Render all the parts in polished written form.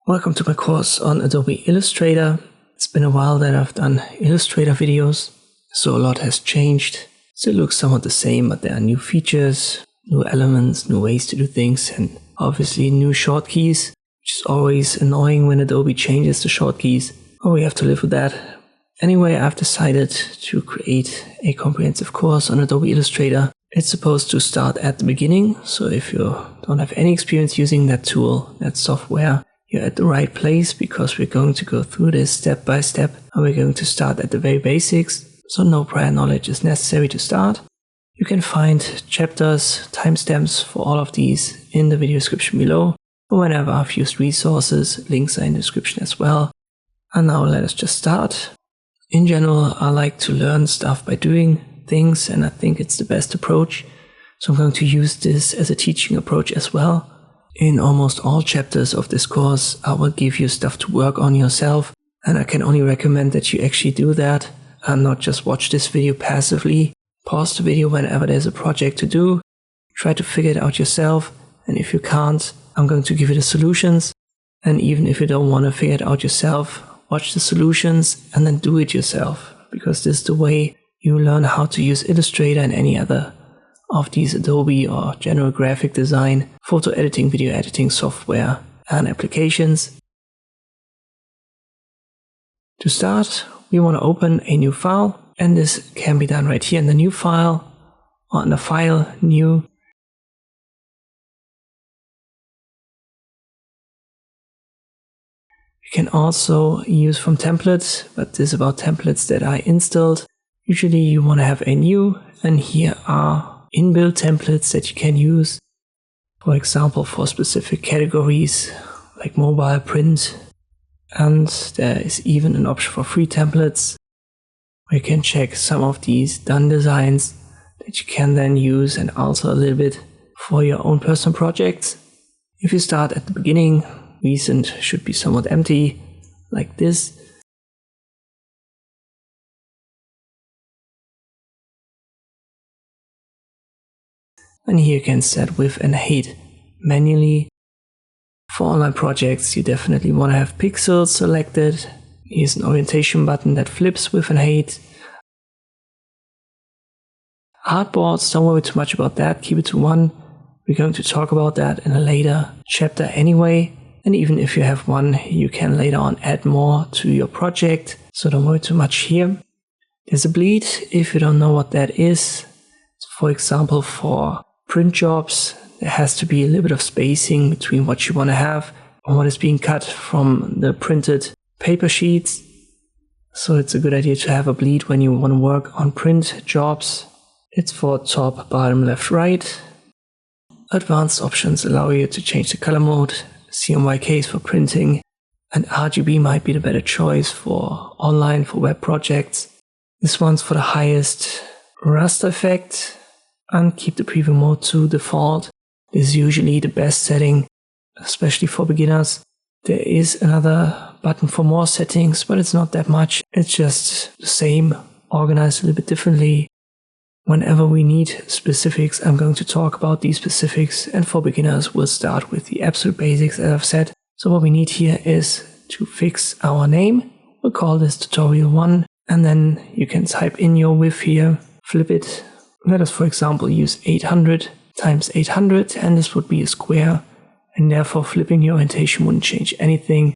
Welcome to my course on Adobe Illustrator. It's been a while that I've done Illustrator videos, so a lot has changed. Still looks somewhat the same, but there are new features, new elements, new ways to do things, and obviously new shortkeys, which is always annoying when Adobe changes the shortkeys. But we have to live with that. Anyway, I've decided to create a comprehensive course on Adobe Illustrator. It's supposed to start at the beginning, so if you don't have any experience using that tool, that software, you're at the right place, because we're going to go through this step by step, and we're going to start at the very basics, so no prior knowledge is necessary to start. You can find chapters, timestamps for all of these in the video description below, or whenever I've used resources, links are in the description as well. And now let us just start. In general, I like to learn stuff by doing things, and I think it's the best approach, so I'm going to use this as a teaching approach as well. In almost all chapters of this course, I will give you stuff to work on yourself, and I can only recommend that you actually do that and not just watch this video passively. Pause the video whenever there's a project to do, try to figure it out yourself, and if you can't, I'm going to give you the solutions. And even if you don't want to figure it out yourself, watch the solutions and then do it yourself, because this is the way you learn how to use Illustrator and any other of these Adobe or general graphic design, photo editing, video editing software and applications. To start, we want to open a new file, and this can be done right here in the new file or in the file, new. You can also use from templates, but this is about templates that I installed. Usually you want to have a new, and here are inbuilt templates that you can use, for example, for specific categories like mobile, print. And there is even an option for free templates, where you can check some of these done designs that you can then use and alter a little bit for your own personal projects. If you start at the beginning, recent should be somewhat empty, like this. And here you can set width and height manually. For online projects, you definitely want to have pixels selected. Here's an orientation button that flips width and height. Artboards, don't worry too much about that, keep it to 1. We're going to talk about that in a later chapter anyway. And even if you have one, you can later on add more to your project, so don't worry too much here. There's a bleed, if you don't know what that is. For example, for print jobs, there has to be a little bit of spacing between what you want to have and what is being cut from the printed paper sheets. So it's a good idea to have a bleed when you want to work on print jobs. It's for top, bottom, left, right. Advanced options allow you to change the color mode. CMYK is for printing, and RGB might be the better choice for online, for web projects. This one's for the highest raster effect, and keep the preview mode to default. This is usually the best setting, especially for beginners. There is another button for more settings, but it's not that much. It's just the same, organized a little bit differently. Whenever we need specifics, I'm going to talk about these specifics, and for beginners, we'll start with the absolute basics, as I've said. So what we need here is to fix our name. We'll call this tutorial 1, and then you can type in your width here, flip it. Let us, for example, use 800 times 800, and this would be a square, and therefore flipping your orientation wouldn't change anything.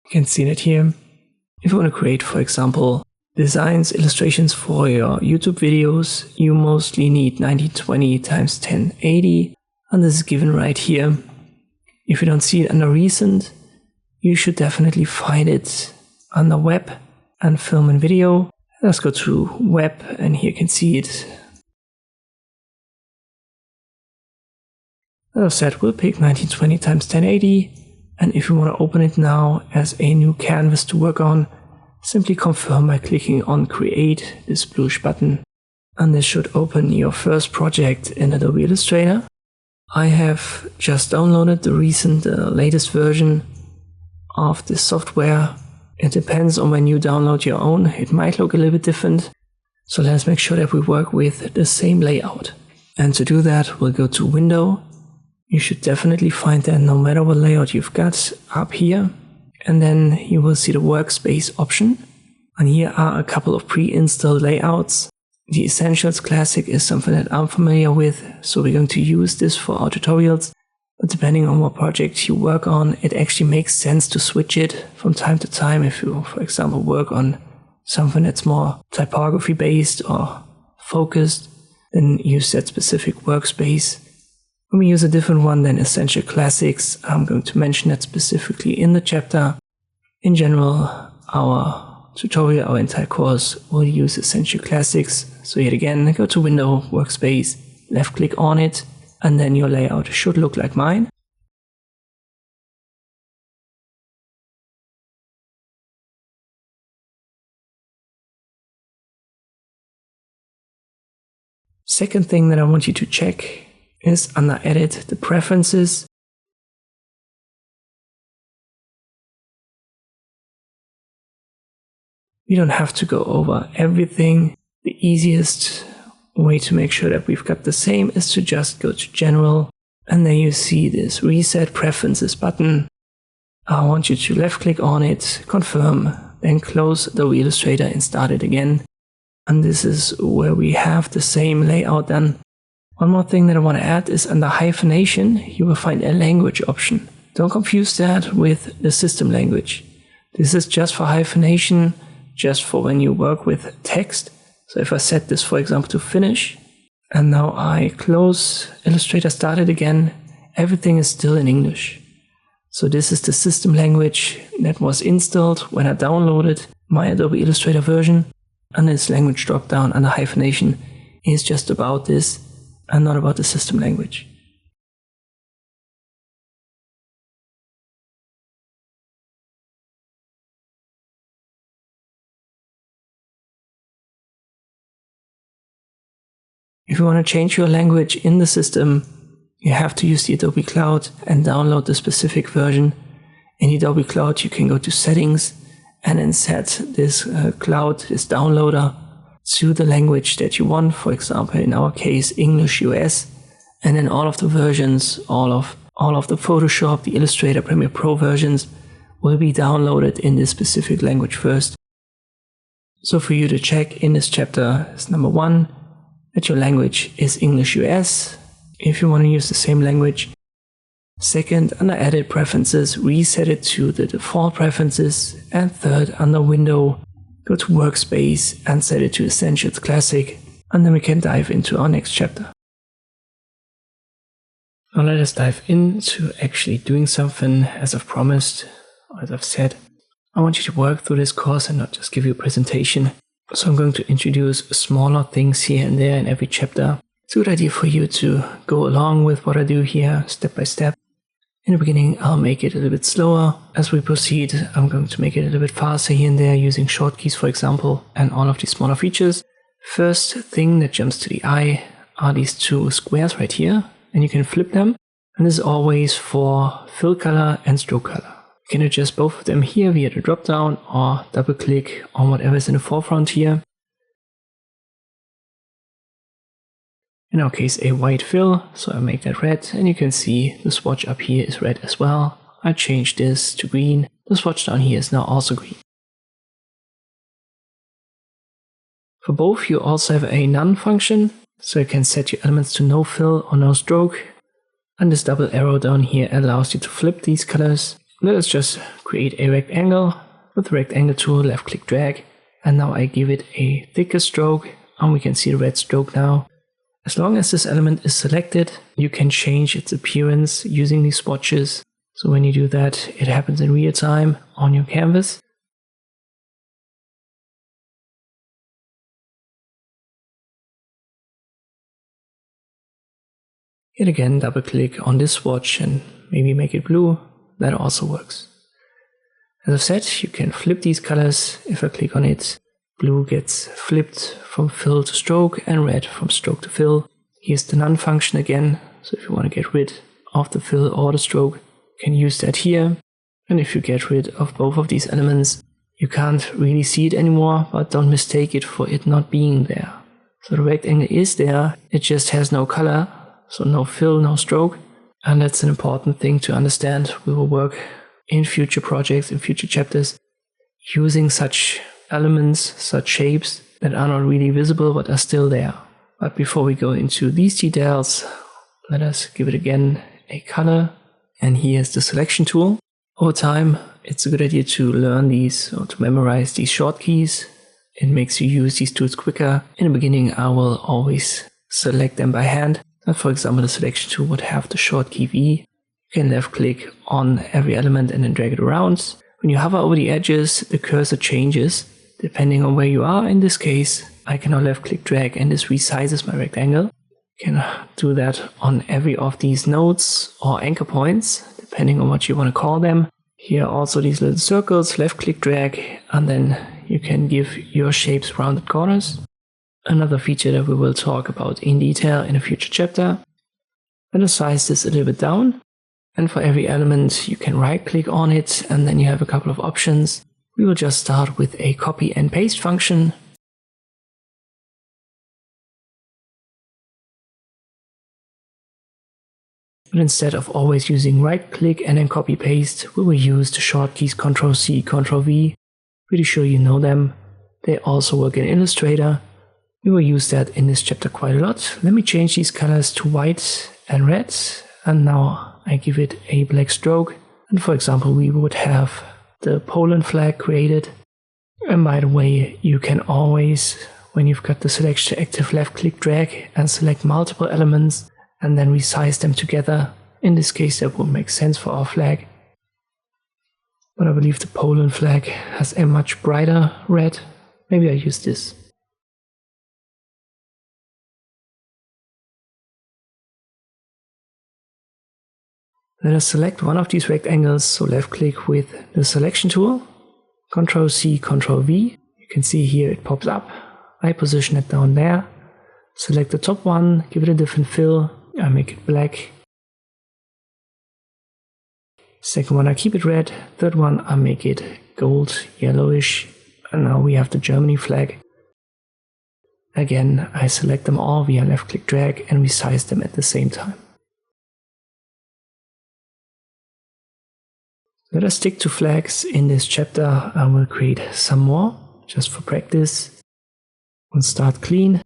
You can see that here. If you want to create, for example, designs, illustrations for your YouTube videos, you mostly need 1920 times 1080, and this is given right here. If you don't see it under recent, you should definitely find it under web and film and video. Let's go to web, and here you can see it. As I said, we'll pick 1920 times 1080, and if you want to open it now as a new canvas to work on, simply confirm by clicking on Create, this bluish button, and this should open your first project in Adobe Illustrator. I have just downloaded the latest version of this software. It depends on when you download your own. It might look a little bit different, so let's make sure that we work with the same layout. And to do that, we'll go to Window. You should definitely find that no matter what layout you've got up here. And then you will see the workspace option. And here are a couple of pre-installed layouts. The Essentials Classic is something that I'm familiar with, so we're going to use this for our tutorials. But depending on what project you work on, it actually makes sense to switch it from time to time. If you, for example, work on something that's more typography based or focused, then use that specific workspace. When we use a different one than Essential Classics, I'm going to mention that specifically in the chapter. In general, our tutorial, our entire course will use Essential Classics. So yet again, go to Window, Workspace, left click on it, and then your layout should look like mine. Second thing that I want you to check is under Edit, the Preferences. You don't have to go over everything. The easiest way to make sure that we've got the same is to just go to General, and then you see this Reset Preferences button. I want you to left click on it, confirm, then close Adobe Illustrator and start it again. And this is where we have the same layout then. One more thing that I want to add is under hyphenation, you will find a language option. Don't confuse that with the system language. This is just for hyphenation, just for when you work with text. So if I set this, for example, to finish, and now I close Illustrator, start it again, everything is still in English. So this is the system language that was installed when I downloaded my Adobe Illustrator version. And this language drop down under hyphenation is just about this and not about the system language. If you want to change your language in the system, you have to use the Adobe Cloud and download the specific version. In the Adobe Cloud, you can go to Settings and then set this cloud, this downloader, to the language that you want. For example, in our case, English US, and then all of the versions, all of the Photoshop, the Illustrator, Premiere Pro versions will be downloaded in this specific language first. So for you to check in this chapter is number 1, that your language is English US, if you want to use the same language. Second, under Edit Preferences, reset it to the default preferences. And third, under Window, go to Workspace and set it to Essentials Classic. And then we can dive into our next chapter. Now let us dive into actually doing something as I've promised, or as I've said. I want you to work through this course and not just give you a presentation. So I'm going to introduce smaller things here and there in every chapter. It's a good idea for you to go along with what I do here step by step. In the beginning, I'll make it a little bit slower. As we proceed, I'm going to make it a little bit faster here and there using shortkeys, for example, and all of these smaller features. First thing that jumps to the eye are these two squares right here, and you can flip them. And this is always for fill color and stroke color. You can adjust both of them here via the drop down or double click on whatever is in the foreground here. In our case, a white fill, so I make that red, and you can see the swatch up here is red as well. I change this to green. The swatch down here is now also green. For both, you also have a none function, so you can set your elements to no fill or no stroke. And this double arrow down here allows you to flip these colors. Let us just create a rectangle with the rectangle tool, left click drag, and now I give it a thicker stroke, and we can see the red stroke now. As long as this element is selected, you can change its appearance using these swatches. So when you do that, it happens in real time on your canvas. Yet again, double click on this swatch and maybe make it blue. That also works. As I've said, you can flip these colors. If I click on it, blue gets flipped from fill to stroke and red from stroke to fill. Here's the none function again. So if you want to get rid of the fill or the stroke, you can use that here. And if you get rid of both of these elements, you can't really see it anymore, but don't mistake it for it not being there. So the rectangle is there, it just has no color, so no fill, no stroke. And that's an important thing to understand. We will work in future projects, in future chapters, using such elements, such shapes that are not really visible but are still there. But before we go into these details, let us give it again a color. And here's the selection tool. Over time, it's a good idea to learn these or to memorize these short keys. It makes you use these tools quicker. In the beginning, I will always select them by hand. And for example, the selection tool would have the short key V. You can left click on every element and then drag it around. When you hover over the edges, the cursor changes depending on where you are. In this case, I can now left click drag and this resizes my rectangle. You can do that on every of these nodes or anchor points, depending on what you want to call them. Here also these little circles, left click drag, and then you can give your shapes rounded corners. Another feature that we will talk about in detail in a future chapter. Let us size this a little bit down. And for every element, you can right click on it and then you have a couple of options. We will just start with a copy and paste function. But instead of always using right click and then copy paste, we will use the short keys Ctrl C, Ctrl V. Pretty sure you know them. They also work in Illustrator. We will use that in this chapter quite a lot. Let me change these colors to white and red. And now I give it a black stroke. And for example, we would have the Poland flag created. And by the way, you can always, when you've got the selection active, left click drag and select multiple elements and then resize them together. In this case, that would make sense for our flag. But I believe the Poland flag has a much brighter red. Maybe I use this. Let us select one of these rectangles, so left click with the selection tool, Ctrl C, Ctrl V. You can see here it pops up. I position it down there, select the top one, give it a different fill, I make it black. Second one I keep it red, third one I make it gold, yellowish, and now we have the Germany flag. Again, I select them all via left click drag and resize them at the same time. Let us stick to flags in this chapter. I will create some more just for practice. We'll start clean.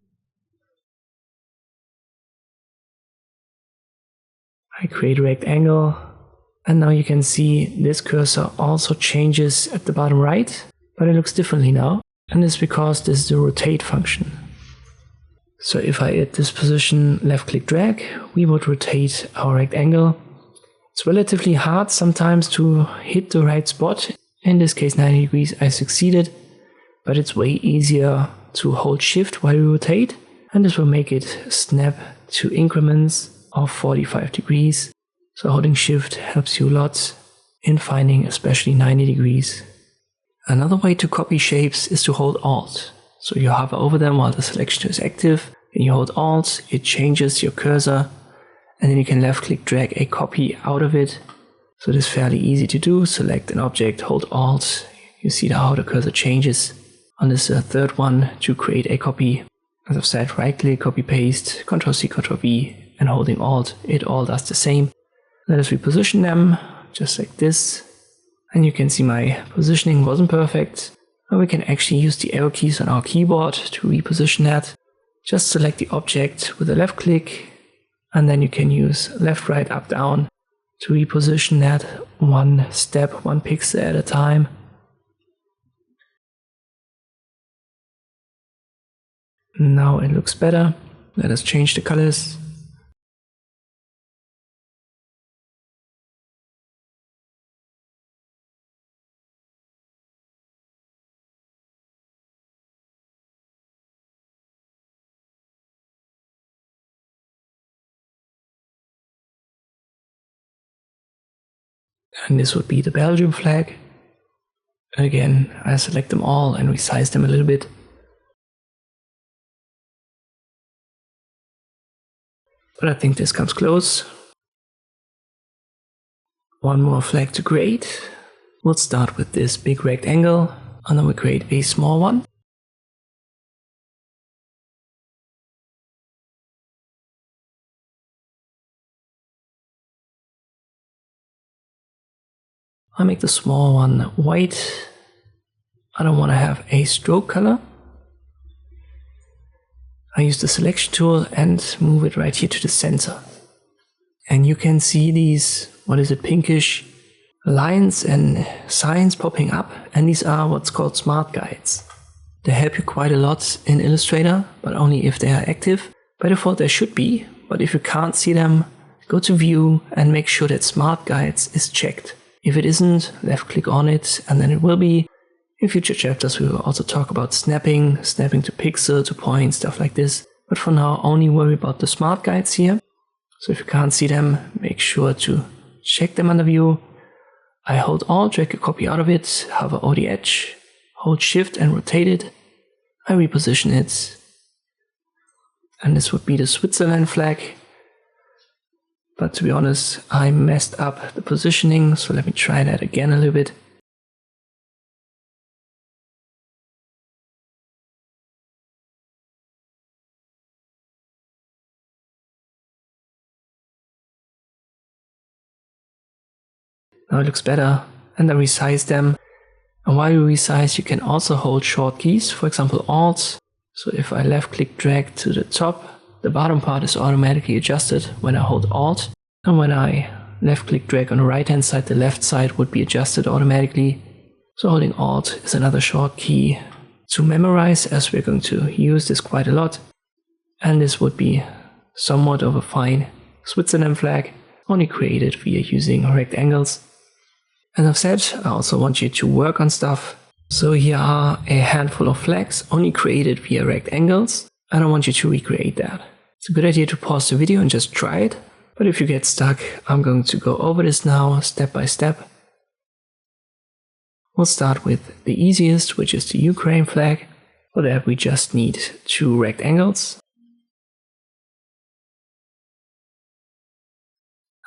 I create a rectangle and now you can see this cursor also changes at the bottom right, but it looks differently now. And it's because this is the rotate function. So if I at this position left click drag, we would rotate our rectangle. It's relatively hard sometimes to hit the right spot. In this case 90 degrees I succeeded, but it's way easier to hold shift while you rotate, and this will make it snap to increments of 45 degrees. So holding shift helps you a lot in finding especially 90 degrees. Another way to copy shapes is to hold Alt. So you hover over them while the selection is active, and you hold Alt, it changes your cursor. And then you can left click drag a copy out of it. So it is fairly easy to do. Select an object, hold Alt. You see how the cursor changes. On this third one to create a copy. As I've said, right click, copy paste, Ctrl C, Ctrl V, and holding Alt, it all does the same. Let us reposition them, just like this. And you can see my positioning wasn't perfect. But we can actually use the arrow keys on our keyboard to reposition that. Just select the object with a left click. And then you can use left, right, up, down to reposition that one step, one pixel at a time. Now it looks better. Let us change the colors. And this would be the Belgium flag. Again, I select them all and resize them a little bit. But I think this comes close. One more flag to create. We'll start with this big rectangle, and then we'll create a small one. I make the small one white. I don't want to have a stroke color. I use the selection tool and move it right here to the center. And you can see these, pinkish lines and signs popping up, and these are what's called smart guides. They help you quite a lot in Illustrator, but only if they are active. By default they should be, but if you can't see them, go to View and make sure that Smart Guides is checked. If it isn't, left click on it and then it will be. In future chapters we will also talk about snapping to pixel, to point, stuff like this. But for now, only worry about the Smart Guides here. So if you can't see them, make sure to check them under View. I hold Alt, drag a copy out of it, hover over the edge, hold Shift and rotate it. I reposition it. And this would be the Switzerland flag. But to be honest, I messed up the positioning, so let me try that again a little bit. Now it looks better, and I resize them. And while you resize, you can also hold short keys, for example Alt. So if I left click drag to the top, the bottom part is automatically adjusted when I hold Alt. And when I left click drag on the right hand side, the left side would be adjusted automatically. So holding Alt is another short key to memorize, as we're going to use this quite a lot. And this would be somewhat of a fine Switzerland flag, only created via using rectangles. As I've said, I also want you to work on stuff. So here are a handful of flags, only created via rectangles. I don't want you to recreate that. It's a good idea to pause the video and just try it. But if you get stuck, I'm going to go over this now, step by step. We'll start with the easiest, which is the Ukraine flag. For that we just need 2 rectangles.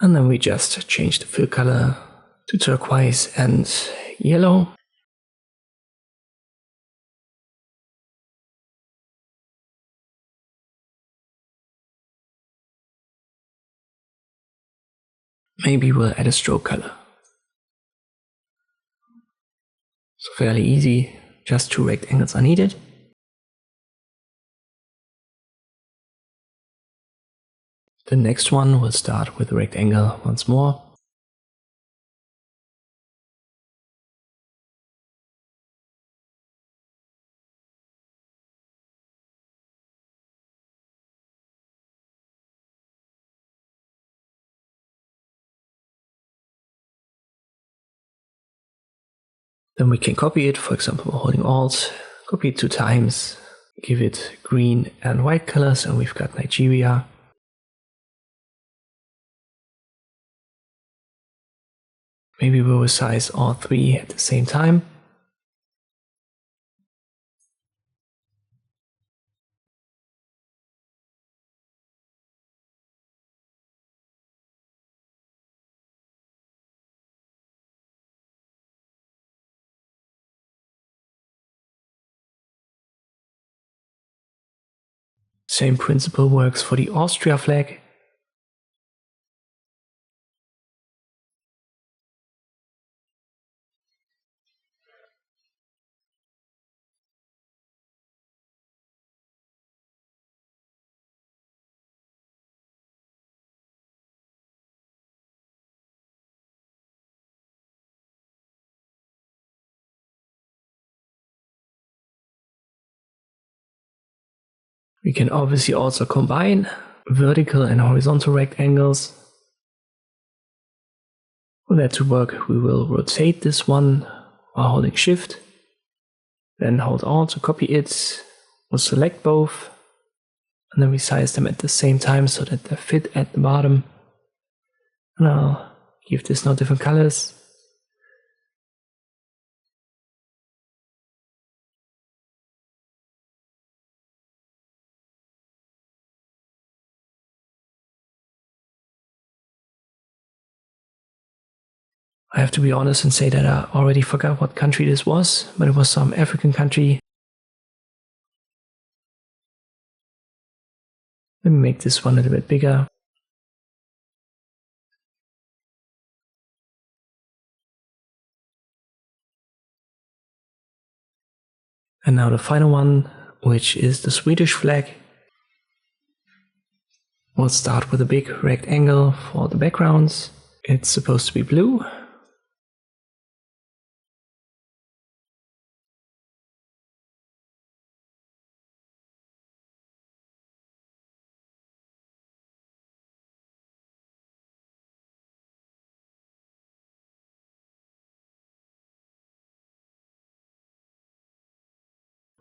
And then we just change the fill color to turquoise and yellow. Maybe we'll add a stroke color. So fairly easy, just 2 rectangles are needed. The next one will start with a rectangle once more. Then we can copy it, for example holding Alt, copy it 2 times, give it green and white colors, and we've got Nigeria. Maybe we'll resize all 3 at the same time. Same principle works for the Austria flag. We can obviously also combine vertical and horizontal rectangles. For that to work, we will rotate this one while holding Shift, then hold Alt to copy it. We'll select both, and then resize them at the same time so that they fit at the bottom. And I'll give this now different colors. I have to be honest and say that I already forgot what country this was, but it was some African country. Let me make this one a little bit bigger. And now the final one, which is the Swedish flag. We'll start with a big rectangle for the backgrounds. It's supposed to be blue.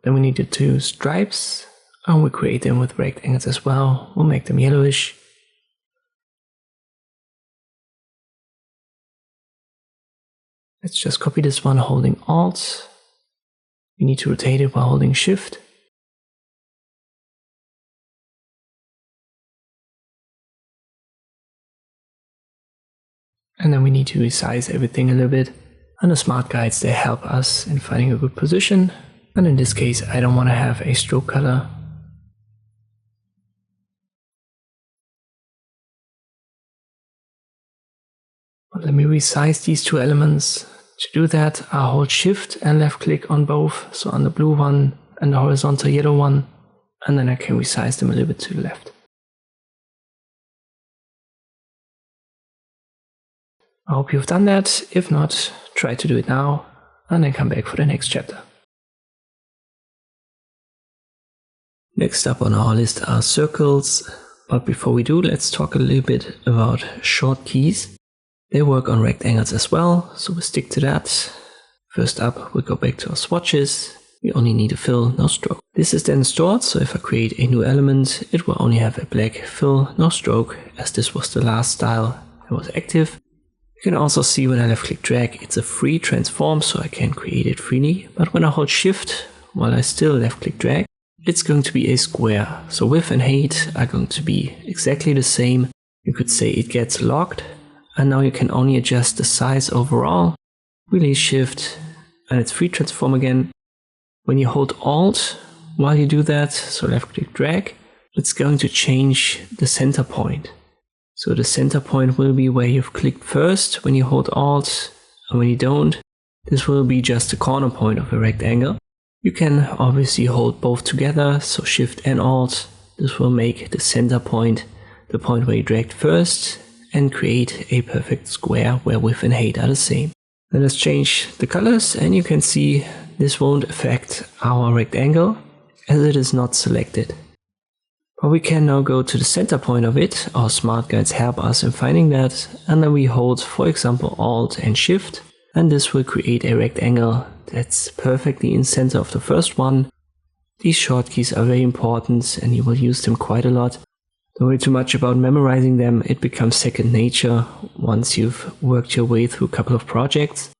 Then we need the two stripes, and we create them with rectangles as well. We'll make them yellowish. Let's just copy this one holding Alt. You need to rotate it while holding Shift. And then we need to resize everything a little bit. And the smart guides, they help us in finding a good position. And in this case, I don't want to have a stroke color. But let me resize these two elements. To do that, I'll hold Shift and left click on both. So on the blue one and the horizontal yellow one. And then I can resize them a little bit to the left. I hope you've done that. If not, try to do it now and then come back for the next chapter. Next up on our list are circles, but before we do, let's talk a little bit about short keys. They work on rectangles as well, so we'll stick to that. First up, we'll go back to our swatches. We only need a fill, no stroke. This is then stored, so if I create a new element, it will only have a black fill, no stroke, as this was the last style that was active. You can also see when I left click drag, it's a free transform, so I can create it freely. But when I hold Shift, while I still left click drag, it's going to be a square. So width and height are going to be exactly the same. You could say it gets locked. And now you can only adjust the size overall. Release Shift and it's free transform again. When you hold Alt while you do that, so left click drag, it's going to change the center point. So the center point will be where you've clicked first when you hold Alt, and when you don't, this will be just the corner point of a rectangle. You can obviously hold both together, so Shift and Alt. This will make the center point the point where you dragged first and create a perfect square where width and height are the same. Then let's change the colors, and you can see this won't affect our rectangle as it is not selected. But we can now go to the center point of it. Our smart guides help us in finding that, and then we hold, for example, Alt and Shift, and this will create a rectangle that's perfectly in center of the first one. These short keys are very important and you will use them quite a lot. Don't worry too much about memorizing them, it becomes second nature once you've worked your way through a couple of projects.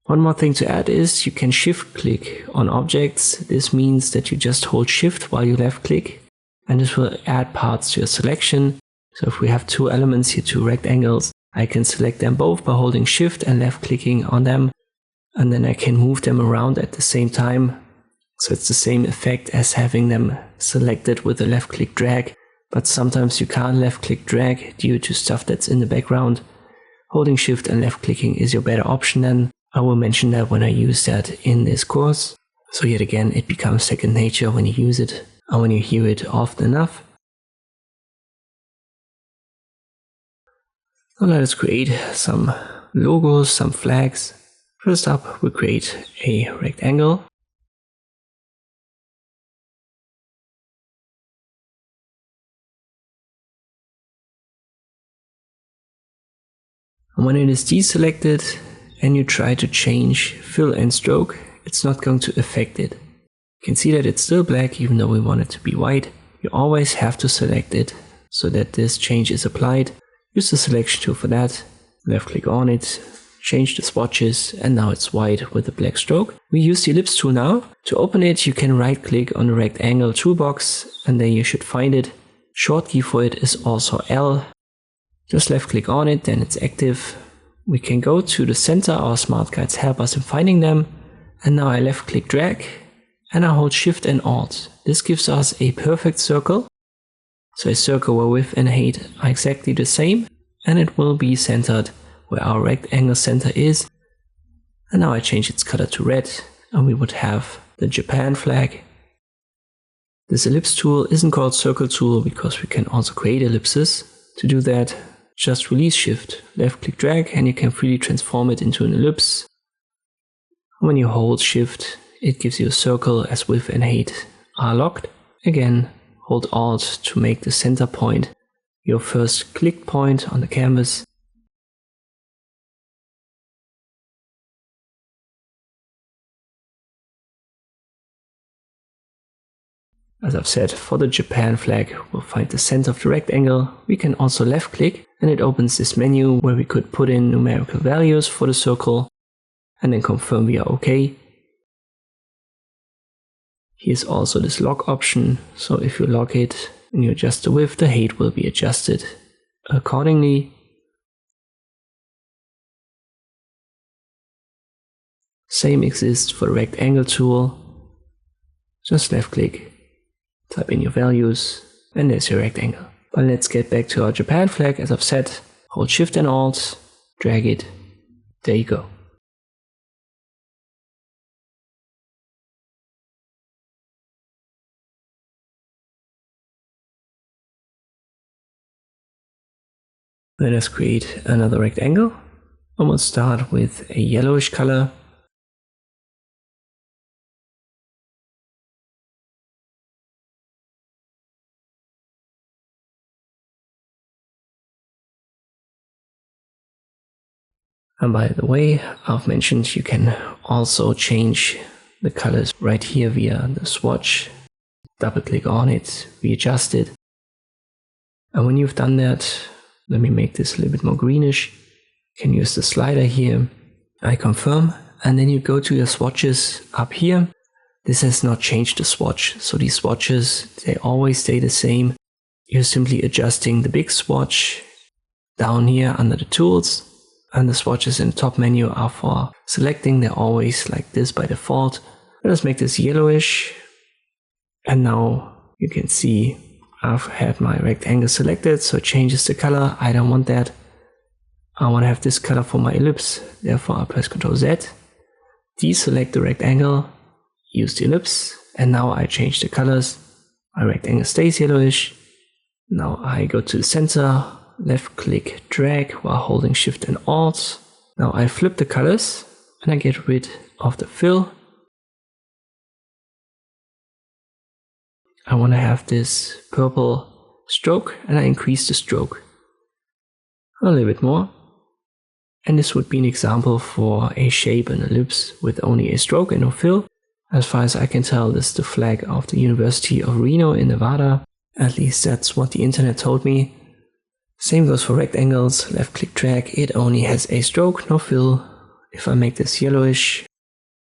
One more thing to add is you can shift click on objects. This means that you just hold Shift while you left click, and this will add parts to your selection. So if we have two elements here, two rectangles, I can select them both by holding Shift and left clicking on them, and then I can move them around at the same time. So it's the same effect as having them selected with a left click drag, but sometimes you can't left click drag due to stuff that's in the background. Holding Shift and left clicking is your better option then. I will mention that when I use that in this course. So yet again, it becomes second nature when you use it and when you hear it often enough. So let us create some logos, some flags. First up, we'll create a rectangle. And when it is deselected and you try to change fill and stroke, it's not going to affect it. You can see that it's still black even though we want it to be white. You always have to select it so that this change is applied. Use the selection tool for that. Left click on it, change the swatches, and now it's white with a black stroke. We use the ellipse tool now. To open it, you can right click on the rectangle toolbox and then you should find it. Short key for it is also L. Just left click on it, then it's active. We can go to the center, our smart guides help us in finding them. And now I left click drag and I hold Shift and Alt. This gives us a perfect circle. So a circle where width and height are exactly the same, and it will be centered where our rectangle center is. And now I change its color to red, and we would have the Japan flag. This ellipse tool isn't called circle tool because we can also create ellipses. To do that, just release Shift, left click drag, and you can freely transform it into an ellipse. When you hold Shift, it gives you a circle as width and height are locked. Again, hold Alt to make the center point your first click point on the canvas. As I've said, for the Japan flag, we'll find the center of the rectangle. We can also left click and it opens this menu where we could put in numerical values for the circle and then confirm we are OK. Here's also this lock option, so if you lock it and you adjust the width, the height will be adjusted accordingly. Same exists for the rectangle tool. Just left click, type in your values, and there's your rectangle. But let's get back to our Japan flag. As I've said, hold Shift and Alt, drag it, there you go. Let us create another rectangle, and we'll start with a yellowish color. And by the way, I've mentioned you can also change the colors right here via the swatch. Double click on it, readjust it. And when you've done that, let me make this a little bit more greenish. You can use the slider here. I confirm, and then you go to your swatches up here. This has not changed the swatch, so these swatches, they always stay the same. You're simply adjusting the big swatch down here under the tools, and the swatches in the top menu are for selecting. They're always like this by default. Let us make this yellowish, and now you can see I've had my rectangle selected, so it changes the color. I don't want that. I want to have this color for my ellipse. Therefore, I press Ctrl Z, deselect the rectangle, use the ellipse, and now I change the colors. My rectangle stays yellowish. Now I go to the center, left click drag while holding Shift and Alt. Now I flip the colors and I get rid of the fill. I want to have this purple stroke and I increase the stroke a little bit more. And this would be an example for a shape, an ellipse with only a stroke and no fill. As far as I can tell, this is the flag of the University of Reno in Nevada. At least that's what the internet told me. Same goes for rectangles, left click drag, it only has a stroke, no fill. If I make this yellowish,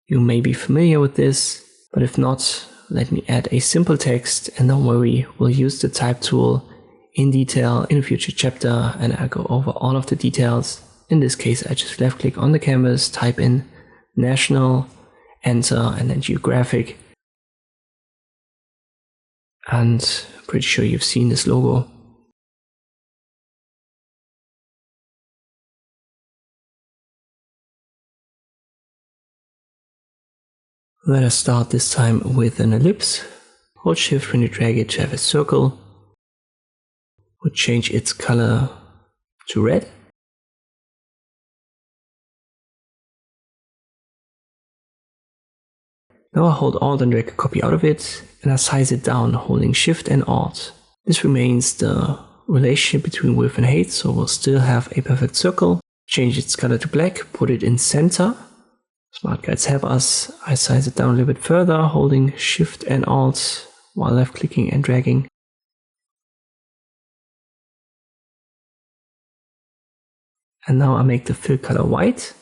you may be familiar with this, but if not, let me add a simple text, and don't worry, we'll use the type tool in detail in a future chapter and I'll go over all of the details. In this case, I just left click on the canvas, type in national, enter, and then geographic. And I'm pretty sure you've seen this logo. Let us start this time with an ellipse. Hold Shift when you drag it to have a circle. We'll change its color to red. Now I hold Alt and drag a copy out of it, and I size it down holding Shift and Alt. This remains the relationship between width and height, so we'll still have a perfect circle. Change its color to black, put it in center. Smart guides help us. I size it down a little bit further, holding Shift and Alt while left clicking and dragging. And now I make the fill color white.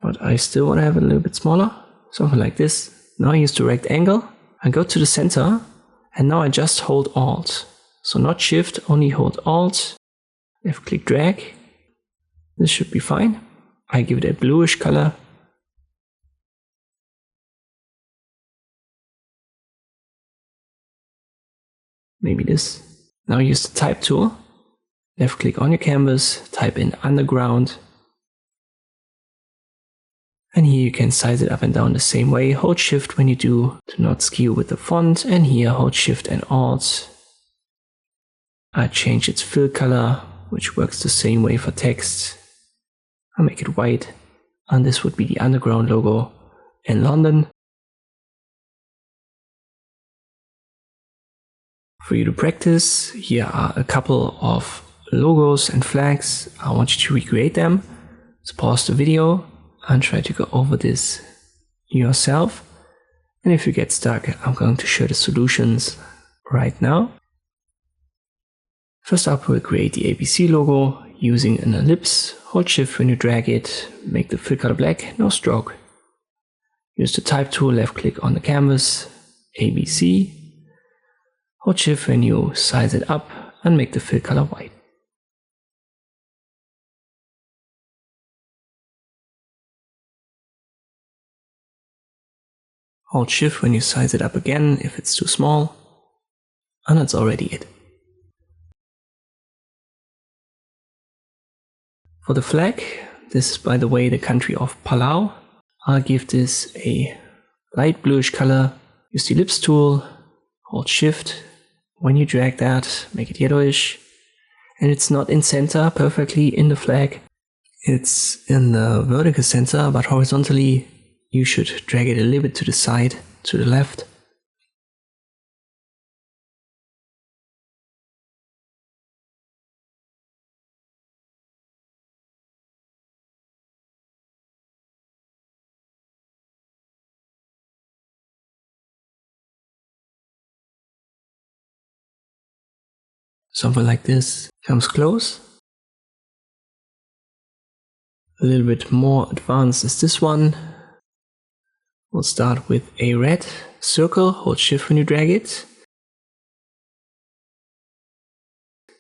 But I still want to have it a little bit smaller, something like this. Now I use the rectangle, I go to the center, and now I just hold Alt. So not Shift, only hold Alt, left click drag. This should be fine. I give it a bluish color. Maybe this. Now use the type tool. Left click on your canvas, type in underground. And here you can size it up and down the same way. Hold Shift when you do to not skew with the font. And here hold Shift and Alt. I change its fill color, which works the same way for text. I make it white. And this would be the underground logo in London. For you to practice, here are a couple of logos and flags. I want you to recreate them. So pause the video and try to go over this yourself. And if you get stuck, I'm going to show the solutions right now. First up, we'll create the ABC logo using an ellipse. Hold Shift when you drag it, make the fill color black, no stroke. Use the type tool, left click on the canvas, ABC. Hold Shift when you size it up and make the fill color white. Hold Shift when you size it up again if it's too small, and that's already it. For the flag, this is by the way the country of Palau. I'll give this a light bluish color. Use the ellipse tool, hold Shift. When you drag that, make it yellowish. And it's not in center perfectly in the flag. It's in the vertical center, but horizontally you should drag it a little bit to the side, to the left. Something like this comes close. A little bit more advanced is this one. We'll start with a red circle, hold Shift when you drag it.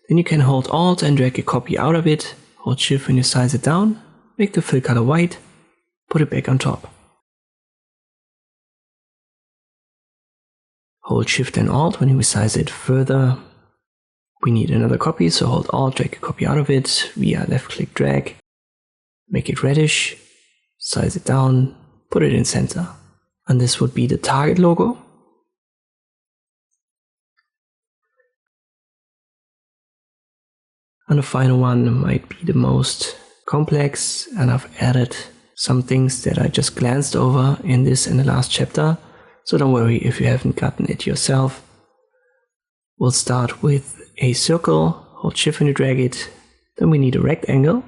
Then you can hold Alt and drag a copy out of it, hold Shift when you size it down, make the fill color white, put it back on top. Hold Shift and Alt when you resize it further. We need another copy, so hold Alt, drag a copy out of it, via left click drag, make it reddish, size it down, put it in center. And this would be the target logo. And the final one might be the most complex, and I've added some things that I just glanced over in this and the last chapter. So don't worry if you haven't gotten it yourself. We'll start with a circle, hold Shift when you drag it. Then we need a rectangle.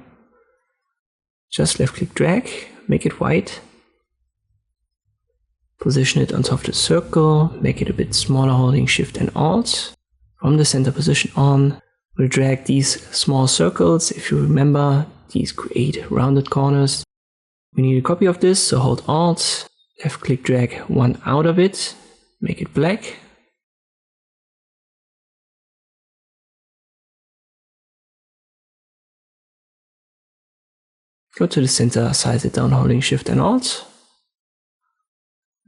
Just left click drag, make it white. Position it on top of the circle, make it a bit smaller holding Shift and Alt. From the center position on, we'll drag these small circles. If you remember, these create rounded corners. We need a copy of this, so hold Alt, left click drag one out of it, make it black. Go to the center, size it down holding Shift and Alt.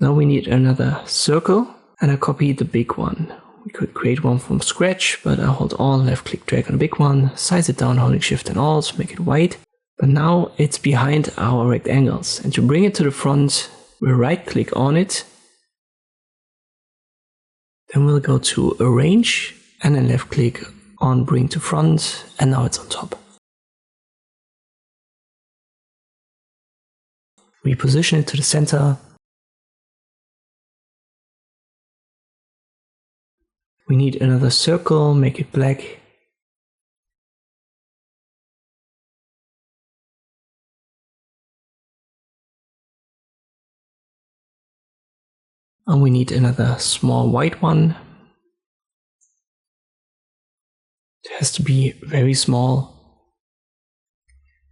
Now we need another circle, and I copy the big one. We could create one from scratch, but I hold Alt, left click drag on the big one, size it down holding Shift and Alt, make it white. But now it's behind our rectangles, and to bring it to the front, we'll right click on it. Then we'll go to Arrange, and then left click on Bring to Front, and now it's on top. We position it to the center. We need another circle, make it black. And we need another small white one. It has to be very small.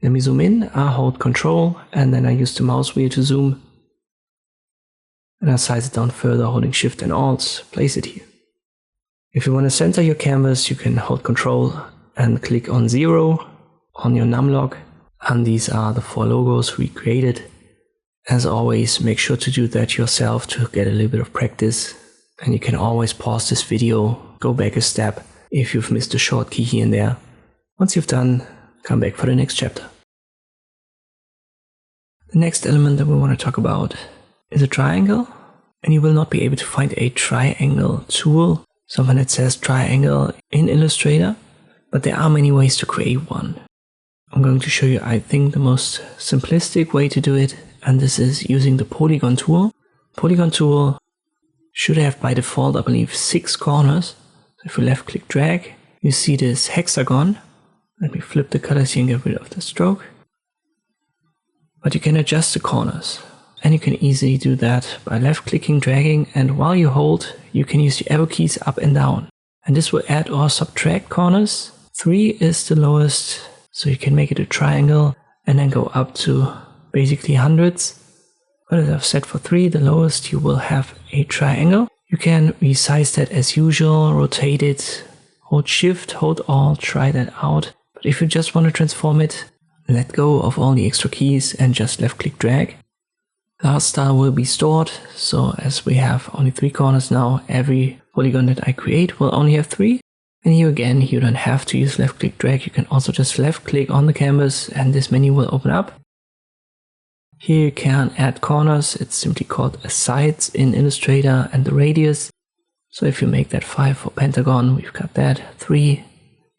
Let me zoom in, I hold Control, and then I use the mouse wheel to zoom. And I size it down further, holding Shift and Alt, place it here. If you want to center your canvas, you can hold Control and click on 0 on your numlock. And these are the 4 logos we created. As always, make sure to do that yourself to get a little bit of practice. And you can always pause this video, go back a step if you've missed a short key here and there. Once you've done, come back for the next chapter. The next element that we want to talk about is a triangle, and you will not be able to find a triangle tool, something that says triangle in Illustrator, but there are many ways to create one. I'm going to show you, I think, the most simplistic way to do it, and this is using the Polygon tool. Polygon tool should have by default, I believe, 6 corners. So if you left click drag, you see this hexagon. Let me flip the colors here and get rid of the stroke. But you can adjust the corners, and you can easily do that by left clicking, dragging, and while you hold, you can use the arrow keys up and down. And this will add or subtract corners. 3 is the lowest, so you can make it a triangle and then go up to basically hundreds. But as I've set for 3, the lowest, you will have a triangle. You can resize that as usual, rotate it, hold shift, hold alt, try that out. But if you just want to transform it, let go of all the extra keys and just left click drag. The art style will be stored, so as we have only 3 corners now, every polygon that I create will only have 3. And here again, you don't have to use left click drag, you can also just left click on the canvas and this menu will open up. Here you can add corners, it's simply called a sides in Illustrator, and the radius. So if you make that 5 for pentagon, we've got that, 3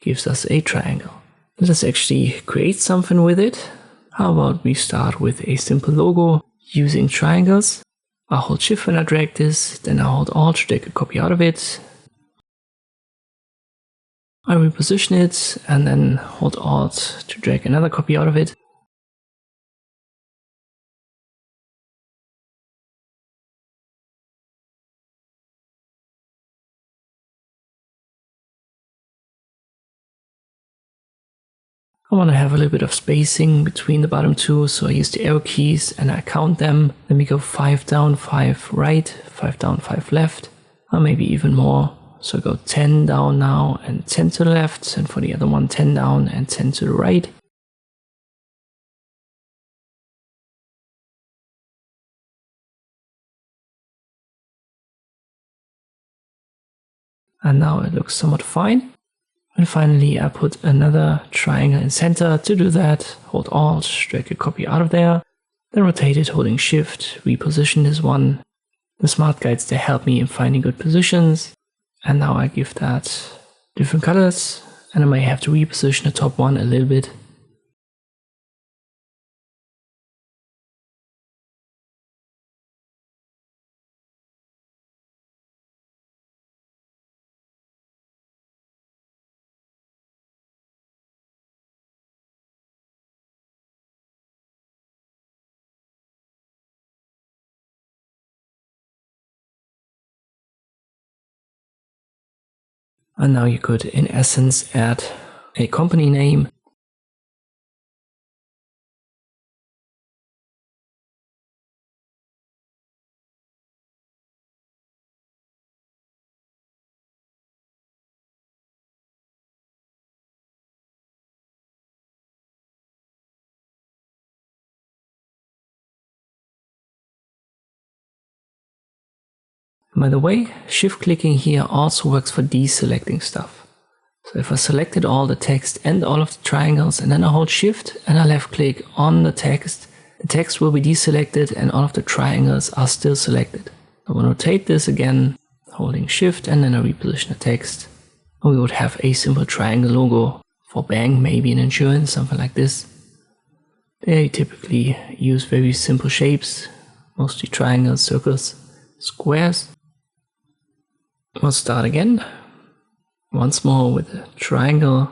gives us a triangle. Let us actually create something with it. How about we start with a simple logo using triangles. I'll hold shift when I drag this, then I'll hold alt to take a copy out of it. I reposition it and then hold alt to drag another copy out of it. I want to have a little bit of spacing between the bottom 2, so I use the arrow keys and I count them. Then we go 5 down, 5 right, 5 down, 5 left, or maybe even more. So I go 10 down now and 10 to the left, and for the other one 10 down and 10 to the right. And now it looks somewhat fine. And finally I put another triangle in center. To do that, hold alt, drag a copy out of there, then rotate it holding shift, reposition this one. The smart guides, they help me in finding good positions. And now I give that different colors, and I may have to reposition the top one a little bit. And now you could, in essence, add a company name. By the way, shift clicking here also works for deselecting stuff. So if I selected all the text and all of the triangles, and then I hold shift and I left click on the text will be deselected and all of the triangles are still selected. I will rotate this again, holding shift, and then I reposition the text. And we would have a simple triangle logo for bank, maybe an insurance, something like this. They typically use very simple shapes, mostly triangles, circles, squares. We'll start again, once more with a triangle.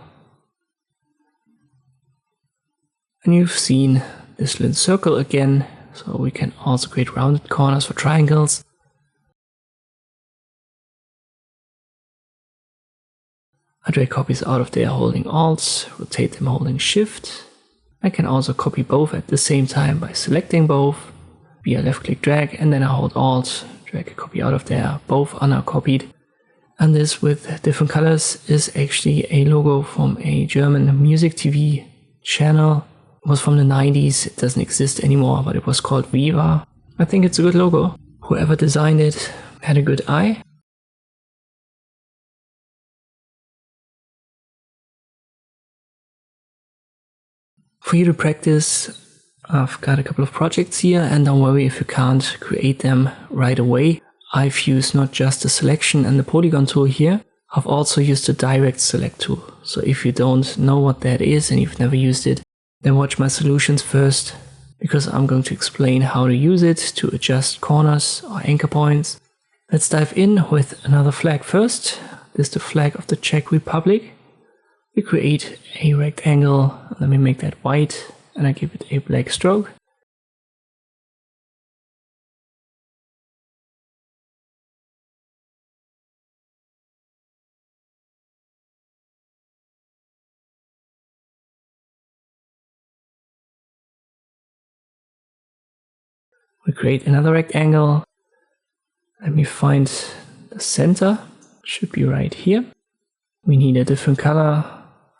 And you've seen this little circle again, so we can also create rounded corners for triangles. I drag copies out of there holding Alt, rotate them holding Shift. I can also copy both at the same time by selecting both via left click drag, and then I hold Alt, drag a copy out of there, both are now copied. And this with different colors is actually a logo from a German music TV channel. It was from the 90s, it doesn't exist anymore, but it was called Viva. I think it's a good logo. Whoever designed it had a good eye. For you to practice, I've got a couple of projects here, and don't worry if you can't create them right away. I've used not just the selection and the polygon tool here, I've also used the direct select tool. So if you don't know what that is and you've never used it, then watch my solutions first, because I'm going to explain how to use it to adjust corners or anchor points. Let's dive in with another flag first. This is the flag of the Czech Republic. We create a rectangle. Let me make that white and I give it a black stroke. We create another rectangle. Let me find the center. Should be right here. We need a different color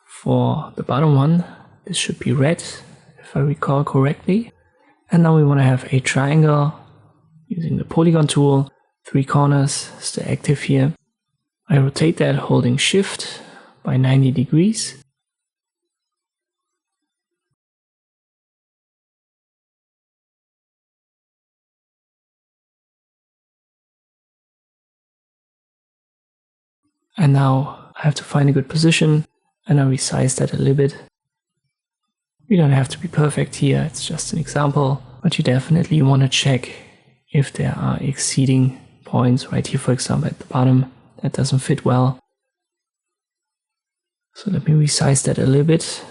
for the bottom one. This should be red, if I recall correctly. And now we want to have a triangle using the polygon tool. 3 corners, stay active here. I rotate that holding shift by 90 degrees. And now I have to find a good position and I resize that a little bit. You don't have to be perfect here, it's just an example, but you definitely want to check if there are exceeding points right here, for example, at the bottom. That doesn't fit well. So let me resize that a little bit.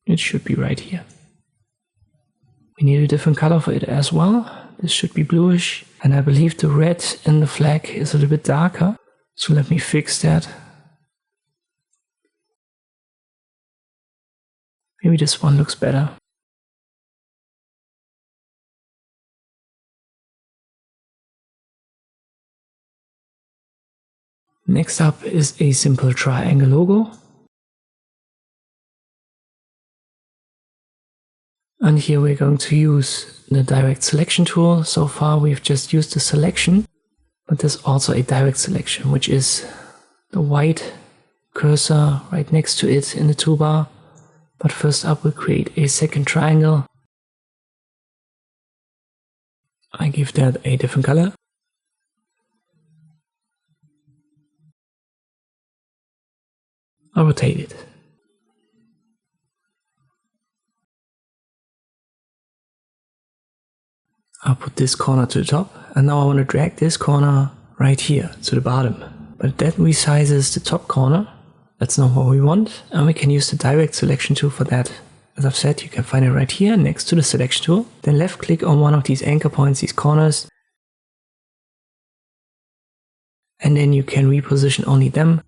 It should be right here. We need a different color for it as well. This should be bluish, and I believe the red in the flag is a little bit darker. So let me fix that. Maybe this one looks better. Next up is a simple triangle logo. And here we're going to use the direct selection tool. So far we've just used the selection, but there's also a direct selection, which is the white cursor right next to it in the toolbar. But first up we'll create a second triangle. I give that a different color. I'll rotate it. I'll put this corner to the top, and now I want to drag this corner right here to the bottom. But that resizes the top corner. That's not what we want, and we can use the direct selection tool for that. As I've said, you can find it right here next to the selection tool. Then left click on one of these anchor points, these corners. And then you can reposition only them.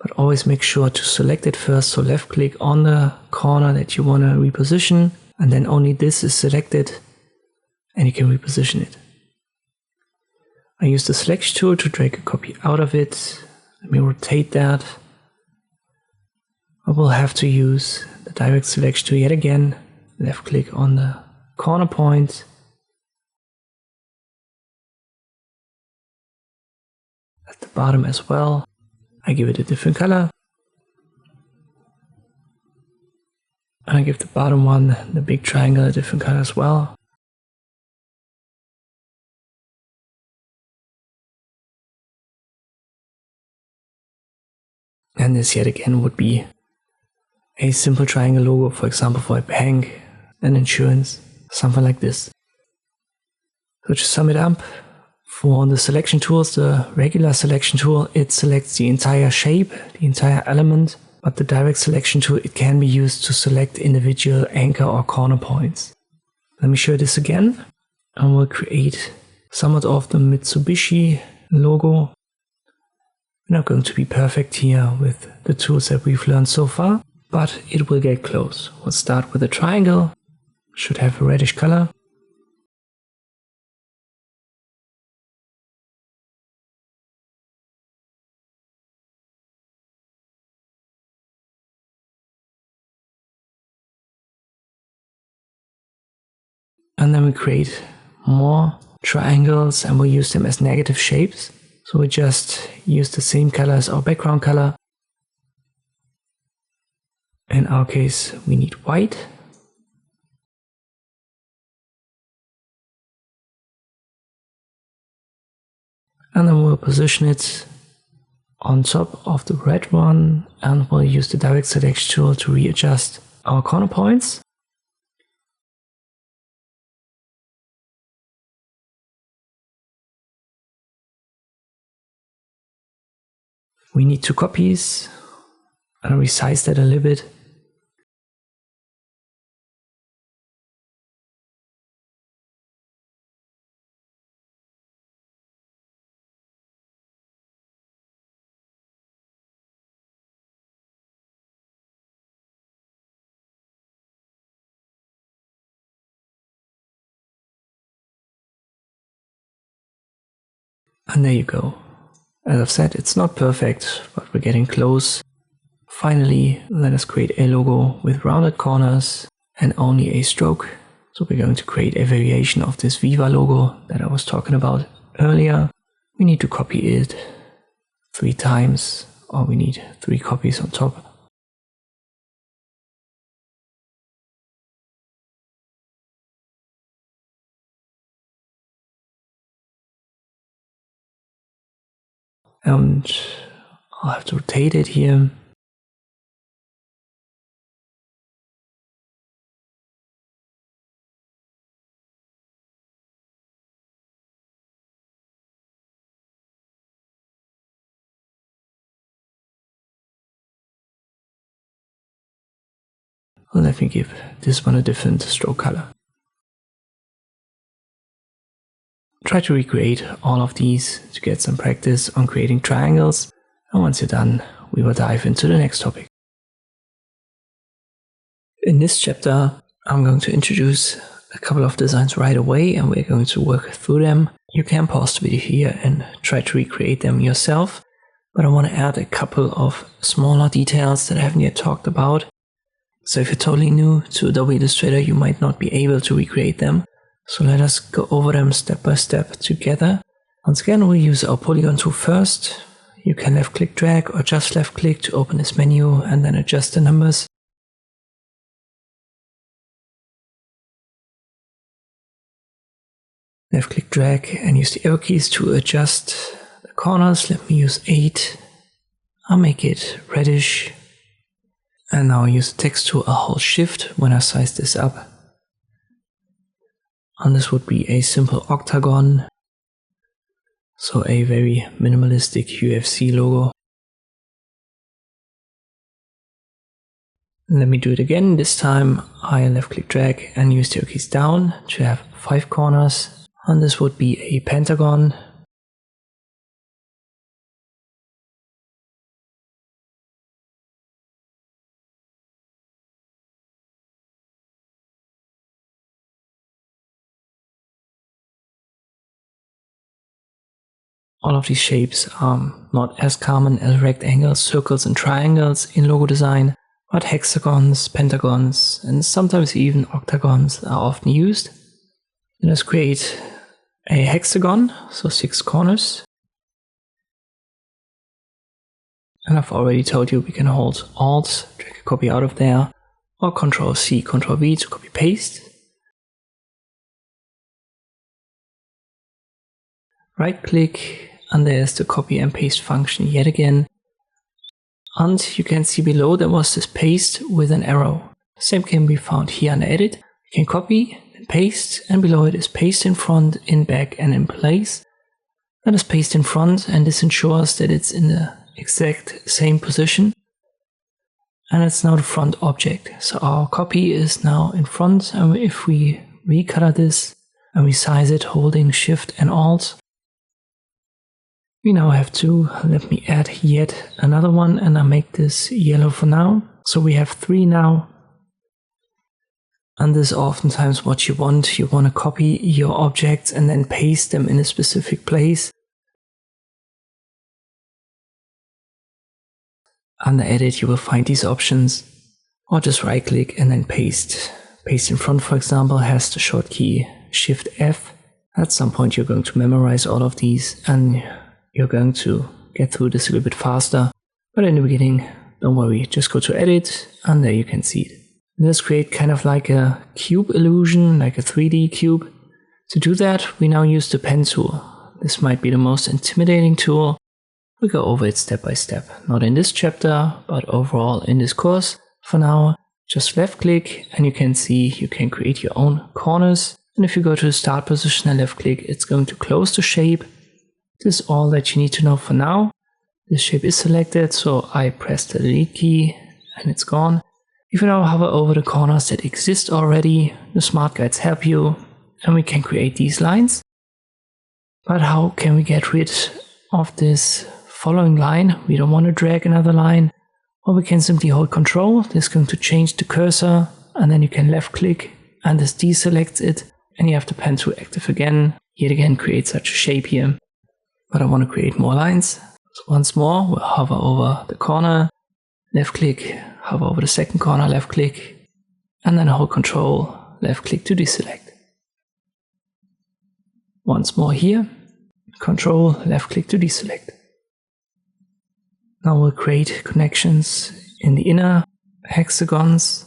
But always make sure to select it first. So left click on the corner that you want to reposition, and then only this is selected. And you can reposition it. I use the selection tool to drag a copy out of it. Let me rotate that. I will have to use the direct selection tool yet again. Left click on the corner point. At the bottom as well. I give it a different color. And I give the bottom one, the big triangle, a different color as well. And this yet again would be a simple triangle logo, for example, for a bank, an insurance, something like this. So to sum it up, for the selection tools, the regular selection tool, it selects the entire shape, the entire element, but the direct selection tool, it can be used to select individual anchor or corner points. Let me show this again, and we'll create somewhat of the Mitsubishi logo. We're not going to be perfect here with the tools that we've learned so far, but it will get close. We'll start with a triangle, should have a reddish color. And then we create more triangles and we'll use them as negative shapes. So we just use the same color as our background color. In our case, we need white. And then we'll position it on top of the red one, and we'll use the direct selection tool to readjust our corner points. We need 2 copies. I'll resize that a little bit. And there you go. As I've said, it's not perfect, but we're getting close. Finally, let us create a logo with rounded corners and only a stroke. So we're going to create a variation of this Viva logo that I was talking about earlier. We need to copy it 3 times, or we need 3 copies on top. And I'll have to rotate it here. Let me give this one a different stroke color. Try to recreate all of these to get some practice on creating triangles, and once you're done, we will dive into the next topic. In this chapter, I'm going to introduce a couple of designs right away, and we're going to work through them. You can pause the video here and try to recreate them yourself, but I want to add a couple of smaller details that I haven't yet talked about. So if you're totally new to Adobe Illustrator, you might not be able to recreate them. So let us go over them step by step together. Once again, we'll use our Polygon tool first. You can left click drag or just left click to open this menu and then adjust the numbers. Left click drag and use the arrow keys to adjust the corners. Let me use 8. I'll make it reddish. And now I use the text tool, I'll hold shift when I size this up. And this would be a simple octagon. So a very minimalistic UFC logo. Let me do it again. This time I left click drag and use the arrow keys down to have 5 corners. And this would be a pentagon. All of these shapes are not as common as rectangles, circles and triangles in logo design, but hexagons, pentagons and sometimes even octagons are often used. Let's create a hexagon, so 6 corners. And I've already told you we can hold Alt, drag a copy out of there, or Ctrl C, Ctrl V to copy paste. Right click, and there's the copy and paste function yet again. And you can see below there was this paste with an arrow. Same can be found here under edit. You can copy and paste, and below it is paste in front, in back and in place. That is paste in front, and this ensures that it's in the exact same position. And it's now the front object. So our copy is now in front, and if we recolor this and resize it holding Shift and Alt, we now have 2. Let me add yet another one, and I'll make this yellow for now. So we have 3 now. And this is oftentimes what you want. You want to copy your objects and then paste them in a specific place. Under edit you will find these options, or just right click and then paste. Paste in front, for example, has the short key Shift F. At some point you're going to memorize all of these and you're going to get through this a little bit faster. But in the beginning, don't worry, just go to edit and there you can see it. Let's create kind of like a cube illusion, like a 3D cube. To do that, we now use the pen tool. This might be the most intimidating tool. We go over it step by step, not in this chapter, but overall in this course. For now, just left click and you can see you can create your own corners. And if you go to the start position and left click, it's going to close the shape. This is all that you need to know for now. This shape is selected, so I press the delete key and it's gone. If you now hover over the corners that exist already, the smart guides help you and we can create these lines. But how can we get rid of this following line? We don't want to drag another line. Or we can simply hold Control. This is going to change the cursor and then you can left click and this deselects it. And you have the pen tool active again. Yet again create such a shape here. But I want to create more lines. So once more, we'll hover over the corner, left click, hover over the second corner, left click, and then hold Control, left click to deselect. Once more here, Control, left click to deselect. Now we'll create connections in the inner hexagons.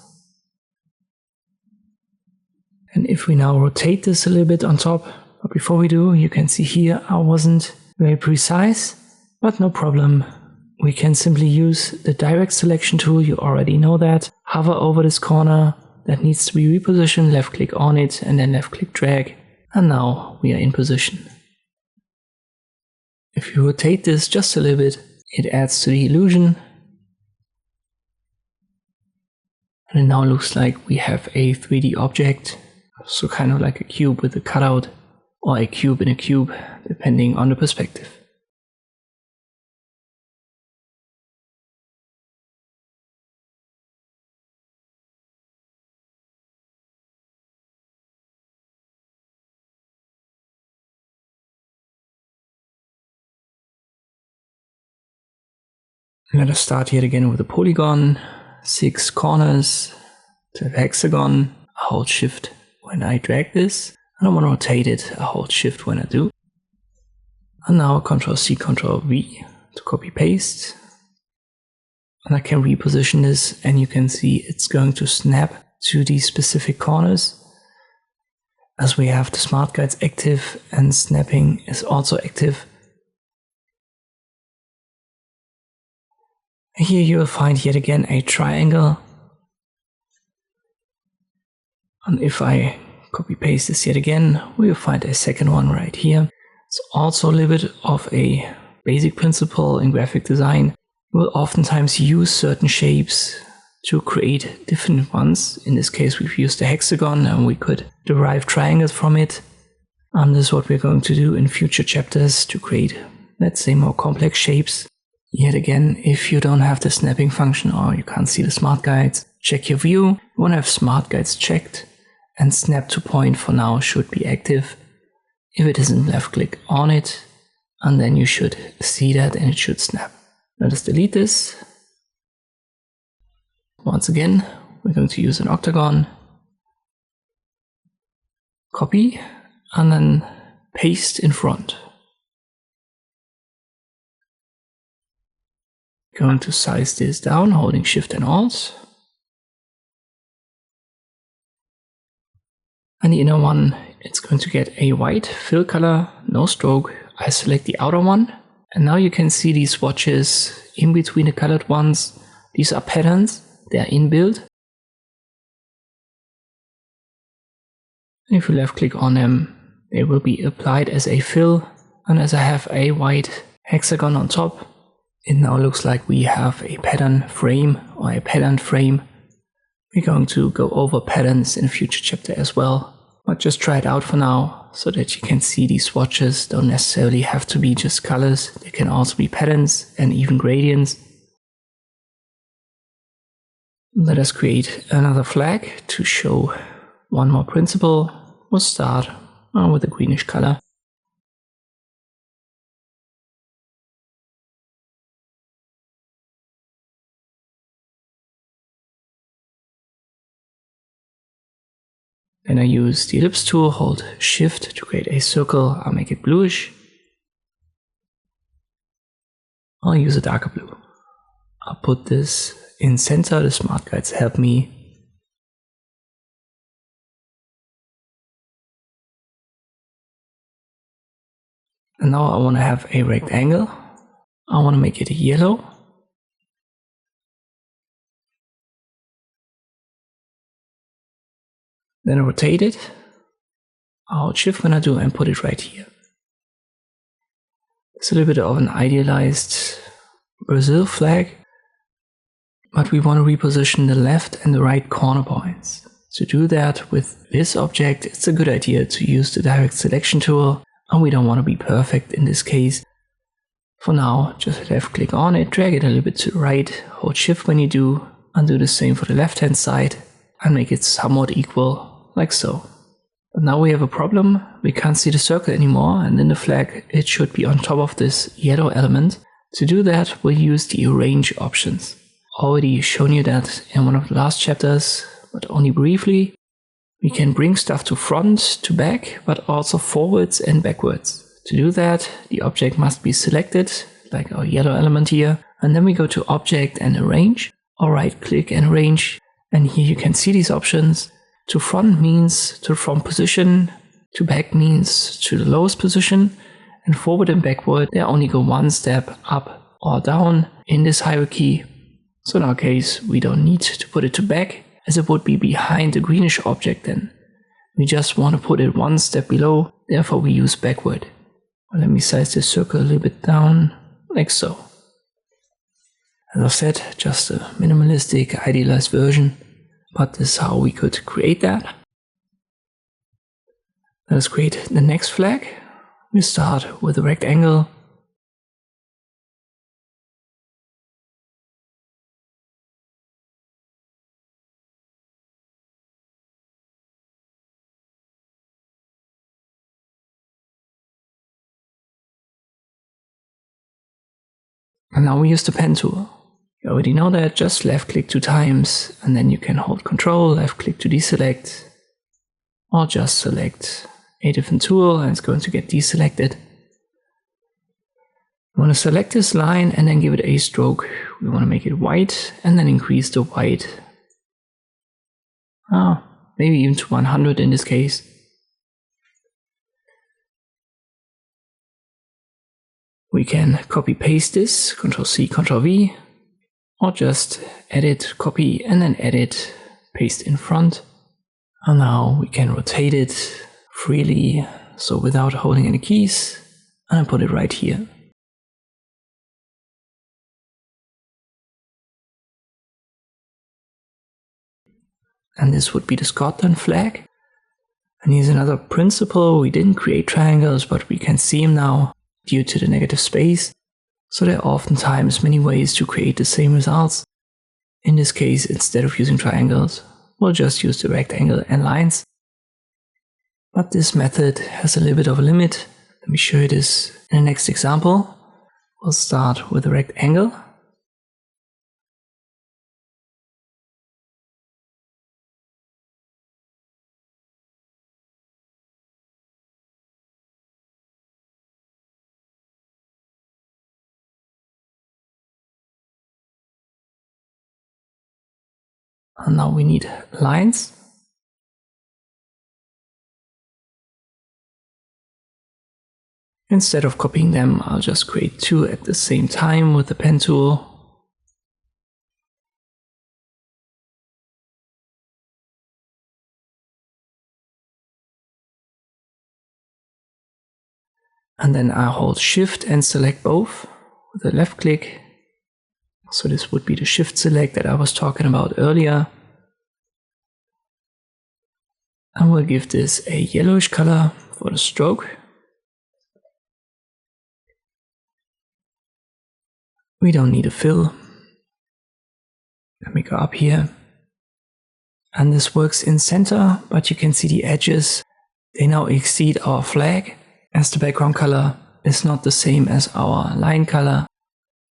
And if we now rotate this a little bit on top, but before we do, you can see here I wasn't very precise, but no problem. We can simply use the direct selection tool, you already know that. Hover over this corner that needs to be repositioned, left click on it and then left click drag. And now we are in position. If you rotate this just a little bit, it adds to the illusion. And it now looks like we have a 3D object. So kind of like a cube with a cutout or a cube in a cube, depending on the perspective. Let us start yet again with a polygon, 6 corners to a hexagon. I hold shift when I drag this. I don't want to rotate it, I hold shift when I do. And now Ctrl C, Ctrl V to copy paste. And I can reposition this and you can see it's going to snap to these specific corners. As we have the smart guides active and snapping is also active. Here you will find yet again a triangle. And if I copy paste this yet again, we will find a second one right here. It's also a little bit of a basic principle in graphic design. We'll oftentimes use certain shapes to create different ones. In this case, we've used a hexagon and we could derive triangles from it. And this is what we're going to do in future chapters to create, let's say, more complex shapes. Yet again, if you don't have the snapping function or you can't see the smart guides, check your view. You want to have smart guides checked and snap to point for now should be active. If it isn't, left click on it and then you should see that and it should snap. Let us delete this. Once again, we're going to use an octagon, copy and then paste in front. Going to size this down, holding Shift and Alt. And the inner one, it's going to get a white fill color, no stroke. I select the outer one. And now you can see these swatches in between the colored ones. These are patterns, they are inbuilt. If you left click on them, they will be applied as a fill. And as I have a white hexagon on top, it now looks like we have a pattern frame or a patterned frame. We're going to go over patterns in a future chapter as well. But just try it out for now so that you can see these swatches don't necessarily have to be just colors. They can also be patterns and even gradients. Let us create another flag to show one more principle. We'll start with a greenish color. Then I use the ellipse tool, hold shift to create a circle. I'll make it bluish. I'll use a darker blue. I'll put this in center. The smart guides help me. And now I want to have a rectangle. I want to make it yellow. Then I rotate it. I'll hold shift when I do and put it right here. It's a little bit of an idealized Brazil flag, but we want to reposition the left and the right corner points. To do that with this object, it's a good idea to use the direct selection tool, and we don't want to be perfect in this case. For now, just left click on it, drag it a little bit to the right, hold shift when you do, and do the same for the left hand side, and make it somewhat equal, like so. But now we have a problem. We can't see the circle anymore, and in the flag it should be on top of this yellow element. To do that, we'll use the arrange options. Already shown you that in one of the last chapters, but only briefly. We can bring stuff to front, to back, but also forwards and backwards. To do that, the object must be selected, like our yellow element here, and then we go to Object and Arrange, or right click and Arrange, and here you can see these options. To front means to the front position, to back means to the lowest position, and forward and backward they only go one step up or down in this hierarchy. So in our case we don't need to put it to back, as it would be behind the greenish object then. We just want to put it one step below, therefore we use backward. Let me size this circle a little bit down, like so. As I said, just a minimalistic, idealized version. But this is how we could create that. Let's create the next flag. We start with a rectangle. And now we use the pen tool. You already know that, just left click 2 times and then you can hold Control, left click to deselect, or just select a different tool and it's going to get deselected. We want to select this line and then give it a stroke. We want to make it white and then increase the white. Maybe even to 100 in this case. We can copy paste this, Ctrl C, Ctrl V. Or just edit, copy, and then edit, paste in front. And now we can rotate it freely, so without holding any keys, and put it right here. And this would be the Scotland flag. And here's another principle. We didn't create triangles, but we can see them now due to the negative space. So there are oftentimes many ways to create the same results. In this case, instead of using triangles, we'll just use the rectangle and lines. But this method has a little bit of a limit. Let me show you this in the next example. We'll start with a rectangle. And now we need lines. Instead of copying them, I'll just create 2 at the same time with the pen tool. And then I hold Shift and select both with a left click. So this would be the Shift select that I was talking about earlier. And we'll give this a yellowish color for the stroke. We don't need a fill. Let me go up here. And this works in center, but you can see the edges. They now exceed our flag, as the background color is not the same as our line color.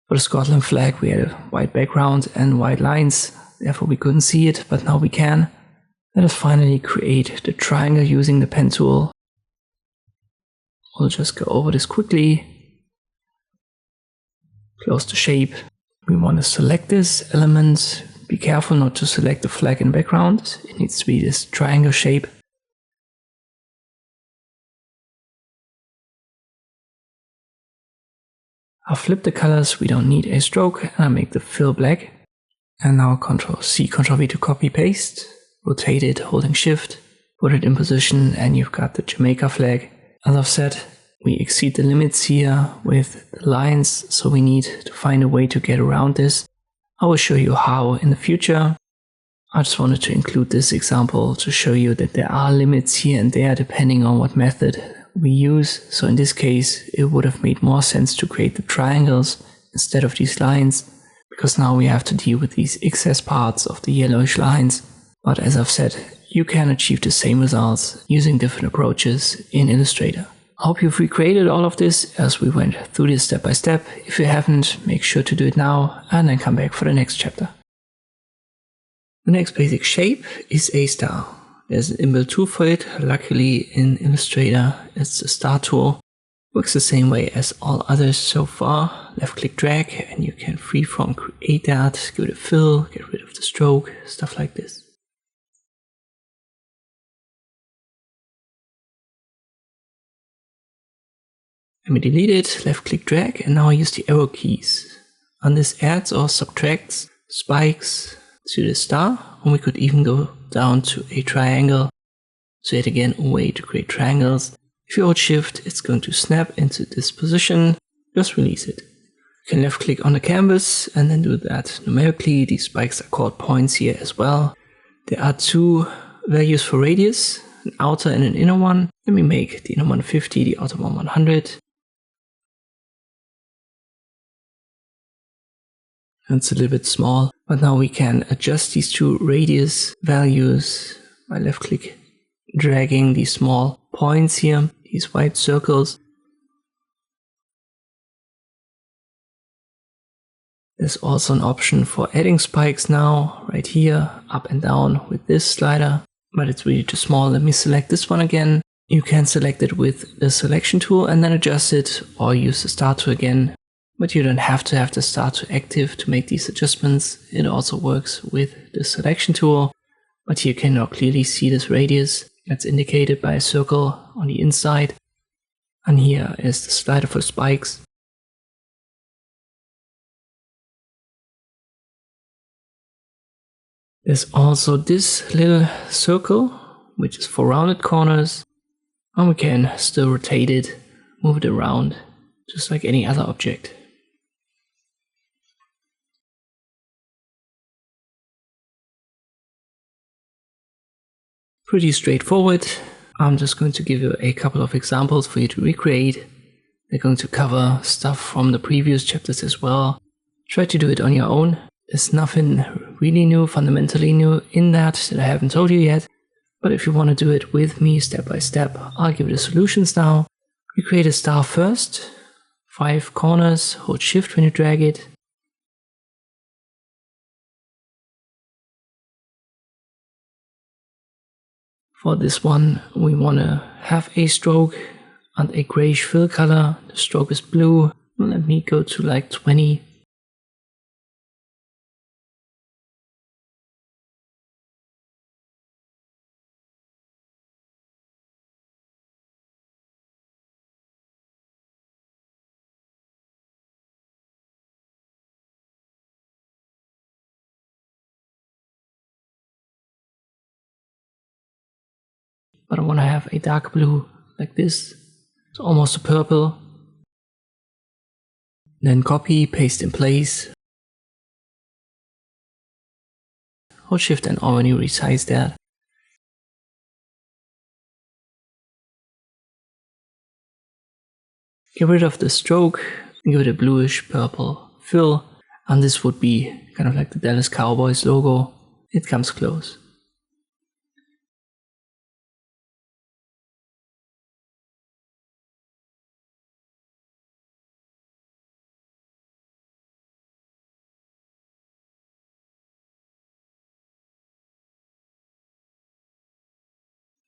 For the Scotland flag we had a white background and white lines, therefore we couldn't see it, but now we can. Let us finally create the triangle using the pen tool. We'll just go over this quickly. Close the shape. We want to select this element. Be careful not to select the flag in the background. It needs to be this triangle shape. I'll flip the colors, we don't need a stroke, and I'll make the fill black. And now Ctrl+C, Ctrl+V to copy paste, rotate it holding shift, put it in position, and you've got the Jamaica flag. As I've said, we exceed the limits here with the lines, so we need to find a way to get around this. I will show you how in the future. I just wanted to include this example to show you that there are limits here and there depending on what method we use. So in this case, it would have made more sense to create the triangles instead of these lines, because now we have to deal with these excess parts of the yellowish lines. But as I've said, you can achieve the same results using different approaches in Illustrator. I hope you've recreated all of this as we went through this step by step. If you haven't, make sure to do it now and then come back for the next chapter. The next basic shape is a star. There's an inbuilt tool for it. Luckily in Illustrator it's the star tool. Works the same way as all others so far. Left click drag and you can freeform create that, give it a fill, get rid of the stroke, stuff like this. Let me delete it, left click drag, and now I use the arrow keys. On this adds or subtracts spikes to the star, and we could even go down to a triangle. So yet again, a way to create triangles. If you hold shift, it's going to snap into this position. Just release it. You can left click on the canvas and then do that numerically. These spikes are called points here as well. There are two values for radius, an outer and an inner one. Let me make the inner one 50, the outer one 100. It's a little bit small, but now we can adjust these two radius values by left click dragging these small points here, these white circles. There's also an option for adding spikes now, right here, up and down with this slider, but it's really too small. Let me select this one again. You can select it with the selection tool and then adjust it, or use the star tool again. But you don't have to have the star tool active to make these adjustments. It also works with the selection tool. But here you can now clearly see this radius. That's indicated by a circle on the inside. And here is the slider for spikes. There's also this little circle, which is for rounded corners. And we can still rotate it, move it around, just like any other object. Pretty straightforward. I'm just going to give you a couple of examples for you to recreate. They're going to cover stuff from the previous chapters as well. Try to do it on your own. There's nothing really new, fundamentally new in that I haven't told you yet. But if you want to do it with me step by step, I'll give you the solutions now. We create a star first. 5 corners, hold shift when you drag it. For this one, we want to have a stroke and a grayish fill color. The stroke is blue. Let me go to like 20. But I want to have a dark blue like this. It's almost a purple. Then copy, paste in place. Hold shift and R when you resize that. Get rid of the stroke and give it a bluish purple fill. And this would be kind of like the Dallas Cowboys logo. It comes close.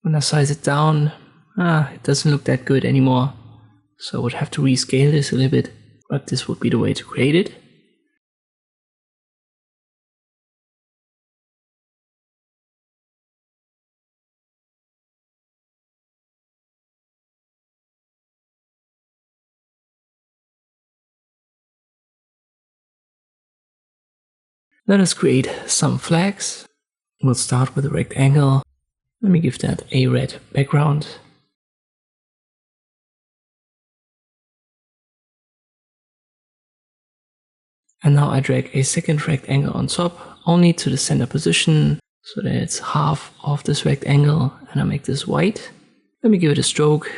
When I size it down, it doesn't look that good anymore. So I would have to rescale this a little bit, but this would be the way to create it. Let us create some flags. We'll start with a rectangle. Let me give that a red background. And now I drag a second rectangle on top, only to the center position, so that it's half of this rectangle, and I make this white. Let me give it a stroke.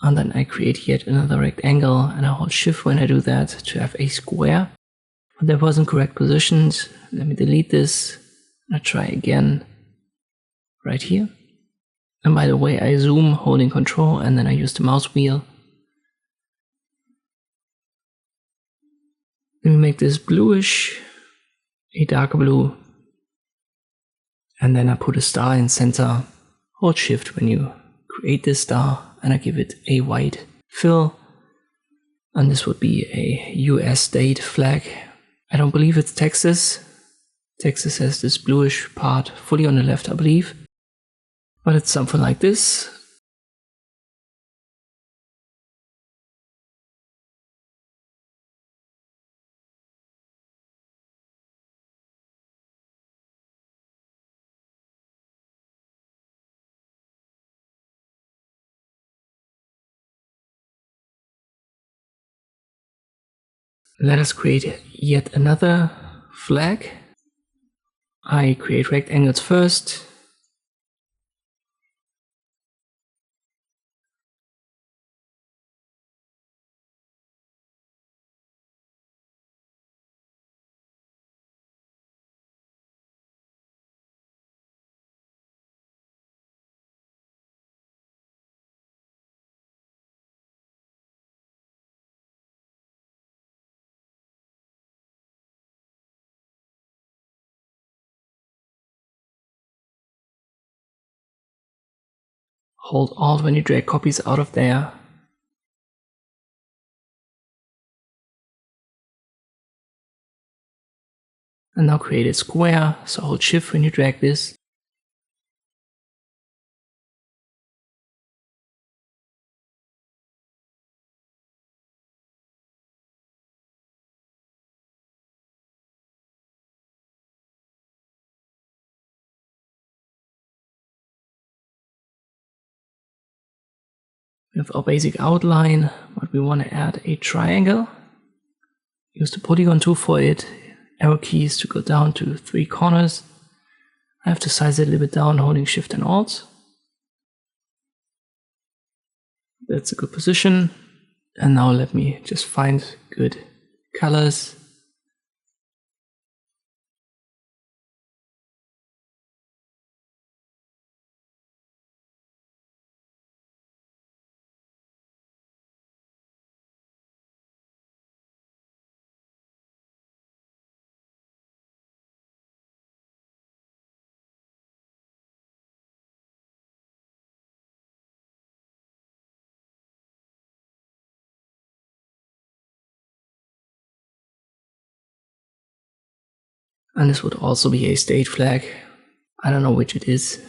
And then I create yet another rectangle, and I hold Shift when I do that to have a square. But that wasn't correct positioned. Let me delete this. And I try again right here. And by the way, I zoom holding Control, and then I use the mouse wheel. Let me make this bluish, a darker blue. And then I put a star in center. Hold Shift when you create this star, and I give it a white fill. And this would be a US state flag. I don't believe it's Texas. Texas has this bluish part fully on the left, I believe. But it's something like this. Let us create yet another flag. I create rectangles first. Hold Alt when you drag copies out of there. And now create a square, so hold Shift when you drag this. We have our basic outline, but we want to add a triangle. Use the Polygon tool for it. Arrow keys to go down to 3 corners. I have to size it a little bit down, holding Shift and Alt. That's a good position. And now let me just find good colors. And this would also be a state flag. I don't know which it is,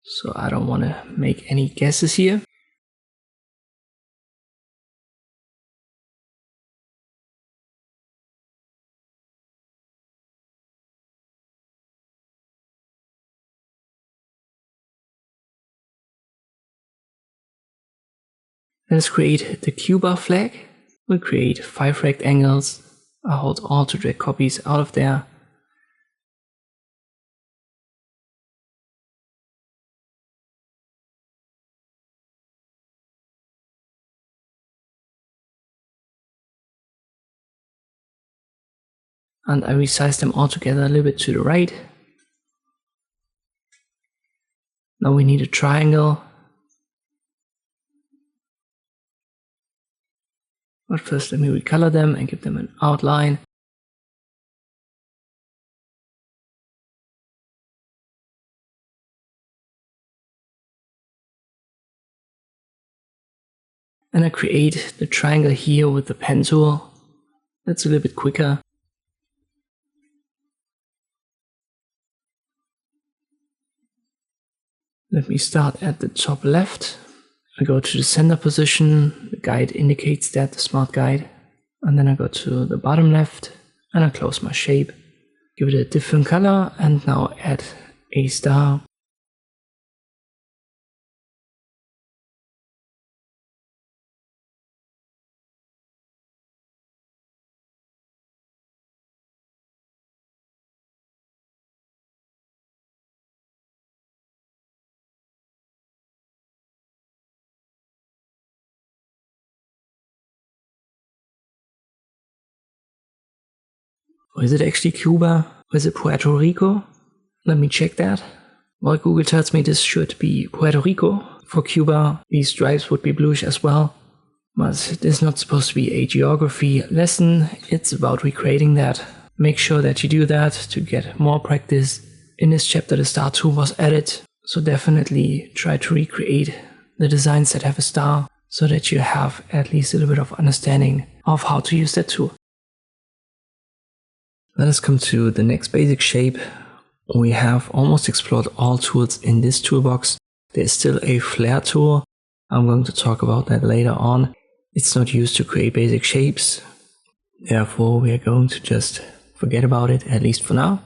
so I don't want to make any guesses here. Let's create the Cuba flag. We'll create 5 rectangles. I'll hold Alt to drag copies out of there. And I resize them all together a little bit to the right. Now we need a triangle. But first let me recolor them and give them an outline. And I create the triangle here with the pen tool. That's a little bit quicker. Let me start at the top left. I go to the center position. The guide indicates that, the smart guide. And then I go to the bottom left and I close my shape. Give it a different color and now add a star. Or is it actually Cuba? Or is it Puerto Rico? Let me check that. Well, Google tells me this should be Puerto Rico. For Cuba, these stripes would be bluish as well. But this is not supposed to be a geography lesson. It's about recreating that. Make sure that you do that to get more practice. In this chapter, the star tool was added. So definitely try to recreate the designs that have a star so that you have at least a little bit of understanding of how to use that tool. Let us come to the next basic shape. We have almost explored all tools in this toolbox. There's still a flare tool. I'm going to talk about that later on. It's not used to create basic shapes. Therefore, we are going to just forget about it, at least for now.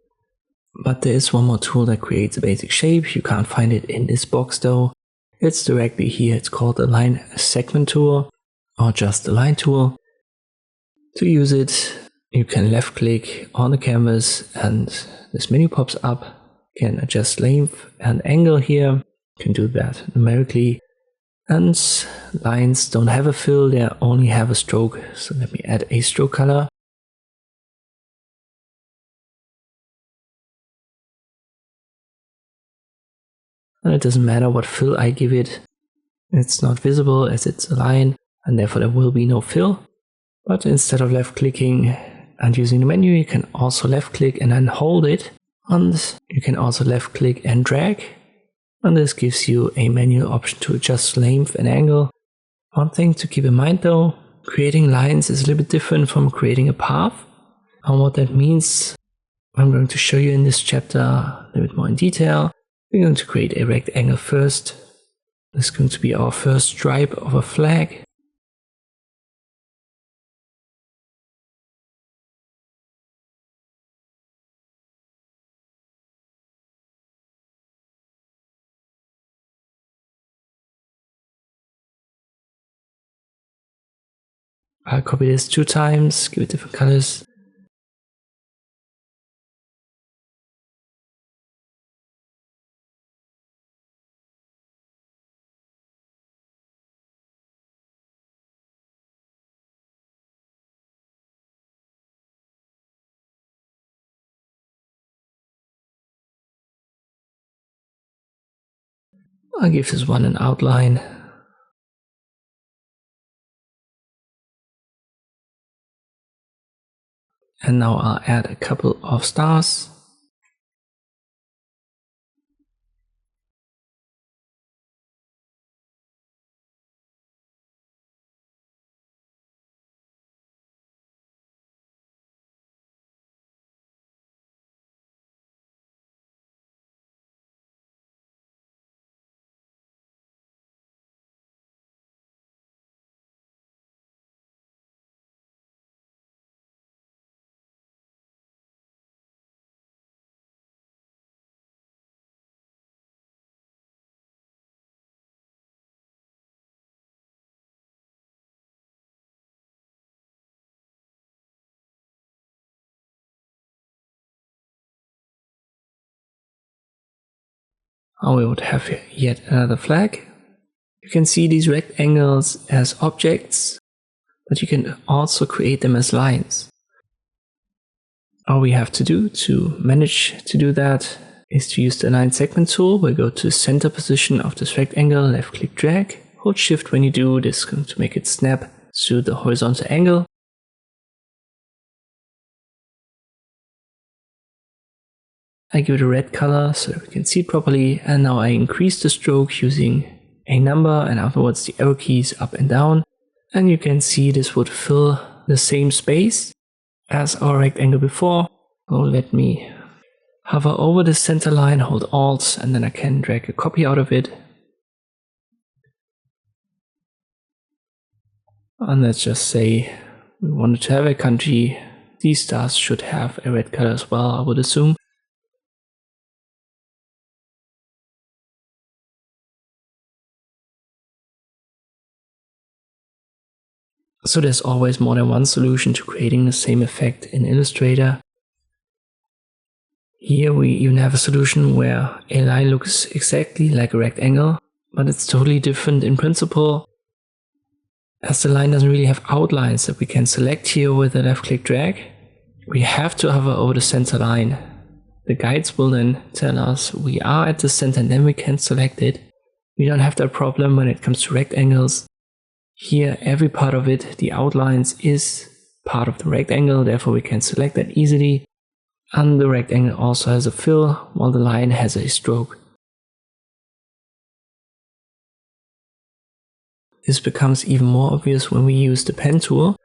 But there is one more tool that creates a basic shape. You can't find it in this box though. It's directly here. It's called the Line Segment tool or just the Line tool. To use it, you can left click on the canvas and this menu pops up. You can adjust length and angle here. You can do that numerically. And lines don't have a fill, they only have a stroke. So let me add a stroke color. And it doesn't matter what fill I give it. It's not visible as it's a line and therefore there will be no fill. But instead of left clicking and using the menu, you can also left click and then hold it. And you can also left click and drag. And this gives you a manual option to adjust length and angle. One thing to keep in mind though, creating lines is a little bit different from creating a path. And what that means, I'm going to show you in this chapter a little bit more in detail. We're going to create a rectangle first. This is going to be our first stripe of a flag. I'll copy this 2 times, give it different colors. I'll give this one an outline. And now I'll add a couple of stars. we would have yet another flag. You can see these rectangles as objects, but you can also create them as lines. All we have to do to manage to do that is to use the Align Segment tool. We'll go to the center position of this rectangle, left click drag, hold shift when you do this to make it snap to the horizontal angle. I give it a red color so that we can see it properly, and now I increase the stroke using a number and afterwards the arrow keys up and down, and you can see this would fill the same space as our rectangle before. So let me hover over the center line, hold Alt, and then I can drag a copy out of it. And let's just say we wanted to have a country. These stars should have a red color as well, I would assume. So there's always more than one solution to creating the same effect in Illustrator. Here we even have a solution where a line looks exactly like a rectangle, but it's totally different in principle, as the line doesn't really have outlines that we can select here with a left click drag. We have to hover over the center line. The guides will then tell us we are at the center and then we can select it. We don't have that problem when it comes to rectangles. Here every part of it, the outlines, is part of the rectangle, therefore we can select that easily. And the rectangle also has a fill, while the line has a stroke. This becomes even more obvious when we use the pen tool,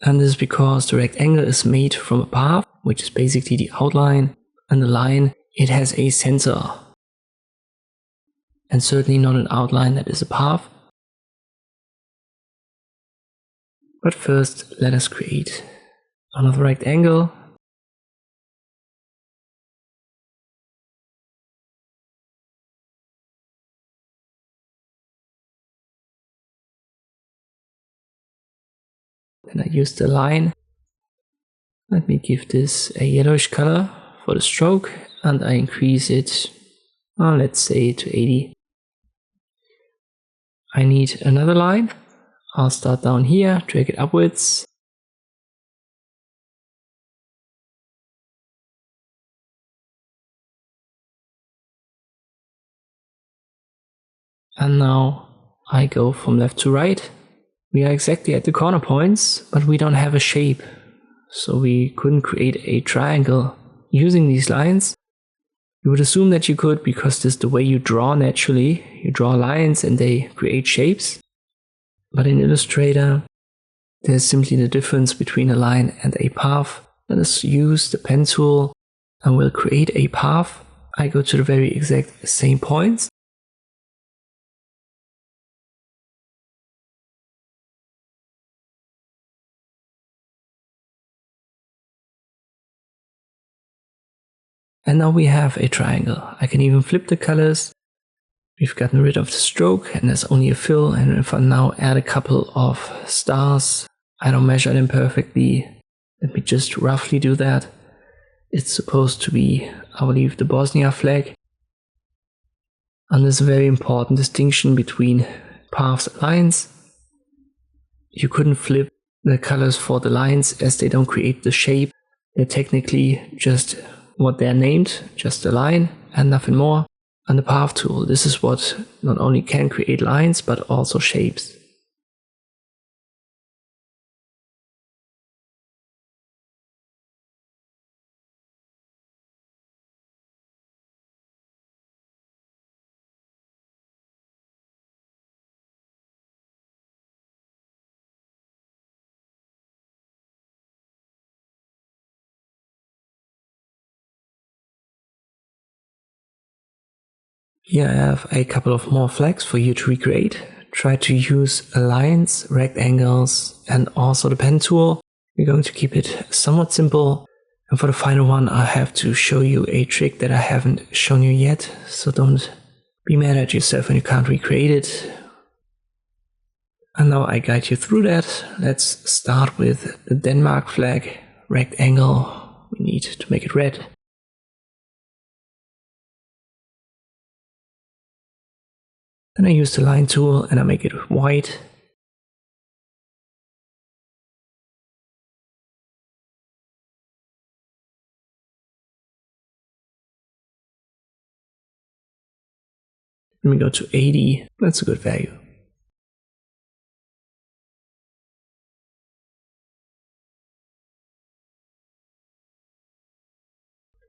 and this is because the rectangle is made from a path, which is basically the outline, and the line, it has a center. And certainly not an outline that is a path. But first, let us create another rectangle. Then I use the line. Let me give this a yellowish color for the stroke, and I increase it, let's say to 80. I need another line. I'll start down here, drag it upwards. And now I go from left to right. We are exactly at the corner points, but we don't have a shape. So we couldn't create a triangle using these lines. You would assume that you could, because this is the way you draw naturally. You draw lines and they create shapes. But in Illustrator, there's simply the difference between a line and a path. Let us use the pen tool and we'll create a path. I go to the very exact same points. And now we have a triangle. I can even flip the colors. We've gotten rid of the stroke and there's only a fill. And if I now add a couple of stars, I don't measure them perfectly. Let me just roughly do that. It's supposed to be, I believe, the Bosnia flag. And there's a very important distinction between paths and lines. You couldn't flip the colors for the lines as they don't create the shape. They're technically just what they're named, just a line and nothing more. And the path tool, this is what not only can create lines but also shapes. Here I have a couple of more flags for you to recreate. Try to use lines, rectangles, and also the pen tool. We're going to keep it somewhat simple. And for the final one, I have to show you a trick that I haven't shown you yet. So don't be mad at yourself when you can't recreate it. And now I guide you through that. Let's start with the Denmark flag, rectangle. We need to make it red. Then I use the line tool and I make it white. Then we go to 80, that's a good value.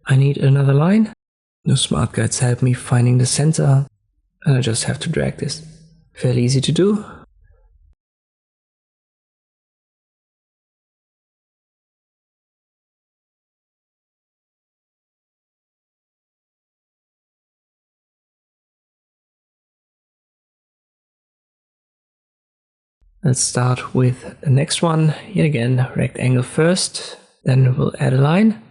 I need another line. The smart guides help me finding the center, and I just have to drag this. Fairly easy to do. Let's start with the next one. Yet again, rectangle first, then we'll add a line.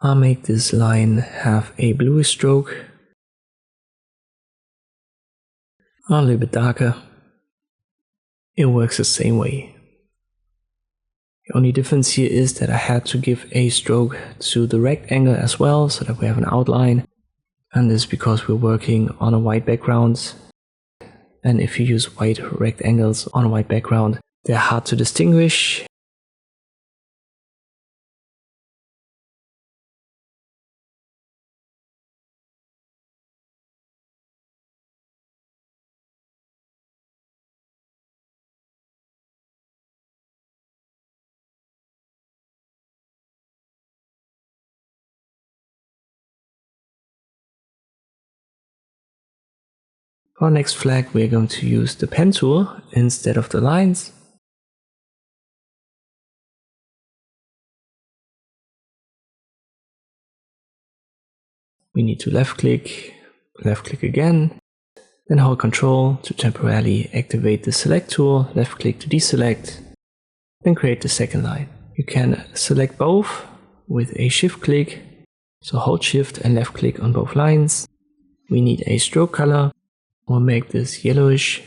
I'll make this line have a bluish stroke. A little bit darker. It works the same way. The only difference here is that I had to give a stroke to the rectangle as well, so that we have an outline. And this is because we're working on a white background. And if you use white rectangles on a white background, they're hard to distinguish. For our next flag, we're going to use the pen tool instead of the lines. We need to left click again, then hold Ctrl to temporarily activate the select tool, left click to deselect, then create the second line. You can select both with a shift click, so hold shift and left click on both lines. We need a stroke color. We'll make this yellowish.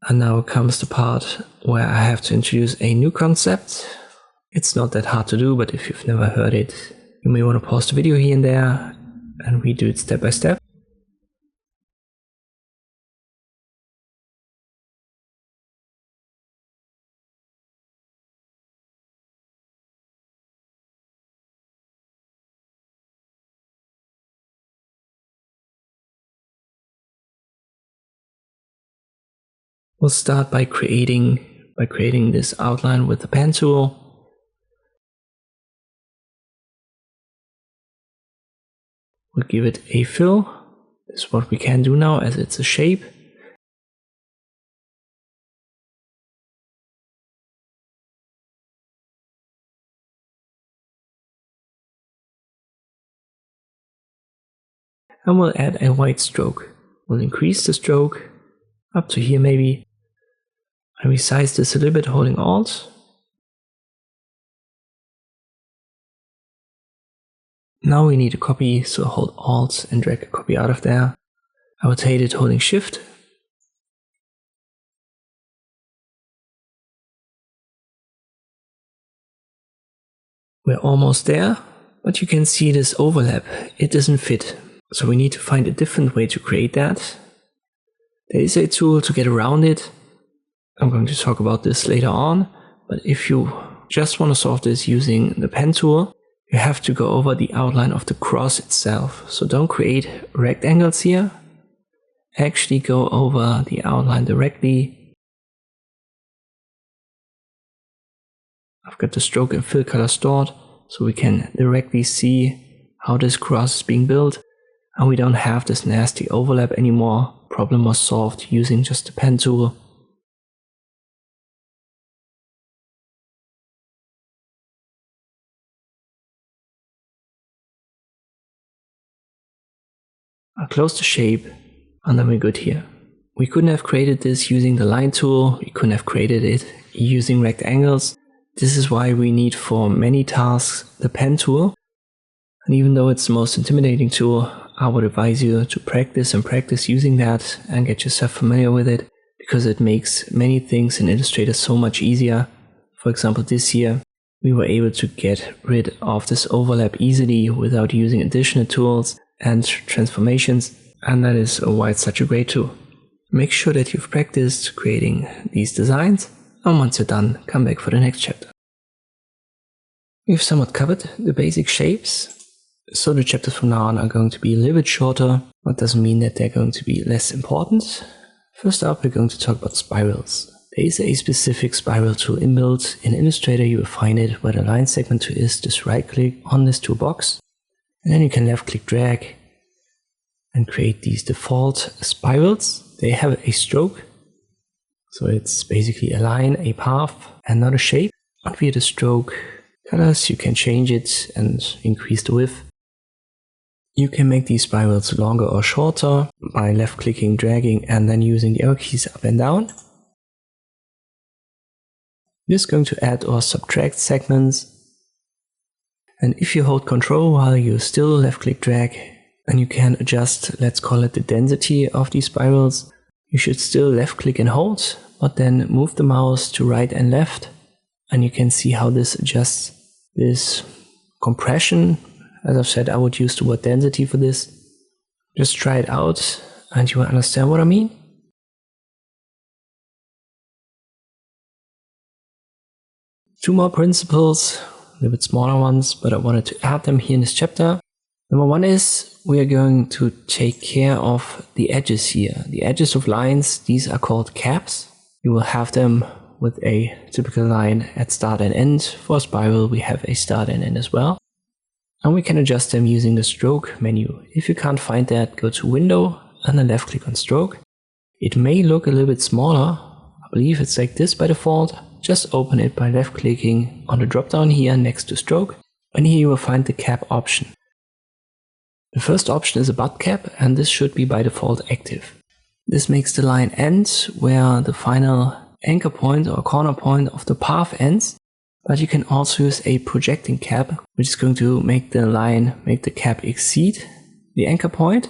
And now comes the part where I have to introduce a new concept. It's not that hard to do, but if you've never heard it, you may want to pause the video here and there, and we do it step by step. We'll start by creating this outline with the pen tool. We'll give it a fill. This is what we can do now as it's a shape. And we'll add a white stroke. We'll increase the stroke up to here maybe. And resize this a little bit holding Alt. Now we need a copy, so hold Alt and drag a copy out of there. I rotate it holding Shift. We're almost there, but you can see this overlap. It doesn't fit. So we need to find a different way to create that. There is a tool to get around it. I'm going to talk about this later on, but if you just want to solve this using the pen tool, you have to go over the outline of the cross itself. So don't create rectangles here. Actually go over the outline directly. I've got the stroke and fill color stored, so we can directly see how this cross is being built, and we don't have this nasty overlap anymore. Problem was solved using just the pen tool. I'll close the shape, and then we're good here. We couldn't have created this using the line tool, we couldn't have created it using rectangles. This is why we need for many tasks the pen tool. And even though it's the most intimidating tool, I would advise you to practice and practice using that and get yourself familiar with it, because it makes many things in Illustrator so much easier. For example, this year we were able to get rid of this overlap easily without using additional tools and transformations, and that is why it's such a great tool. Make sure that you've practiced creating these designs, and once you're done, come back for the next chapter. We've somewhat covered the basic shapes, so the chapters from now on are going to be a little bit shorter, but doesn't mean that they're going to be less important. First up, we're going to talk about spirals. There is a specific spiral tool inbuilt. In Illustrator you will find it where the line segment tool is. Just right click on this toolbox, and then you can left click drag and create these default spirals. They have a stroke, so it's basically a line, a path, and not a shape. And via the stroke colors you can change it and increase the width. You can make these spirals longer or shorter by left clicking, dragging, and then using the arrow keys up and down. This is going to add or subtract segments. And if you hold Ctrl while you still left click drag, and you can adjust, let's call it the density of these spirals. You should still left click and hold, but then move the mouse to right and left, and you can see how this adjusts this compression. As I've said, I would use the word density for this. Just try it out and you will understand what I mean. Two more principles, a little bit smaller ones, but I wanted to add them here in this chapter. Number one is we are going to take care of the edges here. The edges of lines, these are called caps. You will have them with a typical line at start and end. For a spiral, we have a start and end as well. And we can adjust them using the stroke menu. If you can't find that, go to Window and then left click on Stroke. It may look a little bit smaller. I believe it's like this by default. Just open it by left clicking on the drop down here next to Stroke. And here you will find the cap option. The first option is a butt cap, and this should be by default active. This makes the line end where the final anchor point or corner point of the path ends, but you can also use a projecting cap, which is going to make the cap exceed the anchor point.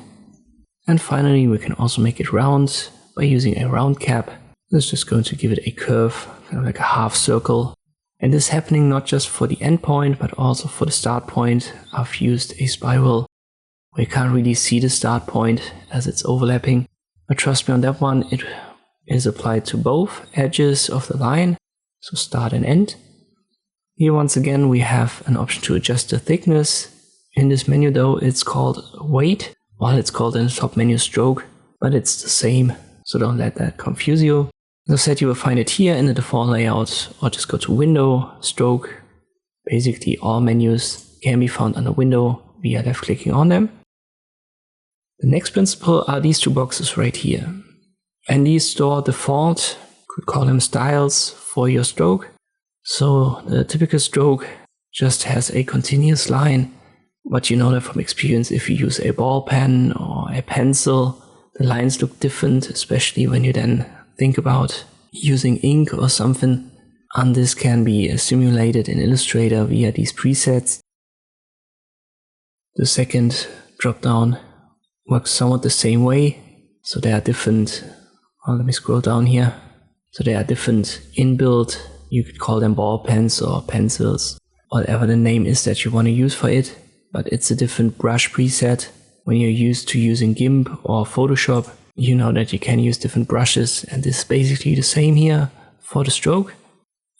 And finally, we can also make it round by using a round cap. This is just going to give it a curve, kind of like a half circle. And this is happening not just for the end point, but also for the start point. I've used a spiral. We can't really see the start point as it's overlapping, but trust me on that one, it is applied to both edges of the line, so start and end. Here once again we have an option to adjust the thickness. In this menu though it's called weight, while it's called in the top menu stroke, but it's the same, so don't let that confuse you. As I said, you will find it here in the default layout, or just go to Window, Stroke. Basically all menus can be found under Window via left clicking on them. The next principle are these two boxes right here. And these store default, could call them styles, for your stroke. So the typical stroke just has a continuous line, but you know that from experience, if you use a ball pen or a pencil, the lines look different, especially when you then think about using ink or something. And this can be simulated in Illustrator via these presets. The second drop down works somewhat the same way. So there are different, let me scroll down here. So there are different inbuilt, you could call them ball pens or pencils, whatever the name is that you want to use for it. But it's a different brush preset. When you're used to using GIMP or Photoshop, you know that you can use different brushes, and this is basically the same here for the stroke.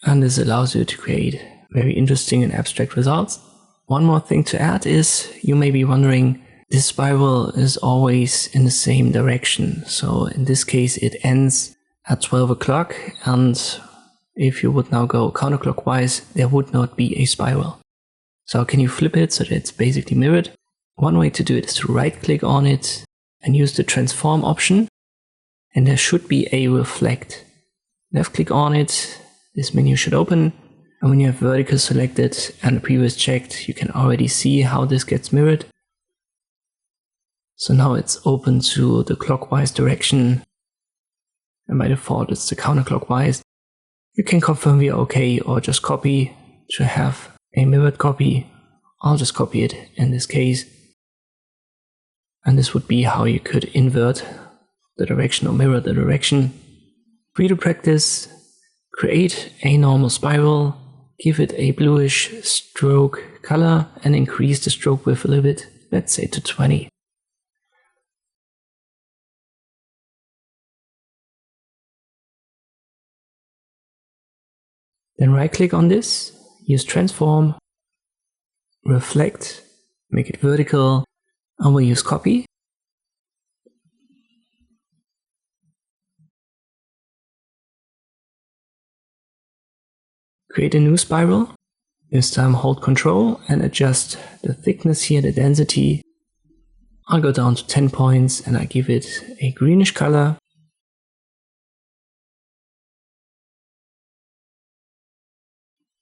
And this allows you to create very interesting and abstract results. One more thing to add is, you may be wondering, this spiral is always in the same direction. So in this case it ends at 12 o'clock, and if you would now go counterclockwise, there would not be a spiral. So how can you flip it so that it's basically mirrored? One way to do it is to right click on it and use the transform option, and there should be a reflect. Left click on it, this menu should open, and when you have vertical selected and the previous checked, you can already see how this gets mirrored. So now it's open to the clockwise direction, and by default it's the counterclockwise. You can confirm via OK or just copy to have a mirrored copy. I'll just copy it in this case. And this would be how you could invert the direction or mirror the direction. For you to practice, create a normal spiral, give it a bluish stroke color and increase the stroke width a little bit, let's say to 20. Then right click on this, use transform, reflect, make it vertical, and we'll use copy. Create a new spiral. This time hold Control and adjust the thickness here, the density. I'll go down to 10 points and I give it a greenish color.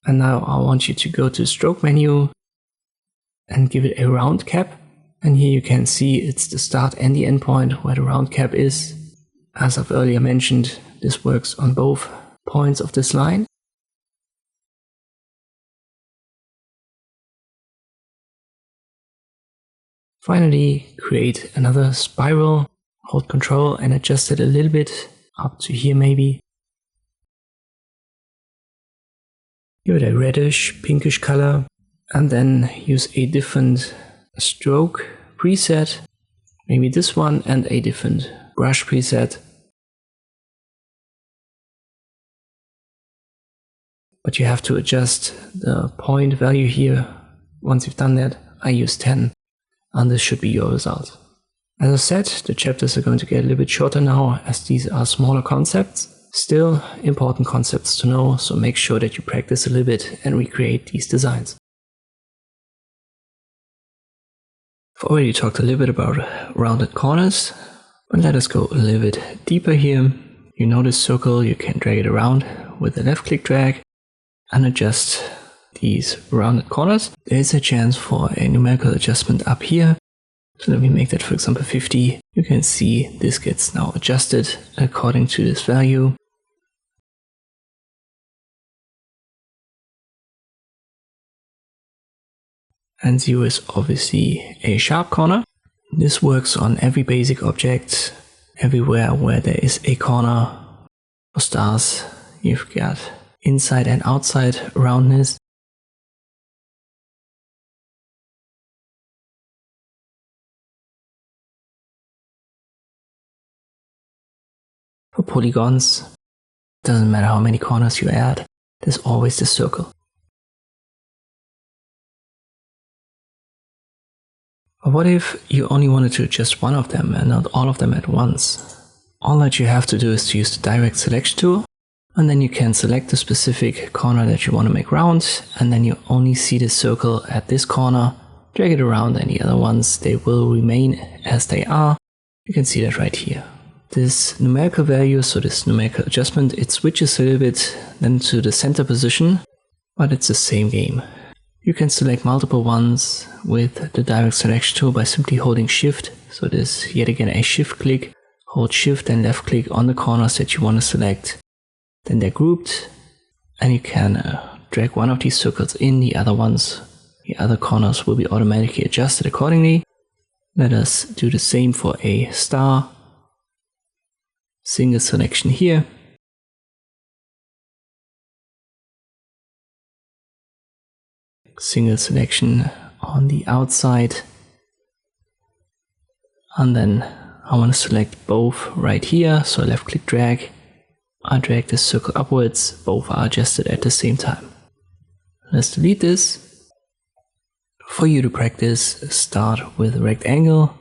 And now I want you to go to stroke menu and give it a round cap. And here you can see it's the start and the end point where the round cap is. As I've earlier mentioned, this works on both points of this line. Finally, create another spiral, hold Control and adjust it a little bit up to here maybe. Give it a reddish, pinkish color, and then use a different stroke preset, maybe this one, and a different brush preset. But you have to adjust the point value here. Once you've done that, I use 10, and this should be your result. As I said, the chapters are going to get a little bit shorter now, as these are smaller concepts. Still important concepts to know, so make sure that you practice a little bit and recreate these designs. I've already talked a little bit about rounded corners, but let us go a little bit deeper here. You know this circle, you can drag it around with a left click drag and adjust these rounded corners. There is a chance for a numerical adjustment up here. So let me make that, for example, 50. You can see this gets now adjusted according to this value. And 0 is obviously a sharp corner. This works on every basic object. Everywhere where there is a corner. For stars, you've got inside and outside roundness. For polygons, doesn't matter how many corners you add, there's always the circle. But what if you only wanted to adjust one of them and not all of them at once? All that you have to do is to use the direct selection tool, and then you can select the specific corner that you want to make round, and then you only see the circle at this corner, drag it around, and the other ones, they will remain as they are. You can see that right here. This numerical value, so this numerical adjustment, it switches a little bit then to the center position, but it's the same game. You can select multiple ones with the direct selection tool by simply holding Shift. So this yet again a shift click, hold Shift and left click on the corners that you want to select. Then they're grouped and you can drag one of these circles in, the other ones, the other corners will be automatically adjusted accordingly. Let us do the same for a star. Single selection here. Single selection on the outside. And then I want to select both right here. So left click drag. I drag this circle upwards. Both are adjusted at the same time. Let's delete this. For you to practice, start with a rectangle.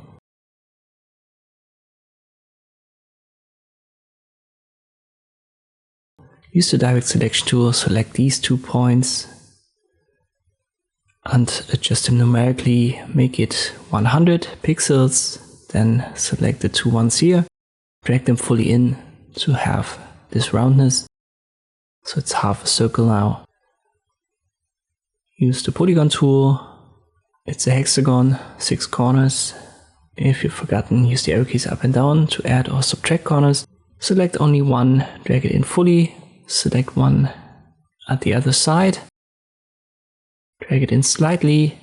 Use the direct selection tool, select these 2 points. and adjust them numerically, make it 100 pixels, then select the two ones here, drag them fully in to have this roundness, so it's half a circle now. Use the Polygon tool, it's a hexagon, 6 corners. If you've forgotten, use the arrow keys up and down to add or subtract corners. Select only one, drag it in fully, select one at the other side, drag it in slightly,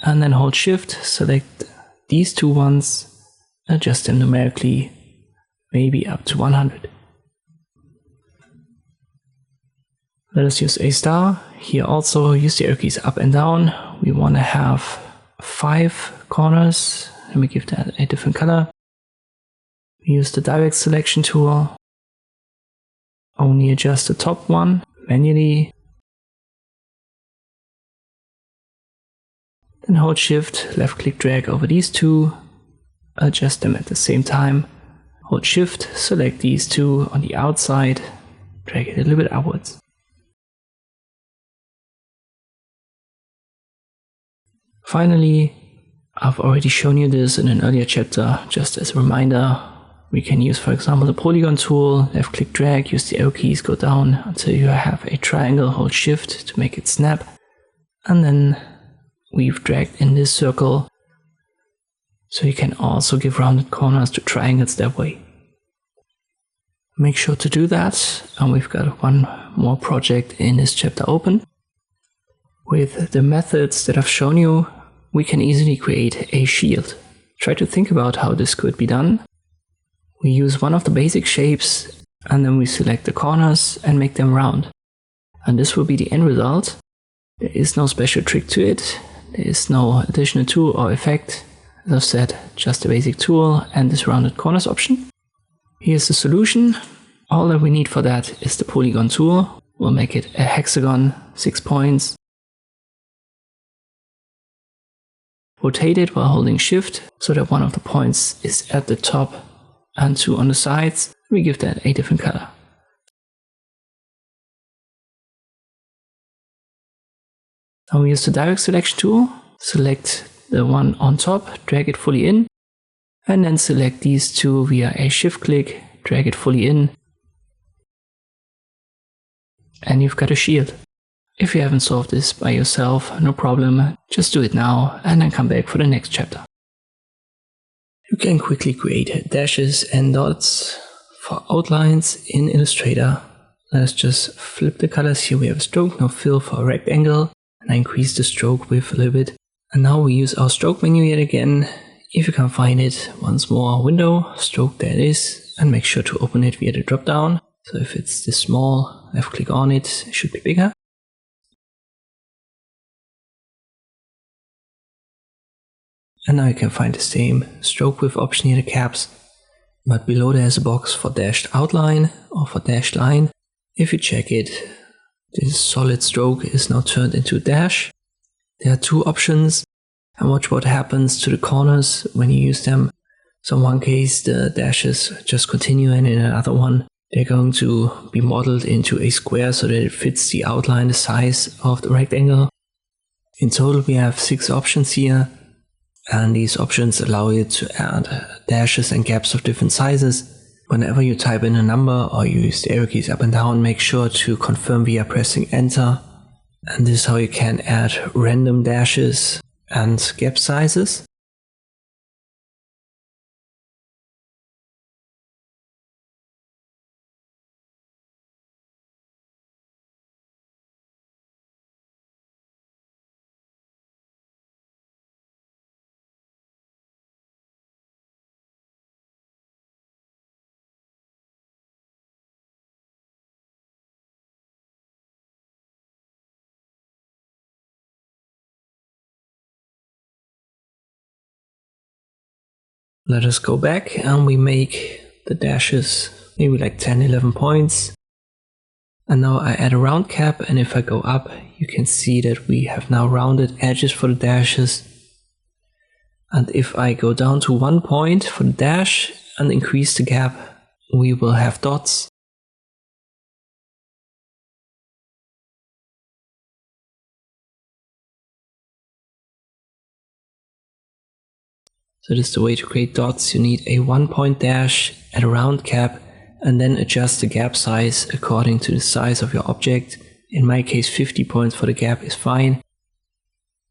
and then hold Shift, select these two ones, adjust them numerically, maybe up to 100. Let us use a star. Here also use the arrow keys up and down. We want to have 5 corners. Let me give that a different color. We use the direct selection tool. Only adjust the top one manually. Then hold Shift, left click drag over these two. Adjust them at the same time. Hold Shift, select these two on the outside. Drag it a little bit upwards. Finally, I've already shown you this in an earlier chapter, just as a reminder. We can use, for example, the Polygon tool, left click drag, use the arrow keys, go down until you have a triangle, hold Shift to make it snap. And then we've dragged in this circle, so you can also give rounded corners to triangles that way. Make sure to do that, and we've got one more project in this chapter open. With the methods that I've shown you, we can easily create a shield. Try to think about how this could be done. We use one of the basic shapes and then we select the corners and make them round. And this will be the end result. There is no special trick to it. There is no additional tool or effect. As I've said, just a basic tool and this rounded corners option. Here's the solution. All that we need for that is the Polygon tool. We'll make it a hexagon, 6 points. Rotate it while holding Shift so that one of the points is at the top and 2 on the sides. We give that a different color. Now we use the direct selection tool. Select the one on top, drag it fully in, and then select these two via a shift click, drag it fully in, and you've got a shield. If you haven't solved this by yourself, no problem, just do it now and then come back for the next chapter. You can quickly create dashes and dots for outlines in Illustrator. Let's just flip the colors. Here we have a stroke, no fill for a rectangle, and I increase the stroke width a little bit. And now we use our stroke menu yet again. If you can find it, once more window, stroke, there it is, and make sure to open it via the drop down. So if it's this small, left click on it, it should be bigger. And now you can find the same stroke width option here, the caps, but below there's a box for dashed outline or for dashed line. If you check it, this solid stroke is now turned into a dash. There are 2 options, and watch what happens to the corners when you use them. So in one case the dashes just continue, and in another one they're going to be modeled into a square so that it fits the outline, the size of the rectangle. In total we have 6 options here. And these options allow you to add dashes and gaps of different sizes. Whenever you type in a number or use the arrow keys up and down, make sure to confirm via pressing enter. And this is how you can add random dashes and gap sizes. Let us go back and we make the dashes maybe like 10-11 points. And now I add a round cap, and if I go up, you can see that we have now rounded edges for the dashes. And if I go down to 1 point for the dash and increase the gap, we will have dots. So this is the way to create dots. You need a 1 point dash, add a round cap, and then adjust the gap size according to the size of your object. In my case, 50 points for the gap is fine.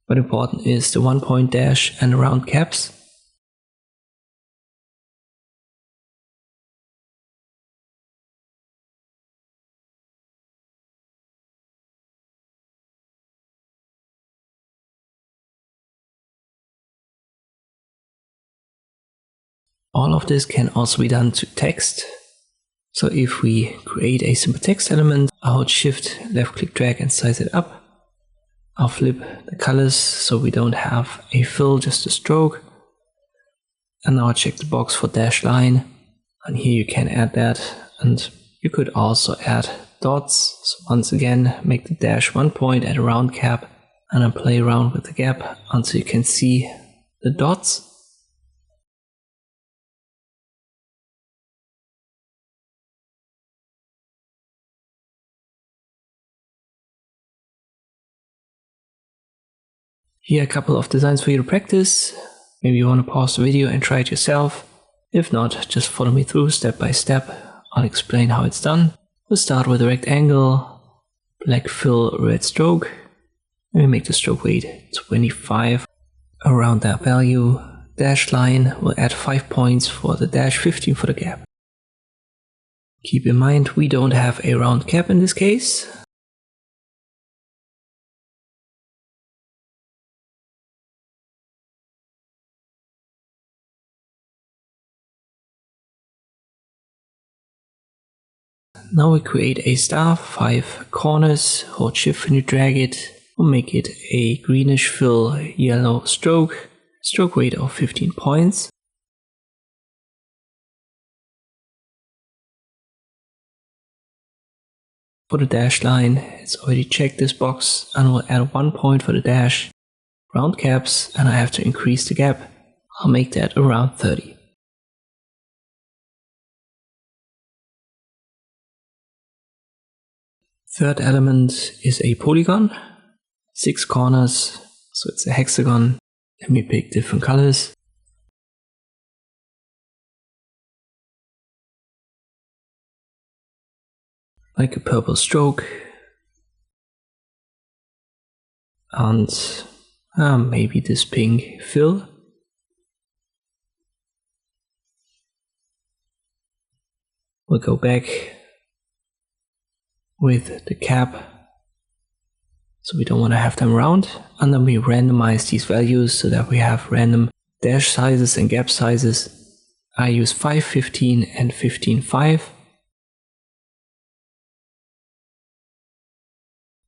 What important is the 1 point dash and the round caps. All of this can also be done to text. So if we create a simple text element, I'll hold Shift, left click, drag and size it up. I'll flip the colors so we don't have a fill, just a stroke. And now I'll check the box for dash line. And here you can add that. And you could also add dots. So once again, make the dash 1 point, add a round cap, and then play around with the gap until you can see the dots. Here are a couple of designs for you to practice. Maybe you want to pause the video and try it yourself. If not, just follow me through step by step. I'll explain how it's done. We'll start with a rectangle, black fill, red stroke. Let me make the stroke weight 25. Around that value, dash line, we'll add 5 points for the dash, 15 for the gap. Keep in mind we don't have a round cap in this case. Now we create a star, 5 corners, hold Shift when you drag it, we'll make it a greenish fill yellow stroke, stroke weight of 15 points. For the dash line, it's already checked this box, and we'll add 1 point for the dash, round caps, and I have to increase the gap. I'll make that around 30. Third element is a polygon, 6 corners, so it's a hexagon. Let me pick different colors. Like a purple stroke. And maybe this pink fill. We'll go back with the cap, so we don't want to have them round, and then we randomize these values so that we have random dash sizes and gap sizes. I use 5, 15 and 15, 5.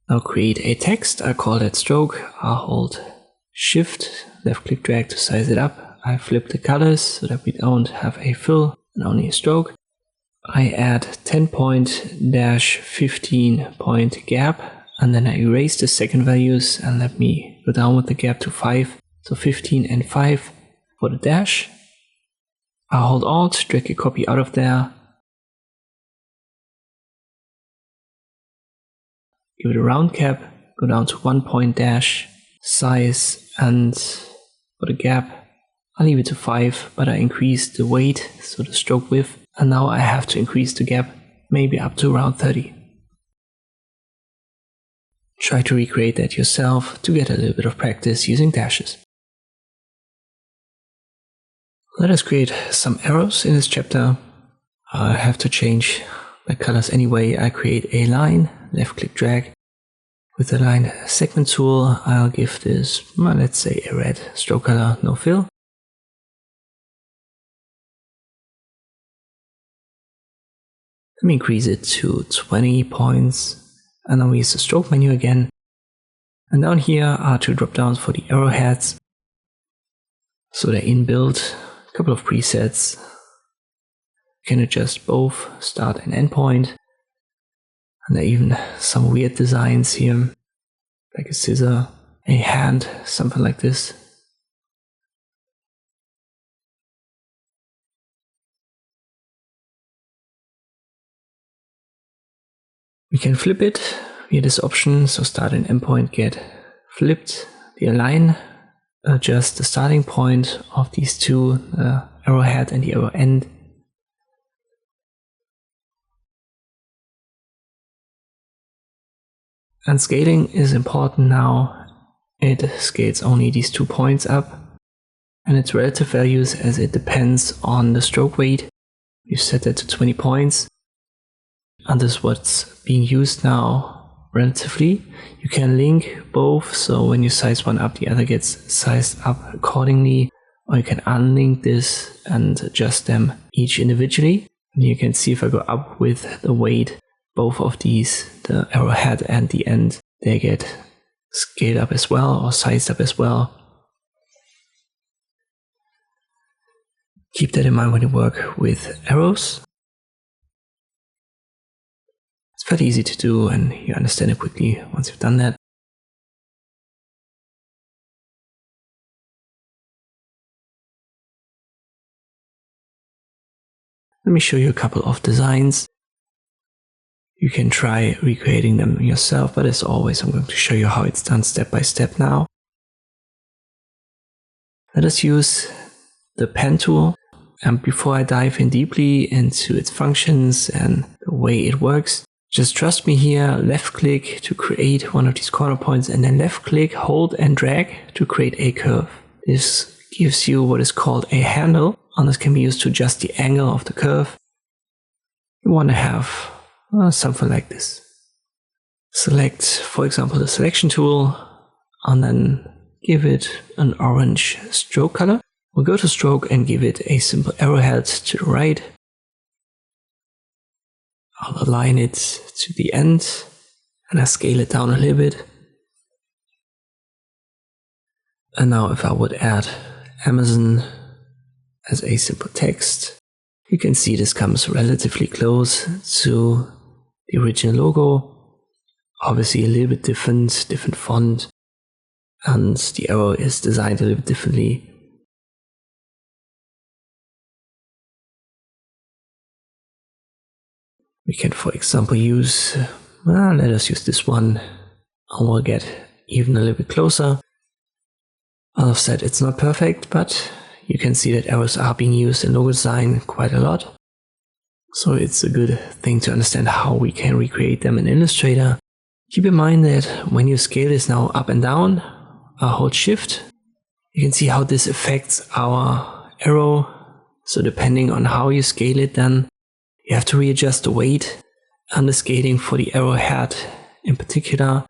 Now create a text, I call that stroke. I'll hold Shift, left click, drag to size it up. I flip the colors so that we don't have a fill and only a stroke. I add 10 point dash 15 point gap, and then I erase the second values and let me go down with the gap to 5. So 15 and 5 for the dash. I'll hold Alt, drag a copy out of there. Give it a round cap, go down to 1 point dash, size, and for the gap, I'll leave it to 5, but I increased the weight, so the stroke width. And now I have to increase the gap, maybe up to around 30. Try to recreate that yourself to get a little bit of practice using dashes. Let us create some arrows in this chapter. I have to change the colors anyway. I create a line, left click, drag. With the line segment tool, I'll give this, well, let's say a red stroke color, no fill. Let me increase it to 20 points, and then we use the stroke menu again. And down here are 2 drop downs for the arrowheads. So they're inbuilt, a couple of presets. You can adjust both start and end point. And there are even some weird designs here, like a scissor, a hand, something like this. We can flip it via this option, so start and end point get flipped. The align adjust the starting point of these two, the arrowhead and the arrow end. And scaling is important now. It scales only these 2 points up, and its relative values as it depends on the stroke weight. You set that to 20 points, and this is what's being used now relatively. You can link both, so when you size one up, the other gets sized up accordingly, or you can unlink this and adjust them each individually. And you can see if I go up with the weight, both of these, the arrowhead and the end, they get scaled up as well or sized up as well. Keep that in mind when you work with arrows. It's fairly easy to do and you understand it quickly once you've done that. Let me show you a couple of designs. You can try recreating them yourself, but as always, I'm going to show you how it's done step by step now. Let us use the pen tool. And before I dive in deeply into its functions and the way it works, just trust me here, left click to create one of these corner points and then left click, hold and drag to create a curve. This gives you what is called a handle, and this can be used to adjust the angle of the curve. You want to have something like this. Select, for example, the selection tool and then give it an orange stroke color. We'll go to stroke and give it a simple arrowhead to the right. I'll align it to the end and I scale it down a little bit. And now if I would add Amazon as a simple text, you can see this comes relatively close to the original logo. Obviously a little bit different font, and the arrow is designed a little bit differently. We can, for example, use, let us use this one, and we'll get even a little bit closer. I've said it's not perfect, but you can see that arrows are being used in logo design quite a lot. So it's a good thing to understand how we can recreate them in Illustrator. Keep in mind that when you scale this now up and down, hold shift, you can see how this affects our arrow. So depending on how you scale it, then you have to readjust the weight and the scaling for the arrowhead in particular.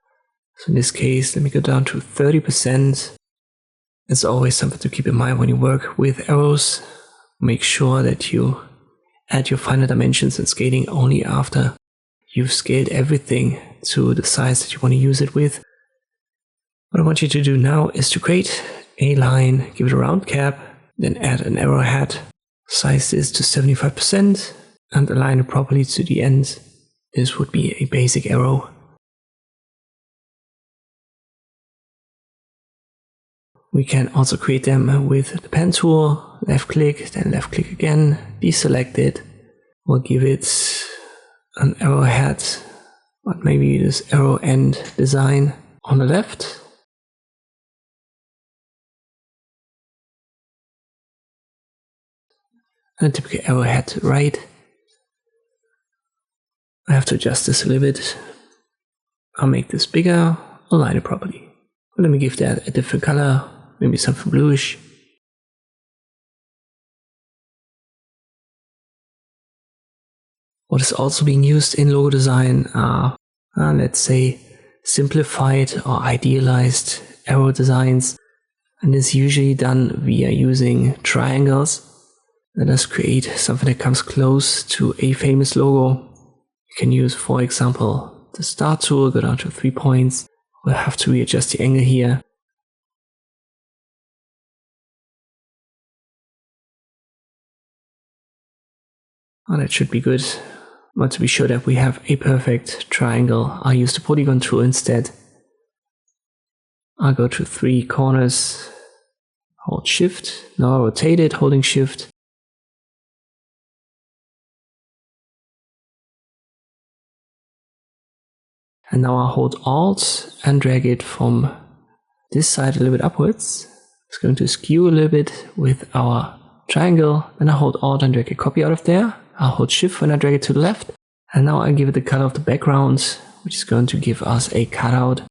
So in this case, let me go down to 30%. It's always something to keep in mind when you work with arrows. Make sure that you add your final dimensions and scaling only after you've scaled everything to the size that you want to use it with. What I want you to do now is to create a line, give it a round cap, then add an arrowhead, size this to 75% and align it properly to the end. This would be a basic arrow. We can also create them with the pen tool, left click, then left click again, deselect it. We'll give it an arrowhead, but maybe this arrow end design on the left. And a typical arrowhead to the right. I have to adjust this a little bit. I'll make this bigger, align it properly. Let me give that a different color. Maybe something bluish. What is also being used in logo design are, let's say, simplified or idealized arrow designs. And it's usually done via using triangles. Let us create something that comes close to a famous logo. You can use, for example, the start tool, go down to 3 points. We'll have to readjust the angle here. Oh, that should be good. But to be sure that we have a perfect triangle, I'll use the Polygon tool instead. I'll go to 3 corners, hold shift, now I'll rotate it, holding shift. And now I'll hold Alt and drag it from this side a little bit upwards. It's going to skew a little bit with our triangle. Then I hold Alt and drag a copy out of there. I'll hold Shift when I drag it to the left. And now I give it the color of the background, which is going to give us a cutout.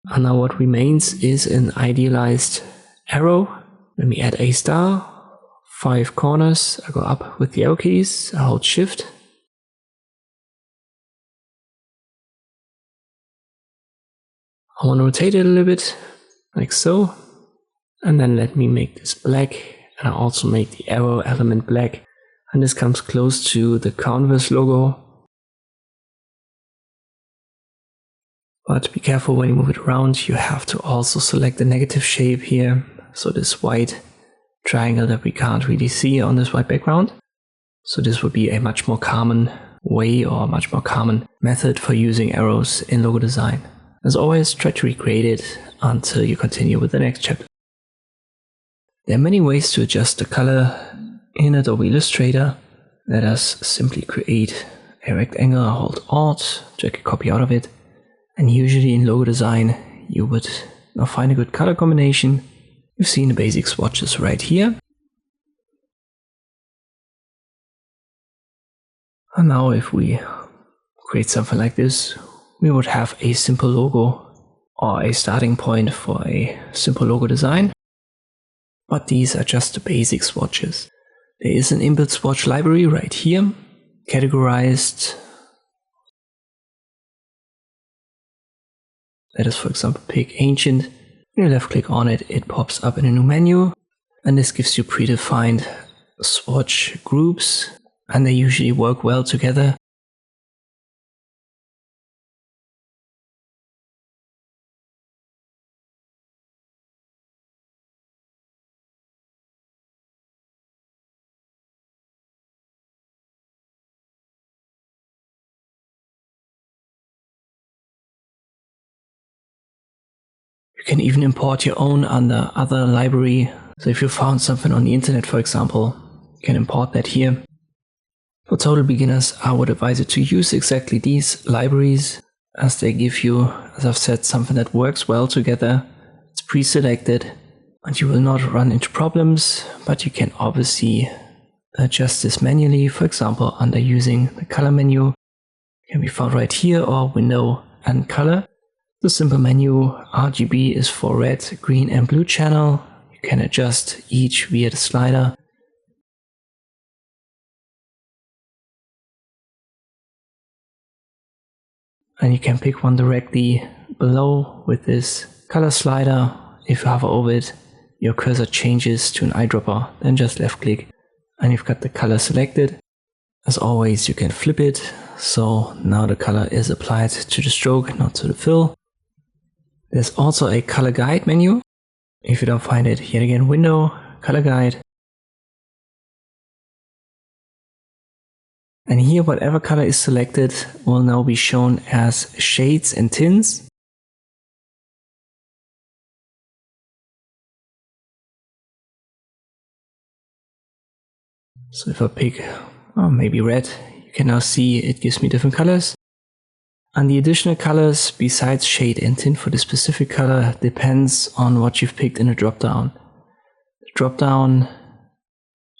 And now what remains is an idealized arrow. Let me add a star, 5 corners. I go up with the arrow keys. I hold Shift. I want to rotate it a little bit, like so. And then let me make this black. And I also make the arrow element black. And this comes close to the canvas logo. But be careful when you move it around. You have to also select the negative shape here. So this white triangle that we can't really see on this white background. So this would be a much more common way or a much more common method for using arrows in logo design. As always, try to recreate it until you continue with the next chapter. There are many ways to adjust the color in Adobe Illustrator. Let us simply create a rectangle. I hold Alt, drag a copy out of it. And usually in logo design, you would now find a good color combination. You've seen the basic swatches right here. And now if we create something like this, we would have a simple logo or a starting point for a simple logo design. But these are just the basic swatches. There is an inbuilt swatch library right here, categorized. Let us, for example, pick Ancient. When you left click on it, it pops up in a new menu. And this gives you predefined swatch groups. And they usually work well together. You can even import your own under other library. So if you found something on the internet, for example, you can import that here. For total beginners, I would advise you to use exactly these libraries as they give you, as I've said, something that works well together. It's pre-selected and you will not run into problems, but you can obviously adjust this manually. For example, under using the color menu, can be found right here, or window and color. The simple menu RGB is for red, green and blue channel. You can adjust each via the slider. And you can pick one directly below with this color slider. If you hover over it, your cursor changes to an eyedropper. Then just left click and you've got the color selected. As always, you can flip it. So now the color is applied to the stroke, not to the fill. There's also a color guide menu. If you don't find it, yet again, window, color guide. And here, whatever color is selected will now be shown as shades and tints. So if I pick maybe red, you can now see it gives me different colors. And the additional colors besides shade and tint for the specific color depends on what you've picked in a dropdown. The dropdown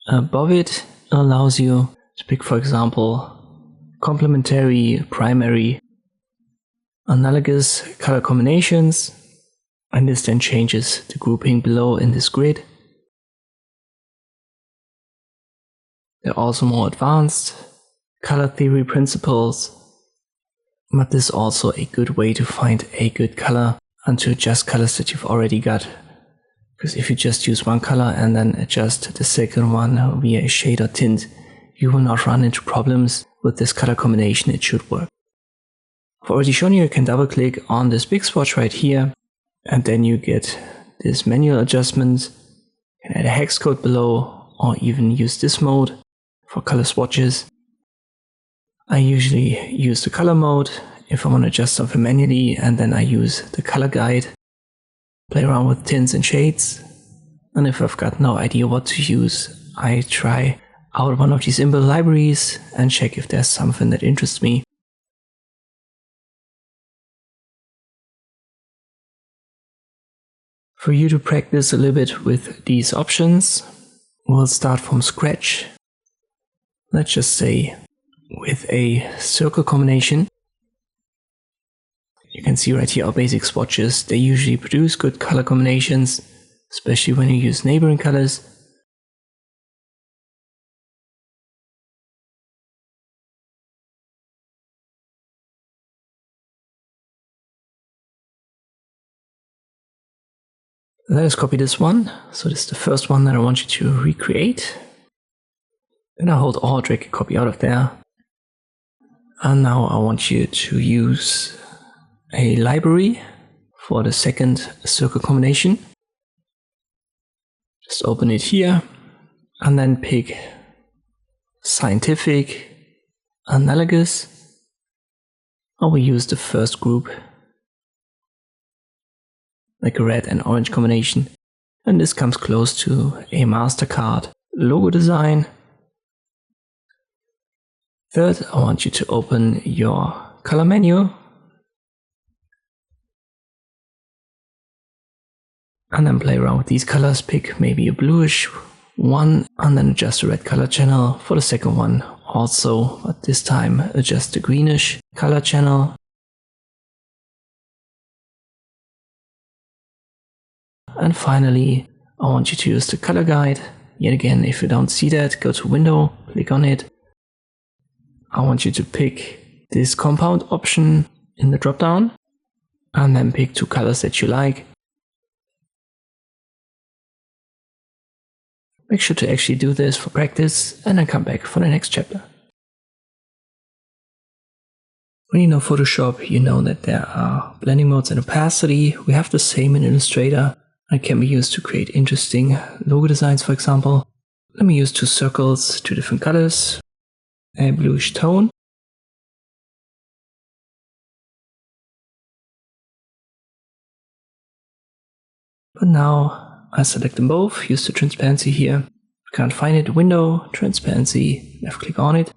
above it allows you to pick, for example, complementary, primary, analogous color combinations, and this then changes the grouping below in this grid. There are also more advanced color theory principles, but this is also a good way to find a good color and to adjust colors that you've already got. Because if you just use one color and then adjust the second one via a shade or tint, you will not run into problems with this color combination. It should work. I've already shown you can double click on this big swatch right here, and then you get this manual adjustment. You can add a hex code below or even use this mode for color swatches. I usually use the color mode if I want to adjust something manually, and then I use the color guide, play around with tints and shades. And if I've got no idea what to use, I try out one of these inbuilt libraries and check if there's something that interests me. For you to practice a little bit with these options, we'll start from scratch. Let's just say with a circle combination. You can see right here our basic swatches. They usually produce good color combinations, especially when you use neighboring colors. Let us copy this one. So this is the first one that I want you to recreate. Then I hold Alt, drag a copy out of there. And now I want you to use a library for the second circle combination. Just open it here and then pick scientific, analogous. I will use the first group, like a red and orange combination. And this comes close to a MasterCard logo design. Third, I want you to open your color menu. And then play around with these colors, pick maybe a bluish one, and then adjust the red color channel for the second one also, but this time adjust the greenish color channel. And finally, I want you to use the color guide. Yet again, if you don't see that, go to Window, click on it. I want you to pick this compound option in the dropdown, and then pick two colors that you like. Make sure to actually do this for practice and then come back for the next chapter. When you know Photoshop, you know that there are blending modes and opacity. We have the same in Illustrator. It can be used to create interesting logo designs, for example. Let me use two circles, two different colors, a bluish tone. But now I select them both, use the transparency here. If you can't find it, Window, transparency, left click on it.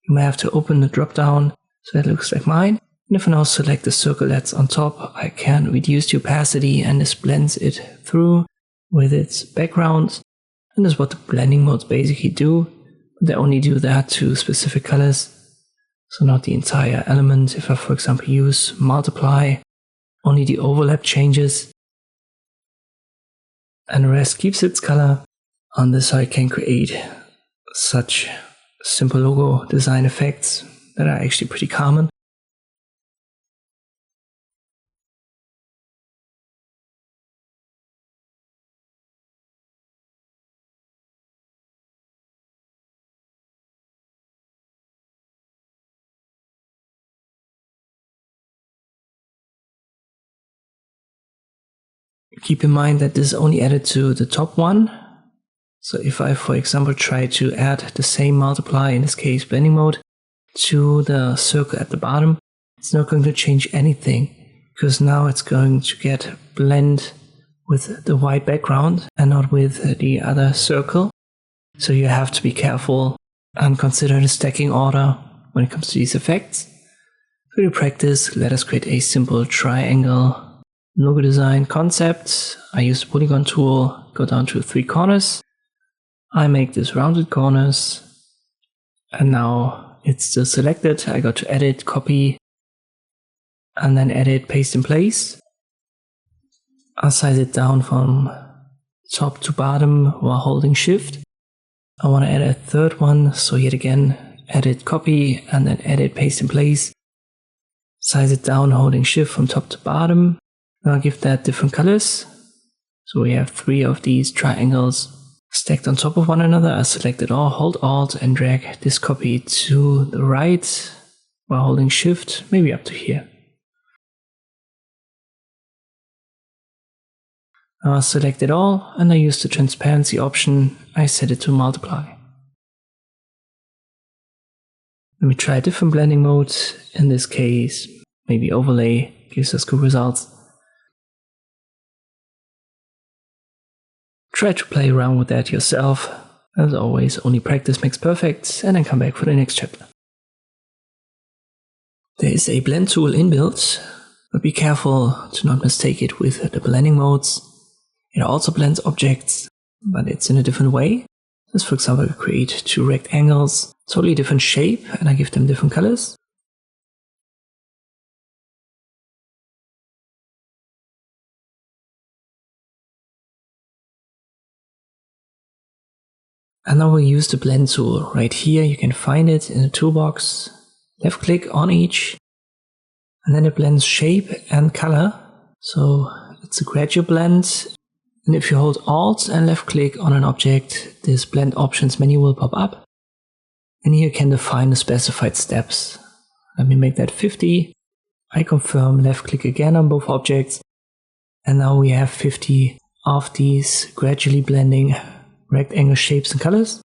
You may have to open the drop down so that looks like mine. And if I now select the circle that's on top, I can reduce the opacity and this blends it through with its background. And that's what the blending modes basically do. They only do that to specific colors. So not the entire element. If I, for example, use multiply, only the overlap changes. And the rest keeps its color. On this I can create such simple logo design effects that are actually pretty common. Keep in mind that this is only added to the top one. So if I, for example, try to add the same multiply, in this case blending mode, to the circle at the bottom, it's not going to change anything, because now it's going to get blend with the white background and not with the other circle. So you have to be careful and consider the stacking order when it comes to these effects. For your practice, let us create a simple triangle logo design concept. I use the Polygon tool, go down to 3 corners. I make this rounded corners, and now it's still selected. I go to edit, copy, and then edit, paste in place. I'll size it down from top to bottom while holding shift. I want to add a third one, so yet again, edit, copy, and then edit, paste in place. Size it down holding shift from top to bottom. Now I'll give that different colors. So we have 3 of these triangles stacked on top of one another. I select it all, hold Alt and drag this copy to the right while holding shift, maybe up to here. Now I select it all and I use the transparency option. I set it to multiply. Let me try a different blending mode. In this case, maybe overlay gives us good results. Try to play around with that yourself. As always, only practice makes perfect, and then come back for the next chapter. There is a blend tool inbuilt, but be careful to not mistake it with the blending modes. It also blends objects, but it's in a different way. Let's, for example, create two rectangles, totally different shape, and I give them different colors. And now we'll use the blend tool. Right here, you can find it in the toolbox. Left click on each, and then it blends shape and color. So it's a gradual blend. And if you hold Alt and left click on an object, this blend options menu will pop up. And here you can define the specified steps. Let me make that 50. I confirm, left click again on both objects. And now we have 50 of these gradually blending rectangle shapes and colors.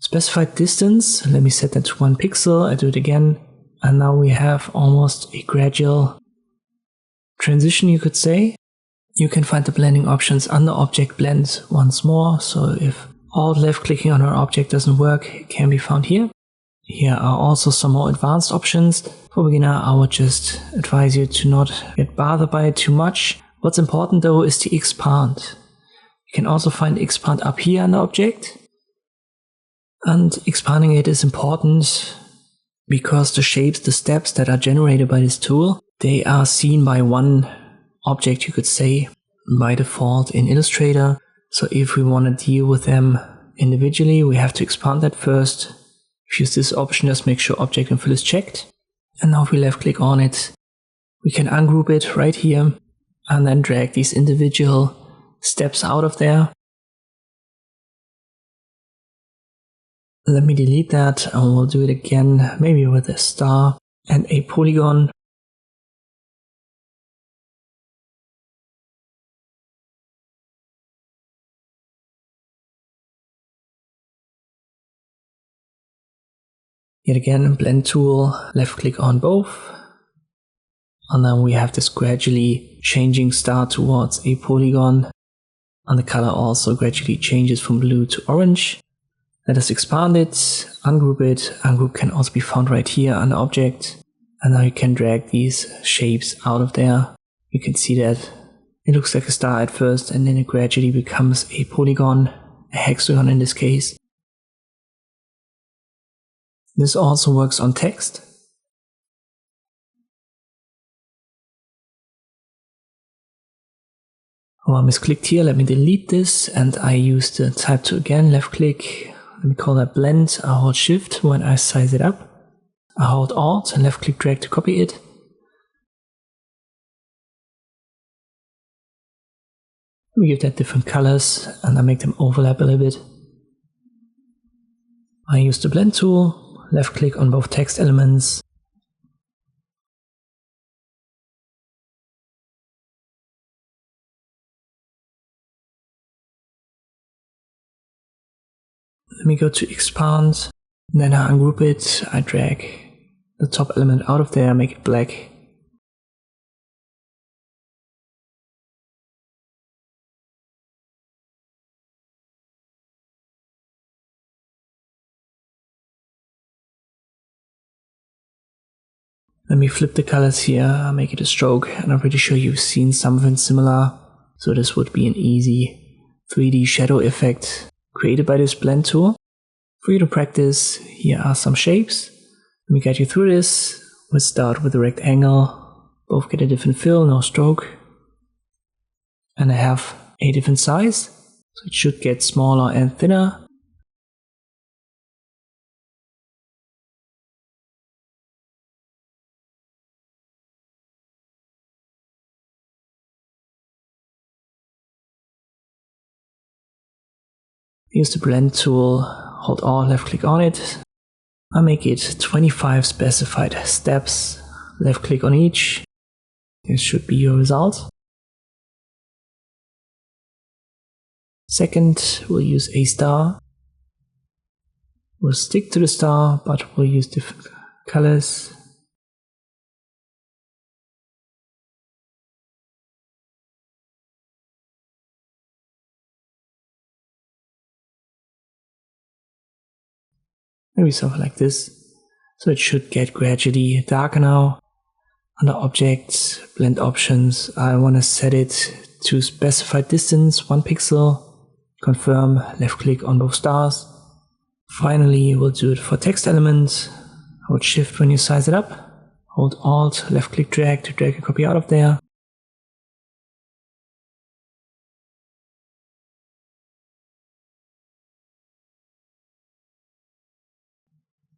Specified distance, let me set that to 1 pixel. I do it again. And now we have almost a gradual transition, you could say. You can find the blending options under Object Blend once more. So if Alt left clicking on our object doesn't work, it can be found here. Here are also some more advanced options. For beginner, I would just advise you to not get bothered by it too much. What's important though is the expand. You can also find expand up here under Object. And expanding it is important because the shapes, the steps that are generated by this tool, they are seen by one object, you could say, by default in Illustrator. So if we want to deal with them individually, we have to expand that first. If you use this option, just make sure Object and Fill is checked. And now if we left click on it, we can ungroup it right here and then drag these individual steps out of there. Let me delete that and we'll do it again, maybe with a star and a polygon. Yet again, blend tool, left click on both. And then we have this gradually changing star towards a polygon. And the color also gradually changes from blue to orange. Let us expand it, ungroup it. Ungroup can also be found right here under Object. And now you can drag these shapes out of there. You can see that it looks like a star at first and then it gradually becomes a polygon, a hexagon in this case. This also works on text. Oh, I misclicked here. Let me delete this and I use the type tool again, left click. Let me call that blend. I hold shift when I size it up. I hold Alt and left click drag to copy it. We give that different colors and I make them overlap a little bit. I use the blend tool, left click on both text elements. Let me go to expand, then I ungroup it, I drag the top element out of there, make it black. Let me flip the colors here, make it a stroke, and I'm pretty sure you've seen something similar. So this would be an easy 3D shadow effect created by this blend tool. For you to practice, here are some shapes. Let me guide you through this. We'll start with a rectangle. Both get a different fill, no stroke. And I have a different size, so it should get smaller and thinner. Use the blend tool, hold Alt, left click on it. I make it 25 specified steps, left click on each. This should be your result. Second, we'll use a star. We'll stick to the star, but we'll use different colors. Maybe something like this. So it should get gradually darker now. Under Objects, Blend Options, I want to set it to specified distance, 1 pixel. Confirm, left click on both stars. Finally, we'll do it for text element. Hold Shift when you size it up. Hold Alt, left click drag to drag a copy out of there.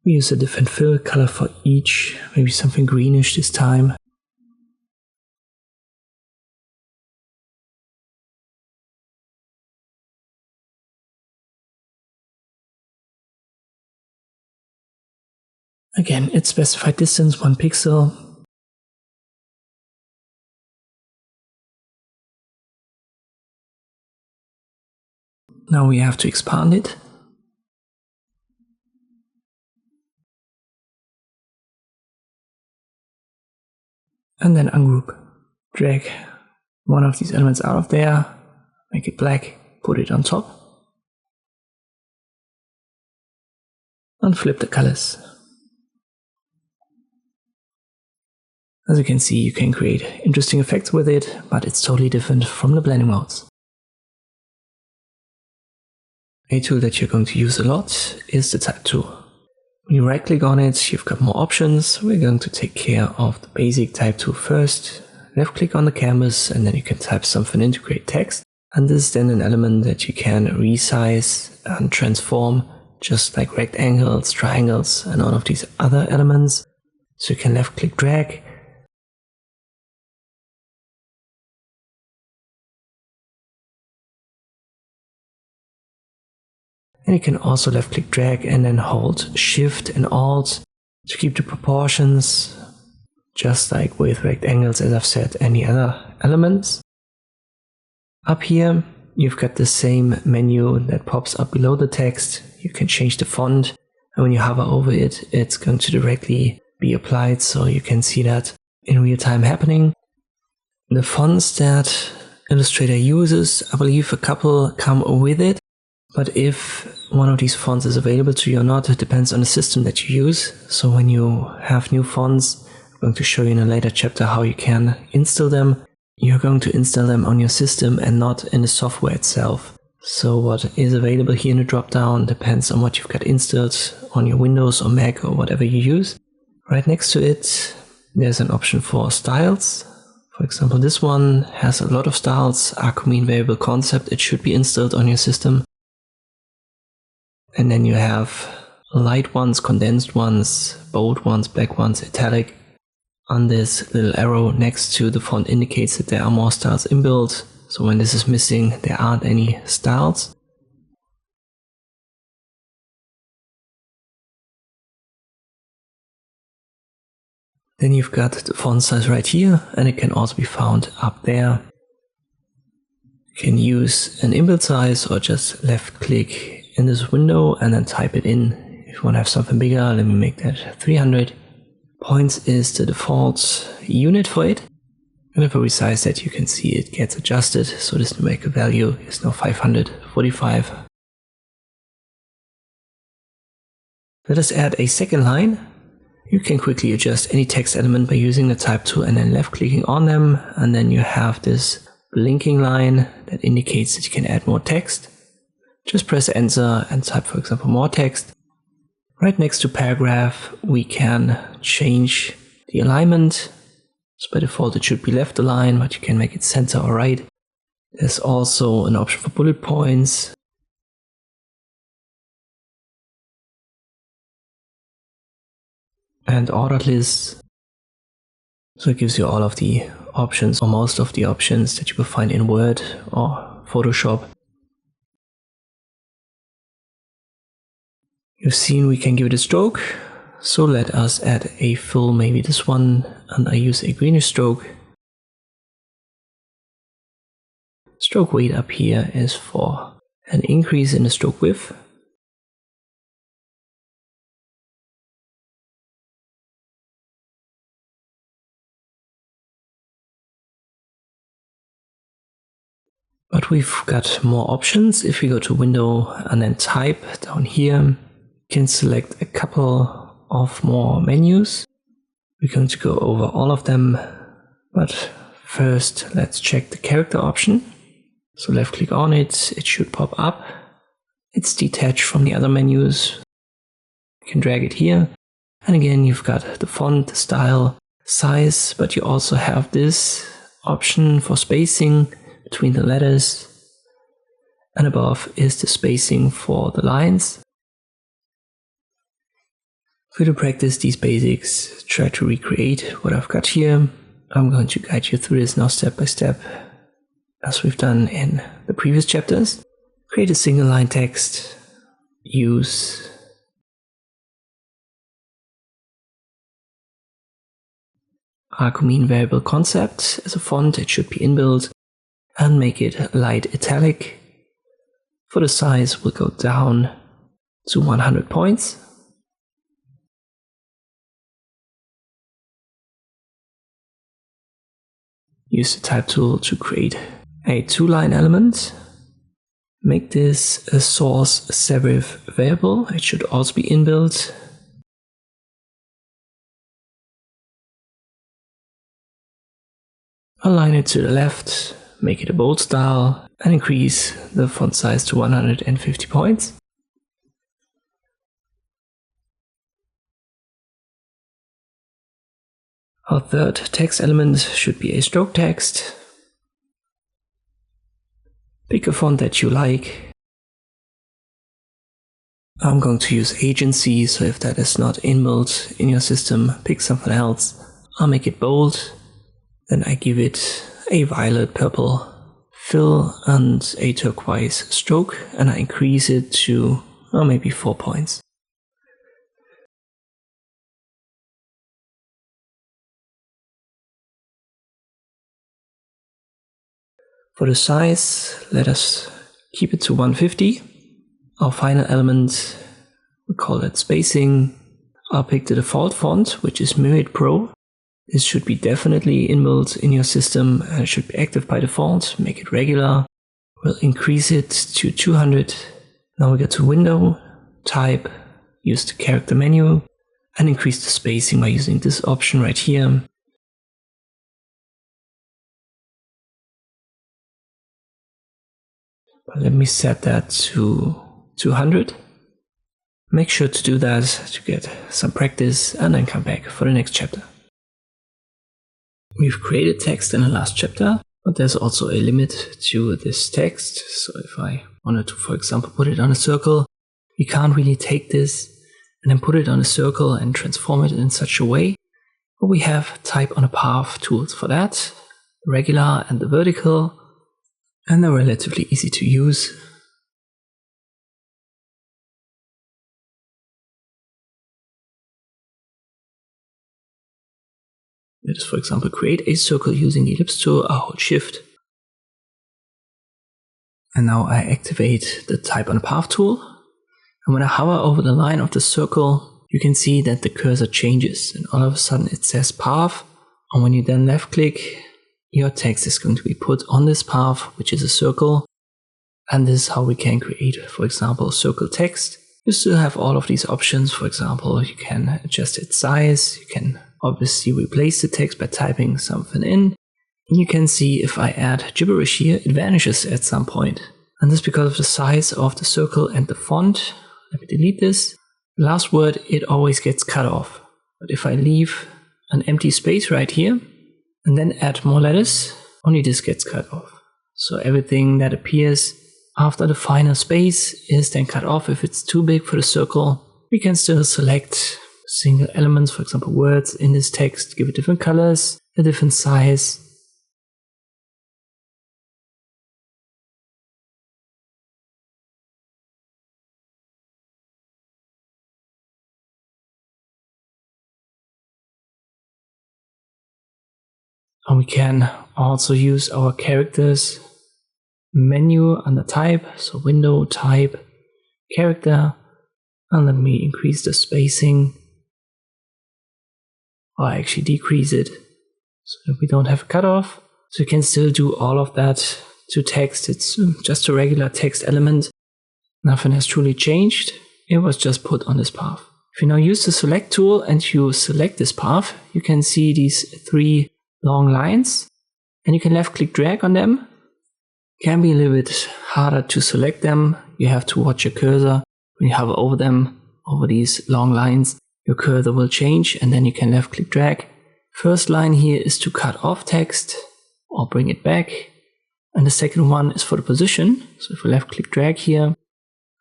We use a different fill color for each, maybe something greenish this time. Again, it's specified distance, 1 pixel. Now we have to expand it. And then ungroup. Drag one of these elements out of there, make it black, put it on top. And flip the colors. As you can see, you can create interesting effects with it, but it's totally different from the blending modes. A tool that you're going to use a lot is the Type tool. When you right click on it, you've got more options. We're going to take care of the basic Type tool first. Left click on the canvas and then you can type something in to create text. And this is then an element that you can resize and transform, just like rectangles, triangles, and all of these other elements. So you can left click drag. And you can also left click drag and then hold Shift and Alt to keep the proportions, just like with rectangles, as I've said, any other elements. Up here, you've got the same menu that pops up below the text. You can change the font, and when you hover over it, it's going to directly be applied, so you can see that in real time happening. The fonts that Illustrator uses, I believe a couple come with it. But if one of these fonts is available to you or not, it depends on the system that you use. So when you have new fonts, I'm going to show you in a later chapter how you can install them. You're going to install them on your system and not in the software itself. So what is available here in the drop-down depends on what you've got installed on your Windows or Mac or whatever you use. Right next to it, there's an option for styles. For example, this one has a lot of styles, Arcomean variable concept. It should be installed on your system. And then you have light ones, condensed ones, bold ones, black ones, italic. On this little arrow next to the font indicates that there are more styles inbuilt. So when this is missing, there aren't any styles. Then you've got the font size right here, and it can also be found up there. You can use an inbuilt size or just left click in this window and then type it in. If you want to have something bigger, let me make that 300. Points is the default unit for it. And if I resize that, you can see it gets adjusted. So this numerical value is now 545. Let us add a second line. You can quickly adjust any text element by using the Type tool and then left clicking on them. And then you have this blinking line that indicates that you can add more text. Just press Enter and type, for example, more text. Right next to paragraph, we can change the alignment. So by default, it should be left align, but you can make it center or right. There's also an option for bullet points. And ordered lists. So it gives you all of the options, or most of the options that you will find in Word or Photoshop. You've seen we can give it a stroke, so let us add a fill, maybe this one, and I use a greenish stroke. Stroke weight up here is for an increase in the stroke width. But we've got more options. If we go to Window and then Type down here, you can select a couple of more menus. We're going to go over all of them, but first let's check the character option. So left click on it, it should pop up. It's detached from the other menus. You can drag it here. And again, you've got the font, the style, size, but you also have this option for spacing between the letters. And above is the spacing for the lines. For you to practice these basics, try to recreate what I've got here. I'm going to guide you through this now step by step, as we've done in the previous chapters. Create a single line text. Use Arcomean variable concept as a font. It should be inbuilt, and make it light italic. For the size, we'll go down to 100 points. Use the type tool to create a two-line element. Make this a source serif variable. It should also be inbuilt. Align it to the left, make it a bold style, and increase the font size to 150 points. Our third text element should be a stroke text. Pick a font that you like. I'm going to use Agency, so if that is not inbuilt in your system, pick something else. I'll make it bold. Then I give it a violet purple fill and a turquoise stroke, and I increase it to maybe 4 points. For the size, let us keep it to 150. Our final element, we call it spacing. I'll pick the default font, which is Myriad Pro. This should be definitely inbuilt in your system and it should be active by default. Make it regular. We'll increase it to 200. Now we go to Window, Type, use the character menu, and increase the spacing by using this option right here. But let me set that to 200. Make sure to do that to get some practice and then come back for the next chapter. We've created text in the last chapter, but there's also a limit to this text. So if I wanted to, for example, put it on a circle, we can't really take this and then put it on a circle and transform it in such a way. But we have type on a path tools for that, the regular and the vertical, and they're relatively easy to use. Let us, for example, create a circle using the ellipse tool. I hold Shift. And now I activate the type on a path tool. And when I hover over the line of the circle, you can see that the cursor changes. And all of a sudden it says path. And when you then left click, your text is going to be put on this path, which is a circle. And this is how we can create, for example, circle text. You still have all of these options. For example, you can adjust its size. You can obviously replace the text by typing something in. And you can see if I add gibberish here, it vanishes at some point. And this is because of the size of the circle and the font. Let me delete this. The last word, it always gets cut off. But if I leave an empty space right here and then add more letters, only this gets cut off. So everything that appears after the final space is then cut off. If it's too big for the circle, we can still select single elements, for example, words in this text, give it different colors, a different size. And we can also use our characters menu under type, so window, type, character, and let me increase the spacing. Or actually decrease it so that we don't have a cutoff. So you can still do all of that to text. It's just a regular text element. Nothing has truly changed. It was just put on this path. If you now use the select tool and you select this path, you can see these 3 long lines, and you can left click drag on them. It can be a little bit harder to select them. You have to watch your cursor. When you hover over them, over these long lines, your cursor will change, and then you can left click drag. First line here is to cut off text or bring it back. And the second one is for the position. So if I left click drag here,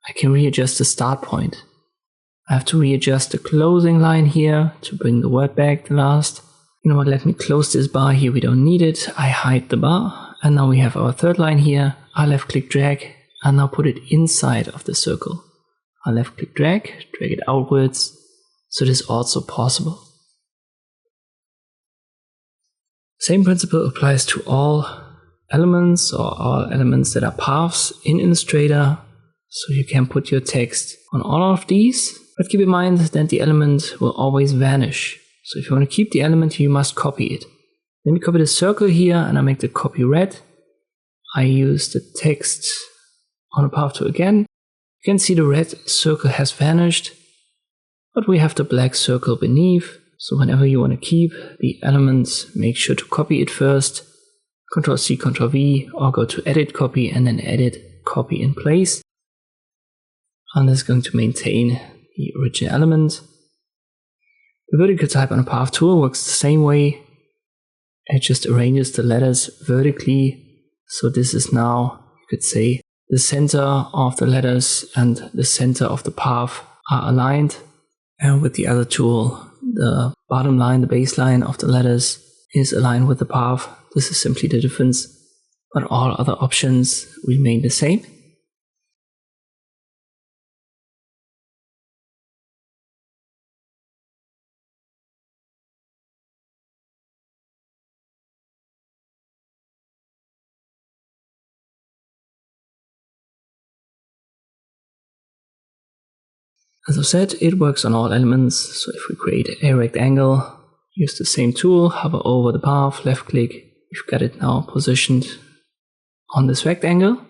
I can readjust the start point. I have to readjust the closing line here to bring the word back the last. You know what, let me close this bar here, we don't need it. I hide the bar, and now we have our third line here. I left click drag and now put it inside of the circle. I left click drag it outwards, so this is also possible. Same principle applies to all elements or all elements that are paths in Illustrator. So you can put your text on all of these, but keep in mind that the element will always vanish. So if you want to keep the element, you must copy it. Let me copy the circle here and I make the copy red. I use the text on the path tool again. You can see the red circle has vanished, but we have the black circle beneath. So whenever you want to keep the elements, make sure to copy it first. Ctrl C, Ctrl V, or go to edit copy and then edit copy in place. And this is going to maintain the original element. The vertical type on a path tool works the same way. It just arranges the letters vertically. So this is now, you could say, the center of the letters and the center of the path are aligned. And with the other tool, the bottom line, the baseline of the letters is aligned with the path. This is simply the difference, but all other options remain the same. As I said, it works on all elements. So if we create a rectangle, use the same tool, hover over the path, left click. We've got it now positioned on this rectangle.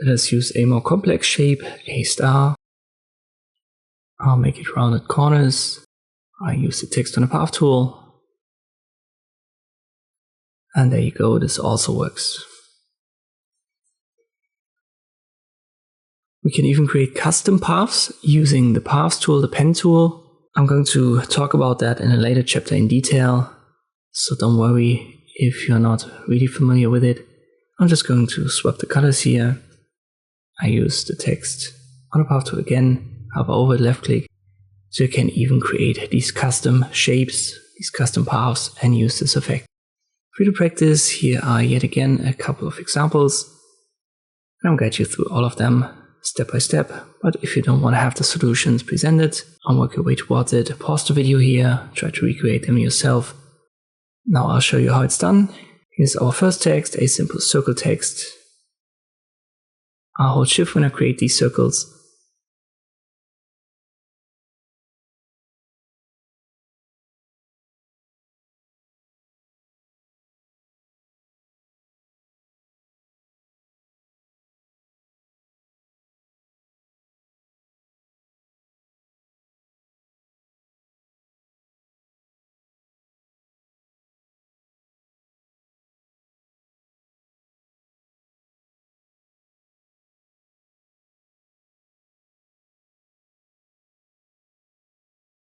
Let us use a more complex shape, a star. I'll make it rounded corners. I use the text on the path tool. And there you go, this also works. We can even create custom paths using the path tool, the pen tool. I'm going to talk about that in a later chapter in detail. So don't worry if you're not really familiar with it. I'm just going to swap the colors here. I use the text on the path tool again, hover over it, left click. So you can even create these custom shapes, these custom paths, and use this effect. For you to practice, here are yet again a couple of examples. I'll guide you through all of them step by step, but if you don't want to have the solutions presented, I'll work your way towards it. Pause the video here, try to recreate them yourself. Now I'll show you how it's done. Here's our first text, a simple circle text. I'll hold Shift when I create these circles.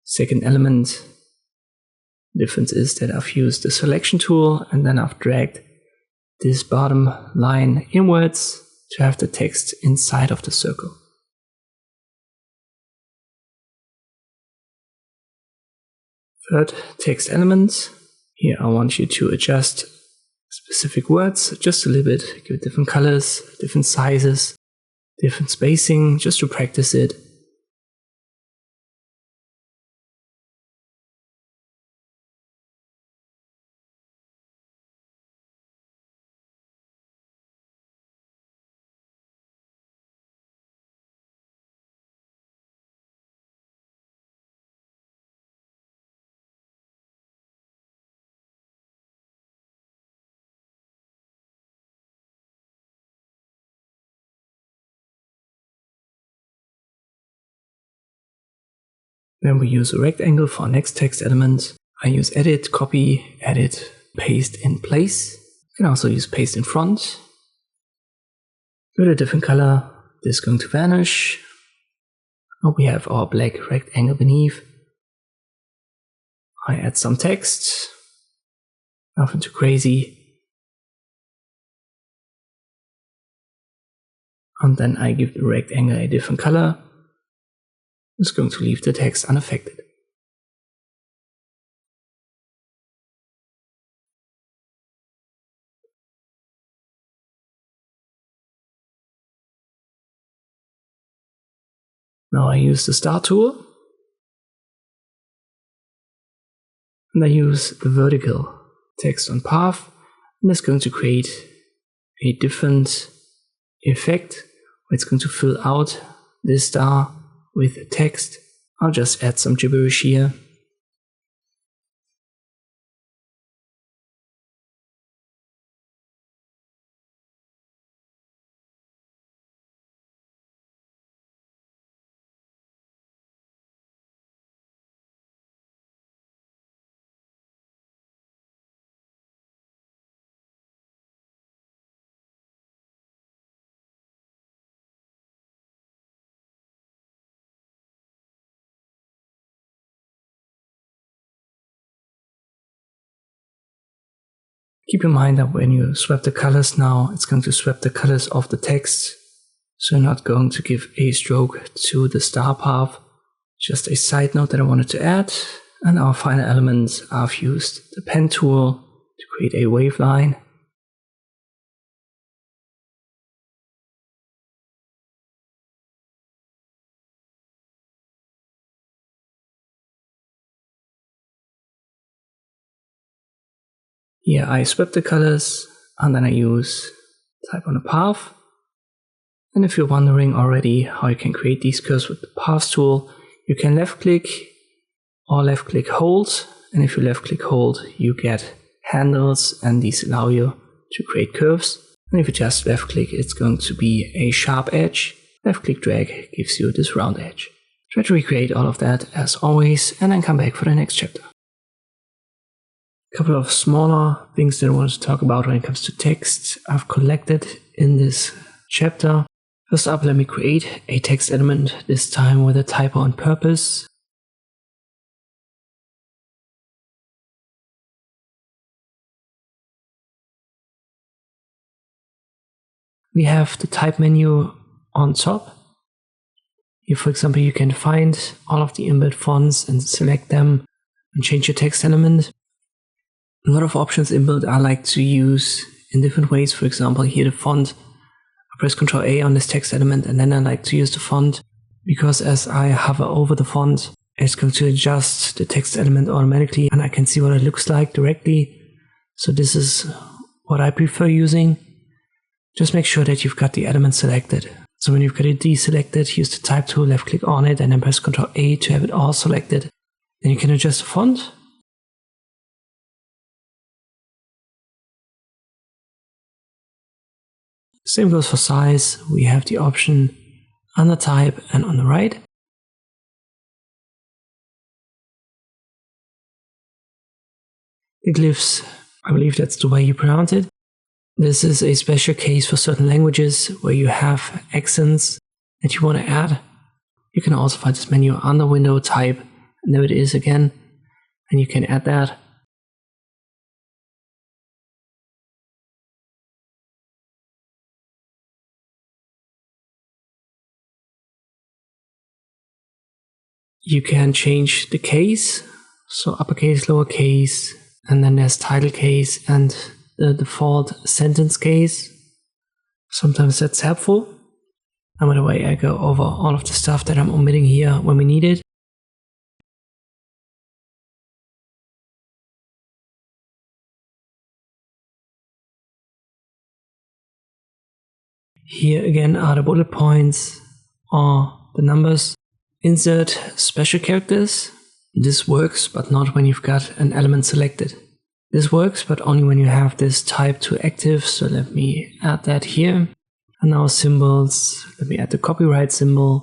Second element, the difference is that I've used the selection tool and then I've dragged this bottom line inwards to have the text inside of the circle. Third text element, here I want you to adjust specific words just a little bit, give it different colors, different sizes, different spacing, just to practice it. Then we use a rectangle for our next text element. I use edit, copy, edit, paste in place. You can also use paste in front. With a different color, this is going to vanish. Now we have our black rectangle beneath. I add some text. Nothing too crazy. And then I give the rectangle a different color. I'm just going to leave the text unaffected. Now I use the star tool. And I use the vertical text on path. And it's going to create a different effect. It's going to fill out this star with text. I'll just add some gibberish here. Keep in mind that when you swap the colors now, it's going to swap the colors of the text. So you're not going to give a stroke to the star path. Just a side note that I wanted to add. And our final elements, I've used the pen tool to create a wave line. Here I swap the colors and then I use type on a path. And if you're wondering already how you can create these curves with the path tool, you can left click or left click hold. And if you left click hold, you get handles, and these allow you to create curves. And if you just left click, it's going to be a sharp edge. Left click drag gives you this round edge. Try to recreate all of that as always, and then come back for the next chapter. A couple of smaller things that I want to talk about when it comes to text I've collected in this chapter. First up, let me create a text element, this time with a typo on purpose. We have the type menu on top. Here, for example, you can find all of the inbuilt fonts and select them and change your text element. A lot of options inbuilt I like to use in different ways. For example, here the font, I press Ctrl A on this text element, and then I like to use the font because as I hover over the font, it's going to adjust the text element automatically and I can see what it looks like directly. So this is what I prefer using. Just make sure that you've got the element selected. So when you've got it deselected, use the type tool, left click on it, and then press Ctrl A to have it all selected. Then you can adjust the font. Same goes for size. We have the option on the type and on the right. The glyphs, I believe that's the way you pronounce it. This is a special case for certain languages where you have accents that you want to add. You can also find this menu under Window Type, and there it is again, and you can add that. You can change the case, so uppercase, lowercase, and then there's title case and the default sentence case. Sometimes that's helpful. And by the way, I go over all of the stuff that I'm omitting here when we need it. Here again are the bullet points or the numbers. Insert special characters. This works, but not when you've got an element selected. This works, but only when you have this type to active. So let me add that here. And now symbols. Let me add the copyright symbol.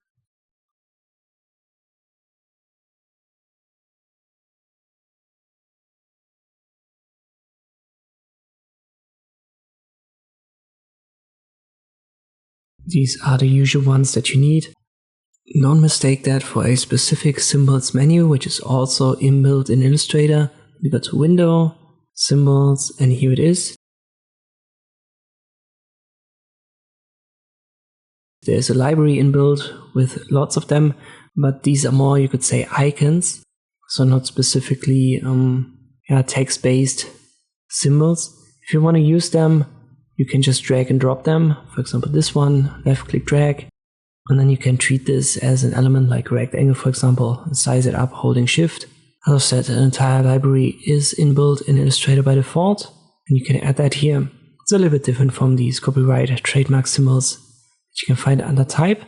These are the usual ones that you need. Don't mistake that for a specific symbols menu, which is also inbuilt in Illustrator. We go to Window, Symbols, and here it is. There's a library inbuilt with lots of them, but these are more, you could say, icons. So not specifically text-based symbols. If you want to use them, you can just drag and drop them. For example, this one, left-click drag. And then you can treat this as an element like a rectangle, for example, and size it up holding Shift. As I said, an entire library is inbuilt in Illustrator by default, and you can add that here. It's a little bit different from these copyright trademark symbols that you can find under Type.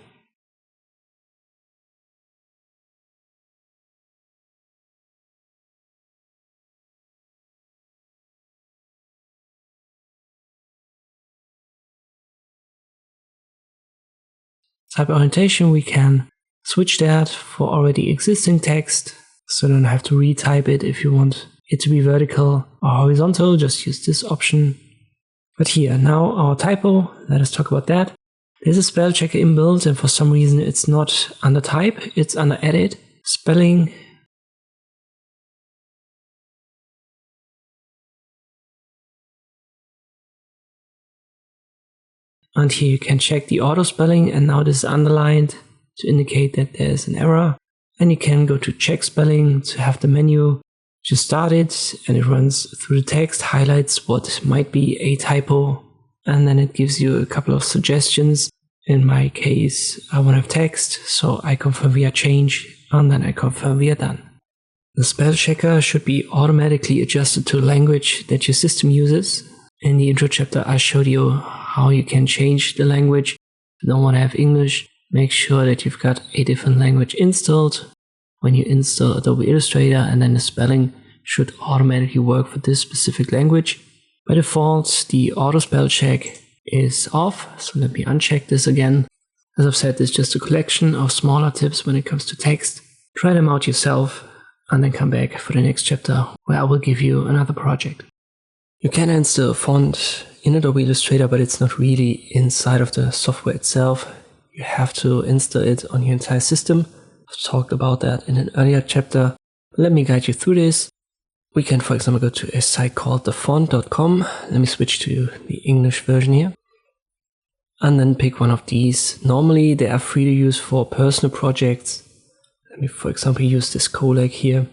Type orientation, we can switch that for already existing text, so you don't have to retype it. If you want it to be vertical or horizontal, just use this option. But here, now our typo, let us talk about that. There's a spell checker inbuilt, and for some reason it's not under Type, it's under Edit, Spelling. And here you can check the auto spelling, and now this is underlined to indicate that there's an error. And you can go to check spelling to have the menu just started, and it runs through the text, highlights what might be a typo, and then it gives you a couple of suggestions. In my case, I want to have text, so I confirm via change, and then I confirm via done. The spell checker should be automatically adjusted to the language that your system uses. In the intro chapter, I showed you how you can change the language. If you don't want to have English, make sure that you've got a different language installed when you install Adobe Illustrator, and then the spelling should automatically work for this specific language. By default, the auto spell check is off, so let me uncheck this again. As I've said, it's just a collection of smaller tips when it comes to text. Try them out yourself, and then come back for the next chapter where I will give you another project. You can install a font in Adobe Illustrator, but it's not really inside of the software itself. You have to install it on your entire system. I've talked about that in an earlier chapter. But let me guide you through this. We can, for example, go to a site called thefont.com. Let me switch to the English version here. And then pick one of these. Normally, they are free to use for personal projects. Let me, for example, use this Colag here.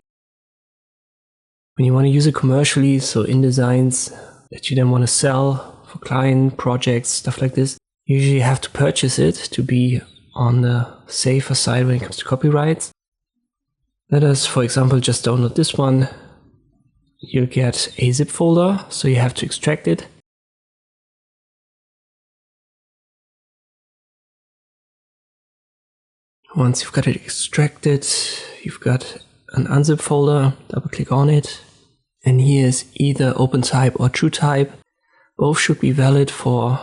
When you want to use it commercially, so in designs that you then want to sell for client projects, stuff like this, you usually have to purchase it to be on the safer side when it comes to copyrights. Let us, for example, just download this one. You'll get a zip folder, so you have to extract it. Once you've got it extracted, you've got an unzip folder, double click on it. And here's either OpenType or TrueType. Both should be valid for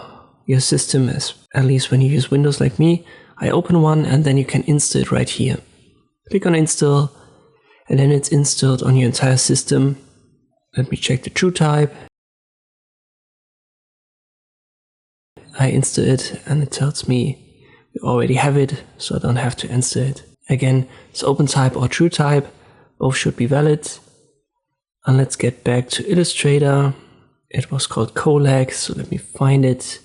your system, at least when you use Windows like me. I open one, and then you can install it right here. Click on install, and then it's installed on your entire system. Let me check the TrueType. I install it, and it tells me we already have it, so I don't have to install it. Again, it's OpenType or TrueType. Both should be valid. And let's get back to Illustrator. It was called Colag, so let me find it.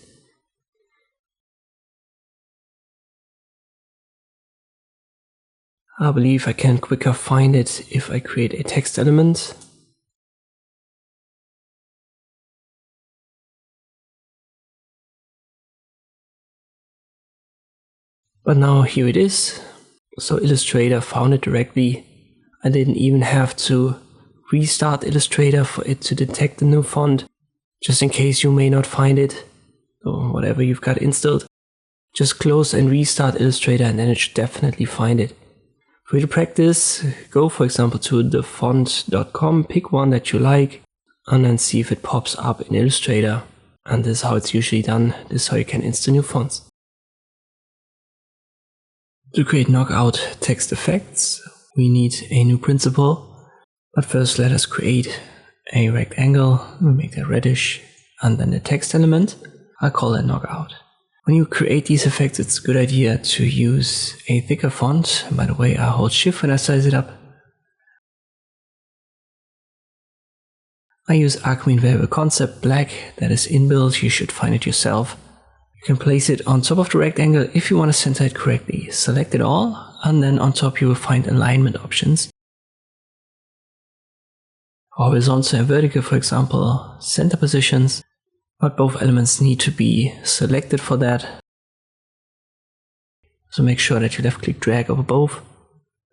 I believe I can quicker find it if I create a text element. But now here it is. So Illustrator found it directly. I didn't even have to restart Illustrator for it to detect the new font, just in case you may not find it, or whatever you've got installed. Just close and restart Illustrator, and then it should definitely find it. For you to practice, go for example to thefont.com, pick one that you like, and then see if it pops up in Illustrator. And this is how it's usually done. This is how you can install new fonts. To create knockout text effects, we need a new principle. But first let us create a rectangle. We'll make that reddish, and then the text element. I'll call that knockout. When you create these effects, it's a good idea to use a thicker font. And by the way, I hold Shift when I size it up. I use Arcmean Variable Concept Black, that is inbuilt, you should find it yourself. You can place it on top of the rectangle if you want to center it correctly. Select it all, and then on top you will find alignment options. Horizontal and vertical, for example, center positions, but both elements need to be selected for that. So make sure that you left click drag over both.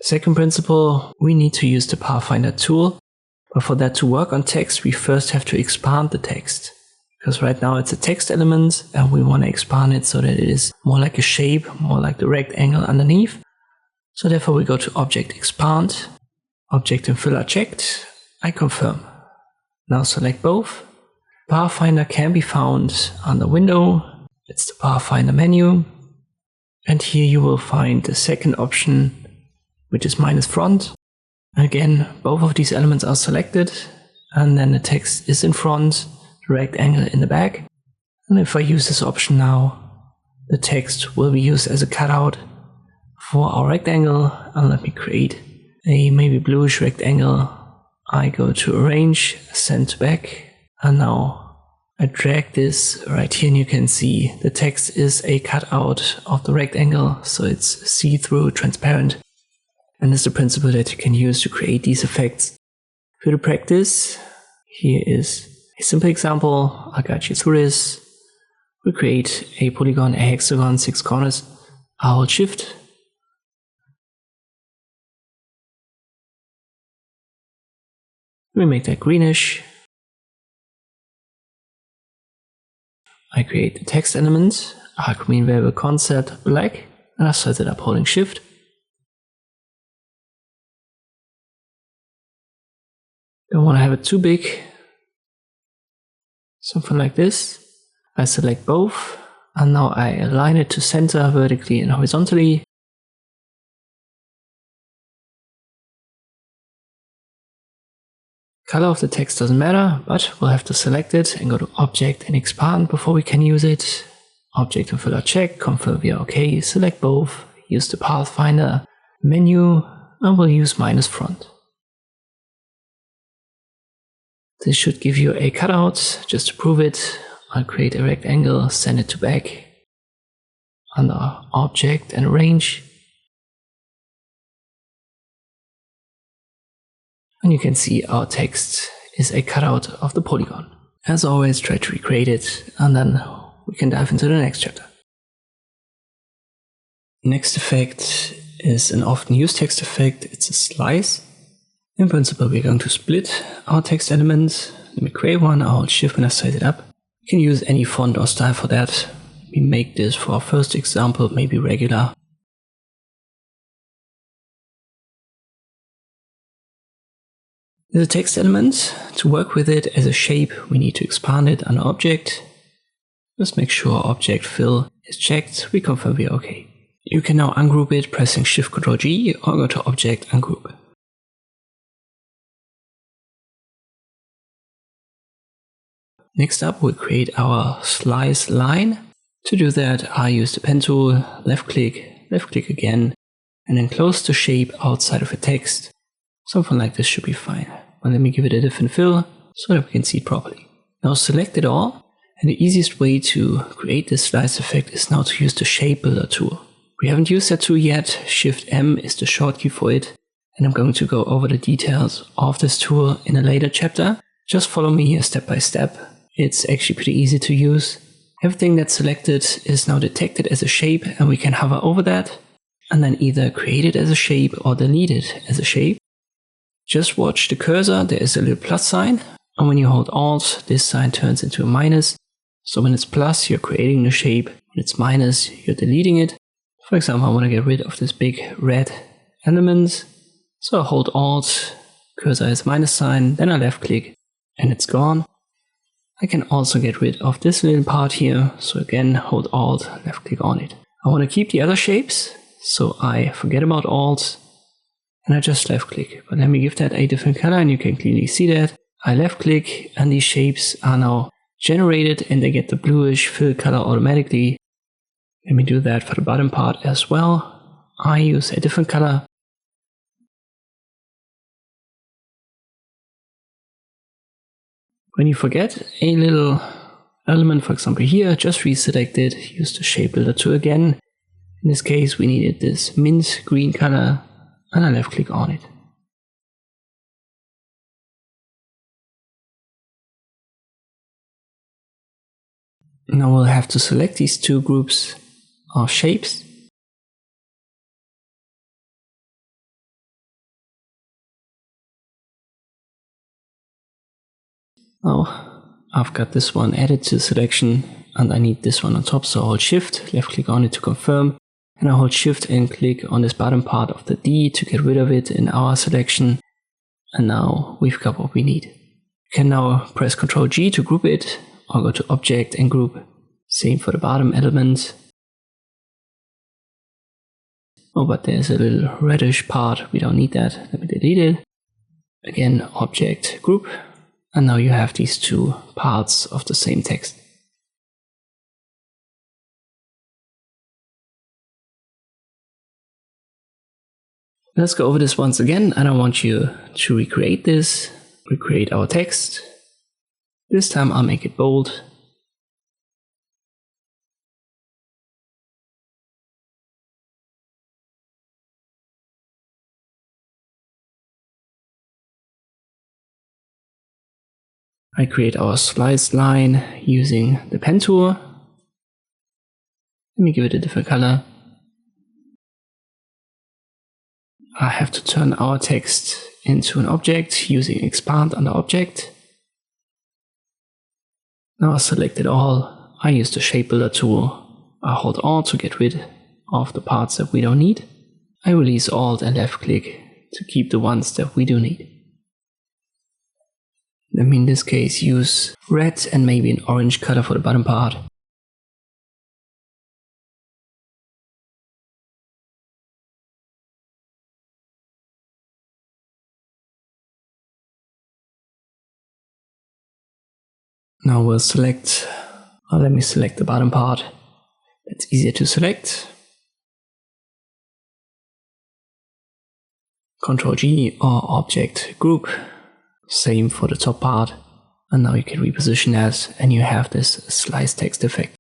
Second principle, we need to use the Pathfinder tool. But for that to work on text, we first have to expand the text. Because right now it's a text element and we want to expand it so that it is more like a shape, more like the rectangle underneath. So therefore we go to Object Expand, Object and Fill are checked, I confirm. Now select both. Pathfinder can be found under Window, it's the Pathfinder menu. And here you will find the second option, which is minus front. Again, both of these elements are selected, and then the text is in front, the rectangle in the back. And if I use this option now, the text will be used as a cutout for our rectangle. And let me create a maybe bluish rectangle. I go to Arrange, Send to Back, and now I drag this right here and you can see the text is a cutout of the rectangle, so it's see-through, transparent. And this is the principle that you can use to create these effects. For the practice, here is a simple example. I'll guide you through this. We create a polygon, a hexagon, 6 corners. I'll hold Shift. We make that greenish. I create the text element, Arcmean Variable Concept Black, and I set it up holding Shift. Don't want to have it too big. Something like this. I select both, and now I align it to center vertically and horizontally. Color of the text doesn't matter, but we'll have to select it and go to Object and Expand before we can use it. Object and Fill are checked, confirm we are OK, select both, use the Pathfinder menu, and we'll use minus front. This should give you a cutout. Just to prove it, I'll create a rectangle, send it to back, under Object and Arrange. And you can see our text is a cutout of the polygon. As always, try to recreate it, and then we can dive into the next chapter. Next effect is an often used text effect. It's a slice. In principle, we're going to split our text element. Let me create one. I'll hold Shift when I size it up. You can use any font or style for that. We make this for our first example, maybe regular. There's a text element. To work with it as a shape, we need to expand it under Object. Just make sure Object Fill is checked. We confirm we are OK. You can now ungroup it pressing Shift-Ctrl-G or go to Object Ungroup. Next up, we'll create our slice line. To do that, I use the pen tool, left click again, and then close the shape outside of the text. Something like this should be fine. But let me give it a different fill so that we can see it properly. Now select it all, and the easiest way to create this slice effect is now to use the Shapebuilder tool. We haven't used that tool yet. Shift-M is the shortcut for it, and I'm going to go over the details of this tool in a later chapter. Just follow me here step by step. It's actually pretty easy to use. Everything that's selected is now detected as a shape, and we can hover over that and then either create it as a shape or delete it as a shape. Just watch the cursor, there is a little plus sign, and when you hold Alt, this sign turns into a minus. So when it's plus, you're creating the shape. When it's minus, you're deleting it. For example, I want to get rid of this big red element. So I hold Alt, cursor is minus sign, then I left click, and it's gone. I can also get rid of this little part here. So again, hold Alt, left click on it. I want to keep the other shapes, so I forget about Alt, and I just left click. But let me give that a different color, and you can clearly see that. I left click, and these shapes are now generated, and they get the bluish fill color automatically. Let me do that for the bottom part as well. I use a different color. When you forget a little element, for example here, just reselect it, use the Shapebuilder Tool again. In this case we needed this mint green color, and I left click on it. Now we'll have to select these two groups of shapes. Now I've got this one added to the selection and I need this one on top, so I hold Shift, left click on it to confirm, and I hold Shift and click on this bottom part of the D to get rid of it in our selection, and now we've got what we need. You can now press Ctrl G to group it, or go to Object and Group. Same for the bottom element. Oh, but there's a little reddish part, we don't need that, let me delete it. Again, Object, Group, and now you have these two parts of the same text. Let's go over this once again, and I want you to recreate this, recreate our text. This time I'll make it bold. I create our sliced line using the pen tool. Let me give it a different color. I have to turn our text into an object using expand under object. Now I select it all. I use the Shapebuilder tool. I hold Alt to get rid of the parts that we don't need. I release Alt and left click to keep the ones that we do need. Let me in this case use red and maybe an orange color for the bottom part. Now we'll select, let me select the bottom part. That's easier to select. Ctrl G or Object Group. Same for the top part. And now you can reposition that and you have this slice text effect.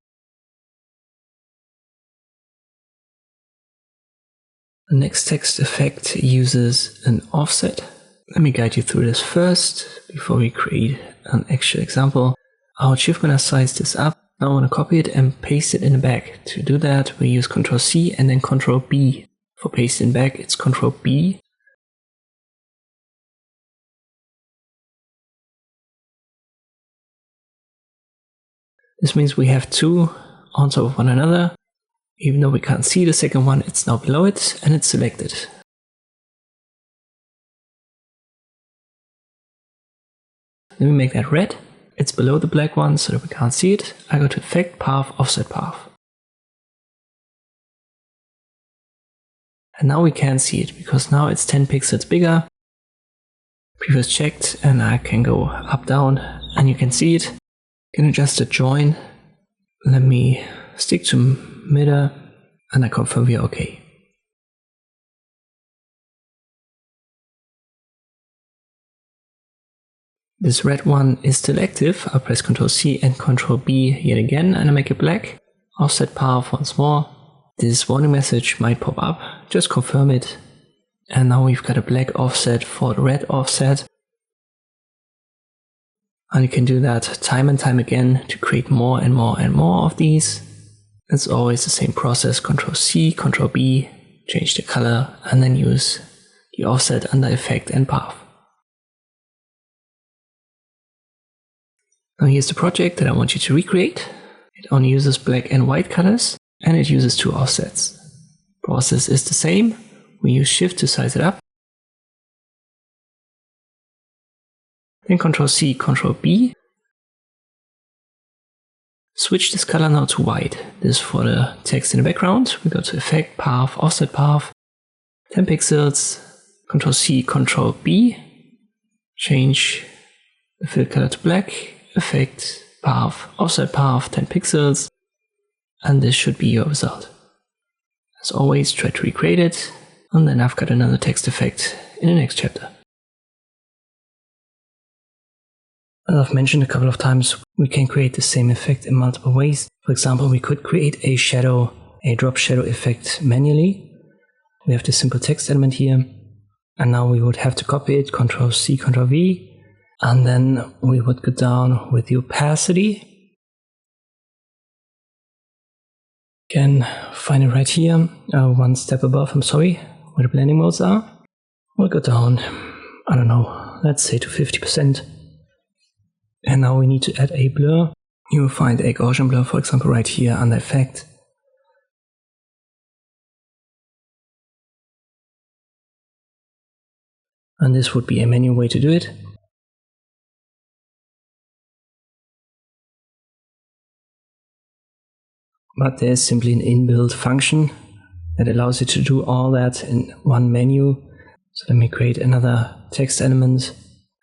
The next text effect uses an offset. Let me guide you through this first before we create an actual example. I'll shift when I size this up. Now I want to copy it and paste it in the back. To do that, we use Ctrl C and then Ctrl B. For paste in back, it's Ctrl B. This means we have two on top of one another. Even though we can't see the second one, it's now below it and it's selected. Let me make that red. It's below the black one so that we can't see it. I go to Effect, Path, Offset Path. And now we can see it because now it's 10 pixels bigger. Previous checked, and I can go up, down, and you can see it. You can adjust the join. Let me stick to middle, and I confirm we are okay. This red one is still active. I'll press Ctrl C and Ctrl B yet again and I make it black. Offset path once more. This warning message might pop up. Just confirm it. And now we've got a black offset for the red offset. And you can do that time and time again to create more and more and more of these. It's always the same process. Ctrl C, Ctrl B, change the color, and then use the offset under Effect and Path. Now here's the project that I want you to recreate. It only uses black and white colors, and it uses two offsets. Process is the same. We use Shift to size it up. Then Ctrl C, Ctrl B. Switch this color now to white. This is for the text in the background. We go to Effect, Path, Offset Path, 10 pixels, Ctrl C, Ctrl B. Change the fill color to black. Effect, Path, Offset Path, 10 pixels. and this should be your result. As always, try to recreate it, and then I've got another text effect in the next chapter. As I've mentioned a couple of times, we can create the same effect in multiple ways. For example, we could create a drop shadow effect manually. We have this simple text element here, and now we would have to copy it, Ctrl C, Ctrl V, and then we would go down with the opacity. You can find it right here, one step above, where the blending modes are. We'll go down, I don't know, let's say to 50%. And now we need to add a blur. You will find a Gaussian blur, for example, right here under Effect. And this would be a manual way to do it. But there's simply an inbuilt function that allows you to do all that in one menu. So let me create another text element.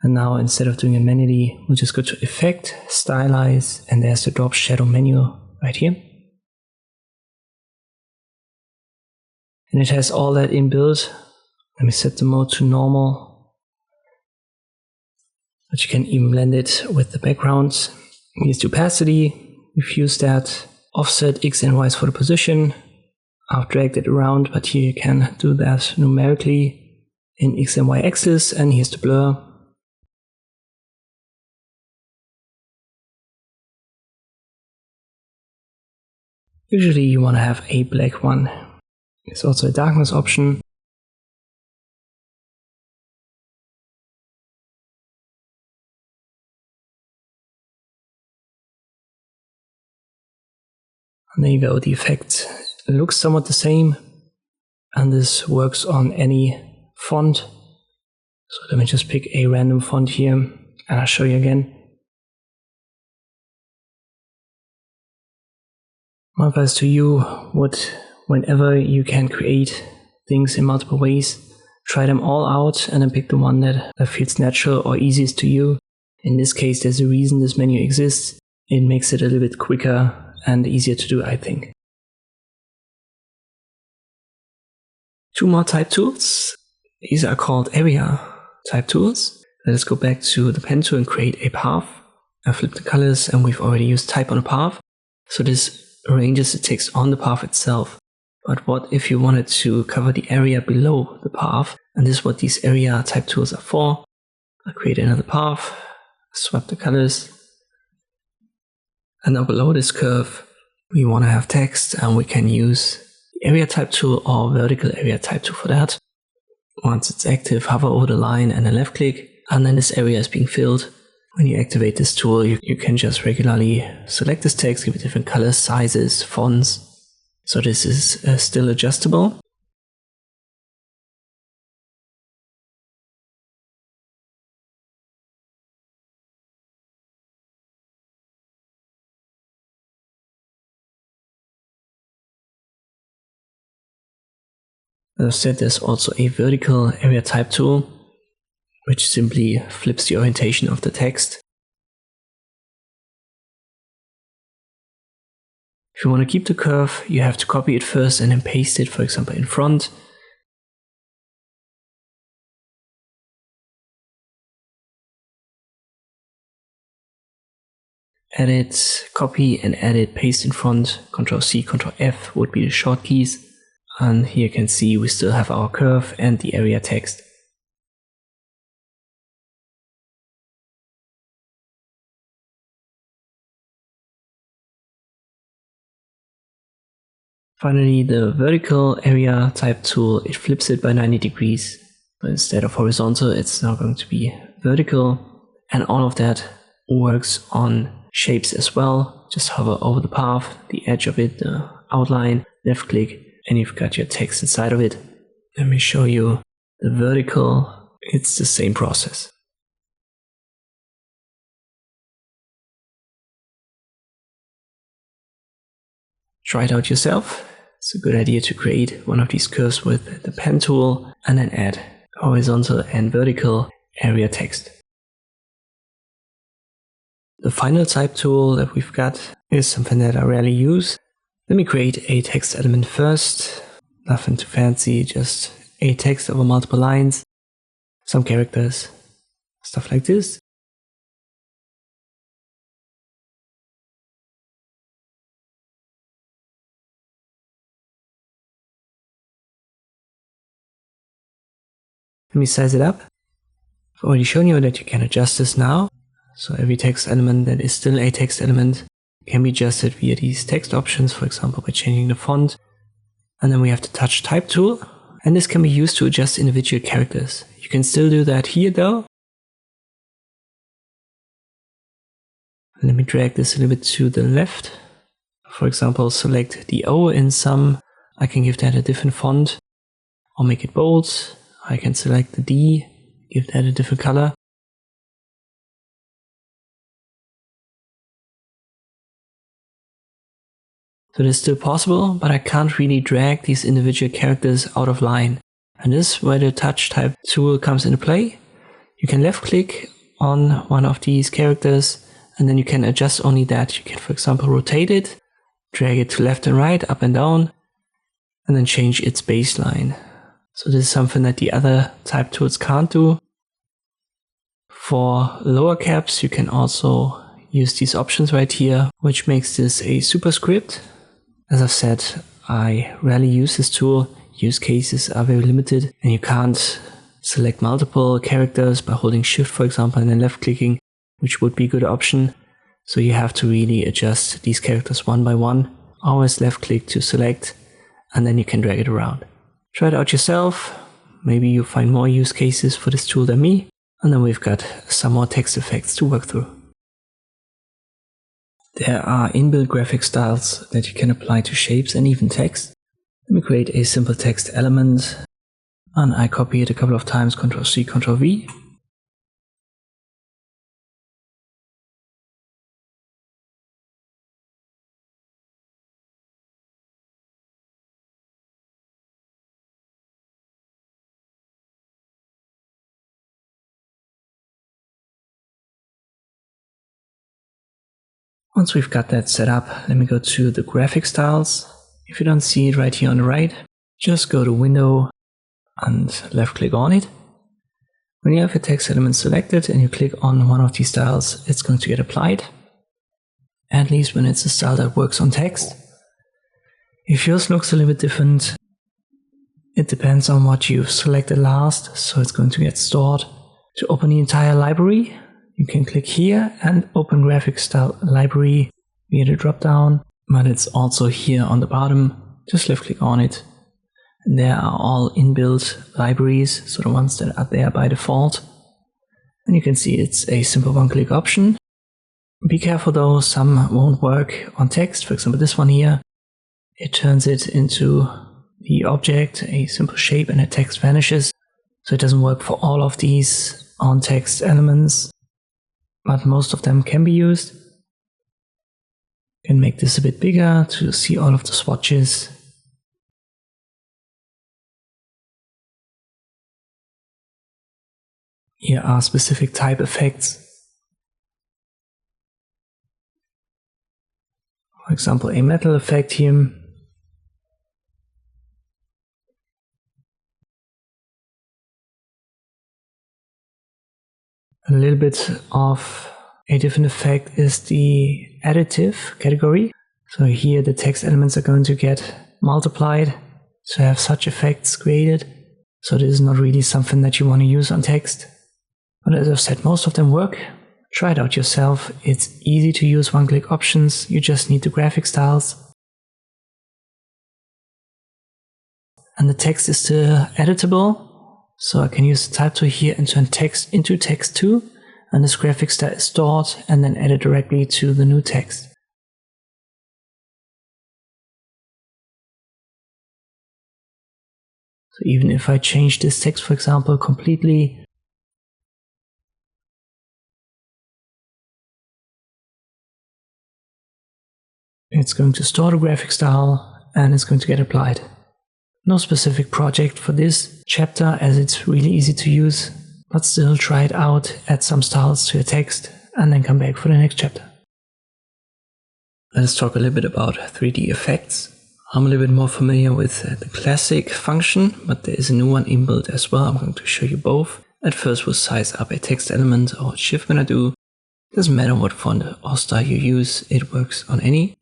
And now instead of doing it manually, we'll just go to Effect, Stylize, and there's the Drop Shadow menu right here. And it has all that inbuilt. Let me set the mode to normal. But you can even blend it with the background. Here's the opacity, diffuse that. Offset X and Y for the position. I've dragged it around, but here you can do that numerically in X and Y axis, and here's the blur. Usually you want to have a black one. There's also a darkness option. And there you go, the effect looks somewhat the same, and this works on any font. So let me just pick a random font here, and I'll show you again. My advice to you would, whenever you can create things in multiple ways, try them all out and then pick the one that feels natural or easiest to you. In this case, there's a reason this menu exists. It makes it a little bit quicker and easier to do, I think. Two more type tools. These are called area type tools. Let us go back to the pen tool and create a path. I flip the colors and we've already used type on a path. So this arranges the text on the path itself. But what if you wanted to cover the area below the path? And this is what these area type tools are for. I'll create another path, swap the colors. And now below this curve, we want to have text, and we can use the area type tool or vertical area type tool for that. Once it's active, hover over the line and then left click, and then this area is being filled. When you activate this tool, you can just regularly select this text, give it different colors, sizes, fonts. So this is still adjustable. As I said, there's also a vertical area type tool, which simply flips the orientation of the text. If you want to keep the curve, you have to copy it first and then paste it, for example, in front. Edit, copy and edit, paste in front. Ctrl C, Ctrl F would be the short keys. And here you can see we still have our curve and the area text. Finally, the vertical area type tool, it flips it by 90 degrees. So instead of horizontal, it's now going to be vertical. And all of that works on shapes as well. Just hover over the path, the edge of it, the outline, left click, and you've got your text inside of it. Let me show you the vertical. It's the same process. Try it out yourself. It's a good idea to create one of these curves with the pen tool and then add horizontal and vertical area text. The final type tool that we've got is something that I rarely use. Let me create a text element first. Nothing too fancy, just a text over multiple lines, some characters, stuff like this. Let me size it up. I've already shown you that you can adjust this now. So every text element that is still a text element can be adjusted via these text options, for example, by changing the font. And then we have the touch type tool. And this can be used to adjust individual characters. You can still do that here though. Let me drag this a little bit to the left. For example, select the O in some. I can give that a different font or make it bold. I can select the D, give that a different color. So this is still possible, but I can't really drag these individual characters out of line. And this is where the touch type tool comes into play. You can left click on one of these characters and then you can adjust only that. You can, for example, rotate it, drag it to left and right, up and down, and then change its baseline. So this is something that the other type tools can't do. For lower caps, you can also use these options right here, which makes this a superscript. As I've said, I rarely use this tool. Use cases are very limited and you can't select multiple characters by holding Shift, for example, and then left clicking, which would be a good option. So you have to really adjust these characters one by one. Always left click to select and then you can drag it around. Try it out yourself. Maybe you find more use cases for this tool than me. And then we've got some more text effects to work through. There are inbuilt graphic styles that you can apply to shapes and even text. Let me create a simple text element. And I copy it a couple of times, Ctrl+C, Ctrl+V. Once we've got that set up, let me go to the graphic styles. If you don't see it right here on the right, just go to Window and left click on it. When you have your text element selected and you click on one of these styles, it's going to get applied. At least when it's a style that works on text. If yours looks a little bit different, it depends on what you've selected last, so it's going to get stored. To open the entire library, you can click here and open graphic style library via the drop down, but it's also here on the bottom. Just left click on it. And there are all inbuilt libraries, so the ones that are there by default. And you can see it's a simple one-click option. Be careful though, some won't work on text. For example, this one here, it turns it into the object, a simple shape, and the text vanishes. So it doesn't work for all of these on text elements, but most of them can be used. You can make this a bit bigger to see all of the swatches. Here are specific type effects. For example, a metal effect here. A little bit of a different effect is the additive category. So here the text elements are going to get multiplied to have such effects created. So this is not really something that you want to use on text. But as I've said, most of them work. Try it out yourself. It's easy to use one-click options. You just need the graphic styles. And the text is still editable. So I can use the type tool here and turn text into text too. And this graphic style is stored and then added directly to the new text. So even if I change this text, for example, completely, it's going to store the graphic style and it's going to get applied. No specific project for this chapter as it's really easy to use, but still try it out, add some styles to your text and then come back for the next chapter. Let's talk a little bit about 3D effects. I'm a little bit more familiar with the classic function, but there is a new one inbuilt as well. I'm going to show you both. At first we'll size up a text element or shift when I do. Doesn't matter what font or style you use, it works on any.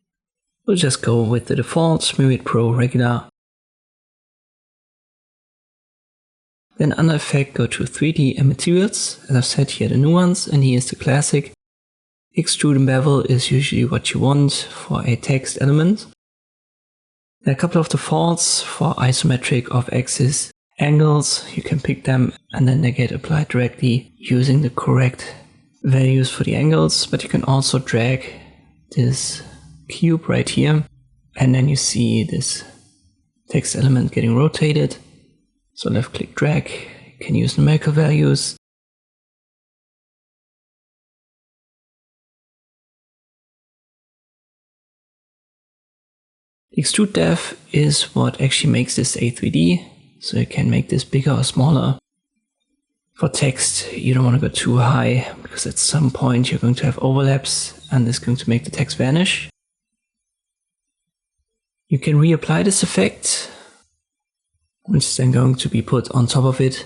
We'll just go with the default, Myriad Pro regular. Then under effect go to 3D and materials. As I've said, here are the new ones, and here's the classic. Extrude and bevel is usually what you want for a text element. There are a couple of defaults for isometric, off-axis angles. You can pick them and then they get applied directly using the correct values for the angles, but you can also drag this cube right here and then you see this text element getting rotated. So left click drag, you can use numerical values. The extrude depth is what actually makes this a 3D, so you can make this bigger or smaller. For text, you don't want to go too high, because at some point you're going to have overlaps, and this is going to make the text vanish. You can reapply this effect, which is then going to be put on top of it.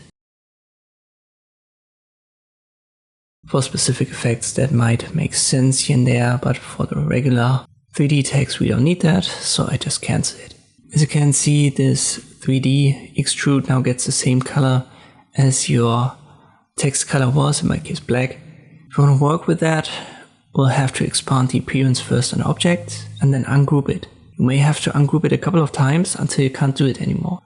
For specific effects that might make sense here and there, but for the regular 3D text we don't need that, so I just cancel it. As you can see, this 3D extrude now gets the same color as your text color was, in my case black. If you want to work with that, we'll have to expand the appearance first on the object and then ungroup it. You may have to ungroup it a couple of times until you can't do it anymore.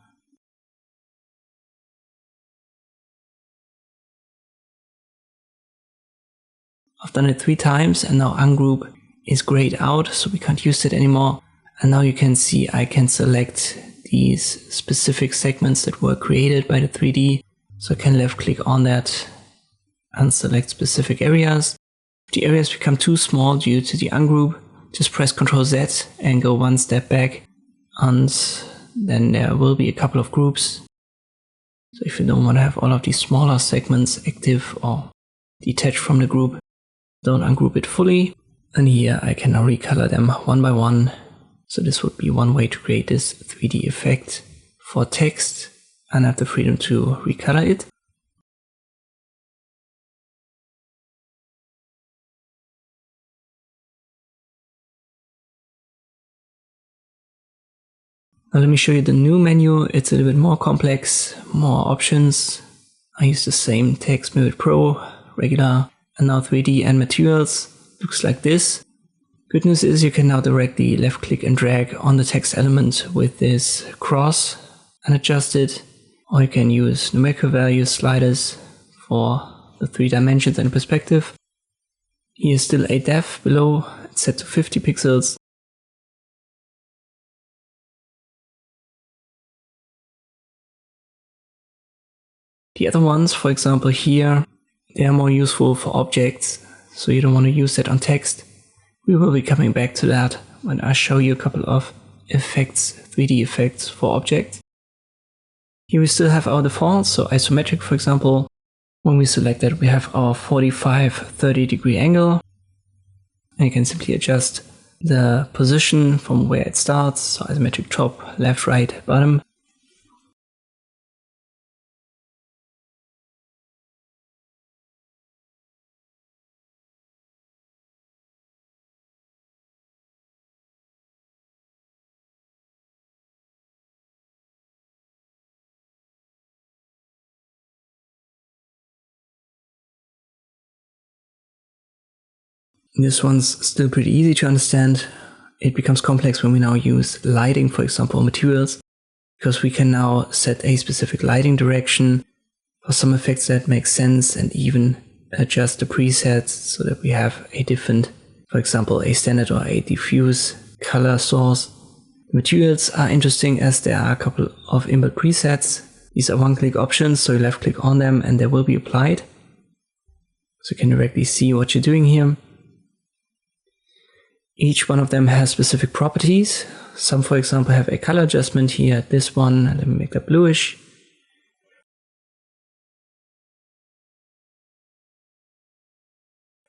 I've done it 3 times and now ungroup is grayed out, so we can't use it anymore. And now you can see I can select these specific segments that were created by the 3D. So I can left click on that and select specific areas. If the areas become too small due to the ungroup, just press Ctrl Z and go one step back, and then there will be a couple of groups. So if you don't want to have all of these smaller segments active or detached from the group, don't ungroup it fully. And here I can now recolor them one by one. So this would be one way to create this 3D effect for text and have the freedom to recolor it. Now let me show you the new menu. It's a little bit more complex, more options. I use the same text, Myriad Pro, regular, and now 3D and materials. Looks like this. Good news is you can now directly left click and drag on the text element with this cross and adjust it. Or you can use numerical value sliders for the 3 dimensions and perspective. Here's still a depth below, it's set to 50 pixels. The other ones, for example here, they are more useful for objects, so you don't want to use that on text. We will be coming back to that when I show you a couple of effects, 3D effects for objects. Here we still have our defaults, so isometric for example. When we select that, we have our 45-30 degree angle. And you can simply adjust the position from where it starts, so isometric top, left, right, bottom. This one's still pretty easy to understand. It becomes complex when we now use lighting, for example, materials, because we can now set a specific lighting direction for some effects that make sense and even adjust the presets so that we have a different, for example, a standard or a diffuse color source. The materials are interesting as there are a couple of inbuilt presets. These are one-click options, so you left click on them and they will be applied. So you can directly see what you're doing here. Each one of them has specific properties. Some, for example, have a color adjustment here. This one, let me make that bluish.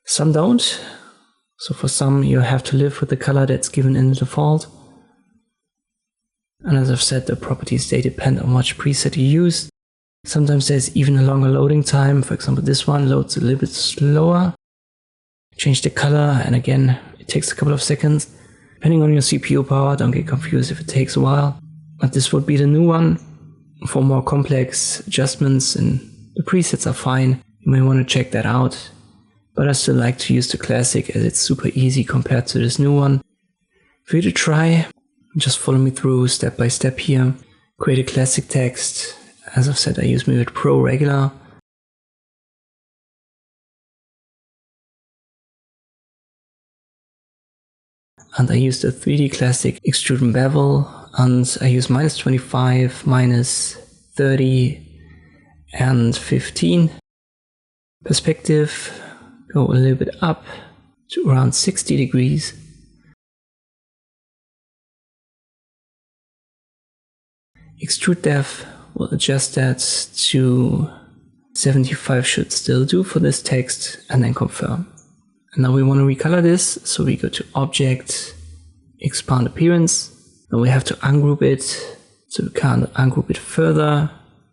Some don't. So for some, you have to live with the color that's given in the default. And as I've said, the properties, they depend on which preset you use. Sometimes there's even a longer loading time. For example, this one loads a little bit slower. Change the color, and again, it takes a couple of seconds. Depending on your CPU power, don't get confused if it takes a while. But this would be the new one. For more complex adjustments, and the presets are fine. You may want to check that out. But I still like to use the classic as it's super easy compared to this new one. For you to try, just follow me through step by step here. Create a classic text. As I've said, I use Movit Pro regular. And I use the 3D Classic Extrude and Bevel, and I use -25, -30, and 15. Perspective, go a little bit up to around 60 degrees. Extrude depth, we'll adjust that to 75 should still do for this text, and then confirm. And now we want to recolor this, so we go to Object, Expand Appearance. Then we have to ungroup it, so we can ungroup it further.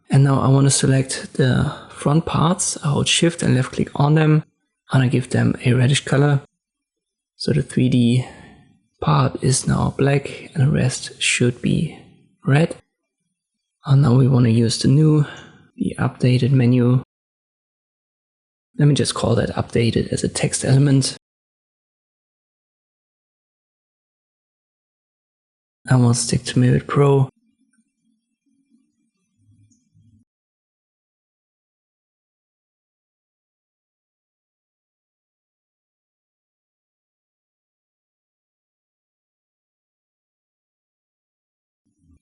And now I want to select the front parts. I hold Shift and left click on them, and I give them a reddish color. So the 3D part is now black, and the rest should be red. And now we want to use the updated menu. Let me just call that updated as a text element. And we'll stick to Movit Pro.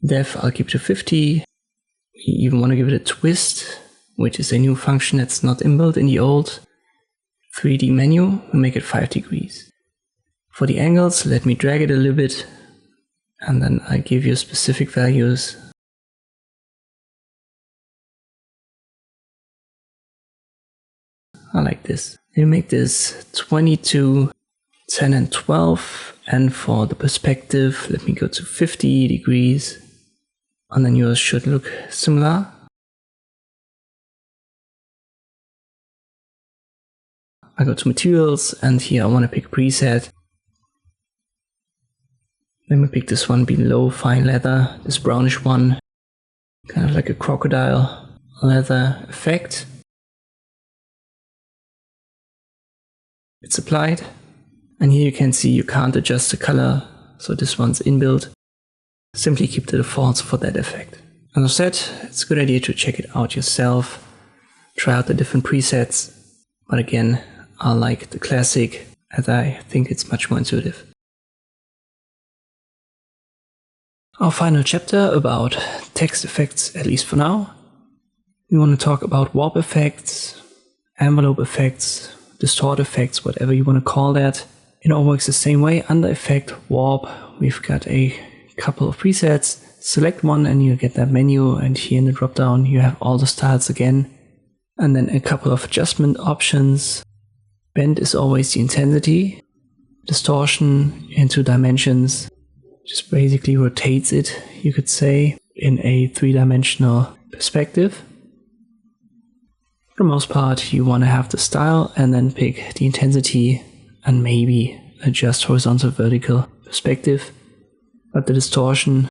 Depth, I'll keep to 50. We even want to give it a twist, which is a new function that's not inbuilt in the old 3D menu. We'll make it 5 degrees. For the angles, let me drag it a little bit, and then I give you specific values. I like this. You make this 22, 10 and 12, and for the perspective, let me go to 50 degrees, and then yours should look similar. I go to materials, and here I want to pick preset. Let me pick this one below fine leather, this brownish one, kind of like a crocodile leather effect. It's applied, and here you can see you can't adjust the color, so this one's inbuilt. Simply keep the defaults for that effect. As I said, it's a good idea to check it out yourself, try out the different presets, but again, I like the classic as I think it's much more intuitive. Our final chapter about text effects, at least for now. We want to talk about warp effects, envelope effects, distort effects, whatever you want to call that. It all works the same way. Under Effect, Warp, we've got a couple of presets. Select one and you get that menu, and here in the drop down you have all the styles again. And then a couple of adjustment options. Bend is always the intensity. Distortion into dimensions just basically rotates it, you could say, in a 3-dimensional perspective. For the most part, you want to have the style and then pick the intensity and maybe adjust horizontal, vertical perspective. But the distortion,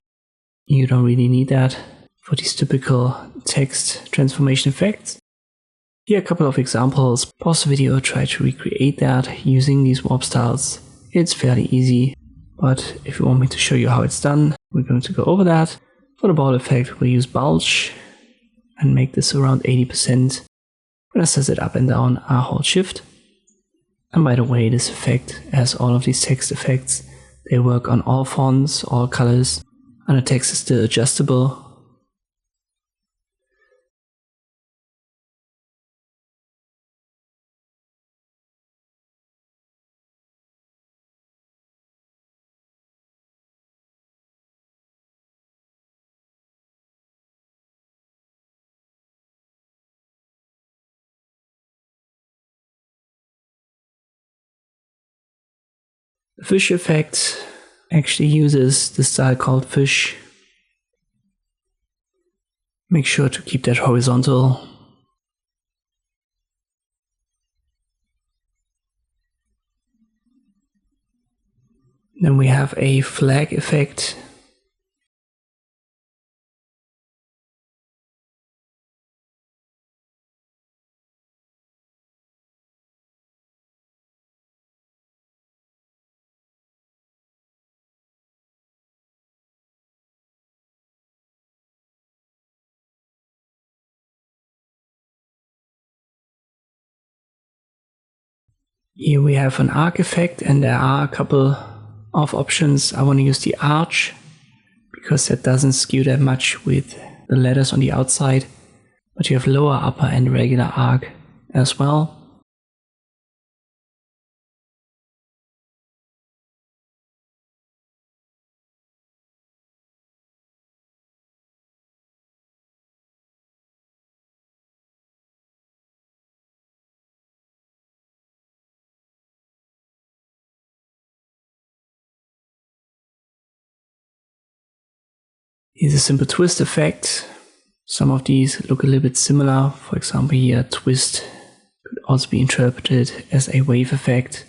you don't really need that for these typical text transformation effects. Here are a couple of examples. Pause the video, try to recreate that using these warp styles. It's fairly easy, but if you want me to show you how it's done, we're going to go over that. For the ball effect, we'll use bulge and make this around 80%. When I set it up and down, I hold Shift. And by the way, this effect, as all of these text effects, they work on all fonts, all colors, and the text is still adjustable. The fish effect actually uses the style called fish. Make sure to keep that horizontal. Then we have a flag effect. Here we have an arc effect, and there are a couple of options. I want to use the arch because that doesn't skew that much with the letters on the outside, but you have lower, upper and regular arc as well. Here's a simple twist effect. Some of these look a little bit similar. For example, here twist could also be interpreted as a wave effect.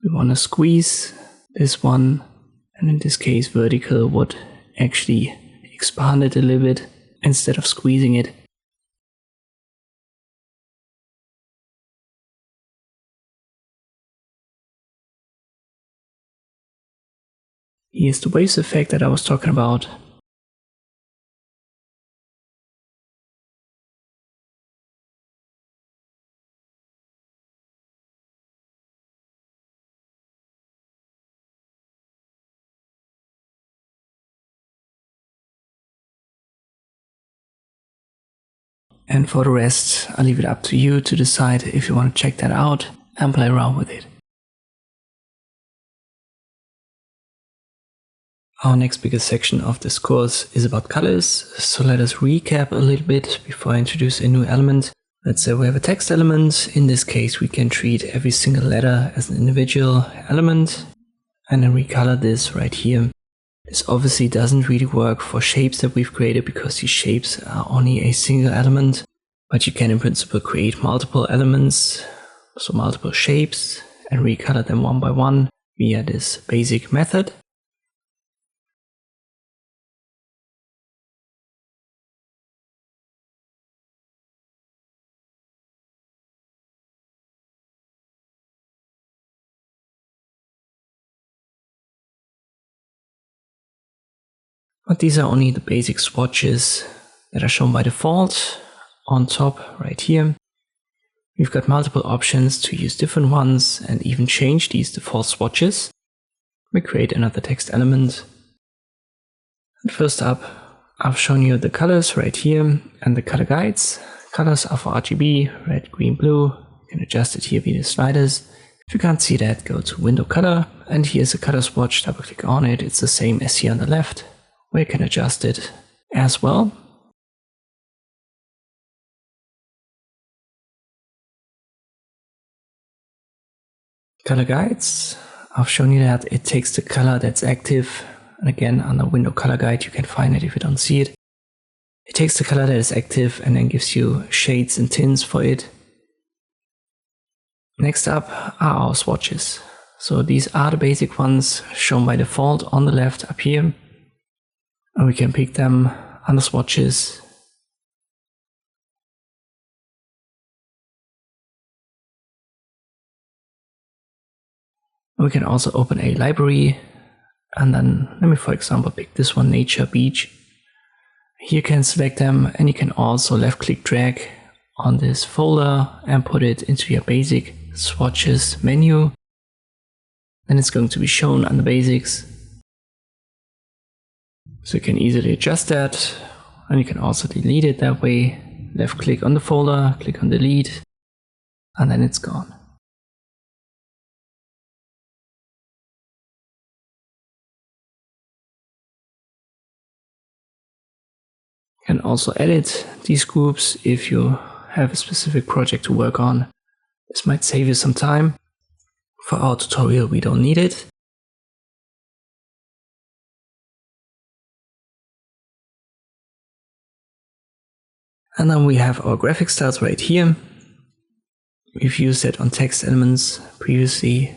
We want to squeeze this one, and in this case vertical would actually expand it a little bit instead of squeezing it. Here's the waves effect that I was talking about. And for the rest, I'll leave it up to you to decide if you want to check that out and play around with it. Our next biggest section of this course is about colors, so let us recap a little bit before I introduce a new element. Let's say we have a text element. In this case, we can treat every single letter as an individual element and then recolor this right here. This obviously doesn't really work for shapes that we've created because these shapes are only a single element, but you can in principle create multiple elements, so multiple shapes, and recolor them one by one via this basic method. But these are only the basic swatches that are shown by default. On top right here, we've got multiple options to use different ones and even change these default swatches. We create another text element. And first up, I've shown you the colors right here and the color guides. Colors are for RGB, red, green, blue. You can adjust it here via the sliders. If you can't see that, go to Window Color, and here's a color swatch. Double click on it. It's the same as here on the left. We can adjust it as well. Color guides. I've shown you that it takes the color that's active, and again under Window Color Guide you can find it if you don't see it. It takes the color that is active and then gives you shades and tints for it. Next up are our swatches. So these are the basic ones shown by default on the left up here. And we can pick them under swatches. We can also open a library, and then let me for example pick this one, Nature Beach. Here you can select them, and you can also left click drag on this folder and put it into your basic swatches menu. Then it's going to be shown under basics. So you can easily adjust that, and you can also delete it that way. Left click on the folder, click on delete, and then it's gone. You can also edit these groups if you have a specific project to work on. This might save you some time. For our tutorial, we don't need it. And then we have our graphic styles right here. We've used it on text elements previously.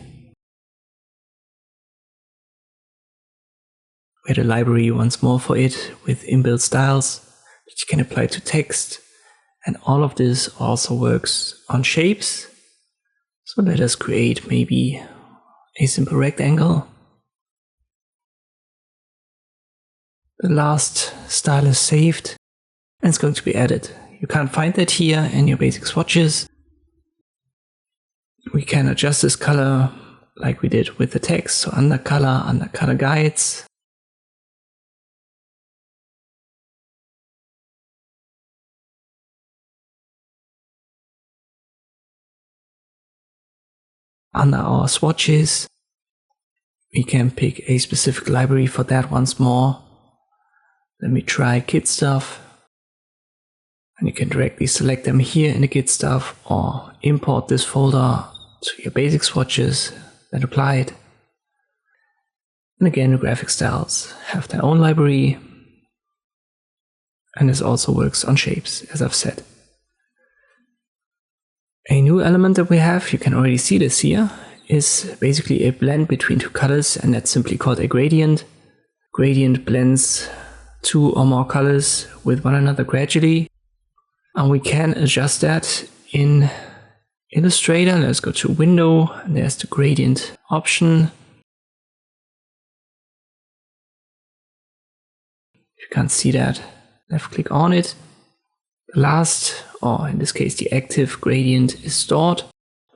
We had a library once more for it with inbuilt styles that you can apply to text. And all of this also works on shapes. So let us create maybe a simple rectangle. The last style is saved and it's going to be added. You can't find that here in your basic swatches. We can adjust this color like we did with the text, so under color guides. Under our swatches, we can pick a specific library for that once more. Let me try Kit Stuff. And you can directly select them here in the Kit Stuff or import this folder to your basic swatches that apply it. And again, the graphic styles have their own library. And this also works on shapes, as I've said. A new element that we have, you can already see this here, is basically a blend between two colors, and that's simply called a gradient. Gradient blends two or more colors with one another gradually. And we can adjust that in Illustrator. Let's go to Window, and there's the gradient option. If you can't see that, left click on it. The last, or in this case the active gradient, is stored,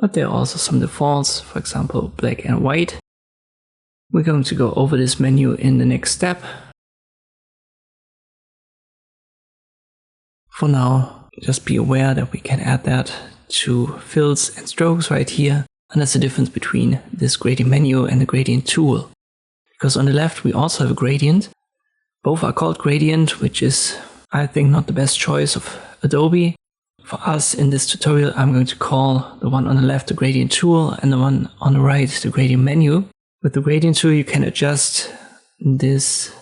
but there are also some defaults, for example black and white. We're going to go over this menu in the next step. For now, just be aware that we can add that to fills and strokes right here, and that's the difference between this gradient menu and the gradient tool. Because on the left we also have a gradient. Both are called gradient, which is, I think, not the best choice of Adobe. For us in this tutorial, I'm going to call the one on the left the gradient tool and the one on the right the gradient menu. With the gradient tool you can adjust this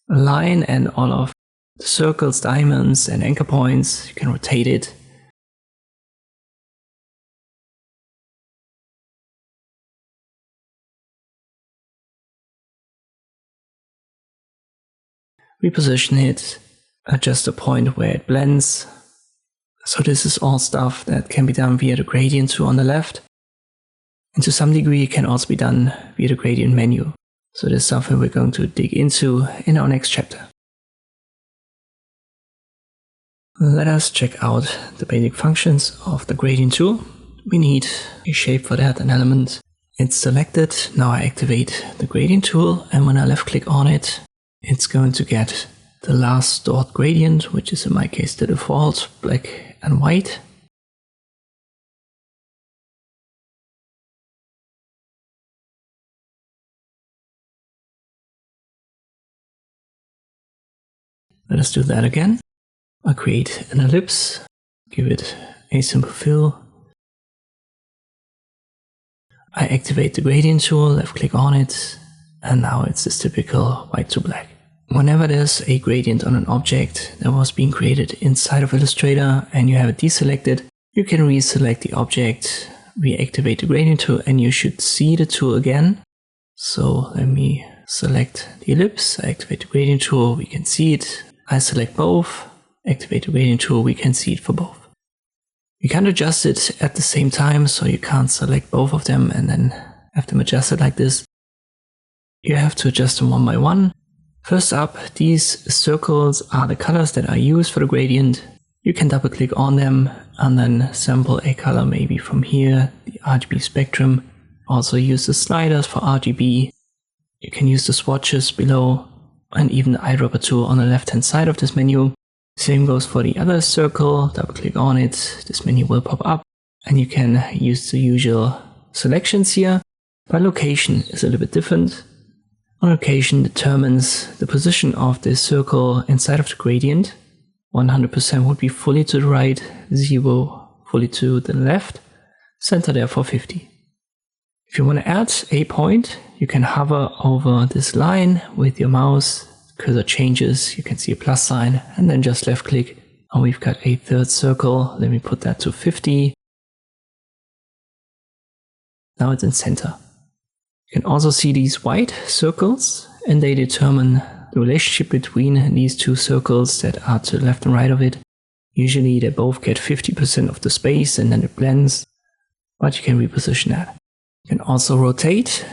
line and all of the circles, diamonds and anchor points. You can rotate it. Reposition it, adjust the point where it blends. So this is all stuff that can be done via the gradient tool on the left. And to some degree it can also be done via the gradient menu. So this is something we're going to dig into in our next chapter. Let us check out the basic functions of the gradient tool. We need a shape for that, an element. It's selected. Now I activate the gradient tool, and when I left click on it, it's going to get the last stored gradient, which is in my case the default, black and white. Let us do that again. I'll create an ellipse, give it a simple fill. I activate the gradient tool, left click on it, and now it's this typical white to black. Whenever there's a gradient on an object that was being created inside of Illustrator and you have it deselected, you can reselect the object, reactivate the gradient tool, and you should see the tool again. So let me select the ellipse, I activate the gradient tool, we can see it. I select both, activate the gradient tool, we can see it for both. You can't adjust it at the same time, so you can't select both of them and then have them adjusted like this. You have to adjust them one by one. First up, these circles are the colors that are used for the gradient. You can double click on them and then sample a color maybe from here, the RGB spectrum. Also use the sliders for RGB. You can use the swatches below and even the eyedropper tool on the left hand side of this menu. Same goes for the other circle. Double click on it, this menu will pop up, and you can use the usual selections here. But location is a little bit different. On location determines the position of this circle inside of the gradient. 100% would be fully to the right, 0 fully to the left, center therefore 50. If you want to add a point, you can hover over this line with your mouse, cursor changes, you can see a plus sign, and then just left click, and we've got a third circle. Let me put that to 50. Now it's in center. You can also see these white circles, and they determine the relationship between these two circles that are to the left and right of it. Usually they both get 50% of the space and then it blends, but you can reposition that. You can also rotate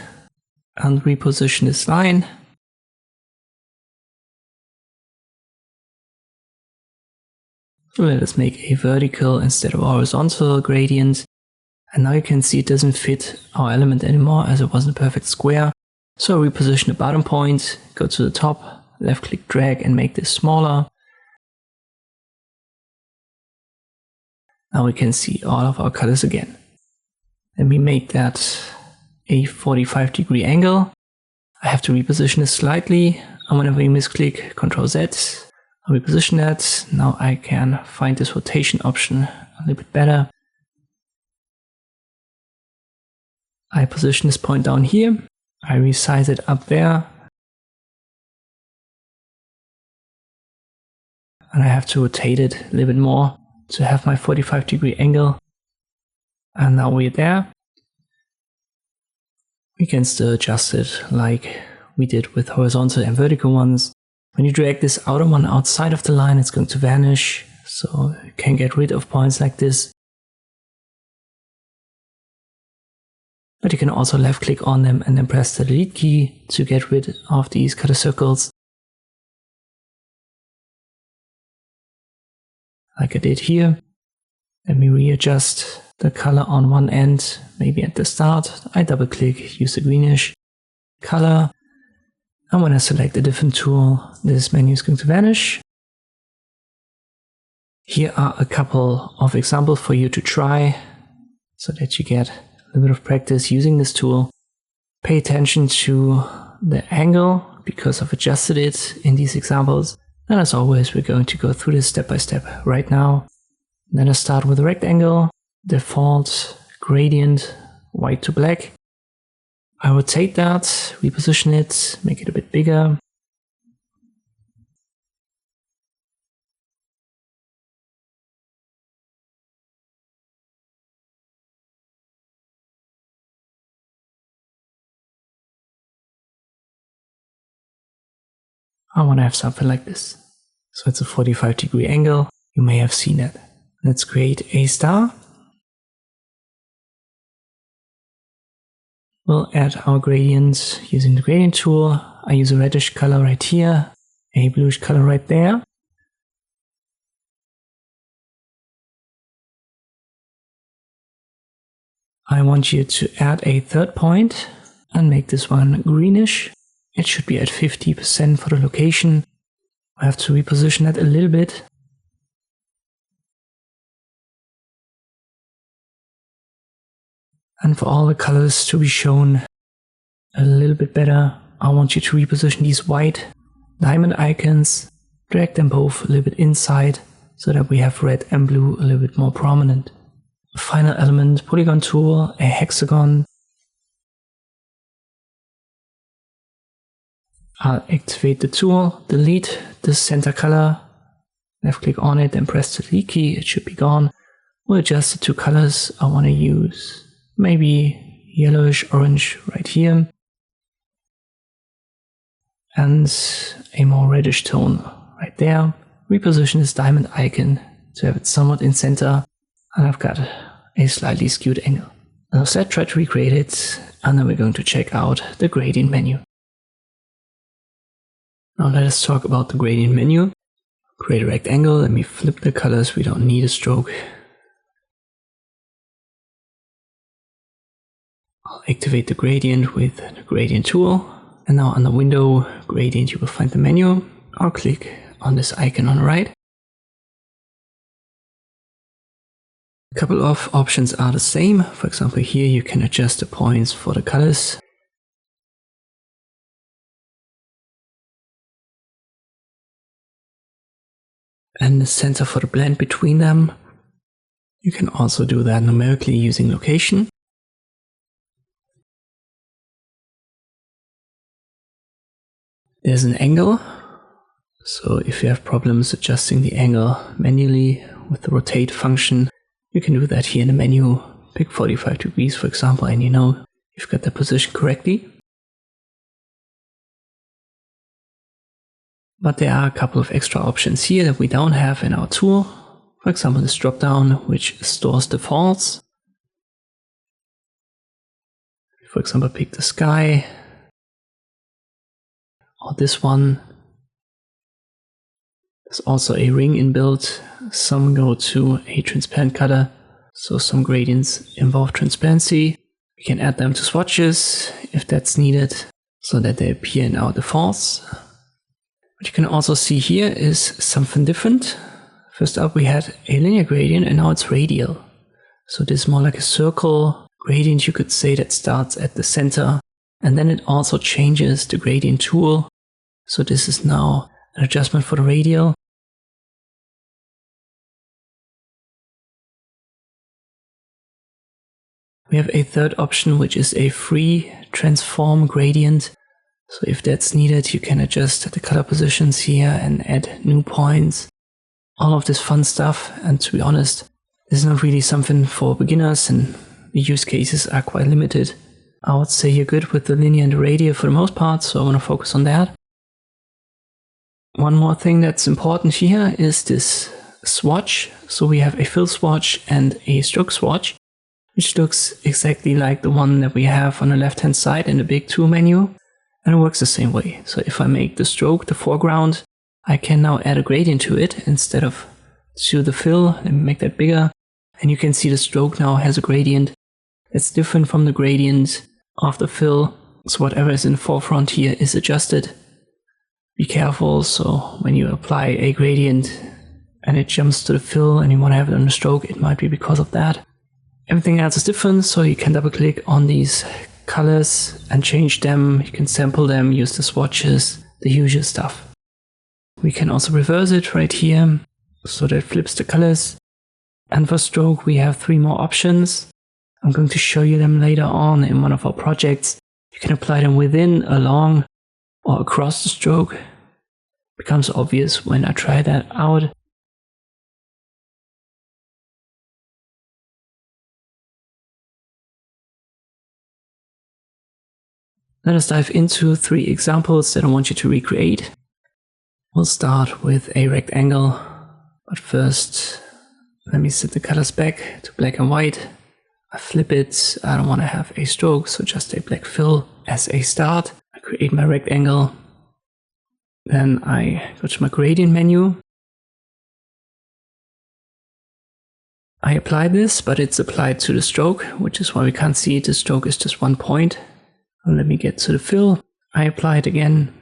and reposition this line. So let us make a vertical instead of horizontal gradient. And now you can see it doesn't fit our element anymore as it wasn't a perfect square. So reposition the bottom point, go to the top, left click drag and make this smaller. Now we can see all of our colors again. Let me make that a 45-degree angle. I have to reposition it slightly, and whenever you misclick, Ctrl Z, I'll reposition that. Now I can find this rotation option a little bit better. I position this point down here, I resize it up there, and I have to rotate it a little bit more to have my 45-degree angle. And now we're there. We can still adjust it like we did with horizontal and vertical ones. When you drag this outer one outside of the line, it's going to vanish, so you can get rid of points like this. But you can also left click on them and then press the delete key to get rid of these cutter circles. Like I did here. Let me readjust the color on one end, maybe at the start. I double click, use the greenish color. And when I select a different tool, this menu is going to vanish. Here are a couple of examples for you to try so that you get a little bit of practice using this tool. Pay attention to the angle because I've adjusted it in these examples. And as always, we're going to go through this step by step right now. Then I start with a rectangle, default, gradient, white to black. I rotate that, reposition it, make it a bit bigger. I want to have something like this. So it's a 45-degree angle. You may have seen it. Let's create a star. We'll add our gradients using the gradient tool. I use a reddish color right here, a bluish color right there. I want you to add a third point and make this one greenish. It should be at 50% for the location. I have to reposition that a little bit. And for all the colors to be shown a little bit better, I want you to reposition these white diamond icons, drag them both a little bit inside so that we have red and blue a little bit more prominent. Final element, Polygon tool, a hexagon. I'll activate the tool, delete the center color, left click on it and press the delete key, it should be gone. We'll adjust the two colors I want to use. Maybe yellowish orange right here. And a more reddish tone right there. Reposition this diamond icon to have it somewhat in center. And I've got a slightly skewed angle. As I said, try to recreate it, and then we're going to check out the gradient menu. Now let us talk about the gradient menu. Create a rectangle, let me flip the colors, we don't need a stroke. I'll activate the gradient with the gradient tool. And now under Window, Gradient, you will find the menu, or click on this icon on the right. A couple of options are the same. For example, here you can adjust the points for the colors. And the center for the blend between them. You can also do that numerically using location. There's an angle. So if you have problems adjusting the angle manually with the rotate function, you can do that here in the menu. Pick 45 degrees, for example, and you know you've got the position correctly. But there are a couple of extra options here that we don't have in our tool. For example, this drop down, which stores defaults. For example, pick the sky, or this one. There's also a ring inbuilt. Some go to a transparent color, so some gradients involve transparency. We can add them to swatches if that's needed, so that they appear in our defaults. What you can also see here is something different. First up we had a linear gradient, and now it's radial. So this is more like a circle gradient, you could say, that starts at the center, and then it also changes the gradient tool. So this is now an adjustment for the radial. We have a third option, which is a free transform gradient. So if that's needed, you can adjust the color positions here and add new points. All of this fun stuff. And to be honest, this is not really something for beginners, and the use cases are quite limited. I would say you're good with the linear and the radial for the most part, so I want to focus on that. One more thing that's important here is this swatch. So we have a fill swatch and a stroke swatch, which looks exactly like the one that we have on the left hand side in the big tool menu. And it works the same way. So if I make the stroke the foreground, I can now add a gradient to it instead of to the fill and make that bigger. And you can see the stroke now has a gradient that's different from the gradient of the fill. So whatever is in the forefront here is adjusted. Be careful, so when you apply a gradient and it jumps to the fill and you want to have it on the stroke, it might be because of that. Everything else is different, so you can double click on these colors and change them. You can sample them, use the swatches, the usual stuff. We can also reverse it right here, so that it flips the colors. And for stroke we have 3 more options. I'm going to show you them later on in one of our projects. You can apply them within, along, or across the stroke. It becomes obvious when I try that out. Let us dive into 3 examples that I want you to recreate. We'll start with a rectangle, but first let me set the colors back to black and white. I flip it. I don't want to have a stroke, so just a black fill as a start. I create my rectangle. Then I go to my gradient menu. I apply this, but it's applied to the stroke, which is why we can't see it. The stroke is just 1 point. Let me get to the fill. I apply it again.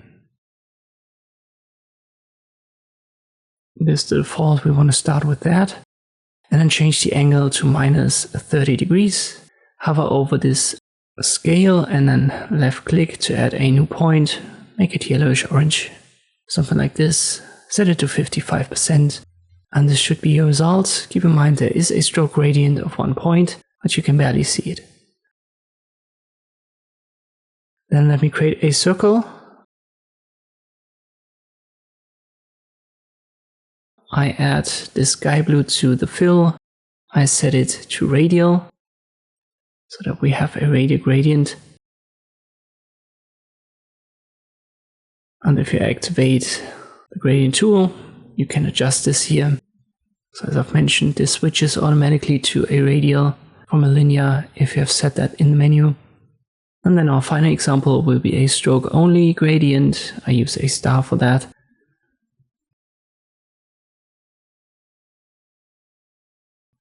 This is the default. We want to start with that. And then change the angle to minus 30 degrees. Hover over this scale and then left click to add a new point. Make it yellowish orange. Something like this. Set it to 55%. And this should be your result. Keep in mind there is a stroke gradient of 1 point, but you can barely see it. Then let me create a circle. I add this sky blue to the fill. I set it to radial, so that we have a radial gradient. And if you activate the gradient tool, you can adjust this here. So as I've mentioned, this switches automatically to a radial from a linear if you have set that in the menu. And then our final example will be a stroke only gradient. I use a star for that.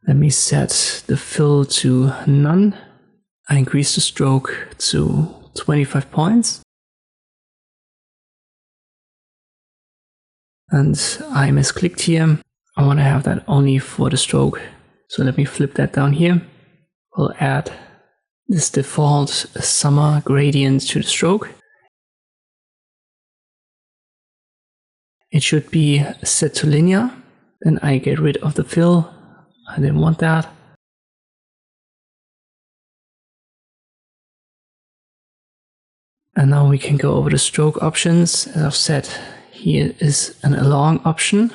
Let me set the fill to none. I increase the stroke to 25 points. and I misclicked here. I want to have that only for the stroke. So let me flip that down here. We'll add this default summer gradient to the stroke. It should be set to linear. Then I get rid of the fill. I didn't want that. And now we can go over the stroke options. As I've said, here is an along option,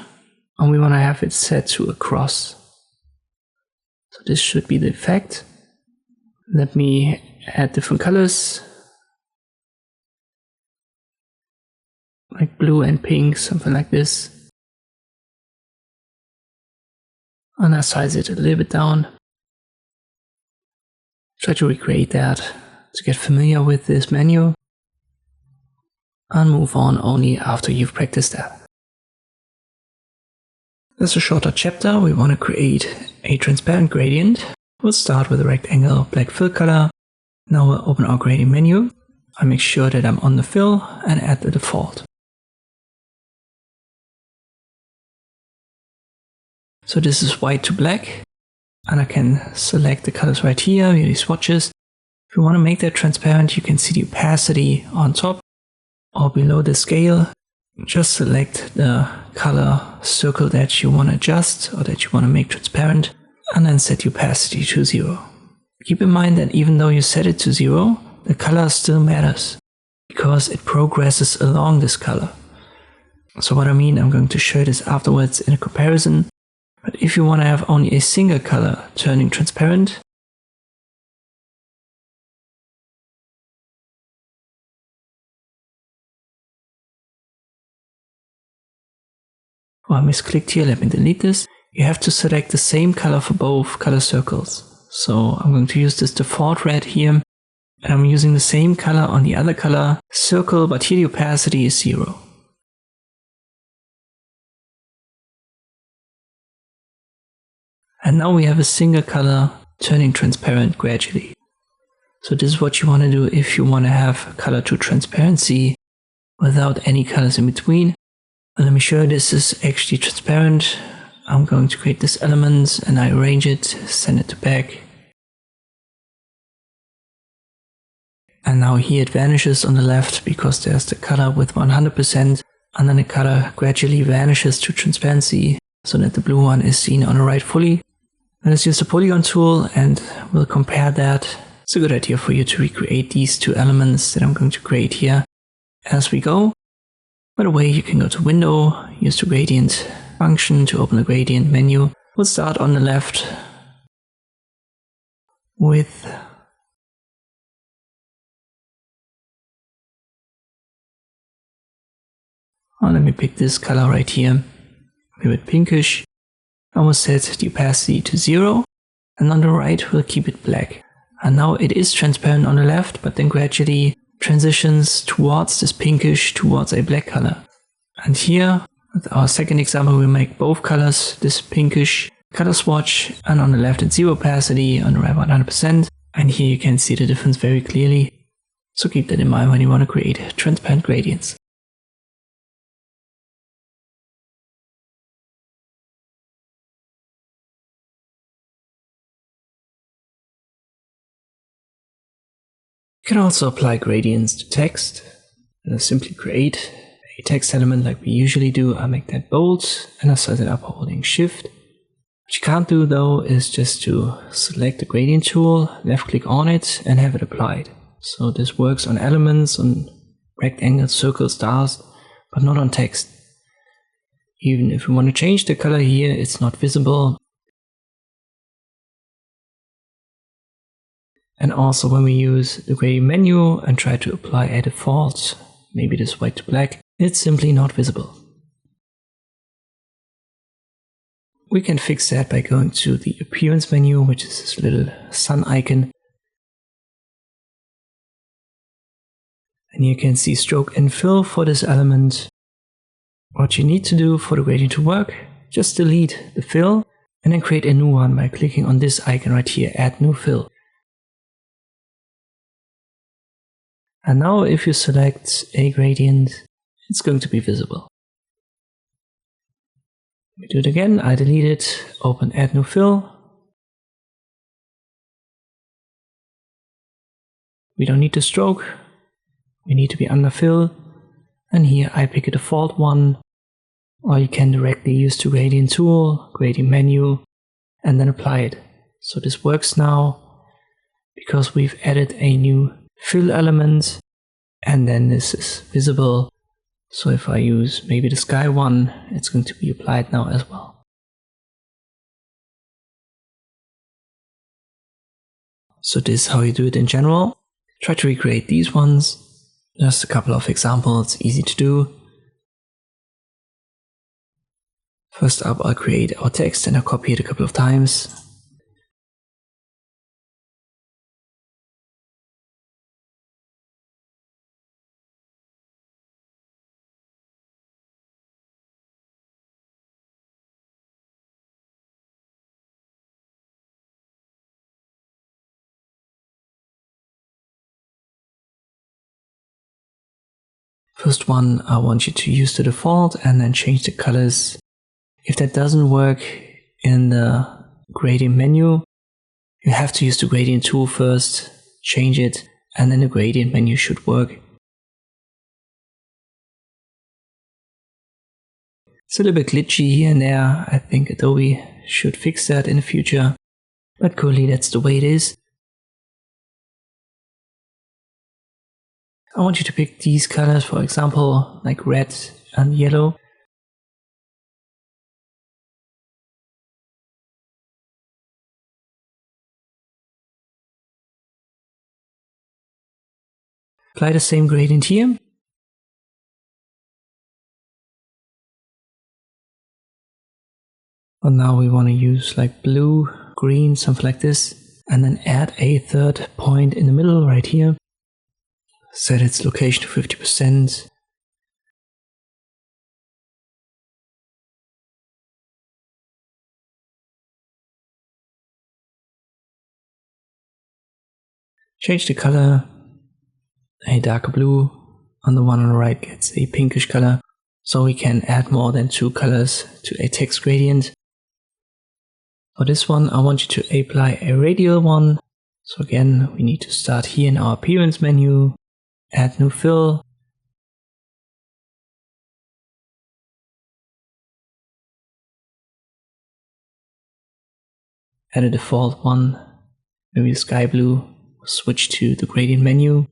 and we want to have it set to across. So this should be the effect. Let me add different colors, like blue and pink, something like this. And I size it a little bit down. Try to recreate that to get familiar with this menu. And move on only after you've practiced that. As a shorter chapter, we want to create a transparent gradient. We'll start with a rectangle black fill color. Now we'll open our gradient menu. I make sure that I'm on the fill and add the default. So this is white to black, and I can select the colors right here via these swatches. If you want to make that transparent, you can see the opacity on top or below the scale. Just select the color circle that you want to adjust or that you want to make transparent, and then set the opacity to 0. Keep in mind that even though you set it to 0, the color still matters because it progresses along this color. So what I mean, I'm going to show this afterwards in a comparison. But if you want to have only a single color turning transparent, I misclicked here, let me delete this. You have to select the same color for both color circles. So I'm going to use this default red here, and I'm using the same color on the other color circle, but here the opacity is 0. And now we have a single color turning transparent gradually. So this is what you want to do if you want to have color to transparency without any colors in between. And let me show you this is actually transparent. I'm going to create this element and I arrange it, send it to back. And now here it vanishes on the left because there's the color with 100%, and then the color gradually vanishes to transparency so that the blue one is seen on the right fully. Let's use the Polygon tool and we'll compare that. It's a good idea for you to recreate these two elements that I'm going to create here as we go. By the way, you can go to Window, use the gradient function to open the gradient menu. We'll start on the left with let me pick this color right here, a bit pinkish. I will set the opacity to 0, and on the right we'll keep it black. And now it is transparent on the left, but then gradually transitions towards this pinkish, towards a black color. And here, with our second example, we make both colors this pinkish color swatch, and on the left it's 0 opacity, on the right 100%. And here you can see the difference very clearly. So keep that in mind when you want to create transparent gradients. You can also apply gradients to text. Simply create a text element like we usually do. I make that bold and I size it up holding Shift. What you can't do though is just to select the gradient tool, left click on it and have it applied. So this works on elements, on rectangles, circles, stars, but not on text. Even if we want to change the color here, it's not visible. And also when we use the gradient menu and try to apply a default, maybe this white to black, it's simply not visible. We can fix that by going to the appearance menu, which is this little sun icon. And you can see stroke and fill for this element. What you need to do for the gradient to work, just delete the fill and then create a new one by clicking on this icon right here, add new fill. And now if you select a gradient, it's going to be visible. We do it again, I delete it, open add new fill. We don't need the stroke, we need to be under fill, and here I pick a default one, or you can directly use the gradient tool, gradient menu, and then apply it. So this works now because we've added a new fill element, and then this is visible. So if I use maybe the sky one, it's going to be applied now as well. So this is how you do it in general. Try to recreate these ones. Just a couple of examples, easy to do. First up, I'll create our text and I'll copy it a couple of times. First one, I want you to use the default and then change the colors. If that doesn't work in the gradient menu, you have to use the gradient tool first, change it, and then the gradient menu should work. It's a little bit glitchy here and there. I think Adobe should fix that in the future, but currently that's the way it is. I want you to pick these colors, for example, like red and yellow. Apply the same gradient here. But now we want to use like blue, green, something like this, and then add a third point in the middle right here. Set its location to 50%. Change the color. A darker blue on the one on the right gets a pinkish color. So we can add more than 2 colors to a text gradient. For this one, I want you to apply a radial one. So again, we need to start here in our appearance menu. Add new fill. Add a default one, maybe the sky blue. Switch to the gradient menu.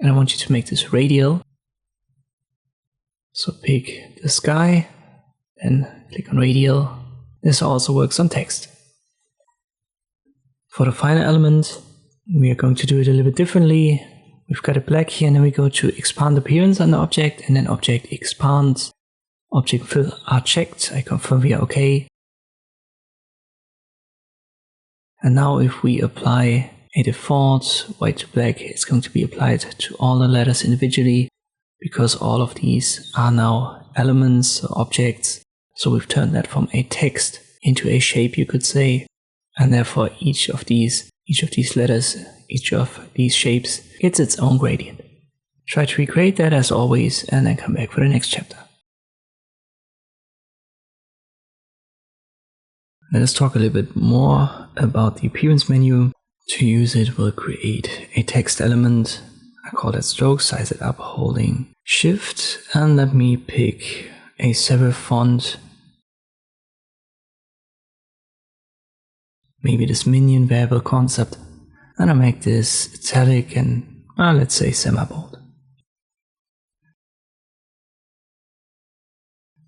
And I want you to make this radial. So pick the sky, then click on radial. This also works on text. For the final element, we are going to do it a little bit differently. We've got a black here, and then we go to expand appearance on the object, and then object expands. Object fill are checked. I confirm we are okay. And now if we apply a default white to black, it's going to be applied to all the letters individually because all of these are now elements or objects. So we've turned that from a text into a shape, you could say. And therefore each of these letters, each of these shapes gets its own gradient. Try to recreate that as always and then come back for the next chapter. Let us talk a little bit more about the appearance menu. To use it, we'll create a text element. I call that stroke, size it up holding Shift, and let me pick a serif font. Maybe this minion variable concept, and I make this italic and let's say semi-bold.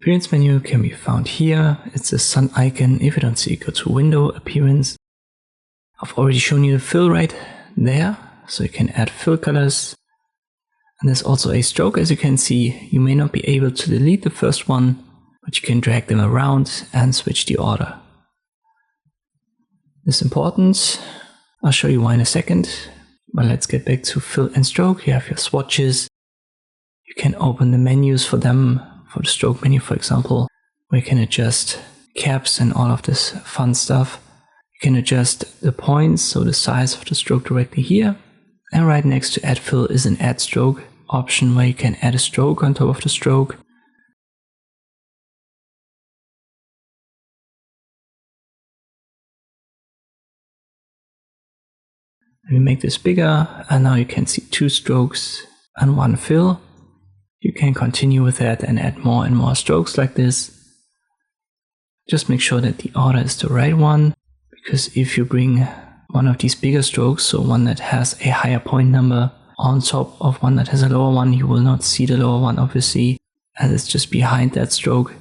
Appearance menu can be found here. It's a sun icon. If you don't see it, go to Window, Appearance. I've already shown you the fill right there, so you can add fill colors. And there's also a stroke, as you can see. You may not be able to delete the first one, but you can drag them around and switch the order. This is important. I'll show you why in a second, but let's get back to fill and stroke. You have your swatches. You can open the menus for them. For the stroke menu, for example, where you can adjust caps and all of this fun stuff. You can adjust the points, so the size of the stroke directly here. And right next to add fill is an add stroke option where you can add a stroke on top of the stroke. We make this bigger, and now you can see 2 strokes and 1 fill. You can continue with that and add more and more strokes like this. Just make sure that the order is the right one, because if you bring one of these bigger strokes, so one that has a higher point number, on top of one that has a lower one, you will not see the lower one, obviously, as it's just behind that stroke.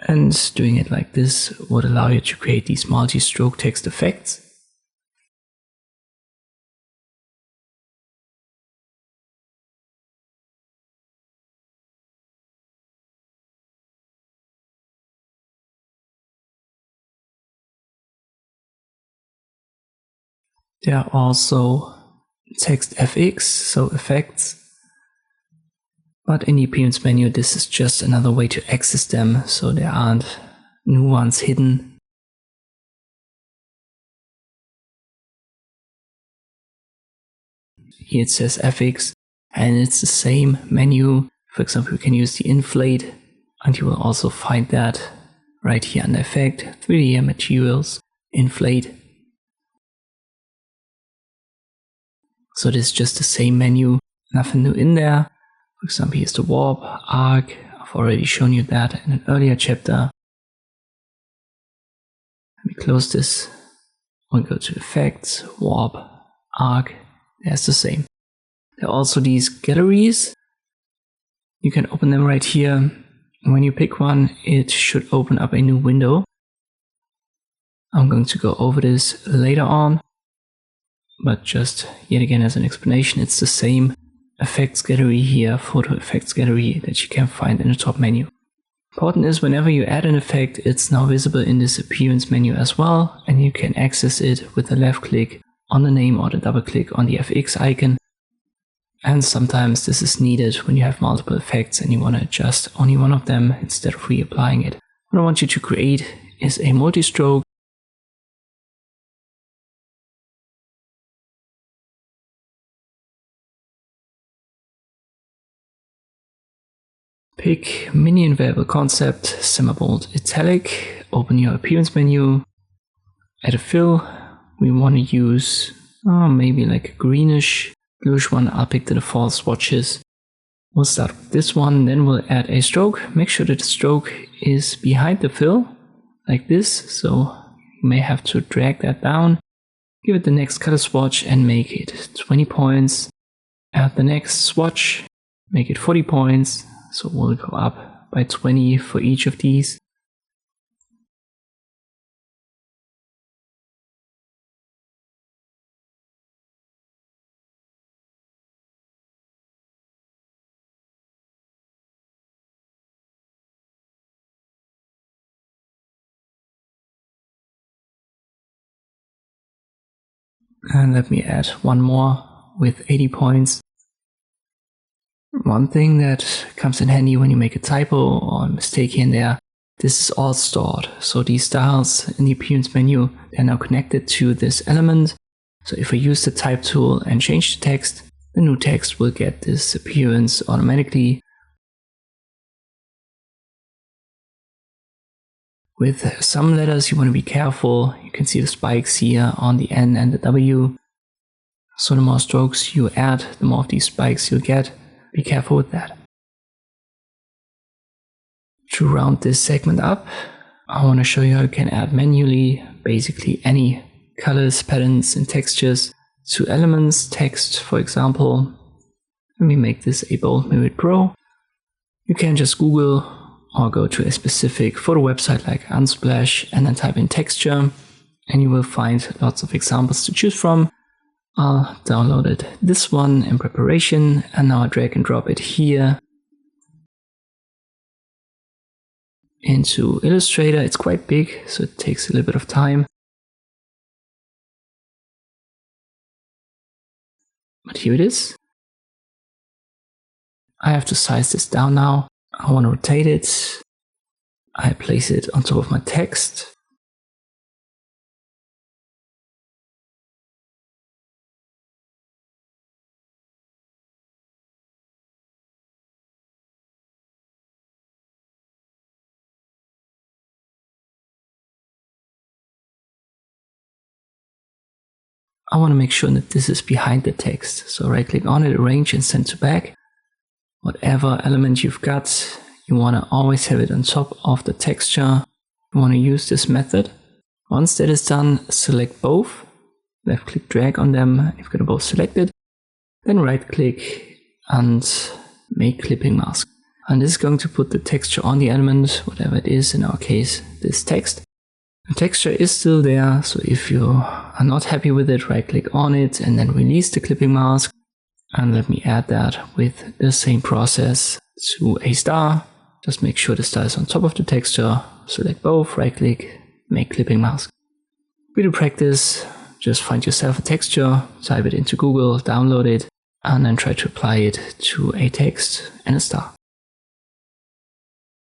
And doing it like this would allow you to create these multi-stroke text effects. There are also text FX, so effects. But in the appearance menu, this is just another way to access them, so there aren't new ones hidden. Here it says FX, and it's the same menu. For example, you can use the inflate, and you will also find that right here under effect, 3D materials, inflate. So this is just the same menu, nothing new in there. For example, here's the warp, arc. I've already shown you that in an earlier chapter. Let me close this. We'll go to effects, warp, arc. There's the same. There are also these galleries. You can open them right here. When you pick one, it should open up a new window. I'm going to go over this later on. But just yet again as an explanation, it's the same effects gallery here, photo effects gallery, that you can find in the top menu. Important is whenever you add an effect, it's now visible in this appearance menu as well, and you can access it with a left click on the name or the double click on the FX icon. And sometimes this is needed when you have multiple effects and you want to adjust only one of them instead of reapplying it. What I want you to create is a multi-stroke. Pick minion variable concept, semibold italic, open your appearance menu, add a fill. We want to use maybe like a greenish, bluish one. I'll pick the default swatches. We'll start with this one, then we'll add a stroke. Make sure that the stroke is behind the fill, like this, so you may have to drag that down. Give it the next color swatch and make it 20 points. Add the next swatch, make it 40 points. So we'll go up by 20 for each of these. And let me add one more with 80 points. One thing that comes in handy when you make a typo or a mistake here and there, this is all stored. So these styles in the appearance menu, they're now connected to this element. So if I use the type tool and change the text, the new text will get this appearance automatically. With some letters you want to be careful. You can see the spikes here on the N and the W. So the more strokes you add, the more of these spikes you'll get. Be careful with that. To round this segment up, I want to show you how you can add manually basically any colors, patterns, and textures to elements, text, for example. Let me make this a bold mirrored pro. You can just Google or go to a specific photo website like Unsplash and then type in texture, and you will find lots of examples to choose from. I downloaded this one in preparation, and now I drag and drop it here into Illustrator. It's quite big, so it takes a little bit of time. But here it is. I have to size this down now. I want to rotate it. I place it on top of my text. I want to make sure that this is behind the text. So right click on it, arrange and send to back. Whatever element you've got, you want to always have it on top of the texture. You want to use this method. Once that is done, select both. Left click, drag on them. You've got them both selected. Then right click and make clipping mask. And this is going to put the texture on the element, whatever it is, in our case, this text. The texture is still there, so if you are not happy with it, right click on it and then release the clipping mask. And let me add that with the same process to a star. Just make sure the star is on top of the texture, select both, right click, make clipping mask. We do practice, just find yourself a texture, type it into Google, download it, and then try to apply it to a text and a star.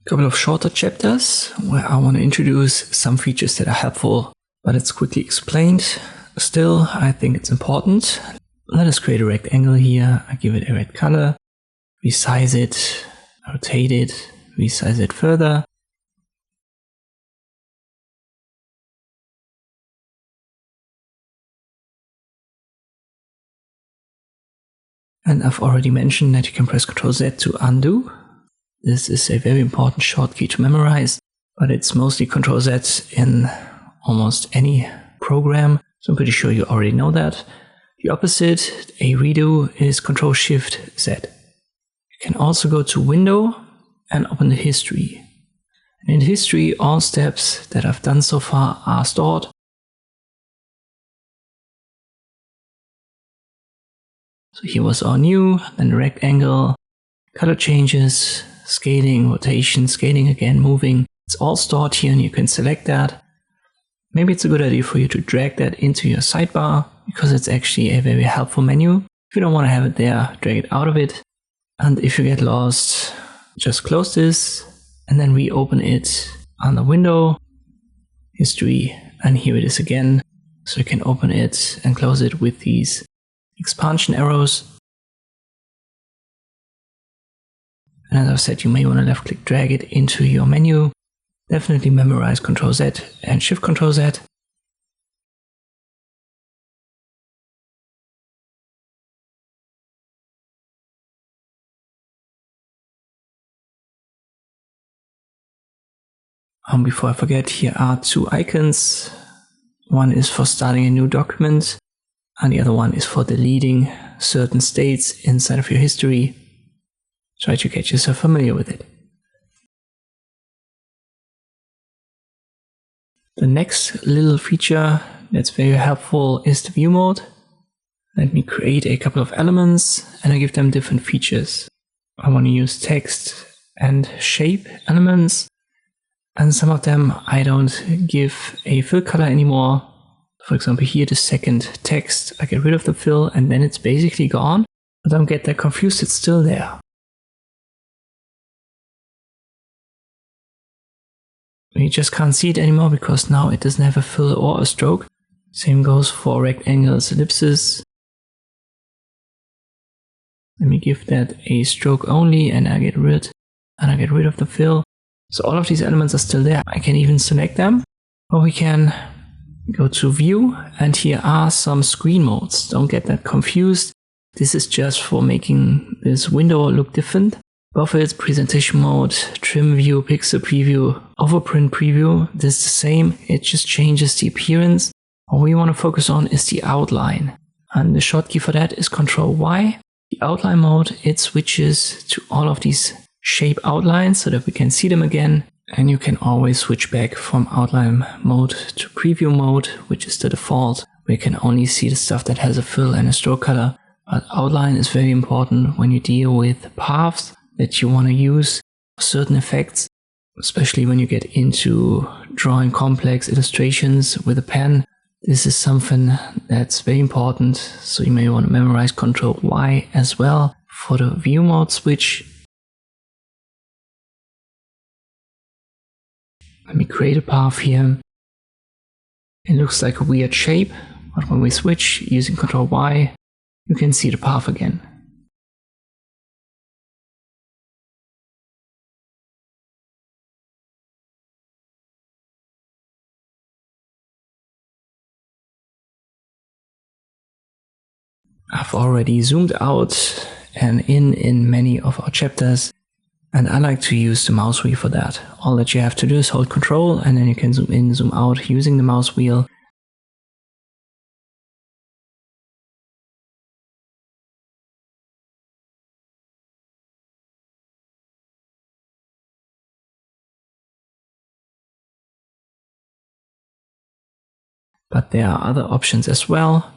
A couple of shorter chapters where I want to introduce some features that are helpful, but it's quickly explained. Still, I think it's important. Let us create a rectangle here. I give it a red color, resize it, rotate it, resize it further. And I've already mentioned that you can press Ctrl Z to undo. This is a very important shortcut to memorize, but it's mostly Ctrl Z in almost any program, so I'm pretty sure you already know that. The opposite, a redo, is Ctrl Shift Z. You can also go to Window and open the history. And in history, all steps that I've done so far are stored. So here was our new, then rectangle, color changes, scaling, rotation, scaling again, moving. It's all stored here and you can select that. Maybe it's a good idea for you to drag that into your sidebar because it's actually a very helpful menu. If you don't want to have it there, drag it out of it. And if you get lost, just close this and then reopen it on the window, history, and here it is again. So you can open it and close it with these expansion arrows. And as I said, you may want to left click drag it into your menu. Definitely memorize Ctrl Z and Shift Ctrl Z. Before I forget, here are two icons. One is for starting a new document and the other one is for deleting certain states inside of your history. Try to get yourself familiar with it. The next little feature that's very helpful is the view mode. Let me create a couple of elements and I give them different features. I want to use text and shape elements, and some of them I don't give a fill color anymore. For example, here the second text, I get rid of the fill and then it's basically gone. But don't get that confused, it's still there. You just can't see it anymore because now it doesn't have a fill or a stroke. Same goes for rectangles, ellipses. Let me give that a stroke only and I get rid of the fill. So all of these elements are still there. I can even select them, or we can go to view and here are some screen modes. Don't get that confused. This is just for making this window look different. Buffet, presentation mode, trim view, pixel preview, overprint preview. This is the same. It just changes the appearance. What we want to focus on is the outline. And the shortcut for that is Ctrl Y. The outline mode, it switches to all of these shape outlines so that we can see them again. And you can always switch back from outline mode to preview mode, which is the default. We can only see the stuff that has a fill and a stroke color. But outline is very important when you deal with paths that you want to use for certain effects, especially when you get into drawing complex illustrations with a pen. This is something that's very important, so you may want to memorize Ctrl Y as well for the view mode switch. Let me create a path here. It looks like a weird shape, but when we switch using Ctrl Y, you can see the path again. I've already zoomed out and in many of our chapters, and I like to use the mouse wheel for that. All that you have to do is hold Control, and then you can zoom in, zoom out using the mouse wheel. But there are other options as well.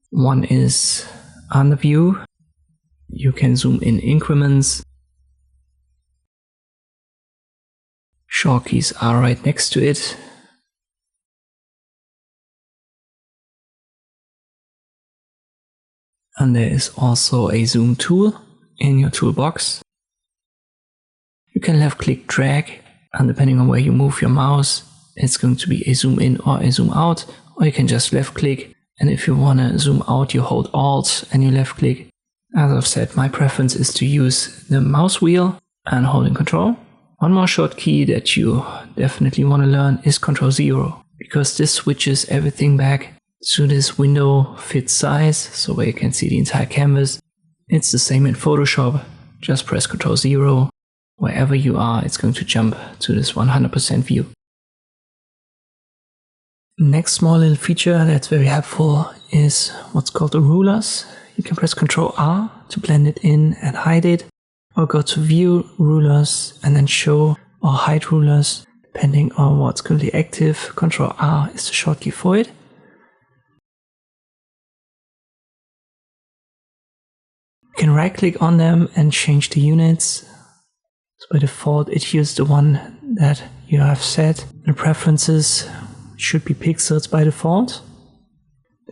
One is under view. You can zoom in increments. Shortkeys are right next to it. And there is also a zoom tool in your toolbox. You can left click drag, and depending on where you move your mouse, it's going to be a zoom in or a zoom out, or you can just left click, and if you want to zoom out you hold Alt and you left click. As I've said, my preference is to use the mouse wheel and holding Control. One more shortcut that you definitely want to learn is Control 0, because this switches everything back to this window fit size, so where you can see the entire canvas. It's the same in Photoshop, just press Control 0. Wherever you are, it's going to jump to this 100% view. Next small little feature that's very helpful is what's called the rulers. You can press Ctrl R to blend it in and hide it, or go to View, Rulers, and then Show or Hide Rulers, depending on what's currently active. Ctrl R is the shortcut for it. You can right click on them and change the units. So by default it uses the one that you have set. The preferences should be pixels by default.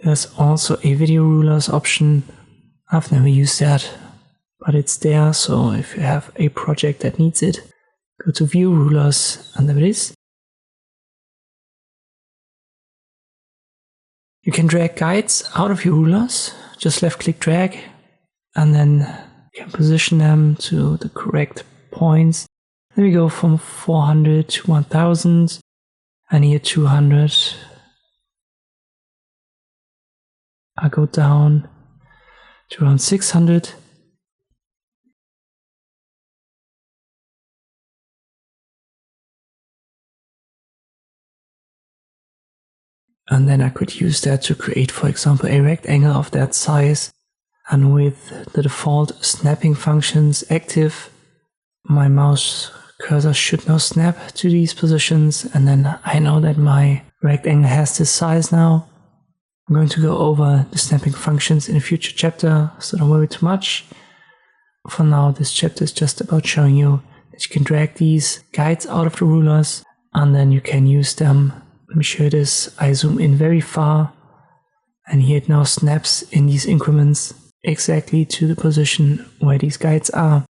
There's also a video rulers option. I've never used that, but it's there, so if you have a project that needs it, go to View, Rulers, and there it is. You can drag guides out of your rulers. Just left click drag, and then you can position them to the correct points. Then we go from 400 to 1000, and here 200. I go down to around 600. And then I could use that to create, for example, a rectangle of that size. And with the default snapping functions active, my mouse cursor should now snap to these positions. And then I know that my rectangle has this size now. I'm going to go over the snapping functions in a future chapter, so don't worry too much. For now, this chapter is just about showing you that you can drag these guides out of the rulers, and then you can use them. Let me show you this. I zoom in very far, and here it now snaps in these increments exactly to the position where these guides are.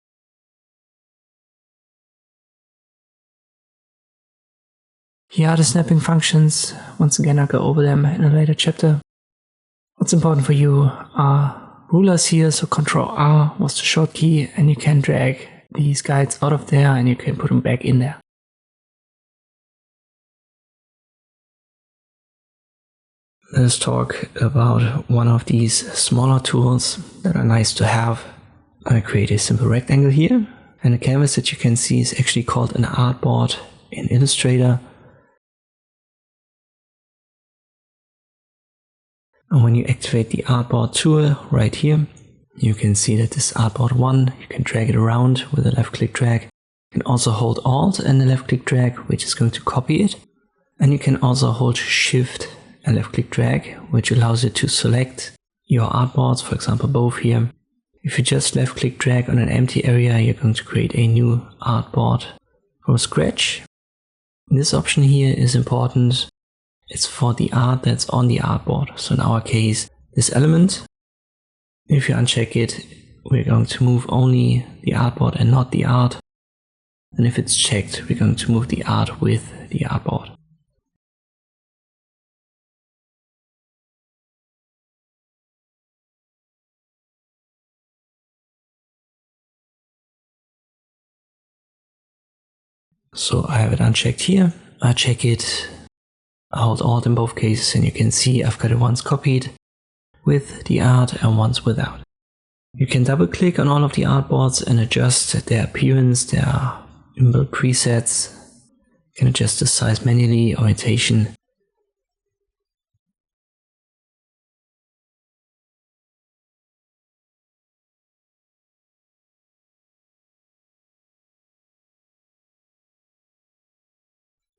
Here are the snapping functions. Once again, I'll go over them in a later chapter. What's important for you are rulers here, so Ctrl R was the short key, and you can drag these guides out of there and you can put them back in there. Let's talk about one of these smaller tools that are nice to have. I create a simple rectangle here, and the canvas that you can see is actually called an artboard in Illustrator. And when you activate the Artboard Tool right here, you can see that this Artboard 1, you can drag it around with a left click drag. You can also hold Alt and the left click drag, which is going to copy it. And you can also hold Shift and left click drag, which allows you to select your artboards, for example both here. If you just left click drag on an empty area, you're going to create a new artboard from scratch. This option here is important. It's for the art that's on the artboard. So in our case, this element, if you uncheck it, we're going to move only the artboard and not the art. And if it's checked, we're going to move the art with the artboard. So I have it unchecked here. I check it. I hold Alt in both cases, and you can see I've got it once copied. with the art and ones without. You can double click on all of the artboards and adjust their appearance, their inbuilt presets. You can adjust the size manually, orientation.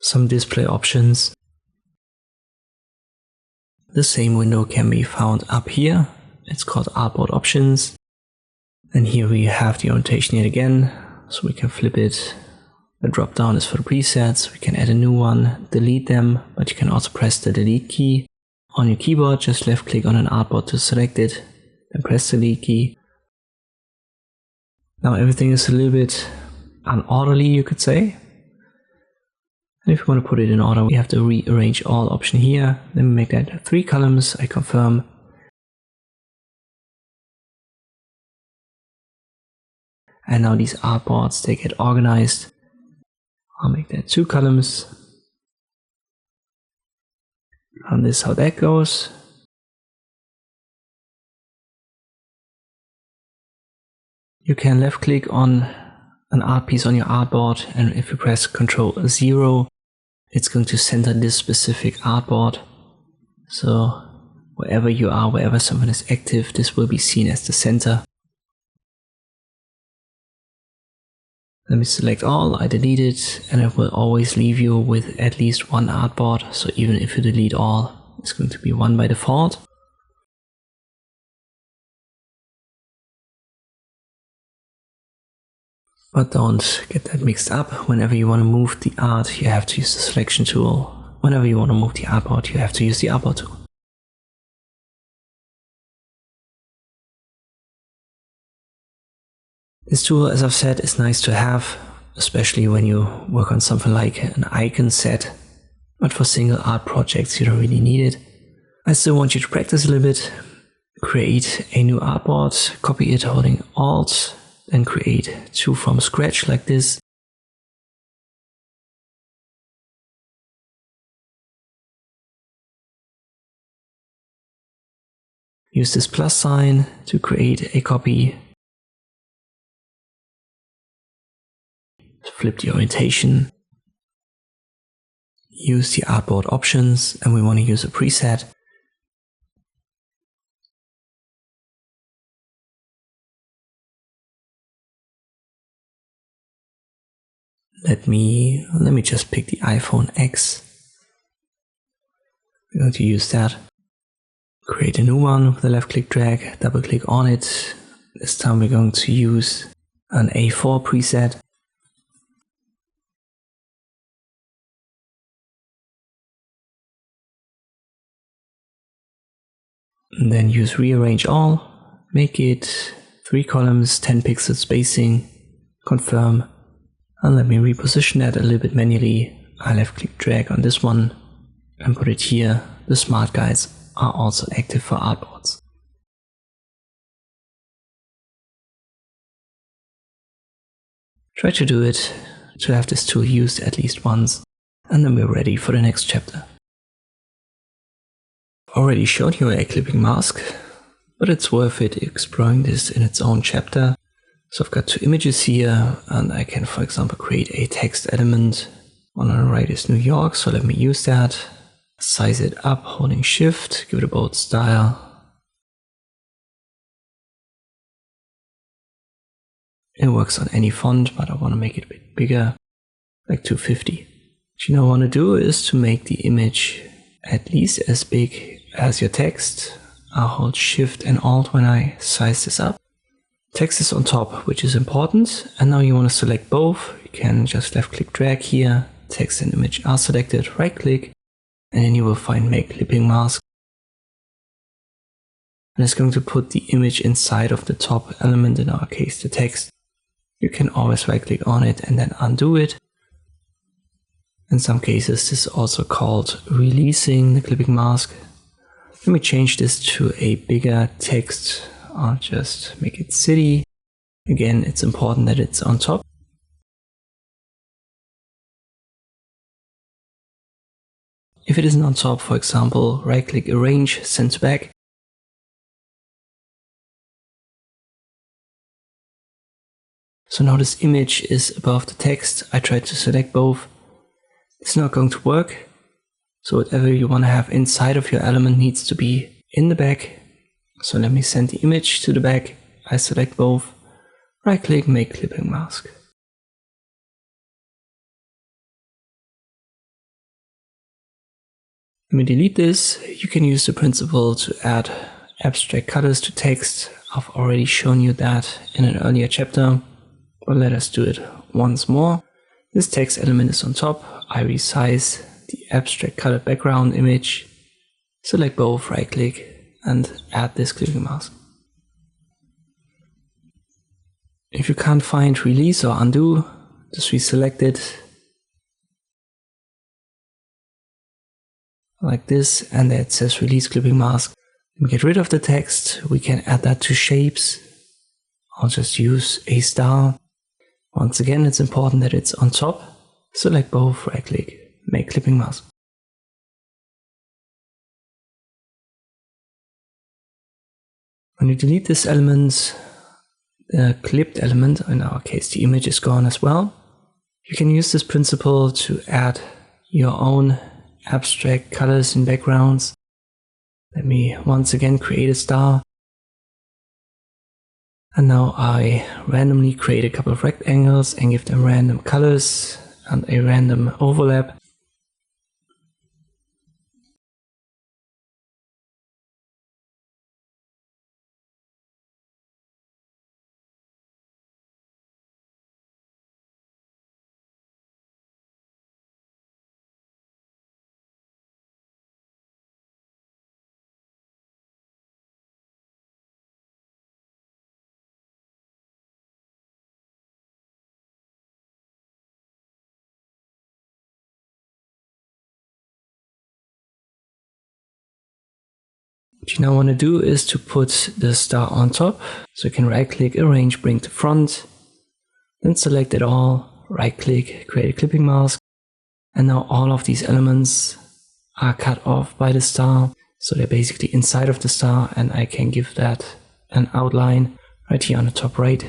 Some display options. The same window can be found up here. It's called Artboard Options. And here we have the orientation yet again, so we can flip it. The drop down is for the presets. We can add a new one, delete them, but you can also press the delete key. On your keyboard, just left click on an artboard to select it, then press the delete key. Now everything is a little bit unorderly, you could say. And if you want to put it in order, we have the rearrange all option here. Then we make that 3 columns, I confirm. And now these artboards, they get organized. I'll make that 2 columns. And this is how that goes. You can left click on an art piece on your artboard, and if you press Ctrl 0, it's going to center this specific artboard. So wherever you are, wherever someone is active, this will be seen as the center. Let me select all, I delete it, and it will always leave you with at least 1 artboard. So even if you delete all, it's going to be 1 by default. But don't get that mixed up. Whenever you want to move the art, you have to use the selection tool. Whenever you want to move the artboard, you have to use the Artboard tool. This tool, as I've said, is nice to have, especially when you work on something like an icon set. But for single art projects, you don't really need it. I still want you to practice a little bit. Create a new artboard, copy it holding Alt, then create 2 from scratch like this. Use this plus sign to create a copy. Flip the orientation. Use the artboard options, and we want to use a preset. Let me just pick the iPhone X. We're going to use that. Create a new one with a left click drag, double click on it. This time we're going to use an A4 preset. And then use rearrange all, make it 3 columns, 10 pixel spacing, confirm. And let me reposition that a little bit manually. I left click drag on this one and put it here. The smart guides are also active for artboards. Try to do it to have this tool used at least once, and then we're ready for the next chapter. Already showed you a clipping mask, but it's worth it exploring this in its own chapter. So I've got 2 images here, and I can, for example, create a text element. One on the right is New York, so let me use that. Size it up, holding Shift, give it a bold style. It works on any font, but I want to make it a bit bigger, like 250. What you now want to do is to make the image at least as big as your text. I'll hold Shift and Alt when I size this up. Text is on top, which is important, and now you want to select both. You can just left click drag here, text and image are selected, right click, and then you will find make clipping mask. And it's going to put the image inside of the top element, in our case the text. You can always right click on it and then undo it. In some cases this is also called releasing the clipping mask. Let me change this to a bigger text. I'll just make it city. Again, it's important that it's on top. If it isn't on top, for example, right click arrange, send to back. So now this image is above the text. I tried to select both. It's not going to work. So whatever you want to have inside of your element needs to be in the back. So let me send the image to the back. I select both. Right click, make clipping mask. Let me delete this. You can use the principle to add abstract colors to text. I've already shown you that in an earlier chapter, but let us do it once more. This text element is on top. I resize the abstract colored background image, select both, right click, and add this clipping mask. If you can't find release or undo, just reselect it like this, and it says release clipping mask. We get rid of the text. We can add that to shapes. I'll just use a star. Once again, it's important that it's on top. Select both, right click, make clipping mask. When you delete this element, the clipped element, in our case the image, is gone as well. You can use this principle to add your own abstract colors and backgrounds. Let me once again create a star. And now I randomly create a couple of rectangles and give them random colors and a random overlap. What you now want to do is to put the star on top. So you can right click, arrange, bring to front, then select it all, right click, create a clipping mask. And now all of these elements are cut off by the star. So they're basically inside of the star, and I can give that an outline right here on the top right.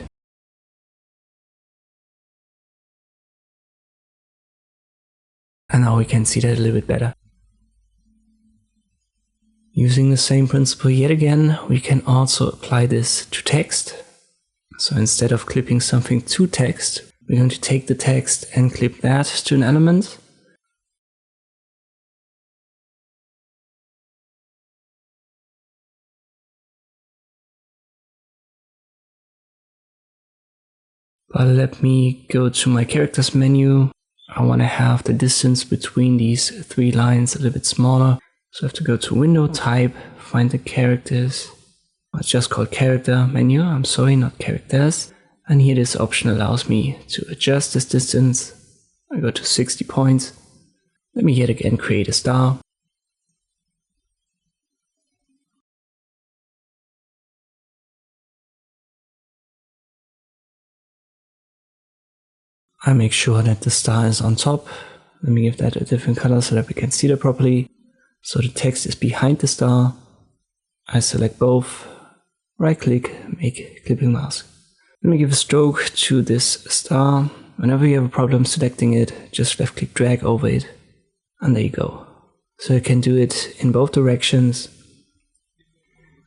And now we can see that a little bit better. Using the same principle yet again, we can also apply this to text. So instead of clipping something to text, we're going to take the text and clip that to an element. But let me go to my characters menu. I want to have the distance between these three lines a little bit smaller. So I have to go to Window, Type, find the characters. It's just called Character menu, I'm sorry, not characters. And here this option allows me to adjust this distance. I go to 60 points. Let me yet again create a star. I make sure that the star is on top. Let me give that a different color so that we can see that properly. So the text is behind the star. I select both, right click, make clipping mask. Let me give a stroke to this star. Whenever you have a problem selecting it, just left click, drag over it, and there you go. So you can do it in both directions.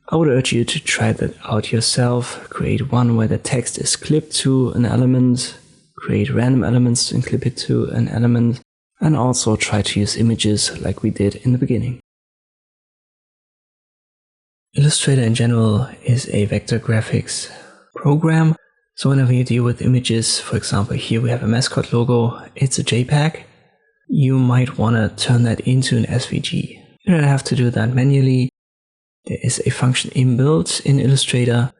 I would urge you to try that out yourself. Create one where the text is clipped to an element, create random elements and clip it to an element, and also try to use images like we did in the beginning. Illustrator in general is a vector graphics program. So whenever you deal with images, for example, here we have a mascot logo, it's a JPEG. You might want to turn that into an SVG. You don't have to do that manually. There is a function inbuilt in Illustrator.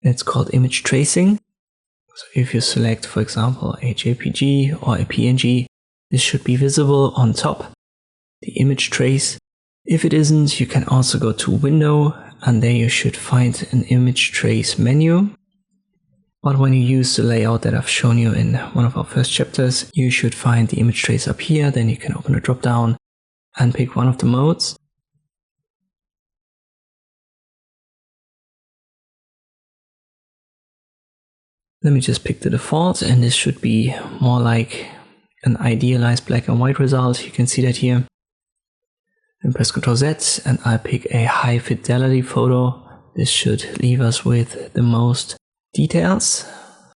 It's called image tracing. So if you select, for example, a JPG or a PNG, this should be visible on top, the image trace. If it isn't, you can also go to Window, and there you should find an image trace menu. But when you use the layout that I've shown you in one of our first chapters, you should find the image trace up here. Then you can open a drop down and pick one of the modes. Let me just pick the default, and this should be more like an idealized black and white result. You can see that here. Then press Ctrl Z and I'll pick a high fidelity photo. This should leave us with the most details.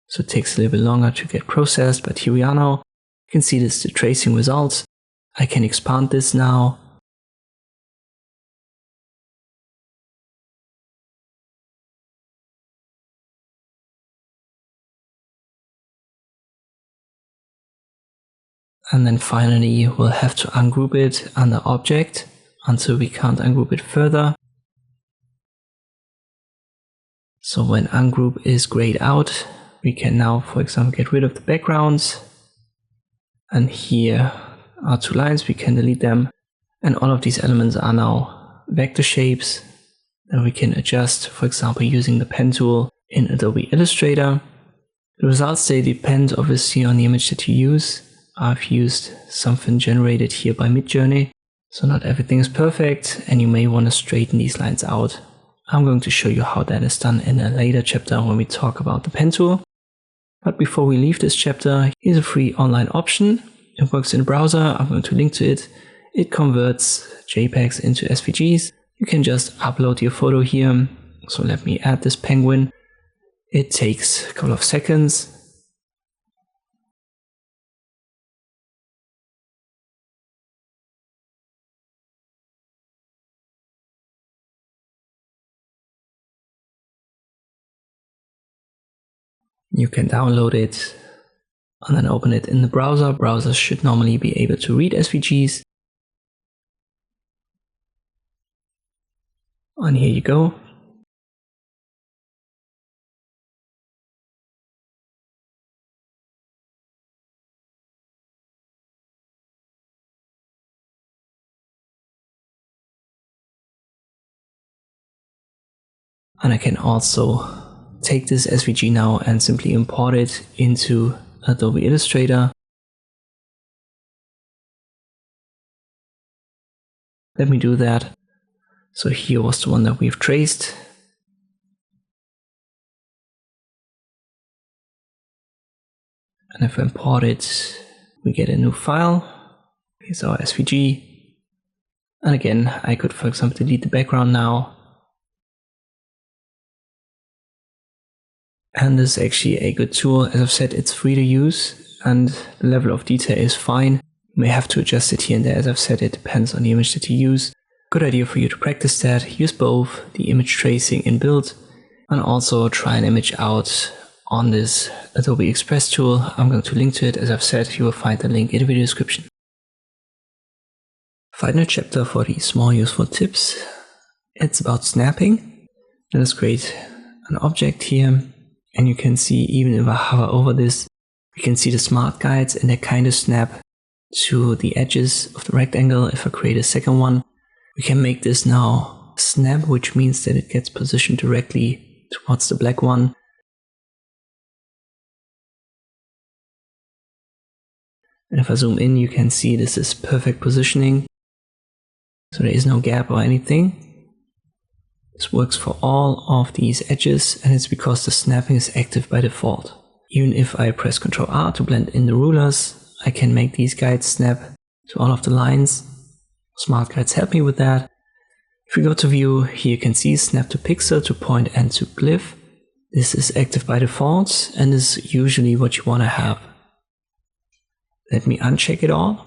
So it takes a little bit longer to get processed, but here we are now. You can see this is the tracing results. I can expand this now. And then finally we'll have to ungroup it under Object until we can't ungroup it further. So when ungroup is grayed out, we can now, for example, get rid of the backgrounds. And here are two lines, we can delete them. And all of these elements are now vector shapes that we can adjust, for example, using the pen tool in Adobe Illustrator. The results, they depend obviously on the image that you use. I've used something generated here by Midjourney, so not everything is perfect, and you may want to straighten these lines out. I'm going to show you how that is done in a later chapter when we talk about the pen tool. But before we leave this chapter, here's a free online option. It works in the browser. I'm going to link to it. It converts JPEGs into SVGs. You can just upload your photo here. So let me add this penguin. It takes a couple of seconds. You can download it and then open it in the browser. Browsers should normally be able to read SVGs. And here you go. And I can also take this SVG now and simply import it into Adobe Illustrator. Let me do that. So here was the one that we've traced. And if I import it, we get a new file. Here's our SVG. And again, I could, for example, delete the background now. And this is actually a good tool. As I've said, it's free to use and the level of detail is fine. You may have to adjust it here and there. As I've said, it depends on the image that you use. Good idea for you to practice that. Use both the image tracing in Build and also try an image out on this Adobe Express tool. I'm going to link to it. As I've said, you will find the link in the video description. Final chapter for these small useful tips. It's about snapping. Let us create an object here. And you can see, even if I hover over this, we can see the smart guides and they kind of snap to the edges of the rectangle. If I create a second one, we can make this now snap, which means that it gets positioned directly towards the black one. And if I zoom in, you can see this is perfect positioning. So there is no gap or anything. This works for all of these edges, and it's because the snapping is active by default. Even if I press Ctrl R to blend in the rulers, I can make these guides snap to all of the lines. Smart guides help me with that. If we go to view, here you can see snap to pixel, to point and to glyph. This is active by default and is usually what you want to have. Let me uncheck it all.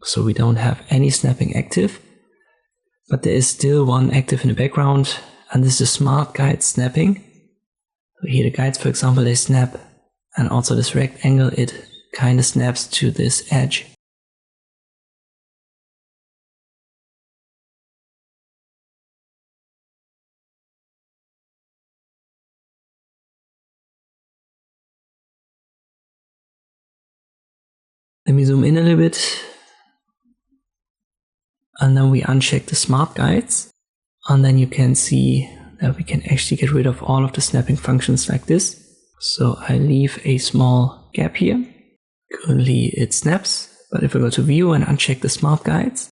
So we don't have any snapping active. But there is still one active in the background, and this is smart guide snapping. So here the guides, for example, they snap, and also this rectangle, it kind of snaps to this edge. Let me zoom in a little bit. And then we uncheck the smart guides. And then you can see that we can actually get rid of all of the snapping functions like this. So I leave a small gap here. Currently it snaps, but if I go to view and uncheck the smart guides,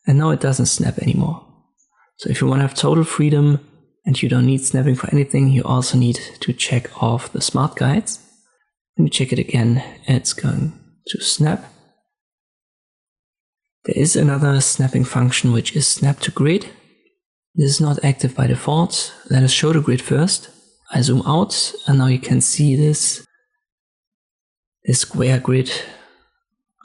and now it doesn't snap anymore. So if you want to have total freedom, and you don't need snapping for anything. You also need to check off the smart guides. When you check it again, it's going to snap. There is another snapping function, which is snap to grid. This is not active by default. Let us show the grid first. I zoom out and now you can see this square grid,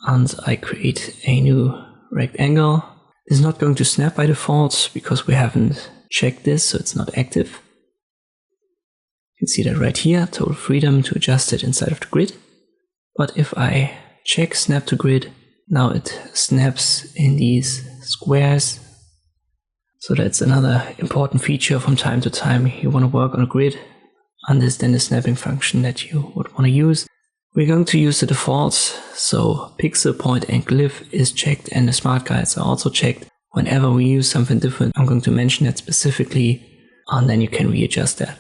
and I create a new rectangle. This is not going to snap by default because we haven't checked this, so it's not active. You can see that right here, total freedom to adjust it inside of the grid. But if I check snap to grid, now it snaps in these squares. So that's another important feature from time to time. You want to work on a grid, understand the snapping function that you would want to use. We're going to use the defaults, so pixel, point and glyph is checked and the smart guides are also checked. Whenever we use something different, I'm going to mention that specifically, and then you can readjust that.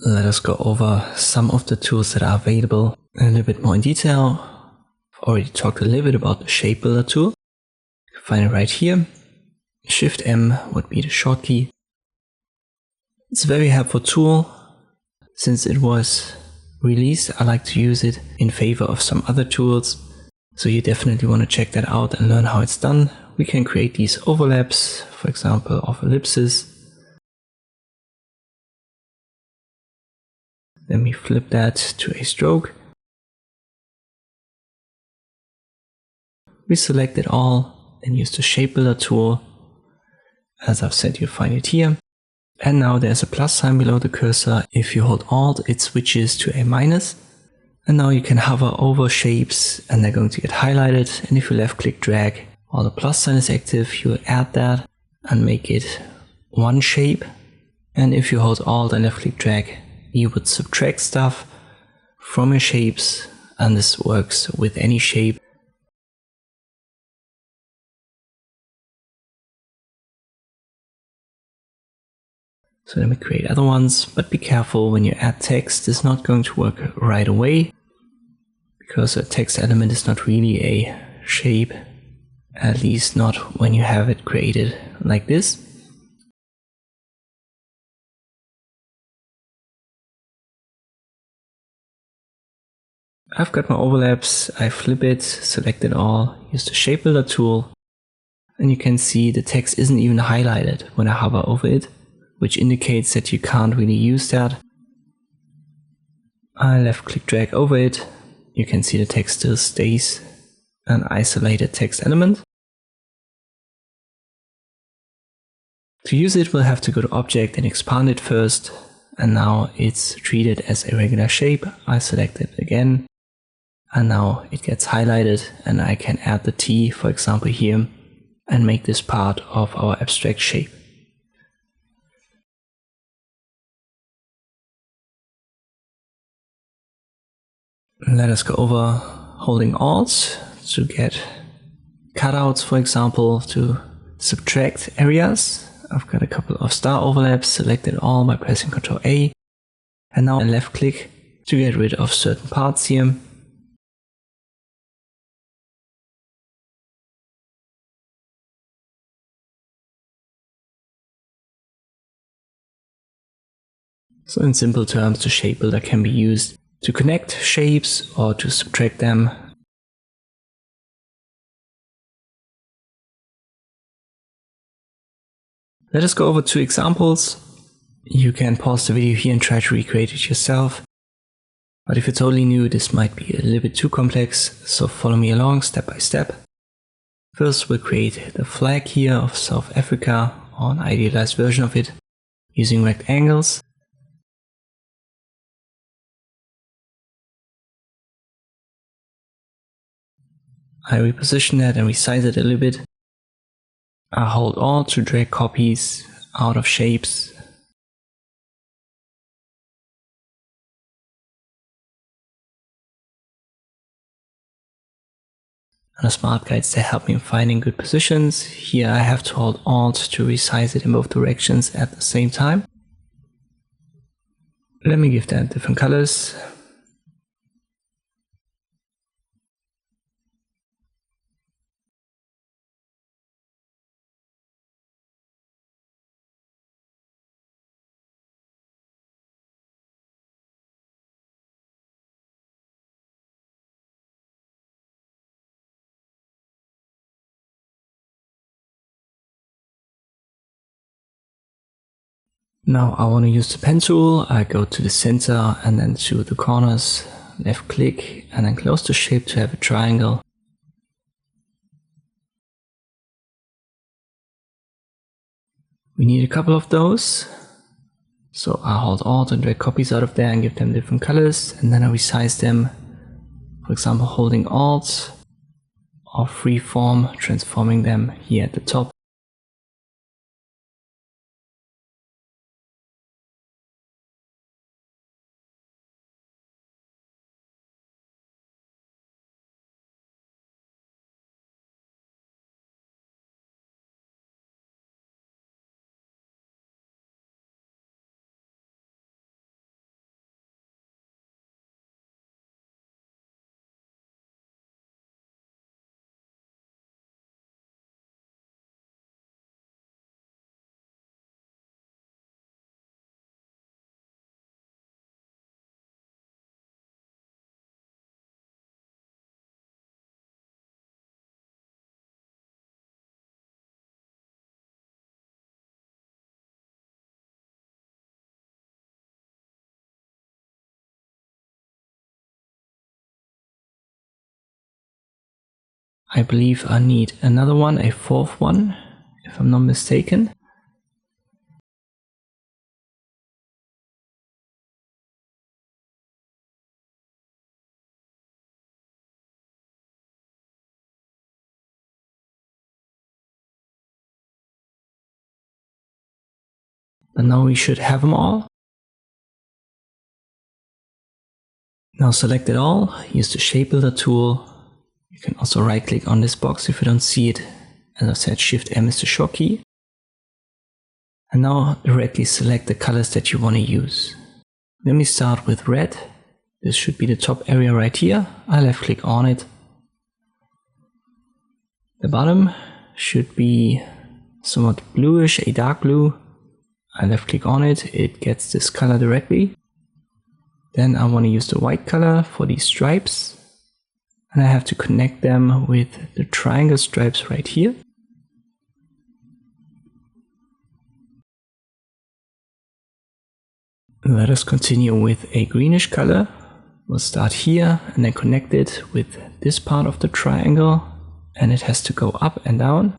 Let us go over some of the tools that are available a little bit more in detail. I've already talked a little bit about the Shapebuilder tool. You can find it right here. Shift M would be the short key. It's a very helpful tool. Since it was released, I like to use it in favor of some other tools. So you definitely want to check that out and learn how it's done. We can create these overlaps, for example, of ellipses. Then we flip that to a stroke. We select it all and use the Shapebuilder tool. As I've said, you'll find it here. And now there's a plus sign below the cursor. If you hold Alt, it switches to a minus. And now you can hover over shapes and they're going to get highlighted. And if you left click drag while the plus sign is active, you add that and make it one shape. And if you hold Alt and left click drag, you would subtract stuff from your shapes, and this works with any shape. So let me create other ones, but be careful when you add text. It's not going to work right away because a text element is not really a shape, at least not when you have it created like this. I've got my overlaps, I flip it, select it all, use the Shapebuilder tool, and you can see the text isn't even highlighted when I hover over it, which indicates that you can't really use that. I left click drag over it, you can see the text still stays an isolated text element. To use it, we'll have to go to Object and expand it first, and now it's treated as a regular shape. I select it again. And now it gets highlighted and I can add the T, for example, here and make this part of our abstract shape. Let us go over holding Alt to get cutouts, for example, to subtract areas. I've got a couple of star overlaps, selected all by pressing Ctrl A. And now I left click to get rid of certain parts here. So in simple terms, the Shapebuilder can be used to connect shapes or to subtract them. Let us go over two examples. You can pause the video here and try to recreate it yourself. But if you're totally new, this might be a little bit too complex, so follow me along step by step. First, we'll create the flag here of South Africa, or an idealized version of it, using rectangles. I reposition that and resize it a little bit. I hold Alt to drag copies out of shapes. And the smart guides, they help me in finding good positions. Here I have to hold Alt to resize it in both directions at the same time. Let me give that different colors. Now I want to use the pen tool. I go to the center and then to the corners, left click and then close the shape to have a triangle. We need a couple of those. So I hold Alt and drag copies out of there and give them different colors, and then I resize them. For example, holding Alt or freeform, transforming them here at the top. I believe I need another one, a fourth one, if I'm not mistaken. But now we should have them all. Now select it all, use the Shapebuilder tool. You can also right click on this box if you don't see it. As I said, Shift M is the shortcut. And now directly select the colors that you want to use. Let me start with red. This should be the top area right here. I left click on it. The bottom should be somewhat bluish, a dark blue. I left click on it, it gets this color directly. Then I want to use the white color for these stripes. And I have to connect them with the triangle stripes right here. Let us continue with a greenish color. We'll start here and then connect it with this part of the triangle. And it has to go up and down.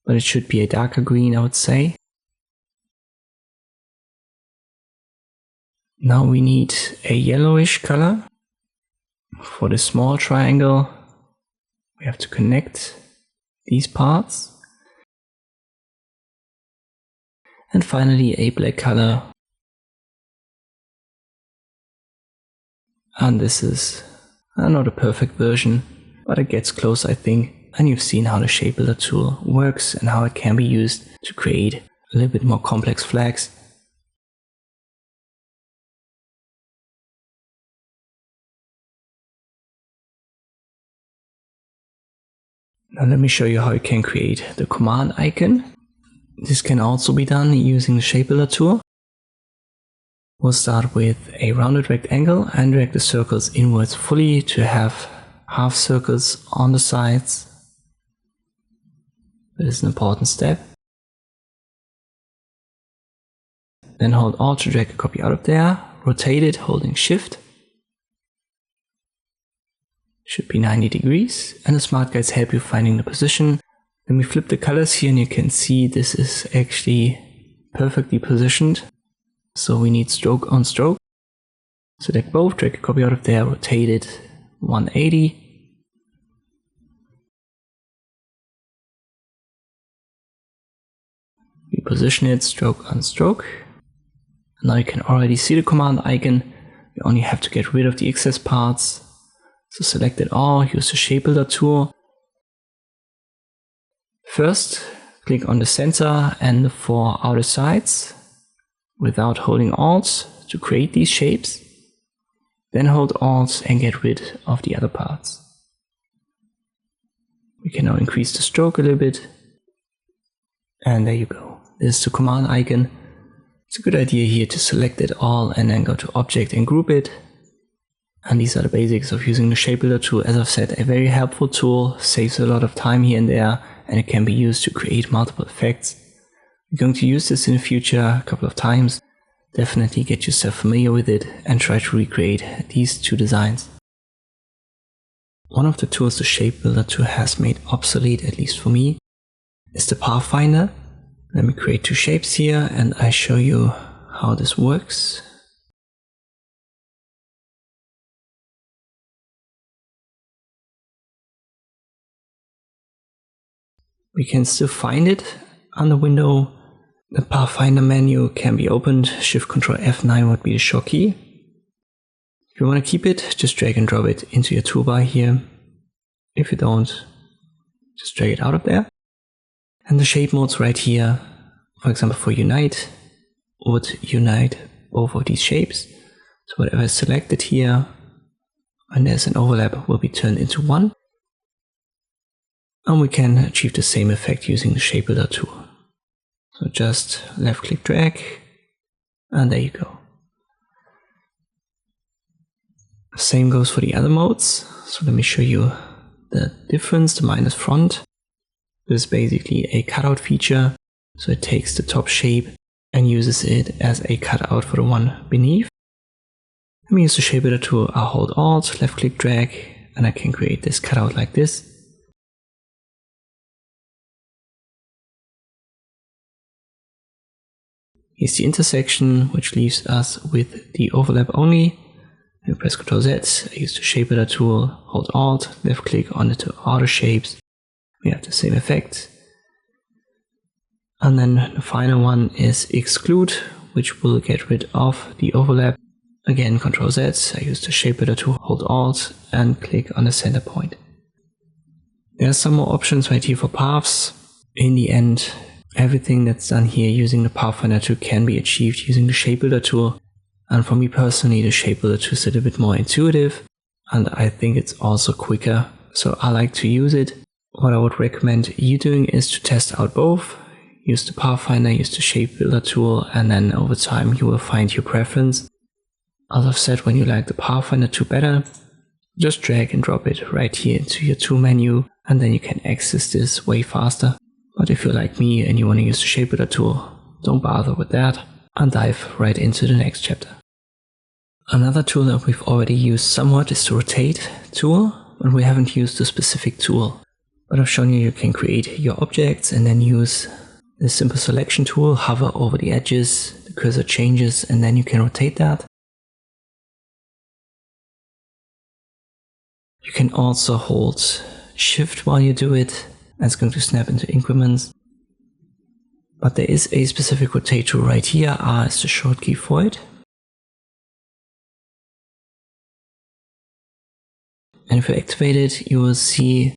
But it should be a darker green, I would say. Now we need a yellowish color. For the small triangle, we have to connect these parts. And finally a black color. And this is not a perfect version, but it gets close, I think. And you've seen how the Shapebuilder tool works and how it can be used to create a little bit more complex flags. Now let me show you how you can create the command icon. This can also be done using the Shapebuilder tool. We'll start with a rounded rectangle and drag the circles inwards fully to have half circles on the sides. That is an important step. Then hold Alt to drag a copy out of there, rotate it holding Shift. Should be 90 degrees, and the smart guides help you finding the position. Then we flip the colors here and you can see this is actually perfectly positioned. So we need stroke on stroke. Select both, drag a copy out of there, rotate it 180. We position it stroke on stroke. And now you can already see the command icon. You only have to get rid of the excess parts. So select it all, use the Shapebuilder tool. First, click on the center and the 4 outer sides without holding Alt to create these shapes. Then hold Alt and get rid of the other parts. We can now increase the stroke a little bit. And there you go. This is the command icon. It's a good idea here to select it all and then go to Object and group it. And these are the basics of using the Shapebuilder tool. As I've said, a very helpful tool, saves a lot of time here and there, and it can be used to create multiple effects. We're going to use this in the future a couple of times. Definitely get yourself familiar with it and try to recreate these two designs. One of the tools the Shapebuilder tool has made obsolete, at least for me, is the Pathfinder. Let me create two shapes here and I show you how this works. We can still find it on the window. The Pathfinder menu can be opened. Shift-Control F9 would be the shortcut. If you want to keep it, just drag and drop it into your toolbar here. If you don't, just drag it out of there. And the shape modes right here, for example for Unite, would unite both of these shapes. So whatever is selected here, when there's an overlap, will be turned into one. And we can achieve the same effect using the Shapebuilder tool. So just left click drag, and there you go. Same goes for the other modes. So let me show you the difference, the minus front. This is basically a cutout feature. So it takes the top shape and uses it as a cutout for the one beneath. Let me use the Shapebuilder tool. I'll hold Alt, left click drag, and I can create this cutout like this. Here's the intersection, which leaves us with the overlap only. I press Ctrl Z, I use the Shapebuilder tool, hold Alt, left click on the outer shapes. We have the same effect. And then the final one is Exclude, which will get rid of the overlap. Again, Ctrl Z, I use the Shapebuilder tool, hold Alt, and click on the center point. There are some more options right here for paths. In the end, everything that's done here using the Pathfinder tool can be achieved using the Shapebuilder tool. And for me personally, the Shapebuilder tool is a little bit more intuitive, and I think it's also quicker, so I like to use it. What I would recommend you doing is to test out both. Use the Pathfinder, use the Shapebuilder tool, and then over time you will find your preference. As I've said, when you like the Pathfinder tool better, just drag and drop it right here into your tool menu, and then you can access this way faster. But if you're like me and you want to use the Shapebuilder tool, don't bother with that and dive right into the next chapter. Another tool that we've already used somewhat is the Rotate tool, but we haven't used a specific tool. But I've shown you can create your objects and then use the simple selection tool, hover over the edges, the cursor changes, and then you can rotate that. You can also hold Shift while you do it. That's going to snap into increments. But there is a specific rotate tool right here. R is the short key for it. And if you activate it, you will see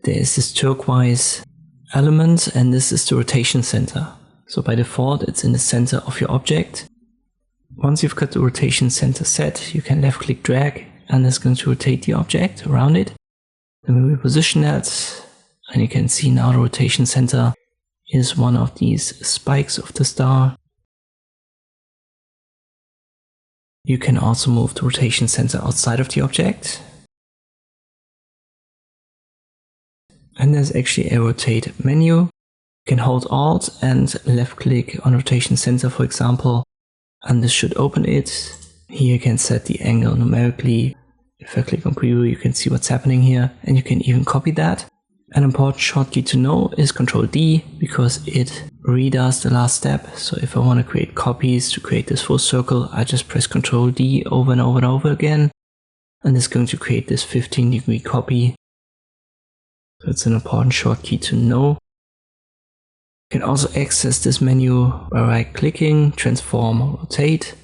there is this turquoise element, and this is the rotation center. So by default, it's in the center of your object. Once you've got the rotation center set, you can left click drag, and it's going to rotate the object around it. Then we reposition that. And you can see now the rotation center is one of these spikes of the star. You can also move the rotation center outside of the object. And there's actually a rotate menu. You can hold Alt and left click on rotation center, for example, and this should open it. Here you can set the angle numerically. If I click on preview, you can see what's happening here, and you can even copy that. An important shortcut to know is Ctrl D, because it redoes the last step. So if I want to create copies to create this full circle, I just press Ctrl D over and over and over again, and it's going to create this 15-degree copy. So it's an important shortcut to know. You can also access this menu by right clicking, transform or rotate.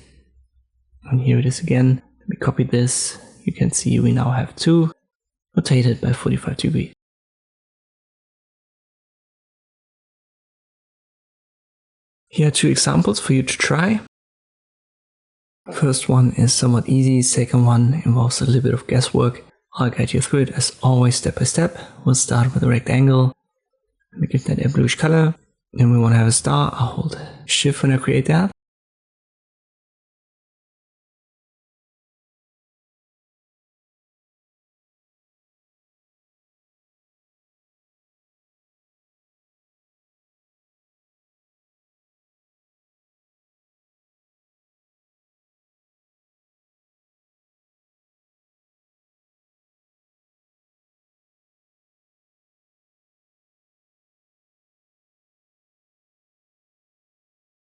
And here it is again. Let me copy this. You can see we now have two rotated by 45 degrees. Here are two examples for you to try. First one is somewhat easy, second one involves a little bit of guesswork. I'll guide you through it as always step by step. We'll start with a rectangle. Let me give that a bluish color. Then we want to have a star. I'll hold Shift when I create that.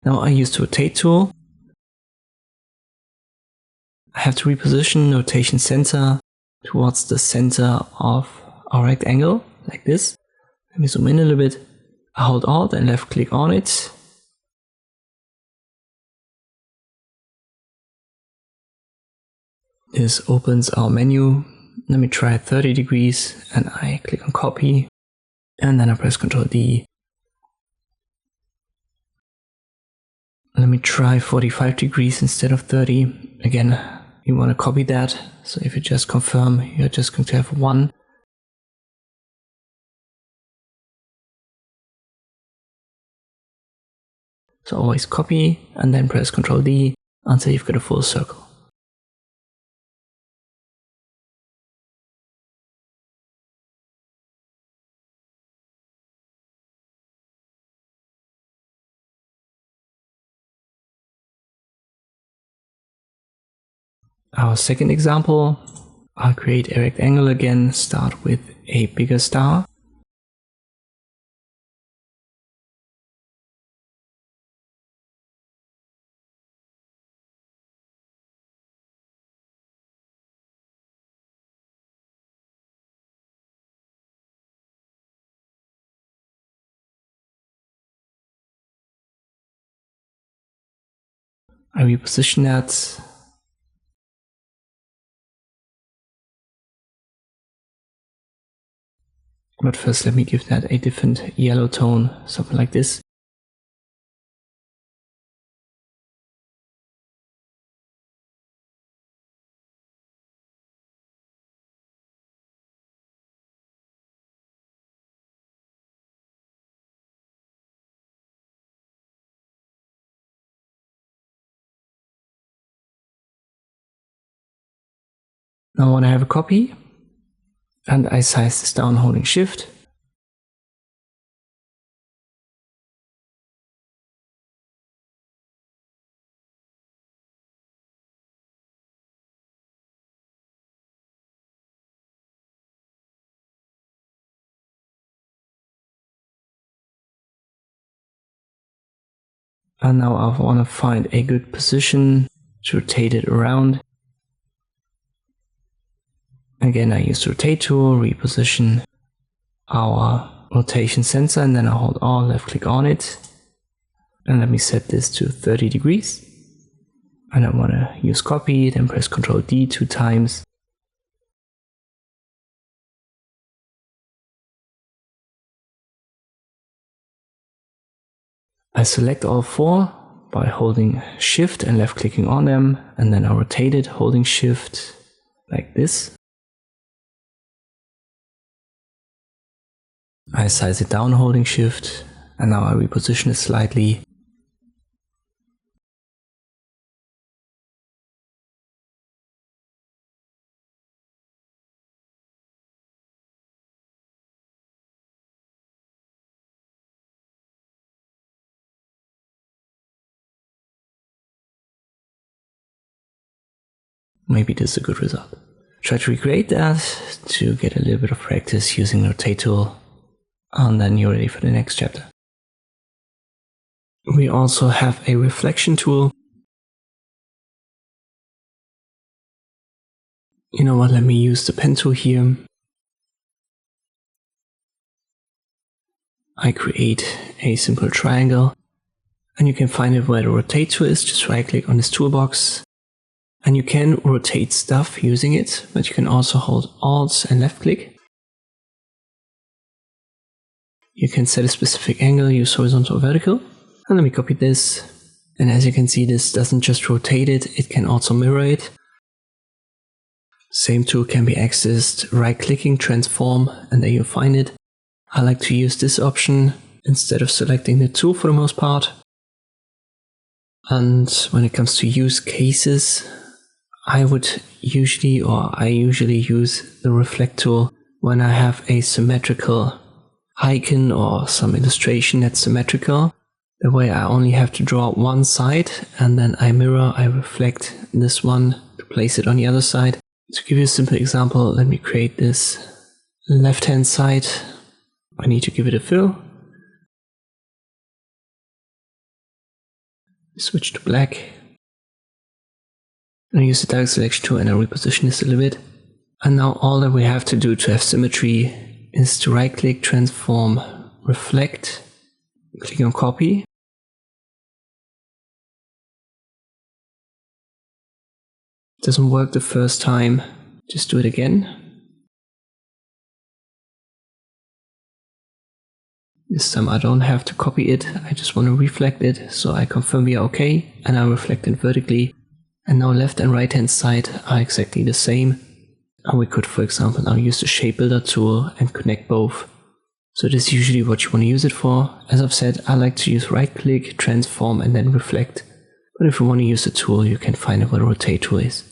Now I use the rotate tool. I have to reposition the rotation center towards the center of our rectangle, like this. Let me zoom in a little bit. I hold Alt and left click on it. This opens our menu. Let me try 30 degrees and I click on copy and then I press Ctrl D. Let me try 45 degrees instead of 30. Again, you want to copy that. So if you just confirm, you're just going to have 1. So always copy and then press Ctrl D until you've got a full circle. Our second example, I'll create a rectangle again, start with a bigger star. I reposition that. But first let me give that a different yellow tone, something like this. Now I want to have a copy, and I size this down holding Shift. And now I want to find a good position to rotate it around. Again, I use the rotate tool, reposition our rotation sensor, and then I hold Alt, left click on it. And let me set this to 30 degrees. And I want to use copy, then press Ctrl D 2 times. I select all 4 by holding Shift and left clicking on them, and then I rotate it holding Shift like this. I size it down holding Shift, and now I reposition it slightly. Maybe this is a good result. Try to recreate that to get a little bit of practice using the rotate tool, and then you're ready for the next chapter. We also have a reflection tool. You know what, let me use the pen tool here. I create a simple triangle, and you can find it where the rotate tool is. Just right click on this toolbox. And you can rotate stuff using it, but you can also hold Alt and left click. You can set a specific angle, use horizontal or vertical. And let me copy this. And as you can see, this doesn't just rotate it, it can also mirror it. Same tool can be accessed right clicking, transform, and there you find it. I like to use this option instead of selecting the tool for the most part. And when it comes to use cases, I usually use the reflect tool when I have a symmetrical icon or some illustration that's symmetrical. That way I only have to draw one side and then I reflect this one to place it on the other side. To give you a simple example, let me create this left-hand side. I need to give it a fill. Switch to black. And use the direct selection tool and I reposition this a little bit. And now all that we have to do to have symmetry is to right click, transform, reflect, click on copy. Doesn't work the first time, just do it again. This time I don't have to copy it, I just want to reflect it, so I confirm we are okay, and I reflect it vertically. And now left and right hand side are exactly the same. And we could, for example, now use the Shapebuilder tool and connect both. So this is usually what you want to use it for. As I've said, I like to use right click, transform and then reflect. But if you want to use the tool, you can find out what a rotate tool is.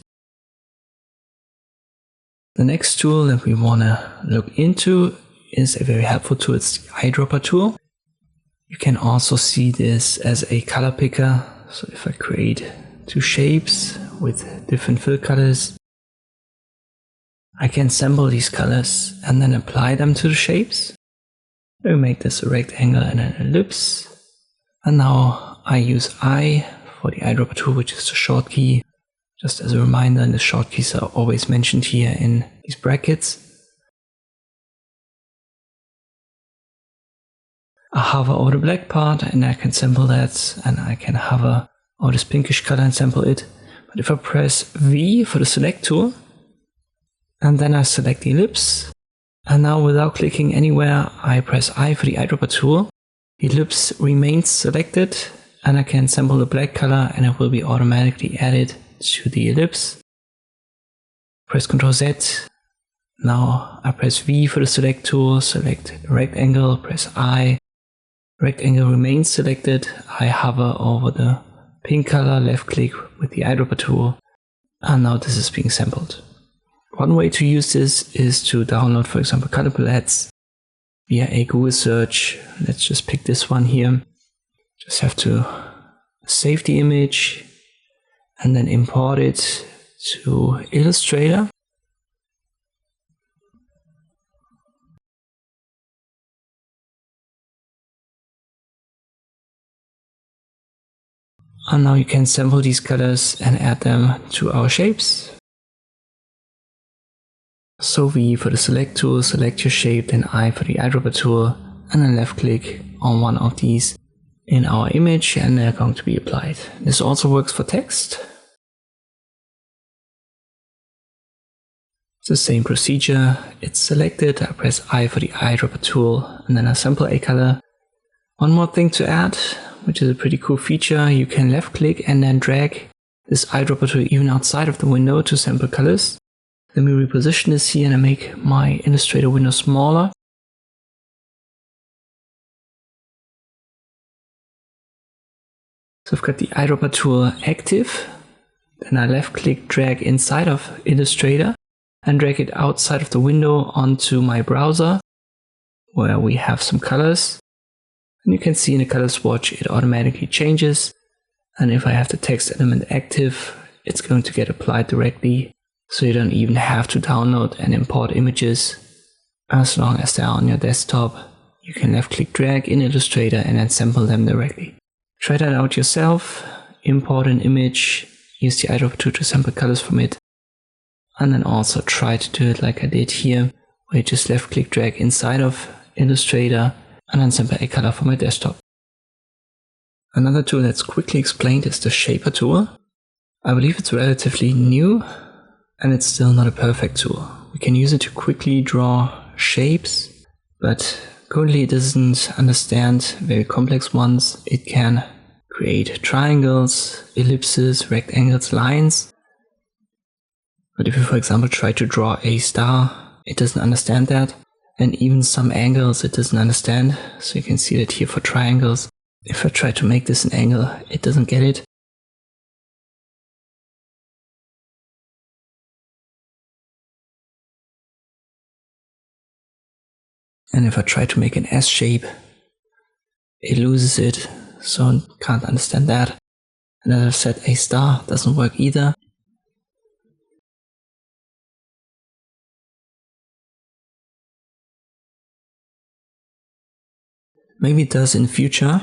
The next tool that we want to look into is a very helpful tool. It's the Eyedropper tool. You can also see this as a color picker. So if I create two shapes with different fill colors, I can sample these colors and then apply them to the shapes. We make this a rectangle and an ellipse. And now I use I for the Eyedropper tool, which is the short key. Just as a reminder, the short keys are always mentioned here in these brackets. I hover over the black part and I can sample that, and I can hover over this pinkish color and sample it. But if I press V for the select tool, and then I select the ellipse, and now without clicking anywhere, I press I for the Eyedropper tool, the ellipse remains selected, and I can sample the black color and it will be automatically added to the ellipse. Press Ctrl Z. Now I press V for the select tool, select the rectangle, press I. Rectangle remains selected. I hover over the pink color, left click with the Eyedropper tool, and now this is being sampled. One way to use this is to download, for example, color palettes via a Google search. Let's just pick this one here. Just have to save the image and then import it to Illustrator. And now you can sample these colors and add them to our shapes. So V for the select tool, select your shape, then I for the Eyedropper tool, and then left click on one of these in our image and they're going to be applied. This also works for text. It's the same procedure. It's selected, I press I for the Eyedropper tool, and then I sample a color. One more thing to add, which is a pretty cool feature, you can left click and then drag this Eyedropper tool even outside of the window to sample colors. Let me reposition this here and I make my Illustrator window smaller. So I've got the Eyedropper tool active, then I left click, drag inside of Illustrator and drag it outside of the window onto my browser where we have some colors. And you can see in the color swatch it automatically changes, and if I have the text element active, it's going to get applied directly, so you don't even have to download and import images. As long as they're on your desktop, you can left click drag in Illustrator and then sample them directly. Try that out yourself, import an image, use the Eyedropper tool to sample colors from it, and then also try to do it like I did here, where you just left click drag inside of Illustrator and then sample a color for my desktop. Another tool that's quickly explained is the Shaper tool. I believe it's relatively new and it's still not a perfect tool. We can use it to quickly draw shapes, but currently it doesn't understand very complex ones. It can create triangles, ellipses, rectangles, lines. But if you, for example, try to draw a star, it doesn't understand that. And even some angles it doesn't understand, so you can see that here for triangles. If I try to make this an angle, it doesn't get it. And if I try to make an S shape, it loses it, so it can't understand that. And as I've said, a star doesn't work either. Maybe it does in the future,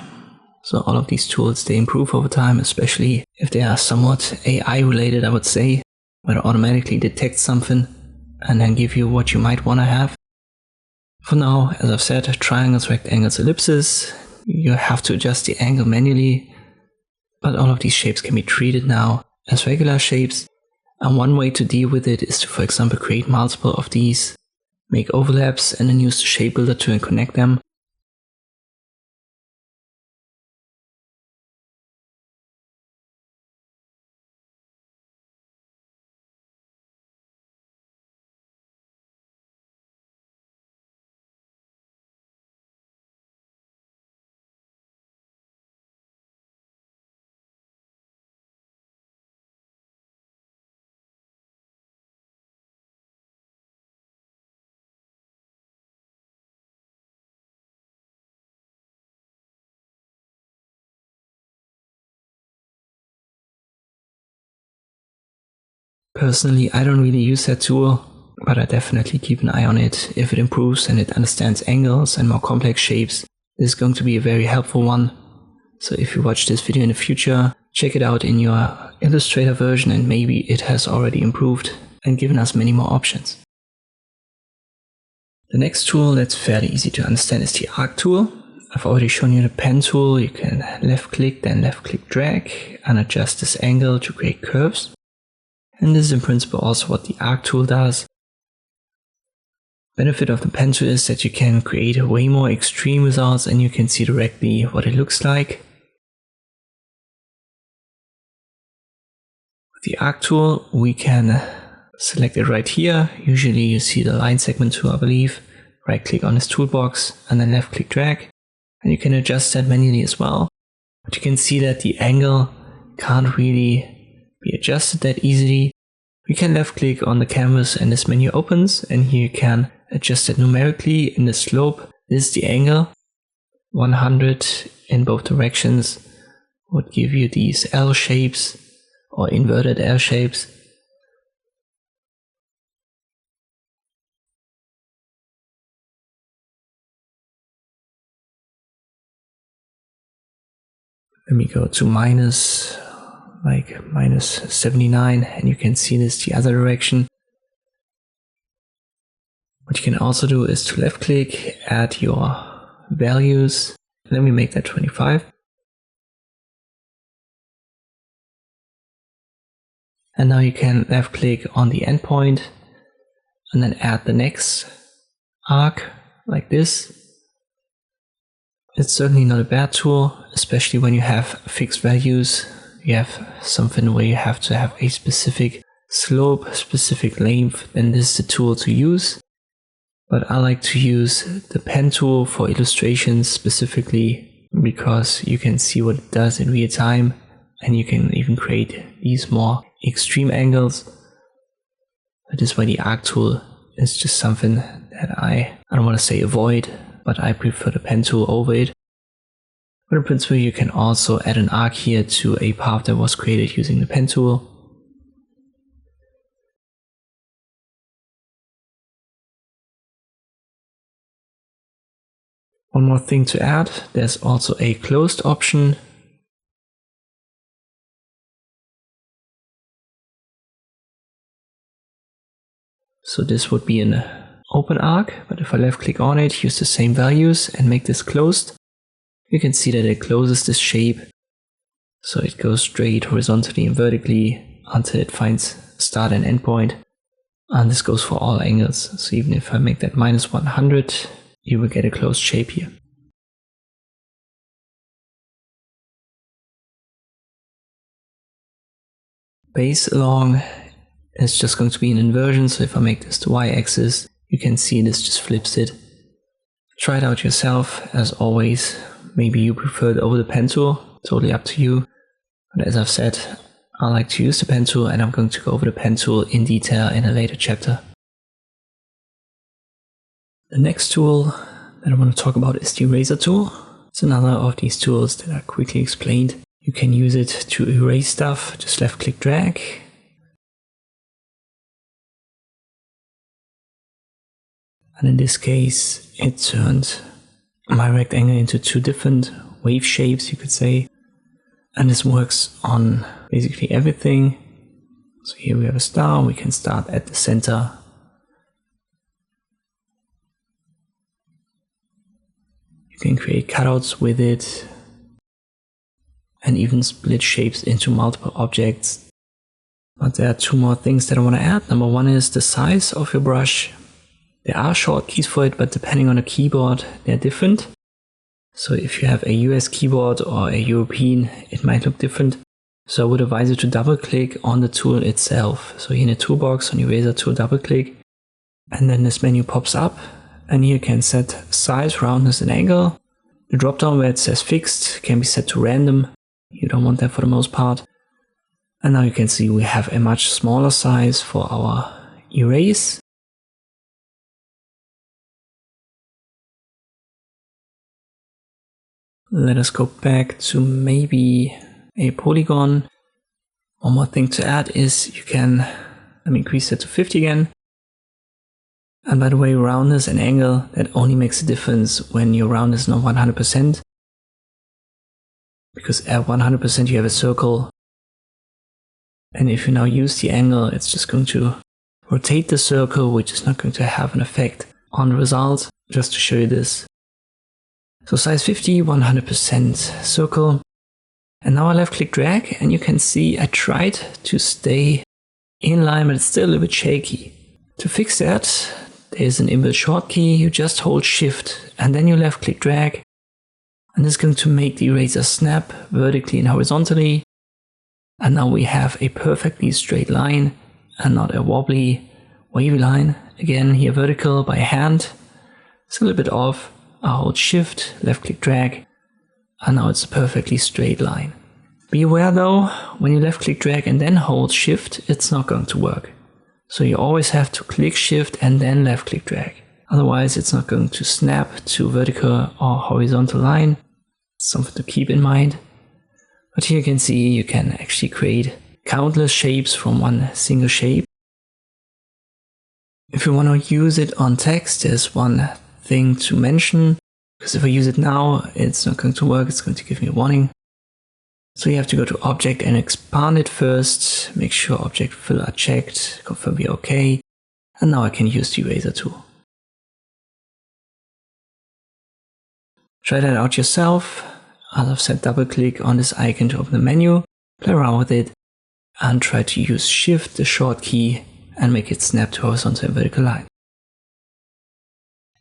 So all of these tools, they improve over time, especially if they are somewhat AI related, I would say, where it automatically detects something and then give you what you might want to have. For now, as I've said, triangles, rectangles, ellipses, you have to adjust the angle manually, but all of these shapes can be treated now as regular shapes. And one way to deal with it is to, for example, create multiple of these, make overlaps, and then use the Shapebuilder Tool and connect them. Personally, I don't really use that tool, but I definitely keep an eye on it. If it improves and it understands angles and more complex shapes, this is going to be a very helpful one. So if you watch this video in the future, check it out in your Illustrator version and maybe it has already improved and given us many more options. The next tool that's fairly easy to understand is the Arc tool. I've already shown you the pen tool. You can left click, then left click drag and adjust this angle to create curves. And this is in principle also what the Arc tool does. Benefit of the pen tool is that you can create way more extreme results and you can see directly what it looks like. With the Arc tool, we can select it right here. Usually you see the line segment tool, I believe. Right click on this toolbox and then left click drag. And you can adjust that manually as well. But you can see that the angle can't really be adjusted that easily. We can left click on the canvas and this menu opens, and here you can adjust it numerically in the slope. This is the angle. 100 in both directions would give you these L shapes or inverted L shapes. Let me go to minus 79 and you can see this the other direction. What you can also do is to left click, add your values. Let me make that 25. And now you can left click on the endpoint and then add the next arc like this. It's certainly not a bad tool, especially when you have fixed values. You have something where you have to have a specific slope, specific length, then this is the tool to use. But I like to use the pen tool for illustrations specifically because you can see what it does in real time and you can even create these more extreme angles. That is why the Arc tool is just something that I don't want to say avoid, but I prefer the pen tool over it. But in principle, you can also add an arc here to a path that was created using the pen tool. One more thing to add, there's also a closed option. So this would be an open arc, but if I left click on it, use the same values and make this closed, you can see that it closes this shape. So it goes straight horizontally and vertically until it finds start and end point. And this goes for all angles. So even if I make that minus 100, you will get a closed shape here. Base along is just going to be an inversion. So if I make this the y-axis, you can see this just flips it. Try it out yourself. As always, maybe you prefer it over the pen tool. Totally up to you. But as I've said, I like to use the pen tool and I'm going to go over the pen tool in detail in a later chapter. The next tool that I want to talk about is the eraser tool. It's another of these tools that are quickly explained. You can use it to erase stuff. Just left click drag. And in this case, it turned my rectangle into two different wave shapes, you could say. And this works on basically everything. So here we have a star, we can start at the center. You can create cutouts with it and even split shapes into multiple objects. But there are two more things that I want to add. Number one is the size of your brush. There are short keys for it, but depending on the keyboard, they're different. So if you have a US keyboard or a European, it might look different. So I would advise you to double click on the tool itself. So here in the toolbox on your Eraser tool, double click, and then this menu pops up, and here you can set size, roundness and angle. The drop down where it says fixed can be set to random. You don't want that for the most part. And now you can see we have a much smaller size for our erase. Let us go back to maybe a polygon. One more thing to add is you can, let me increase it to 50 again. And by the way, roundness and angle, that only makes a difference when your roundness is not 100%. Because at 100% you have a circle. And if you now use the angle, it's just going to rotate the circle, which is not going to have an effect on the result. Just to show you this. So size 50, 100% circle. And now I left click drag, and you can see I tried to stay in line, but it's still a little bit shaky. To fix that, there's an inbuilt shortcut. You just hold shift and then you left click drag. And this is going to make the eraser snap vertically and horizontally. And now we have a perfectly straight line and not a wobbly, wavy line. Again, here vertical by hand. It's a little bit off. I hold shift, left click drag, and now it's a perfectly straight line. Be aware though, when you left click drag and then hold shift, it's not going to work. So you always have to click shift and then left click drag. Otherwise it's not going to snap to vertical or horizontal line. It's something to keep in mind. But here you can see you can actually create countless shapes from one single shape. If you want to use it on text, there's one thing to mention, because if I use it now, it's not going to work. It's going to give me a warning. So you have to go to object and expand it first. Make sure object fill are checked, confirm we're okay. And now I can use the eraser tool. Try that out yourself. As I've said, double click on this icon to open the menu, play around with it, and try to use shift, the short key, and make it snap to horizontal and vertical line.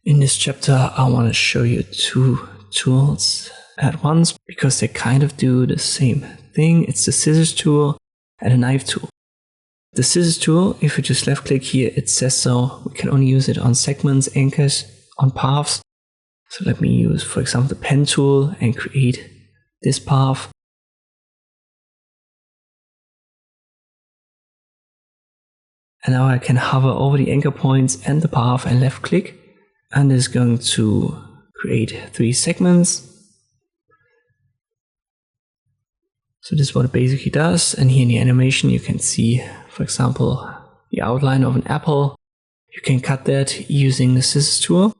In this chapter, I want to show you two tools at once because they kind of do the same thing. It's the Scissors tool and a knife tool. The Scissors tool, if you just left click here, it says so. We can only use it on segments, anchors, on paths. So let me use, for example, the pen tool and create this path. And now I can hover over the anchor points and the path and left click. And it's going to create 3 segments. So this is what it basically does. And here in the animation, you can see, for example, the outline of an apple. You can cut that using the Scissors tool.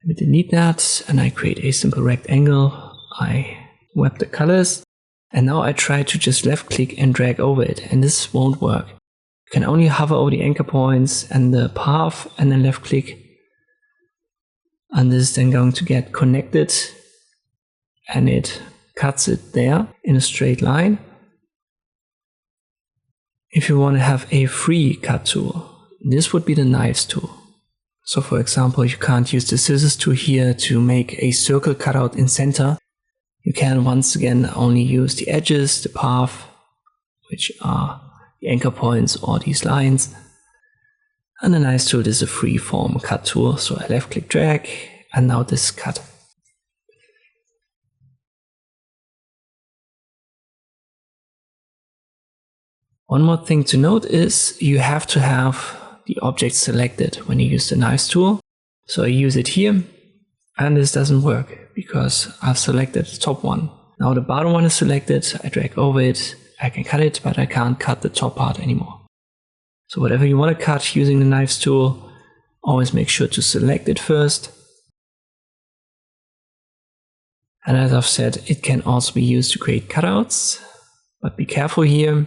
Let me delete that and I create a simple rectangle. I web the colors. And now I try to just left click and drag over it. And this won't work. You can only hover over the anchor points and the path and then left click. And this is then going to get connected and it cuts it there in a straight line. If you want to have a free cut tool, this would be the knives tool. So for example, you can't use the Scissors tool here to make a circle cutout in center. You can once again only use the edges, the path, which are the anchor points or these lines. And the knife tool is a free form cut tool. So I left click drag and now this cut. One more thing to note is you have to have the object selected when you use the knife tool. So I use it here and this doesn't work because I've selected the top one. Now the bottom one is selected, I drag over it, I can cut it, but I can't cut the top part anymore. So whatever you want to cut using the knives tool, Always make sure to select it first. And as I've said, it can also be used to create cutouts, but be careful here.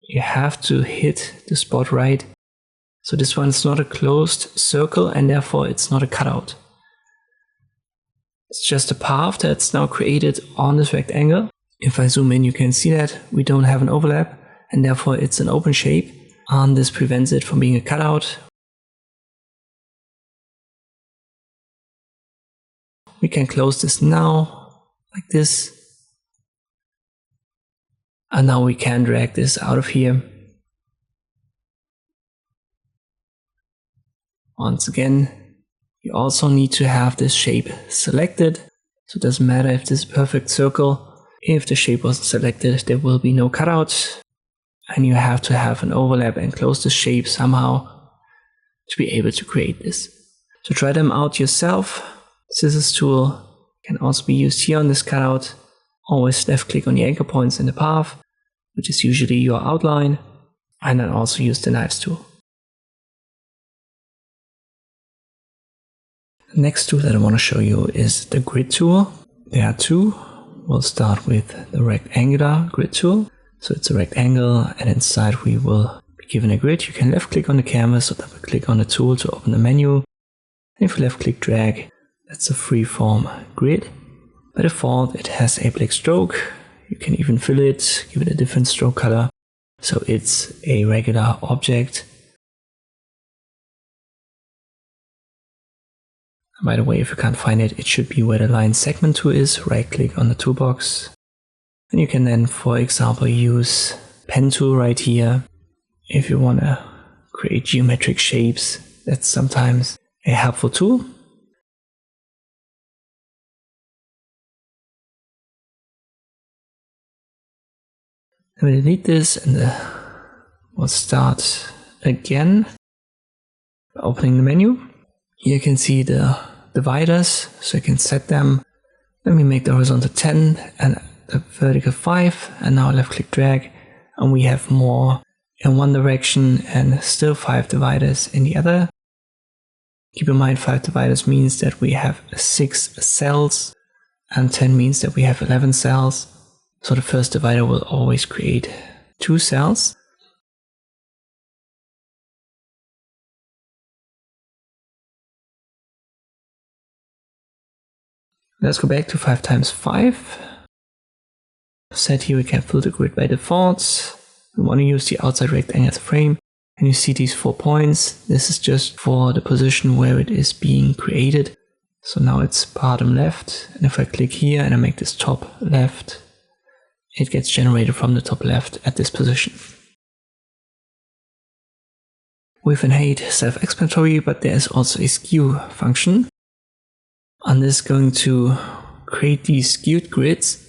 You have to hit the spot right. So this one is not a closed circle and therefore it's not a cutout. It's just a path that's now created on this rectangle. If I zoom in, you can see that we don't have an overlap and therefore it's an open shape, and this prevents it from being a cutout. We can close this now, like this. And now we can drag this out of here. Once again, you also need to have this shape selected. So it doesn't matter if this is a perfect circle. If the shape wasn't selected, there will be no cutout. And you have to have an overlap and close the shape somehow to be able to create this. So try them out yourself. Scissor tool can also be used here on this cutout. Always left click on the anchor points in the path, which is usually your outline, and then also use the knives tool. The next tool that I want to show you is the grid tool. There are two. We'll start with the rectangular grid tool. So it's a rectangle, and inside we will be given a grid. You can left click on the canvas or double click on the tool to open the menu. And if you left click drag, that's a freeform grid. By default, it has a black stroke. You can even fill it, give it a different stroke color. So it's a regular object. By the way, if you can't find it, it should be where the line segment tool is. Right click on the toolbox. And you can then, for example, use pen tool right here. If you want to create geometric shapes, that's sometimes a helpful tool. Let me delete this and we'll start again by opening the menu. Here you can see the dividers, so you can set them. Let me make the horizontal 10 and the vertical 5, and now left click drag, and we have more in one direction and still 5 dividers in the other. Keep in mind 5 dividers means that we have 6 cells, and 10 means that we have 11 cells. So the first divider will always create 2 cells. Let's go back to 5 times 5. Set here we can fill the grid by default. We want to use the outside rectangle as a frame. And you see these 4 points. This is just for the position where it is being created. So now it's bottom left. And if I click here and I make this top left, it gets generated from the top left at this position. Width and height, self-explanatory, but there is also a skew function. And this is going to create these skewed grids.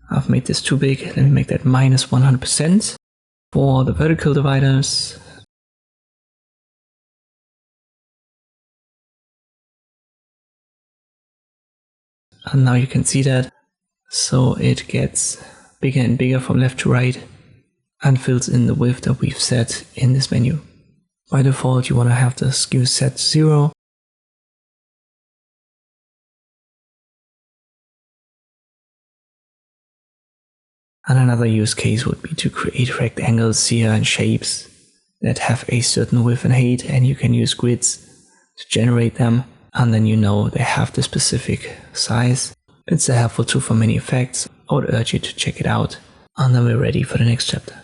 I've made this too big. Let me make that minus 100% for the vertical dividers. And now you can see that. So it gets bigger and bigger from left to right and fills in the width that we've set in this menu. By default, you want to have the skew set to 0. And another use case would be to create rectangles here and shapes that have a certain width and height, and you can use grids to generate them, and then you know they have the specific size. It's a helpful tool for many effects. I would urge you to check it out, and then we're ready for the next chapter.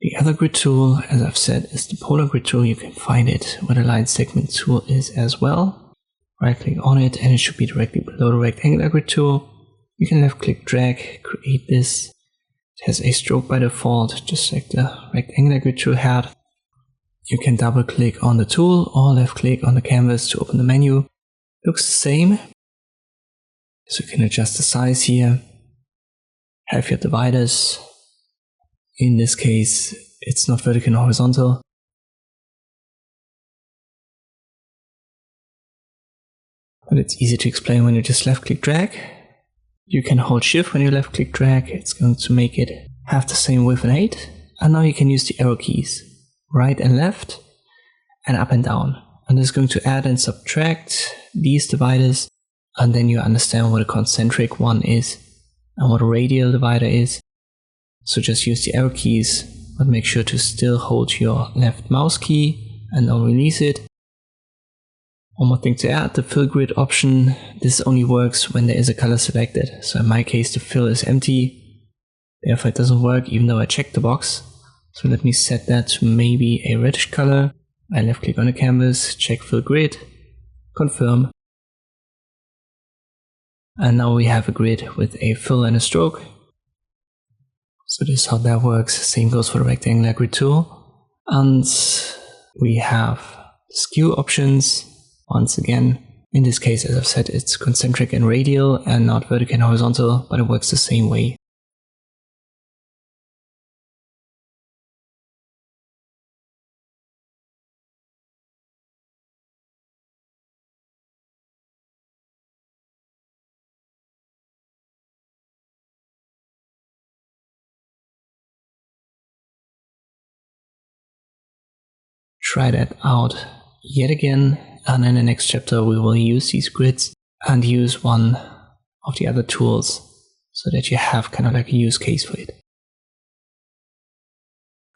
The other grid tool, as I've said, is the polar grid tool. You can find it where the line segment tool is as well. Right click on it and it should be directly below the rectangular grid tool. You can left click drag, create this. It has a stroke by default, just like the rectangular grid tool had. You can double click on the tool or left click on the canvas to open the menu. Looks the same. So you can adjust the size here. Have your dividers. In this case, it's not vertical and horizontal. But it's easy to explain when you just left click drag. You can hold shift when you left click drag. It's going to make it have the same width and height. And now you can use the arrow keys. right and left, and up and down. And this is going to add and subtract these dividers, and then you understand what a concentric one is and what a radial divider is. So just use the arrow keys, but make sure to still hold your left mouse key and don't release it. One more thing to add, the fill grid option, this only works when there is a color selected. So in my case the fill is empty, therefore it doesn't work even though I checked the box. So let me set that to maybe a reddish color. I left click on the canvas, check fill grid, confirm. And now we have a grid with a fill and a stroke. So this is how that works. Same goes for the rectangular grid tool. And we have skew options. Once again, in this case, as I've said, it's concentric and radial and not vertical and horizontal, but it works the same way. Try that out yet again, and in the next chapter we will use these grids and use one of the other tools so that you have kind of like a use case for it.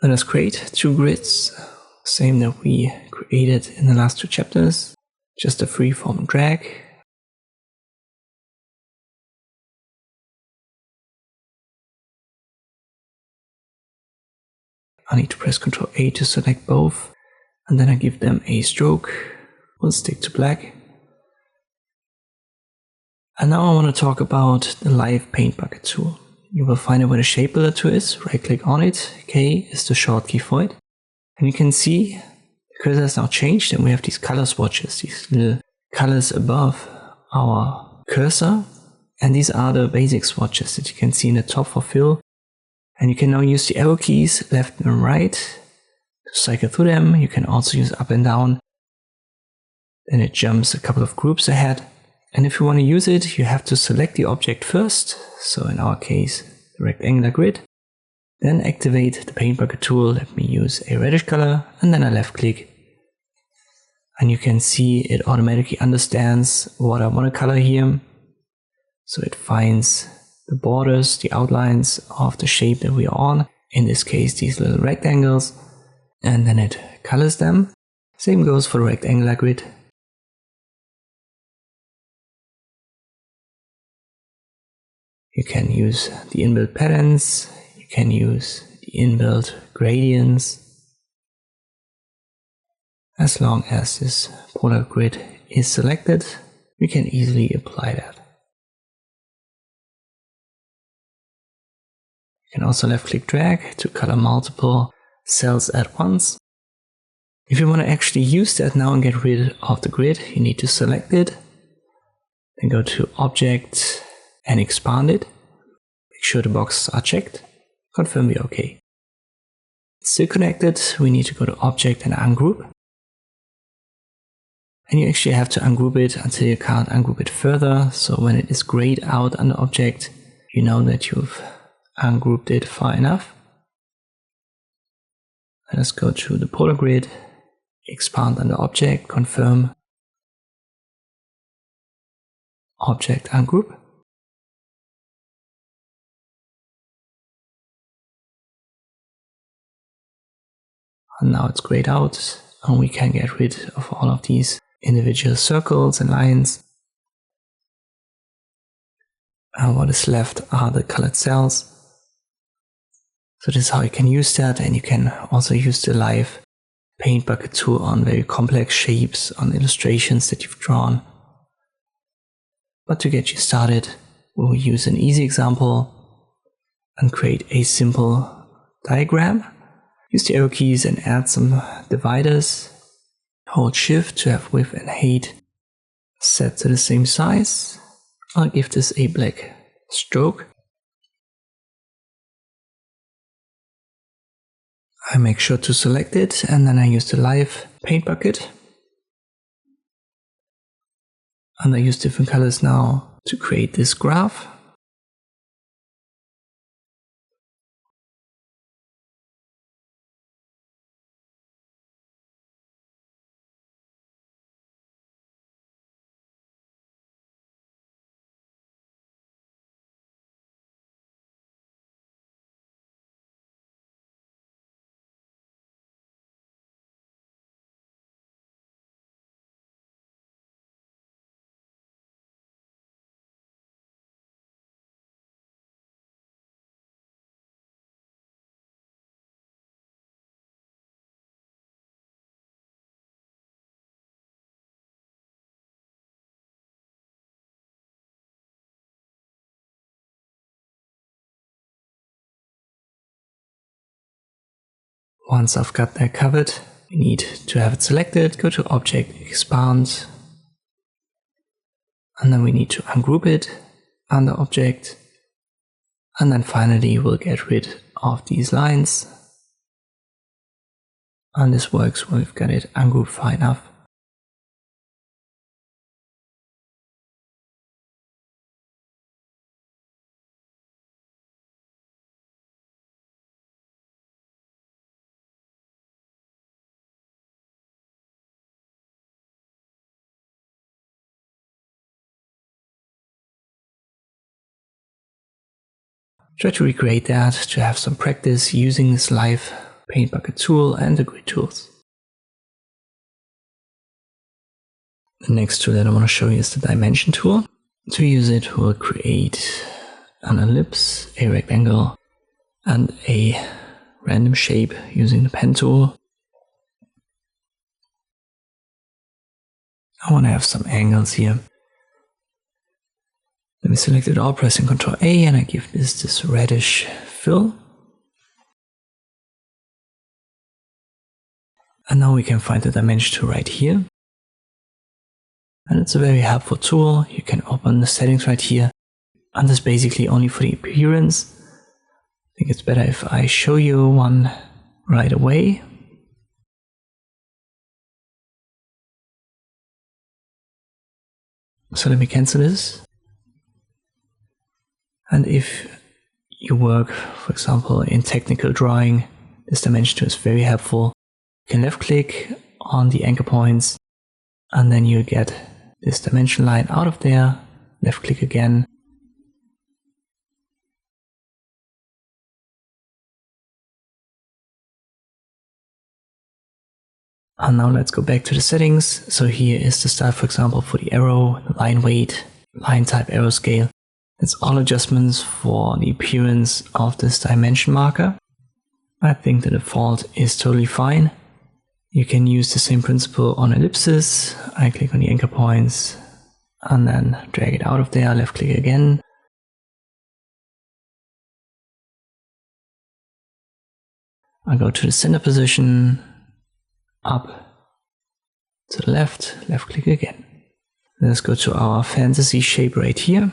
Let us create two grids, same that we created in the last two chapters, just a freeform drag. I need to press Ctrl A to select both. And then I give them a stroke. We'll stick to black. And now I want to talk about the live paint bucket tool. You will find it where the Shapebuilder tool is. Right click on it. K is the shortcut for it. And you can see the cursor has now changed and we have these color swatches, these little colors above our cursor. And these are the basic swatches that you can see in the top for fill. And you can now use the arrow keys left and right to cycle through them. You can also use up and down. Then it jumps a couple of groups ahead. And if you want to use it, you have to select the object first. So in our case, the rectangular grid. Then activate the paint bucket tool. Let me use a reddish color and then I left click. And you can see it automatically understands what I want to color here. So it finds the borders, the outlines of the shape that we are on. In this case, these little rectangles. And then it colors them. Same goes for the rectangular grid. You can use the inbuilt patterns. You can use the inbuilt gradients. As long as this polar grid is selected, we can easily apply that. You can also left click drag to color multiple cells at once. If you want to actually use that now and get rid of the grid, you need to select it, then go to Object and expand it. Make sure the boxes are checked, confirm we're OK. It's still connected, we need to go to Object and ungroup. And you actually have to ungroup it until you can't ungroup it further, so when it is grayed out on the object, you know that you've ungrouped it far enough. Let's go to the polar grid, expand on the object, confirm, object ungroup. And now it's grayed out and we can get rid of all of these individual circles and lines. And what is left are the colored cells. So this is how you can use that, and you can also use the live paint bucket tool on very complex shapes, on illustrations that you've drawn. But to get you started, we'll use an easy example and create a simple diagram. Use the arrow keys and add some dividers. Hold Shift to have width and height set to the same size. I'll give this a black stroke. I make sure to select it and then I use the live paint bucket. And I use different colors now to create this graph. Once I've got that covered, we need to have it selected, go to Object, Expand, and then we need to ungroup it under Object, and then finally we'll get rid of these lines. And this works when we've got it ungrouped far enough. Try to recreate that to have some practice using this live paint bucket tool and the grid tools. The next tool that I want to show you is the dimension tool. To use it, we'll create an ellipse, a rectangle, and a random shape using the pen tool. I want to have some angles here. Let me select it all, pressing Ctrl A, and I give this reddish fill. And now we can find the dimension tool right here. And it's a very helpful tool. You can open the settings right here. And this is basically only for the appearance. I think it's better if I show you one right away. So let me cancel this. And if you work, for example, in technical drawing, this dimension tool is very helpful. You can left click on the anchor points, and then you get this dimension line out of there, left click again. And now let's go back to the settings. So here is the style, for example, for the arrow, the line weight, line type, arrow scale. It's all adjustments for the appearance of this dimension marker. I think the default is totally fine. You can use the same principle on ellipses. I click on the anchor points and then drag it out of there, left click again. I go to the center position, up to the left click again. Let's go to our fantasy shape right here.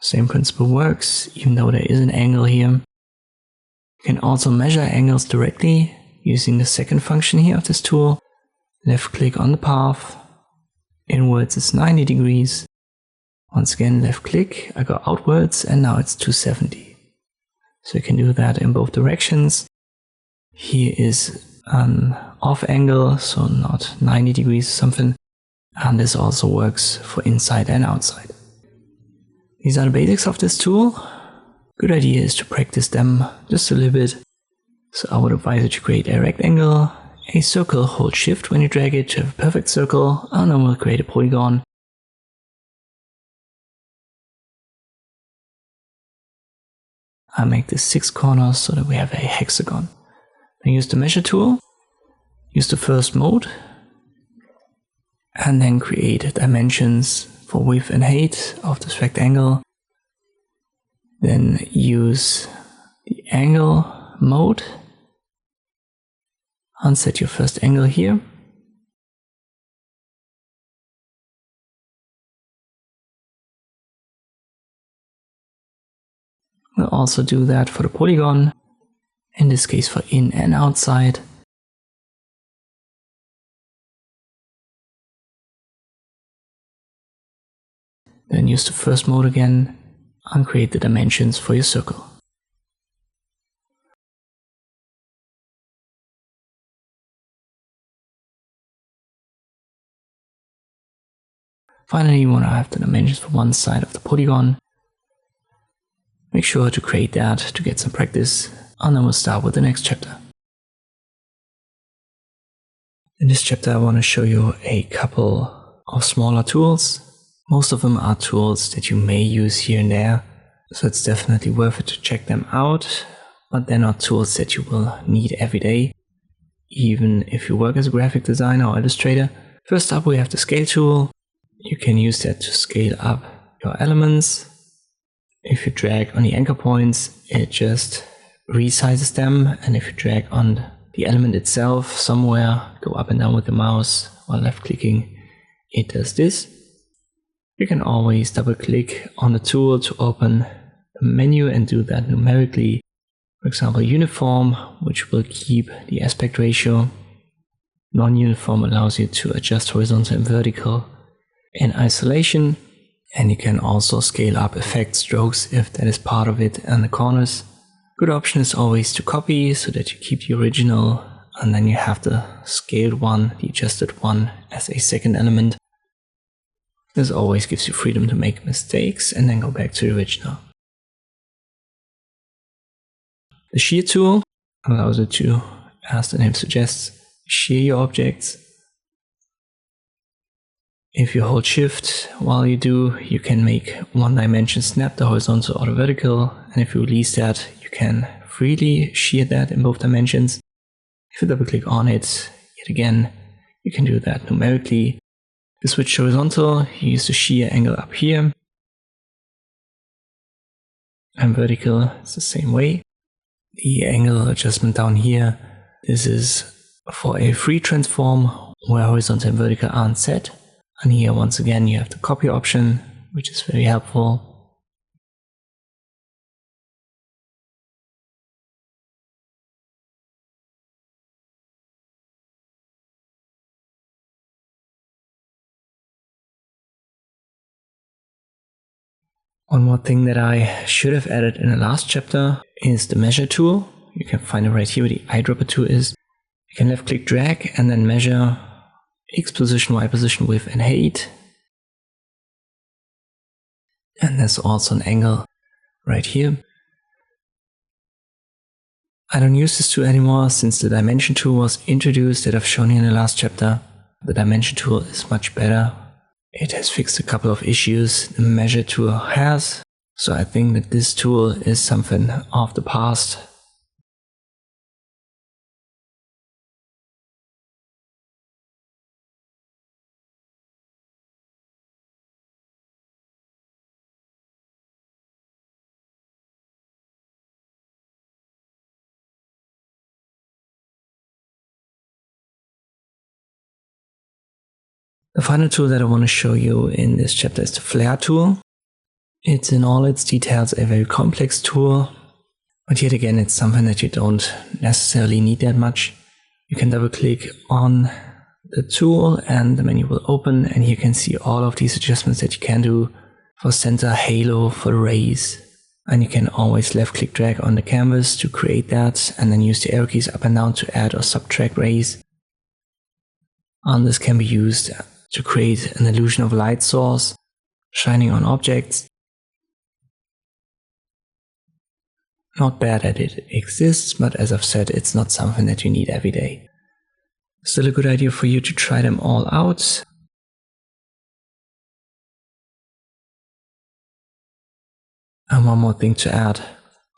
Same principle works, even though there is an angle here. You can also measure angles directly using the second function here of this tool. Left click on the path, inwards is 90 degrees. Once again, left click, I go outwards, and now it's 270. So you can do that in both directions. Here is an off angle, so not 90 degrees or something. And this also works for inside and outside. These are the basics of this tool. Good idea is to practice them just a little bit. So I would advise you to create a rectangle, a circle, hold shift when you drag it to have a perfect circle, and then we'll create a polygon. I'll make this 6 corners so that we have a hexagon. Then use the measure tool, use the first mode, and then create dimensions for width and height of this rectangle. Then use the angle mode and set your first angle here. We'll also do that for the polygon, in this case for in and outside. Then use the first mode again and create the dimensions for your circle. Finally, you want to have the dimensions for one side of the polygon. Make sure to create that to get some practice, and then we'll start with the next chapter. In this chapter I want to show you a couple of smaller tools. Most of them are tools that you may use here and there, so it's definitely worth it to check them out, but they're not tools that you will need every day, even if you work as a graphic designer or illustrator. First up, we have the scale tool. You can use that to scale up your elements. If you drag on the anchor points, it just resizes them, and if you drag on the element itself somewhere, go up and down with the mouse while left clicking, it does this. You can always double click on the tool to open a menu and do that numerically. For example, uniform, which will keep the aspect ratio. Non-uniform allows you to adjust horizontal and vertical in isolation. And you can also scale up effect strokes if that is part of it and the corners. Good option is always to copy so that you keep the original and then you have the scaled one, the adjusted one as a second element. This always gives you freedom to make mistakes and then go back to the original. The Shear tool allows you to, as the name suggests, shear your objects. If you hold Shift while you do, you can make one dimension snap the horizontal or the vertical, and if you release that, you can freely shear that in both dimensions. If you double click on it, yet again, you can do that numerically. To switch horizontal, you use the shear angle up here, and vertical, it's the same way. The angle adjustment down here, this is for a free transform where horizontal and vertical aren't set. And here once again you have the copy option, which is very helpful. One more thing that I should have added in the last chapter is the measure tool. You can find it right here where the eyedropper tool is. You can left click drag and then measure X position, Y position, width and height. And there's also an angle right here. I don't use this tool anymore since the dimension tool was introduced that I've shown you in the last chapter. The dimension tool is much better. It has fixed a couple of issues the measure tool has. So I think that this tool is something of the past. The final tool that I want to show you in this chapter is the Flare tool. It's in all its details a very complex tool, but yet again it's something that you don't necessarily need that much. You can double click on the tool and the menu will open, and you can see all of these adjustments that you can do for center, halo, for rays. And you can always left click drag on the canvas to create that and then use the arrow keys up and down to add or subtract rays. And this can be used to create an illusion of light source shining on objects. Not bad that it exists, but as I've said, it's not something that you need every day. Still a good idea for you to try them all out. And one more thing to add.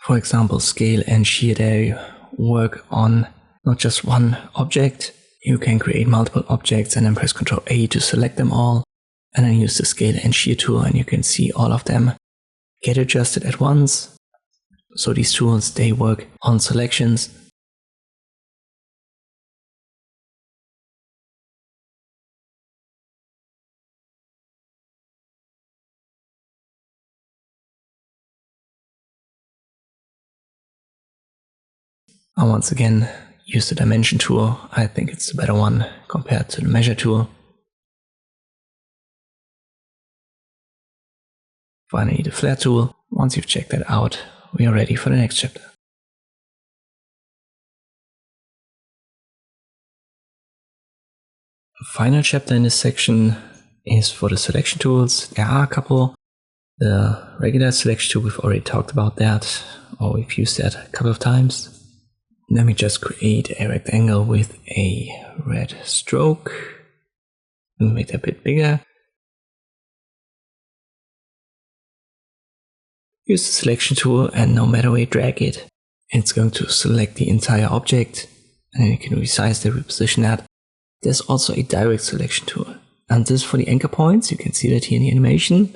For example, scale and shear, they work on not just one object. You can create multiple objects and then press Ctrl A to select them all, and then use the scale and shear tool and you can see all of them get adjusted at once. So these tools, they work on selections. And once again, use the dimension tool. I think it's the better one compared to the measure tool. Finally, the flare tool. Once you've checked that out, we are ready for the next chapter. The final chapter in this section is for the selection tools. There are a couple. The regular selection tool, we've already talked about that, or we've used that a couple of times. Let me just create a rectangle with a red stroke. Make that a bit bigger. Use the selection tool, and no matter where you drag it, it's going to select the entire object, and then you can resize that, reposition that. There's also a direct selection tool, and this for the anchor points. You can see that here in the animation.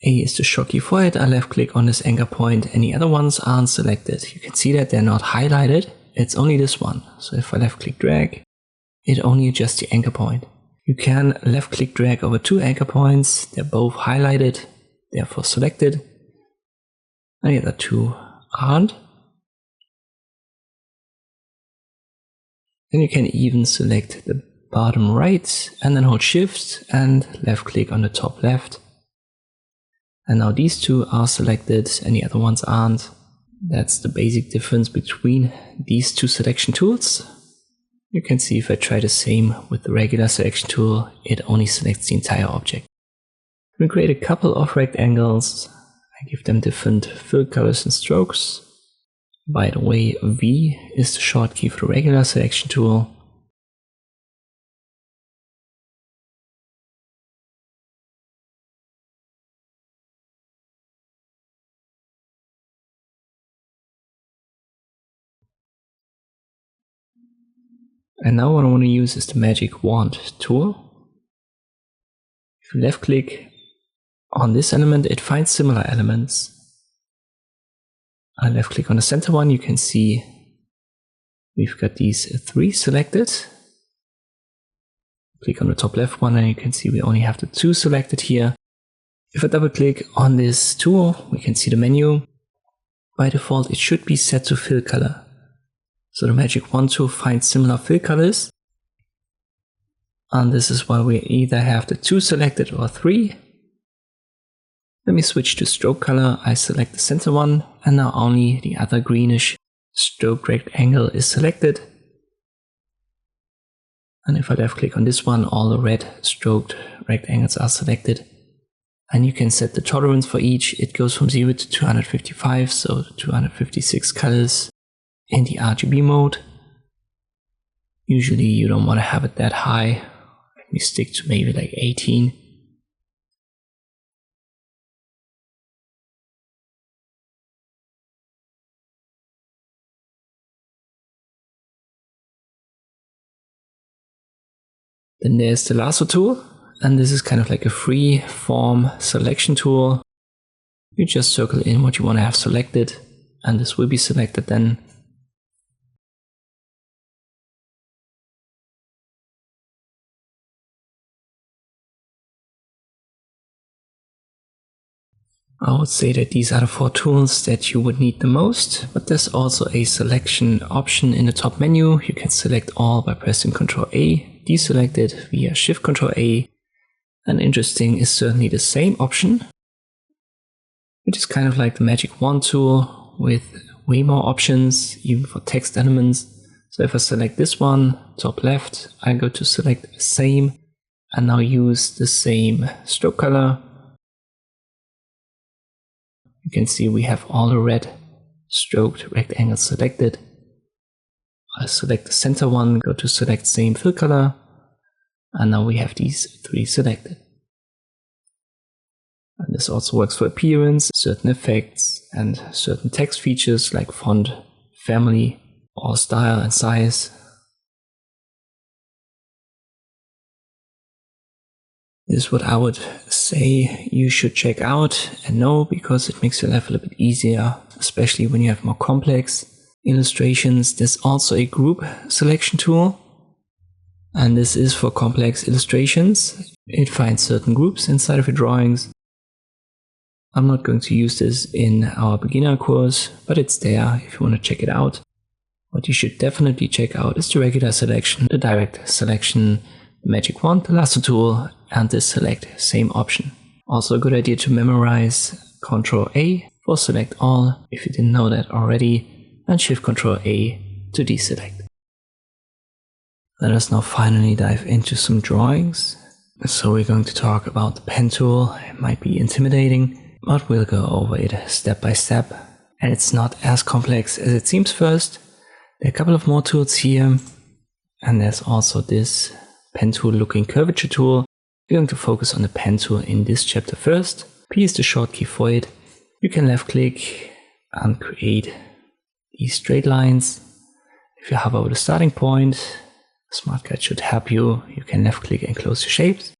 A is the shock key for it. I left click on this anchor point, and the other ones aren't selected. You can see that they're not highlighted. it's only this one. So if I left click drag, it only adjusts the anchor point. You can left click drag over two anchor points. They're both highlighted, therefore selected. And the other two aren't. Then you can even select the bottom right and then hold shift and left click on the top left. And now these two are selected and the other ones aren't. That's the basic difference between these two selection tools. You can see if I try the same with the regular selection tool, it only selects the entire object. We create a couple of rectangles. I give them different fill colors and strokes. By the way, V is the shortcut for the regular selection tool. And now what I want to use is the magic wand tool. If you left click on this element, it finds similar elements. I left click on the center one, you can see we've got these three selected. Click on the top left one and you can see we only have the two selected here. If I double click on this tool, we can see the menu. By default, it should be set to fill color. So the magic wand tool finds similar fill colors. And this is why we either have the two selected or three. Let me switch to stroke color. I select the center one and now only the other greenish stroke rectangle is selected. And if I left click on this one, all the red stroked rectangles are selected. And you can set the tolerance for each. It goes from 0 to 255, so 256 colors in the RGB mode. Usually you don't want to have it that high. Let me stick to maybe like 18. Then there's the lasso tool, and this is kind of like a free form selection tool. You just circle in what you want to have selected, and this will be selected then. I would say that these are the four tools that you would need the most, but there's also a selection option in the top menu. You can select all by pressing Ctrl A, deselect it via Shift Ctrl A. And interesting is certainly the same option, which is kind of like the magic wand tool with way more options, even for text elements. So if I select this one, top left, I go to select same and now use the same stroke color. You can see we have all the red stroked rectangles selected. I select the center one, go to select same fill color, and now we have these three selected. And this also works for appearance, certain effects, and certain text features like font, family, or style and size. This is what I would say you should check out and know, because it makes your life a little bit easier, especially when you have more complex illustrations. There's also a group selection tool, and this is for complex illustrations. It finds certain groups inside of your drawings. I'm not going to use this in our beginner course, but it's there if you want to check it out. What you should definitely check out is the regular selection, the direct selection, the magic wand, the lasso tool, and the select same option. Also a good idea to memorize Ctrl A for select all if you didn't know that already, and Shift Ctrl A to deselect. Let us now finally dive into some drawings. So we're going to talk about the pen tool. It might be intimidating, but we'll go over it step by step. And it's not as complex as it seems first. There are a couple of more tools here. And there's also this pen tool looking curvature tool. We're going to focus on the pen tool in this chapter first. P is the shortcut for it. You can left click and create these straight lines. If you hover over the starting point, Smart Guide should help you. You can left click and close the shapes.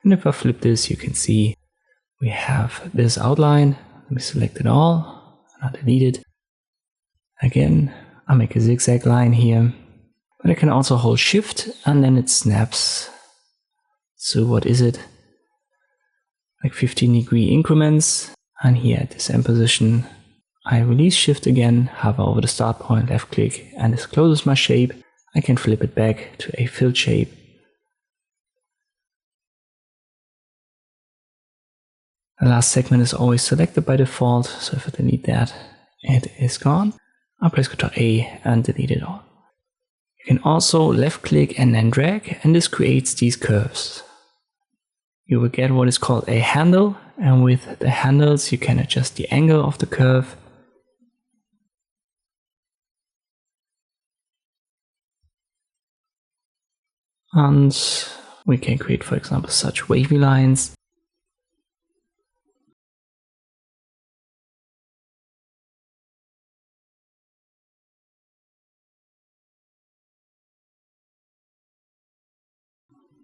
And if I flip this, you can see we have this outline. Let me select it all and I'll delete it. Again, I'll make a zigzag line here. But I can also hold Shift and then it snaps. So what is it? Like 15-degree increments. And here at this end position, I release Shift again, hover over the start point, left click, and this closes my shape. I can flip it back to a filled shape. The last segment is always selected by default, so if I delete that, it is gone. I'll press Ctrl A and delete it all. You can also left click and then drag, and this creates these curves. You will get what is called a handle, and with the handles you can adjust the angle of the curve. And we can create, for example, such wavy lines.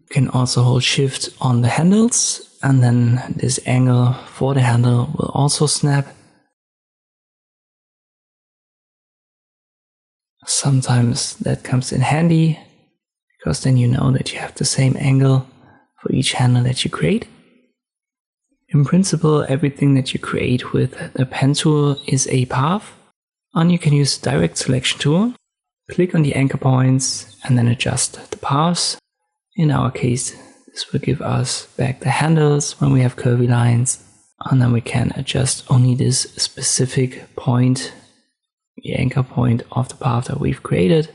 You can also hold Shift on the handles, and then this angle for the handle will also snap. Sometimes that comes in handy, because then you know that you have the same angle for each handle that you create. In principle, everything that you create with the pen tool is a path, and you can use the direct selection tool, click on the anchor points, and then adjust the paths. In our case, this will give us back the handles when we have curvy lines, and then we can adjust only this specific point, the anchor point of the path that we've created.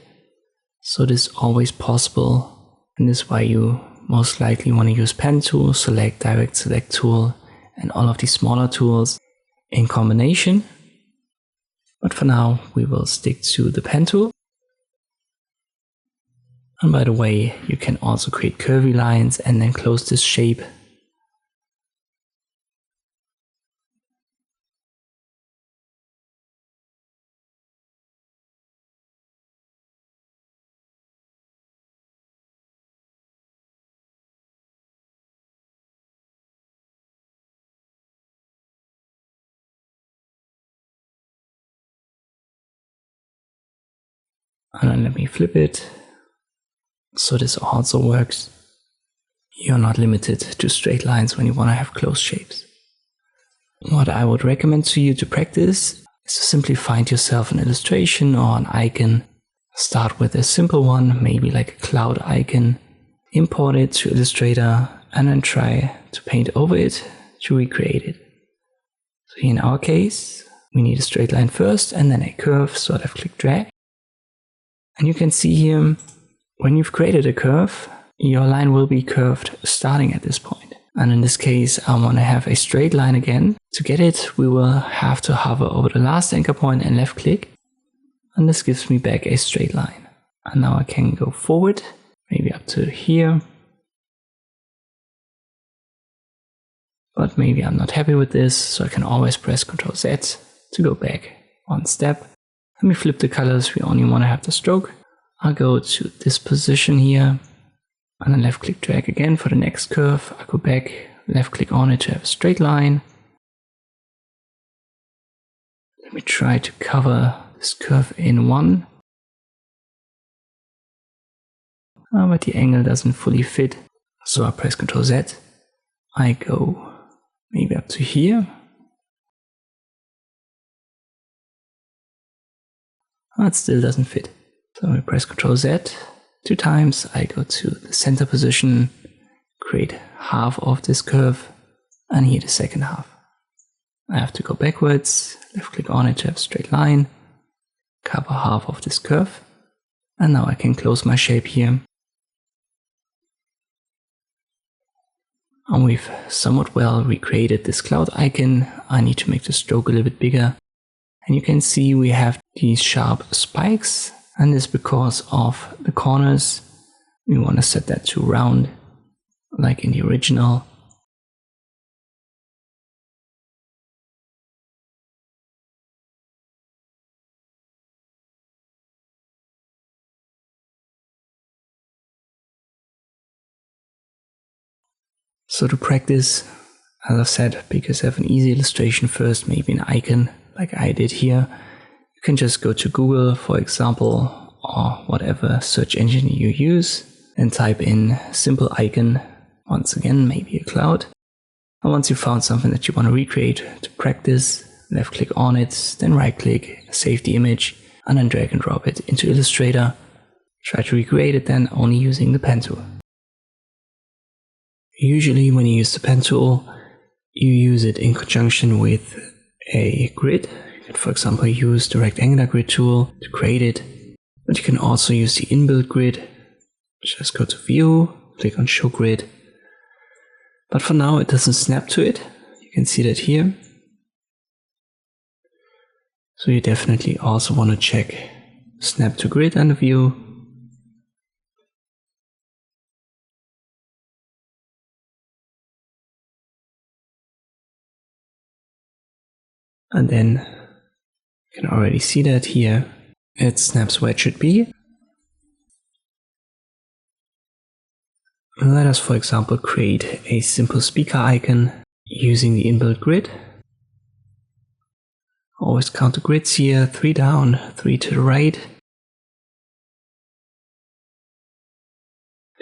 So this is always possible, and this is why you most likely want to use pen tool, select, direct select tool, and all of these smaller tools in combination. But for now, we will stick to the pen tool. And by the way, you can also create curvy lines and then close this shape. And then let me flip it. So this also works. You're not limited to straight lines when you want to have closed shapes. What I would recommend to you to practice is to simply find yourself an illustration or an icon. Start with a simple one, maybe like a cloud icon. Import it to Illustrator and then try to paint over it to recreate it. So here in our case, we need a straight line first and then a curve, so left click drag. And you can see here, when you've created a curve, your line will be curved starting at this point. And in this case, I want to have a straight line again. To get it, we will have to hover over the last anchor point and left click. And this gives me back a straight line. And now I can go forward, maybe up to here. But maybe I'm not happy with this, so I can always press Ctrl Z to go back one step. Let me flip the colors, we only want to have the stroke. I'll go to this position here, and then left click drag again for the next curve. I'll go back, left click on it to have a straight line. Let me try to cover this curve in one. But the angle doesn't fully fit, so I press Ctrl Z. I go maybe up to here. It still doesn't fit. So I press Ctrl Z 2 times, I go to the center position, create half of this curve, and here the second half. I have to go backwards, left click on it to have a straight line, cover half of this curve, and now I can close my shape here. And we've somewhat well recreated this cloud icon. I need to make the stroke a little bit bigger. And you can see we have these sharp spikes, and this is because of the corners. We want to set that to round, like in the original. So to practice, as I said, because I have an easy illustration first, maybe an icon like I did here, you can just go to Google, for example, or whatever search engine you use, and type in simple icon, once again, maybe a cloud. And once you found something that you want to recreate to practice, left click on it, then right click, save the image, and then drag and drop it into Illustrator. Try to recreate it then only using the pen tool. Usually when you use the pen tool, you use it in conjunction with a grid. You can, for example, use the rectangular grid tool to create it, but you can also use the inbuilt grid. Just go to View, click on Show Grid. But for now it doesn't snap to it. You can see that here. So you definitely also want to check Snap to Grid and View. And then you can already see that here it snaps where it should be. Let us, for example, create a simple speaker icon using the inbuilt grid. Always count the grids here, 3 down, 3 to the right.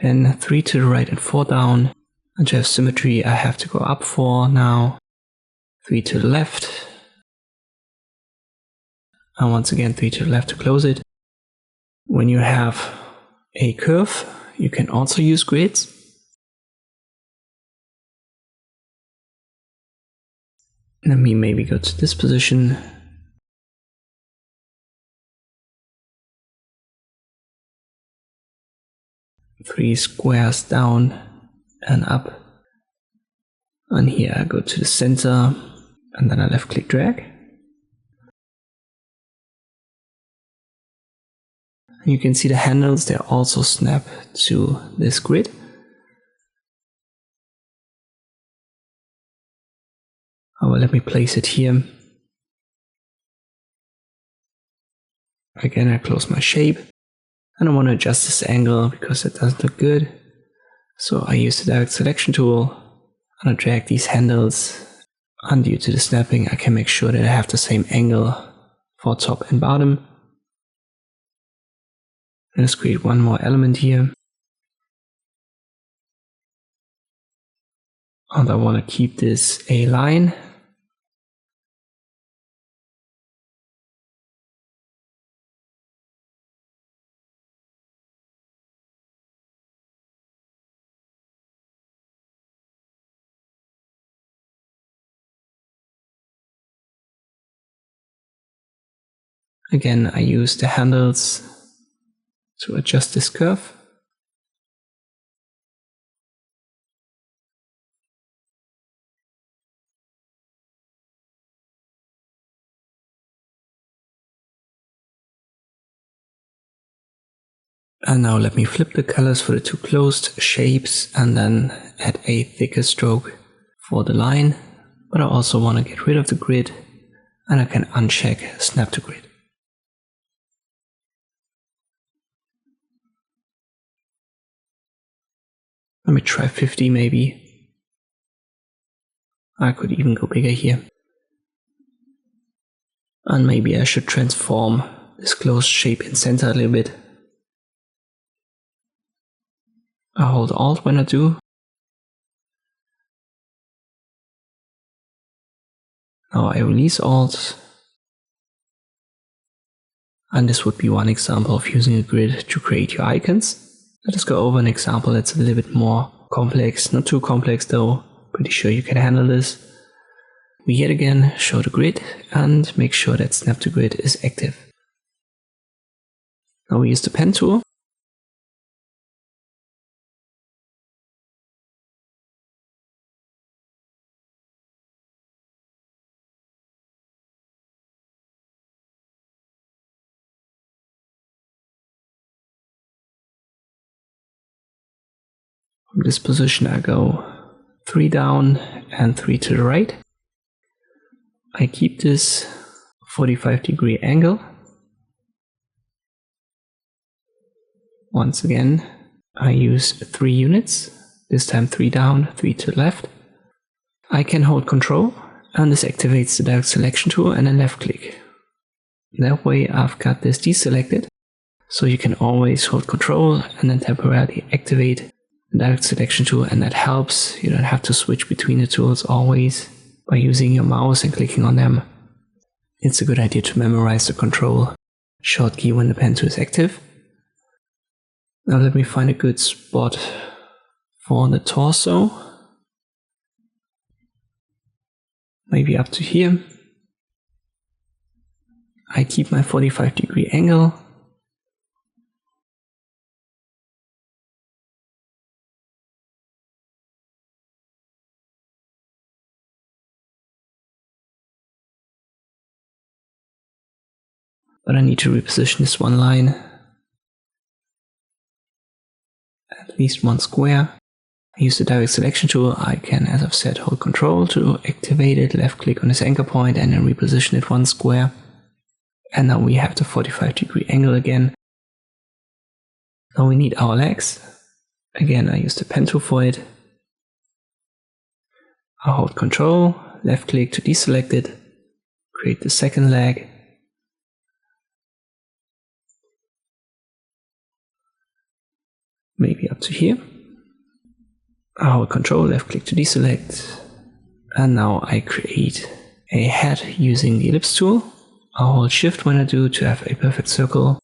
Then 3 to the right and 4 down. And to have symmetry, I have to go up 4 now. 3 to the left. And once again 3 to the left to close it. When you have a curve, you can also use grids. Let me maybe go to this position. Three squares down and up. And here I go to the center and then I left click drag. And you can see the handles, they also snap to this grid. Oh, well, let me place it here. Again, I close my shape. And I want to adjust this angle because it doesn't look good. So I use the direct selection tool and I drag these handles. And due to the snapping, I can make sure that I have the same angle for top and bottom. Let's create one more element here. And I want to keep this a line. Again, I use the handles to adjust this curve. And now let me flip the colors for the two closed shapes and then add a thicker stroke for the line. But I also want to get rid of the grid and I can uncheck Snap to Grid. Let me try 50 maybe. I could even go bigger here. And maybe I should transform this closed shape in center a little bit. I hold Alt when I do. Now I release Alt. And this would be one example of using a grid to create your icons. Let us go over an example that's a little bit more complex, not too complex though, pretty sure you can handle this. We yet again show the grid and make sure that Snap to Grid is active. Now we use the pen tool. From this position I go 3 down and 3 to the right. I keep this 45-degree angle. Once again, I use 3 units, this time 3 down, 3 to the left. I can hold Control and this activates the direct selection tool and then left click. That way I've got this deselected, so you can always hold Control and then temporarily activate the direct selection tool, and that helps. You don't have to switch between the tools always by using your mouse and clicking on them. It's a good idea to memorize the Control short key when the pen tool is active. Now let me find a good spot for the torso. Maybe up to here. I keep my 45-degree angle. But I need to reposition this one line. At least one square. I use the direct selection tool. I can, as I've said, hold Control to activate it, left click on this anchor point and then reposition it one square. And now we have the 45-degree angle again. Now we need our legs. Again, I use the pen tool for it. I hold Control, left click to deselect it, create the second leg. Maybe up to here. I hold Control, left click to deselect, and now I create a head using the ellipse tool. I'll hold Shift when I do to have a perfect circle.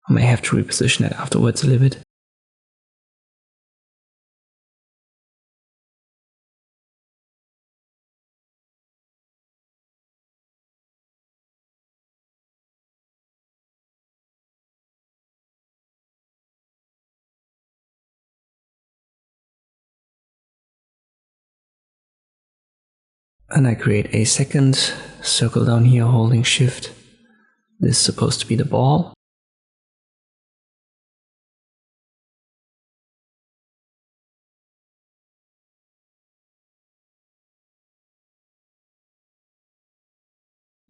I may have to reposition it afterwards a little bit. And I create a second circle down here holding Shift. This is supposed to be the ball.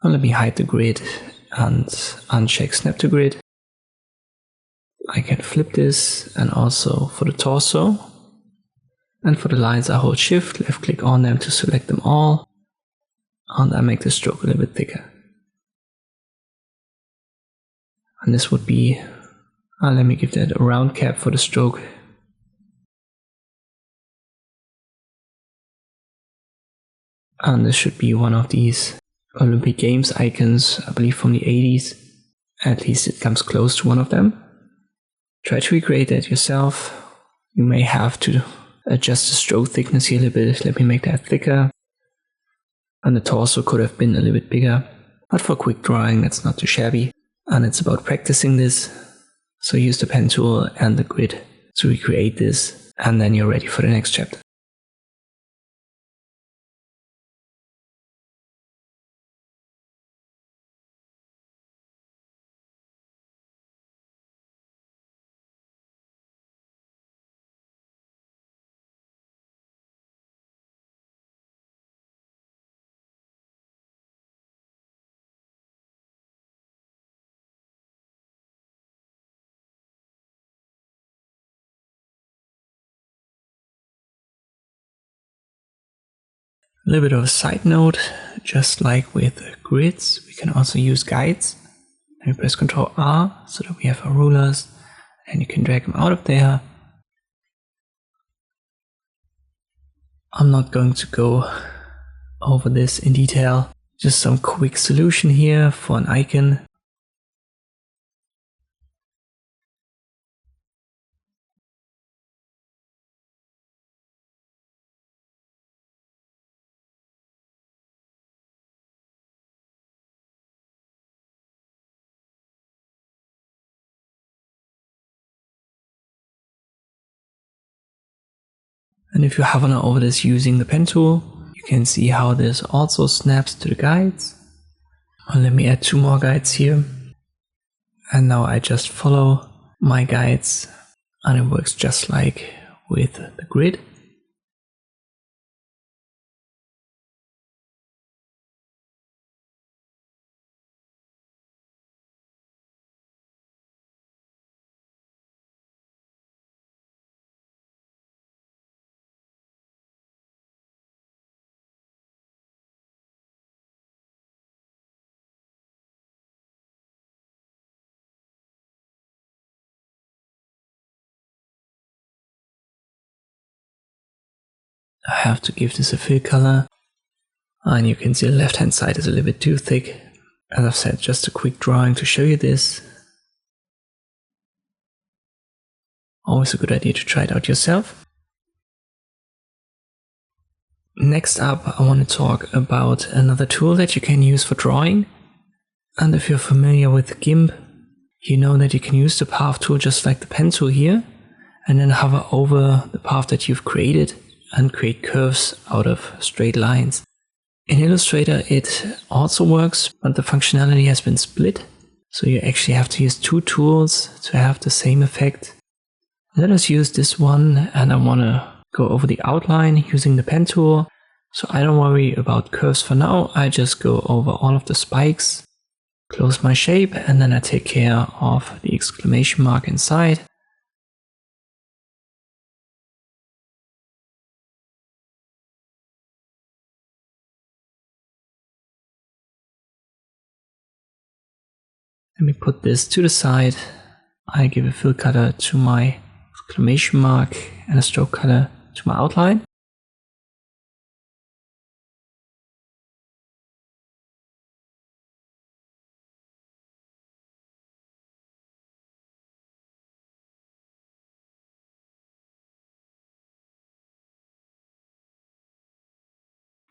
Now let me hide the grid and uncheck Snap to Grid. I can flip this, and also for the torso. And for the lines I hold Shift, left click on them to select them all. And I make the stroke a little bit thicker. And this would be, let me give that a round cap for the stroke. And this should be one of these Olympic Games icons, I believe from the 80s. At least it comes close to one of them. Try to recreate that yourself. You may have to adjust the stroke thickness here a little bit. Let me make that thicker. And the torso could have been a little bit bigger. But for quick drawing, that's not too shabby. And it's about practicing this. So use the pen tool and the grid to recreate this. And then you're ready for the next chapter. A little bit of a side note, just like with grids, we can also use guides. And we press Ctrl R so that we have our rulers, and you can drag them out of there. I'm not going to go over this in detail, just some quick solution here for an icon. And if you hover over this using the pen tool, you can see how this also snaps to the guides. Well, let me add 2 more guides here. And now I just follow my guides, and it works just like with the grid. I have to give this a fill color. And you can see the left hand side is a little bit too thick. As I've said, just a quick drawing to show you this. Always a good idea to try it out yourself. Next up, I want to talk about another tool that you can use for drawing. And if you're familiar with GIMP, you know that you can use the path tool just like the pen tool here, and then hover over the path that you've created and create curves out of straight lines. In Illustrator it also works, but the functionality has been split, so you actually have to use two tools to have the same effect. Let us use this one, and I want to go over the outline using the pen tool, so I don't worry about curves for now. I just go over all of the spikes, close my shape, and then I take care of the exclamation mark inside. Let me put this to the side. I give a fill color to my exclamation mark and a stroke color to my outline.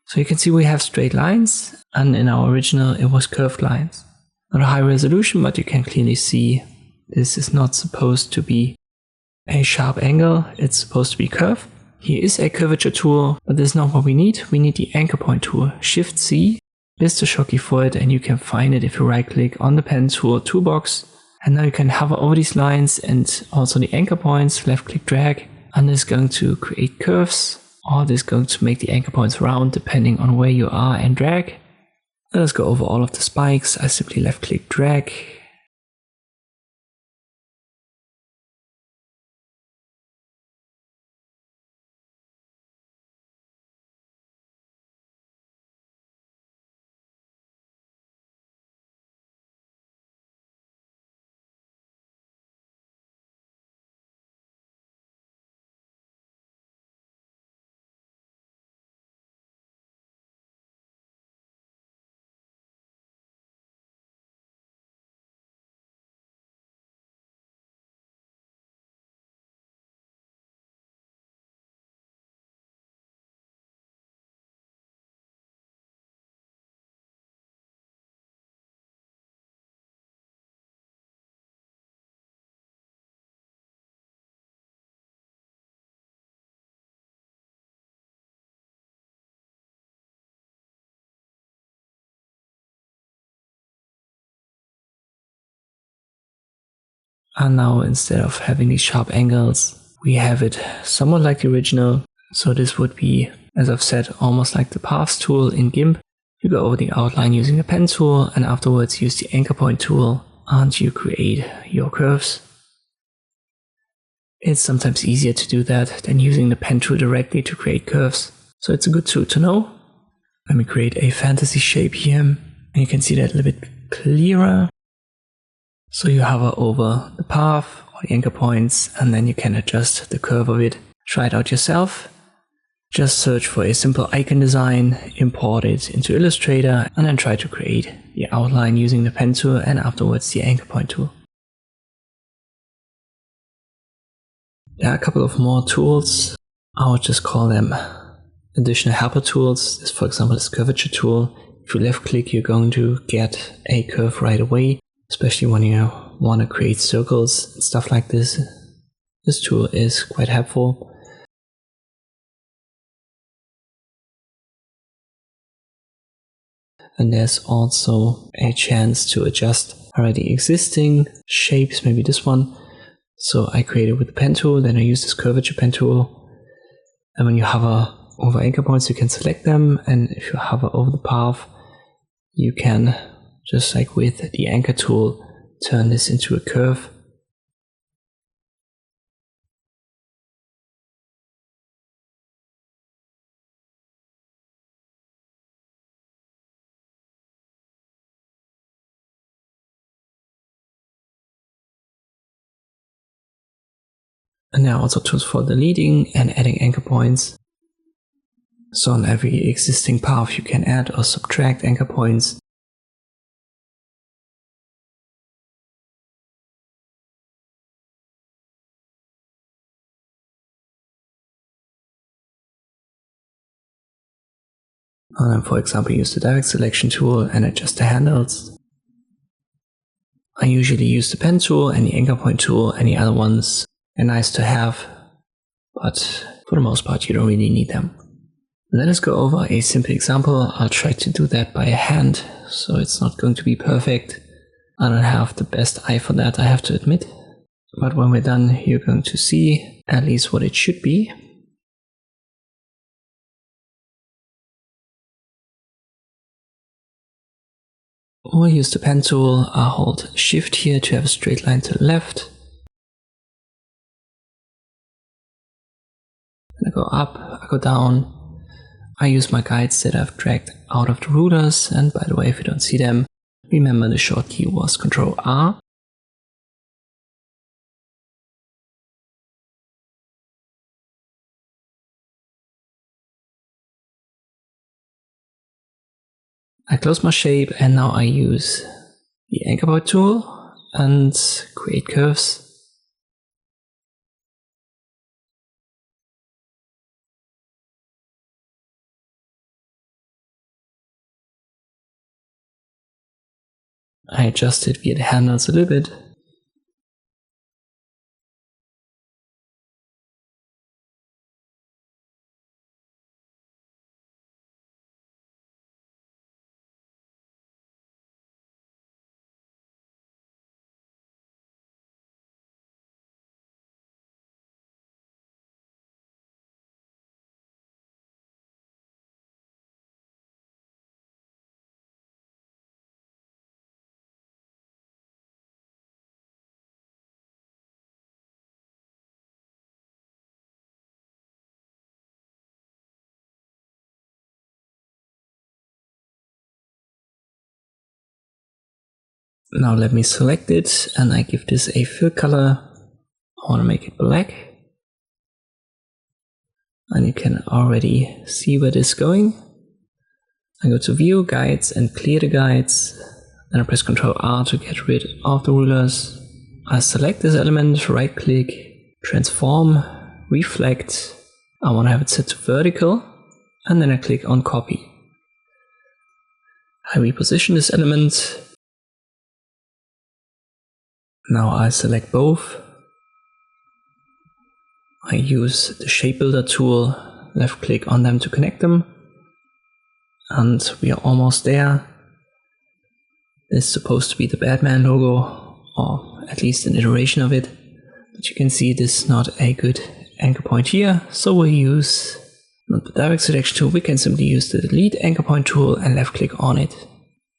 So you can see we have straight lines, and in our original it was curved lines. Not a high resolution, but you can clearly see this is not supposed to be a sharp angle, it's supposed to be curved. Here is a curvature tool, but this is not what we need. We need the anchor point tool. Shift C is the shortcut for it, and you can find it if you right click on the pen tool toolbox. And now you can hover over these lines and also the anchor points, left click drag, and it's going to create curves, or this is going to make the anchor points round depending on where you are, and drag. Let us go over all of the spikes. I simply left click drag. And now instead of having these sharp angles, we have it somewhat like the original. So this would be, as I've said, almost like the path tool in GIMP. You go over the outline using the pen tool, and afterwards use the anchor point tool, and you create your curves. It's sometimes easier to do that than using the pen tool directly to create curves. So it's a good tool to know. Let me create a fantasy shape here, and you can see that a little bit clearer. So you hover over the path or the anchor points, and then you can adjust the curve of it. Try it out yourself. Just search for a simple icon design, import it into Illustrator, and then try to create the outline using the pen tool and afterwards the anchor point tool. There are a couple of more tools. I would just call them additional helper tools. This, for example, is curvature tool. If you left click, you're going to get a curve right away, especially when you want to create circles and stuff like this. This tool is quite helpful. And there's also a chance to adjust already existing shapes, maybe this one. So I created with the pen tool, then I use this curvature pen tool. And when you hover over anchor points, you can select them. And if you hover over the path, you can, just like with the anchor tool, turn this into a curve. And there are also tools for deleting and adding anchor points. So on every existing path you can add or subtract anchor points. And then, for example, use the direct selection tool and adjust the handles. I usually use the pen tool and the anchor point tool. Any other ones are nice to have, but for the most part you don't really need them. Let us go over a simple example. I'll try to do that by hand, so it's not going to be perfect. I don't have the best eye for that, I have to admit. But when we're done, you're going to see at least what it should be. We'll use the pen tool. I'll hold Shift here to have a straight line to the left. I go up, I go down. I use my guides that I've dragged out of the rulers, and by the way, if you don't see them, remember the short key was Ctrl R. I close my shape and now I use the Artboard tool and create curves. I adjust it via the handles a little bit. Now let me select it and I give this a fill color. I want to make it black. And you can already see where this is going. I go to View, Guides and clear the guides. Then I press Ctrl R to get rid of the rulers. I select this element, right click, transform, reflect. I want to have it set to vertical. And then I click on copy. I reposition this element. Now I select both. I use the Shapebuilder tool, left click on them to connect them. And we are almost there. This is supposed to be the Batman logo, or at least an iteration of it. But you can see this is not a good anchor point here, so we'll use not the direct selection tool, we can simply use the delete anchor point tool and left click on it.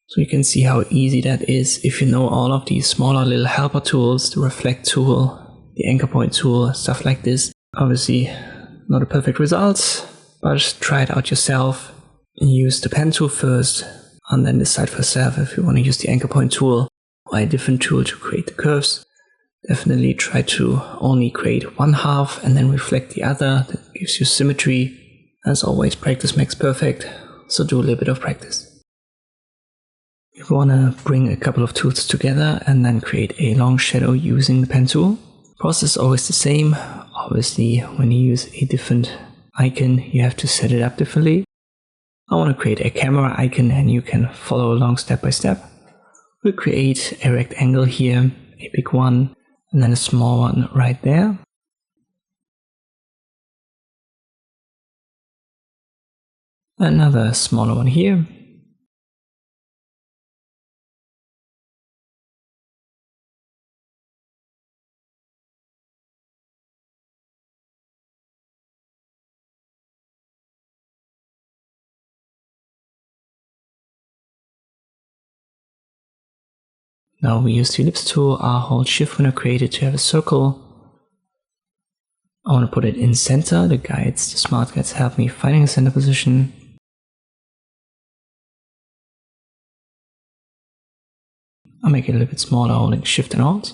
So you can see how easy that is if you know all of these smaller little helper tools, the reflect tool, the anchor point tool, stuff like this. Obviously not a perfect result, but try it out yourself. Use the pen tool first and then decide for yourself if you want to use the anchor point tool or a different tool to create the curves. Definitely try to only create one half and then reflect the other. That gives you symmetry. As always, practice makes perfect, so do a little bit of practice. If you want to bring a couple of tools together and then create a long shadow using the pen tool, the process is always the same. Obviously, when you use a different icon, you have to set it up differently. I want to create a camera icon and you can follow along step by step. We'll create a rectangle here, a big one, and then a small one right there. Another smaller one here. Now we use the ellipse tool. I'll hold Shift when I create it to have a circle. I want to put it in center. The guides, the smart guides help me finding a center position. I'll make it a little bit smaller holding Shift and Alt.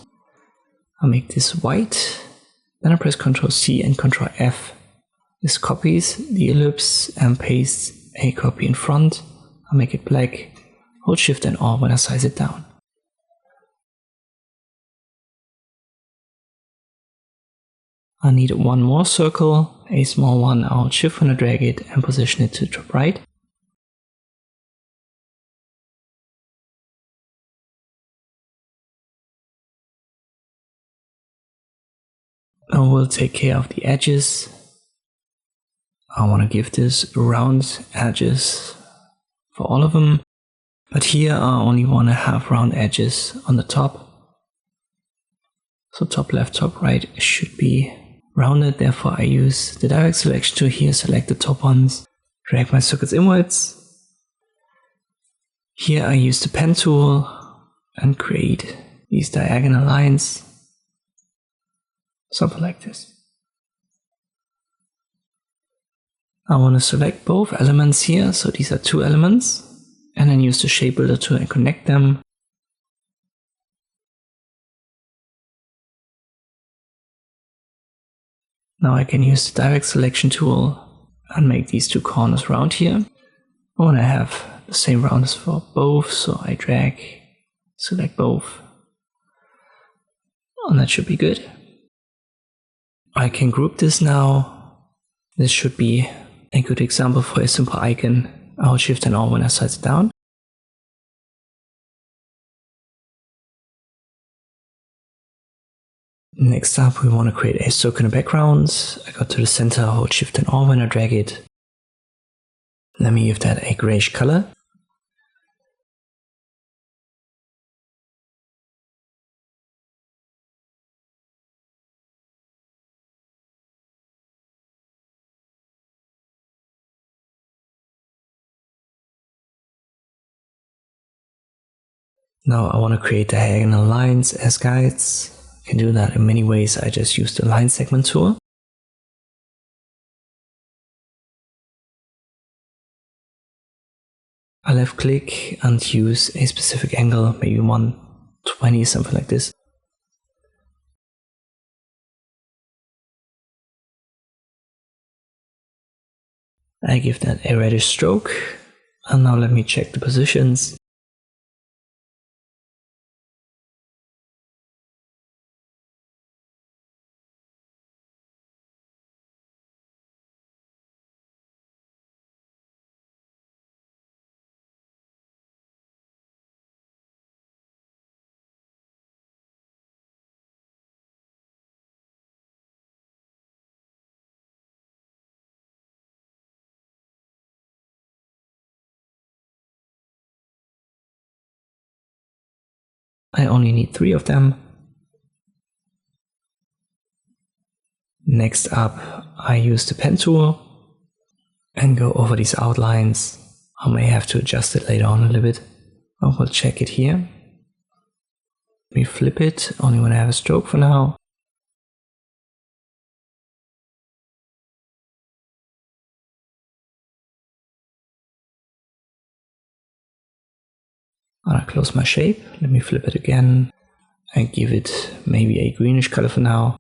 I'll make this white. Then I press Ctrl C and Ctrl F This copies the ellipse and pastes a copy in front. I'll make it black. Hold Shift and Alt when I size it down. I need one more circle, a small one. I'll Shift when I drag it and position it to the top right. Now we'll take care of the edges. I want to give this round edges for all of them, but here I only want to have round edges on the top. So top left, top right should be rounded, therefore I use the direct selection tool here, select the top ones, drag my circles inwards. Here I use the pen tool and create these diagonal lines, something like this. I want to select both elements here, so these are two elements, and then use the Shapebuilder tool and connect them. Now I can use the direct selection tool and make these two corners round here. I want to have the same roundness for both, so I drag, select both, and that should be good. I can group this now. This should be a good example for a simple icon. I'll Shift and Alt when I size it down. Next up, we want to create a circle in the background. I go to the center, hold Shift and Alt when I drag it. Let me give that a grayish color. Now I want to create diagonal lines as guides. I can do that in many ways. I just use the line segment tool. I left click and use a specific angle, maybe 120, something like this. I give that a reddish stroke. And now let me check the positions. I only need 3 of them. Next up, I use the pen tool and go over these outlines. I may have to adjust it later on a little bit. I will check it here. Let me flip it, only when I have a stroke for now. I close my shape, let me flip it again and give it maybe a greenish color for now.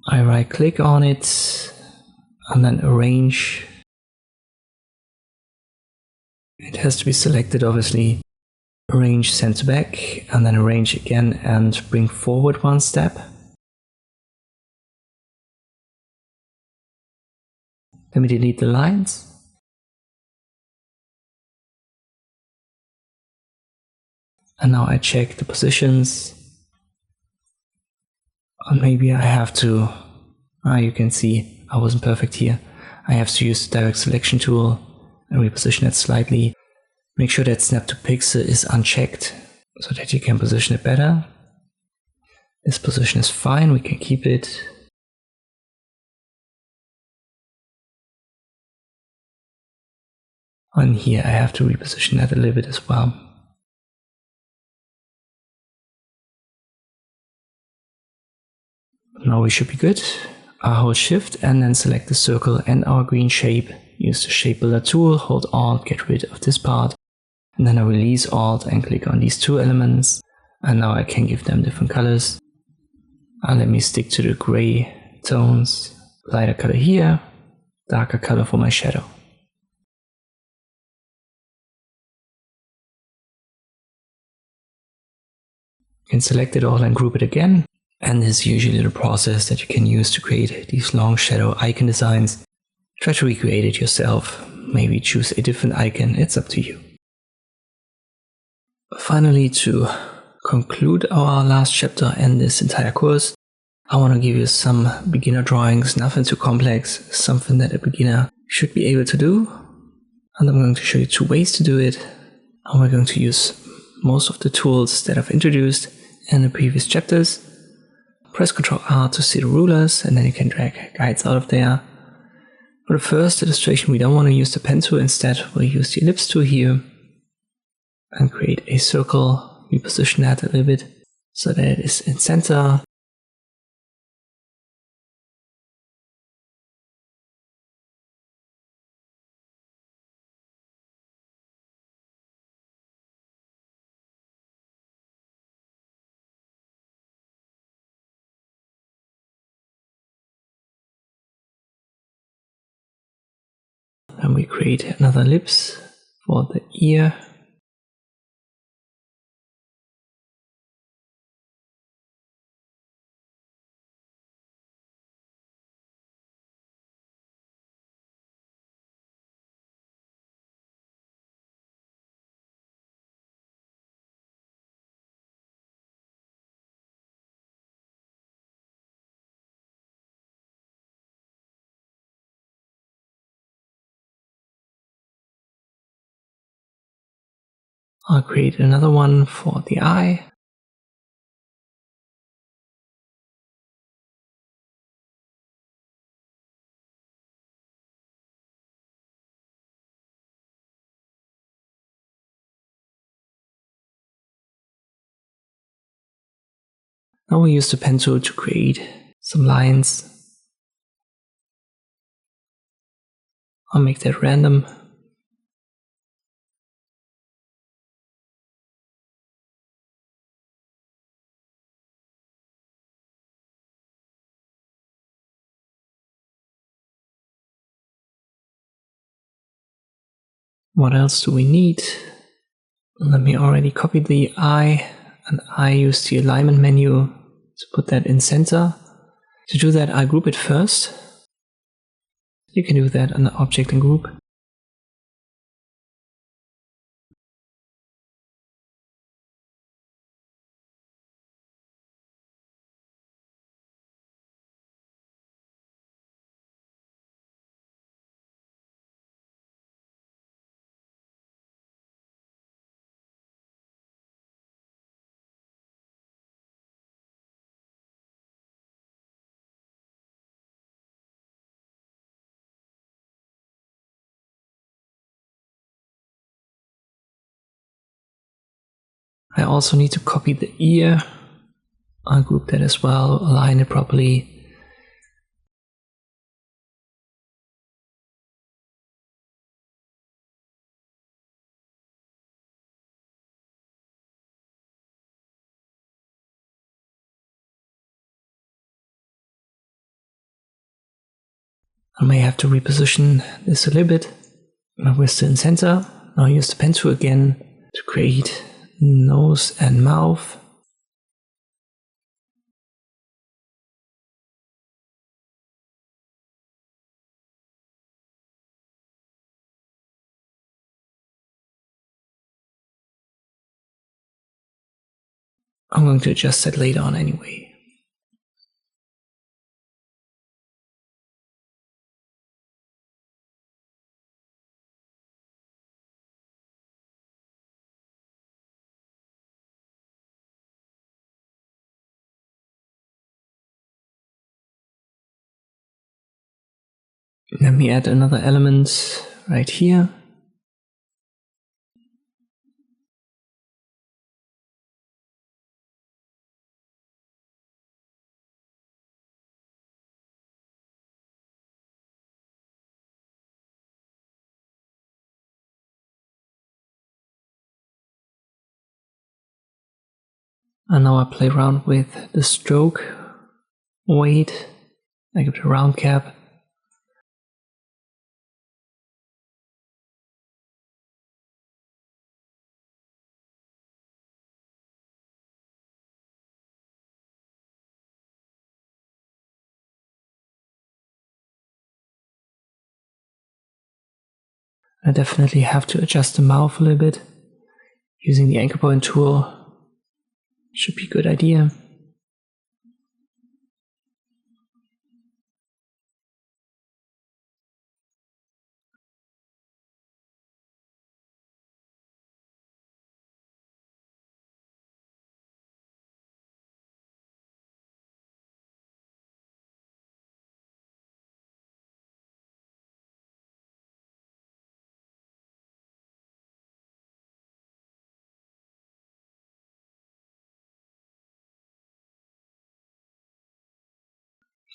I right click on it and then arrange. It has to be selected obviously. Arrange center back and then arrange again and bring forward 1 step. Let me delete the lines. And now I check the positions. And maybe I have to, you can see I wasn't perfect here. I have to use the direct selection tool and reposition it slightly. Make sure that snap to pixel is unchecked so that you can position it better. This position is fine, we can keep it. And here I have to reposition that a little bit as well. Now we should be good. I hold Shift and then select the circle and our green shape. Use the Shapebuilder tool, hold Alt, get rid of this part. And then I release Alt and click on these 2 elements. And now I can give them different colors. And let me stick to the gray tones. Lighter color here darker color for my shadow. You can select it all and group it again. And this is usually the process that you can use to create these long shadow icon designs. Try to recreate it yourself. Maybe choose a different icon, it's up to you. Finally, to conclude our last chapter and this entire course, I want to give you some beginner drawings, nothing too complex, something that a beginner should be able to do. And I'm going to show you 2 ways to do it. And we're going to use most of the tools that I've introduced in the previous chapters. Press Ctrl R to see the rulers, and then you can drag guides out of there. For the first illustration, we don't want to use the pen tool. Instead, we'll use the ellipse tool here and create a circle. Reposition that a little bit so that it is in center. And we create another ellipse for the ear. I'll create another one for the eye. Now we use the pen tool to create some lines. I'll make that random. What else do we need? Let me already copy the eye, and I use the alignment menu to put that in center. To do that, I group it first. You can do that under Object and Group. I also need to copy the ear. I'll group that as well, align it properly. I may have to reposition this a little bit. Now we're still in center. Now use the pen tool again to create nose and mouth. I'm going to adjust that later on anyway. Let me add another element right here. And now I play around with the stroke weight. I give it a round cap. I definitely have to adjust the mouth a little bit. Using the anchor point tool should be a good idea.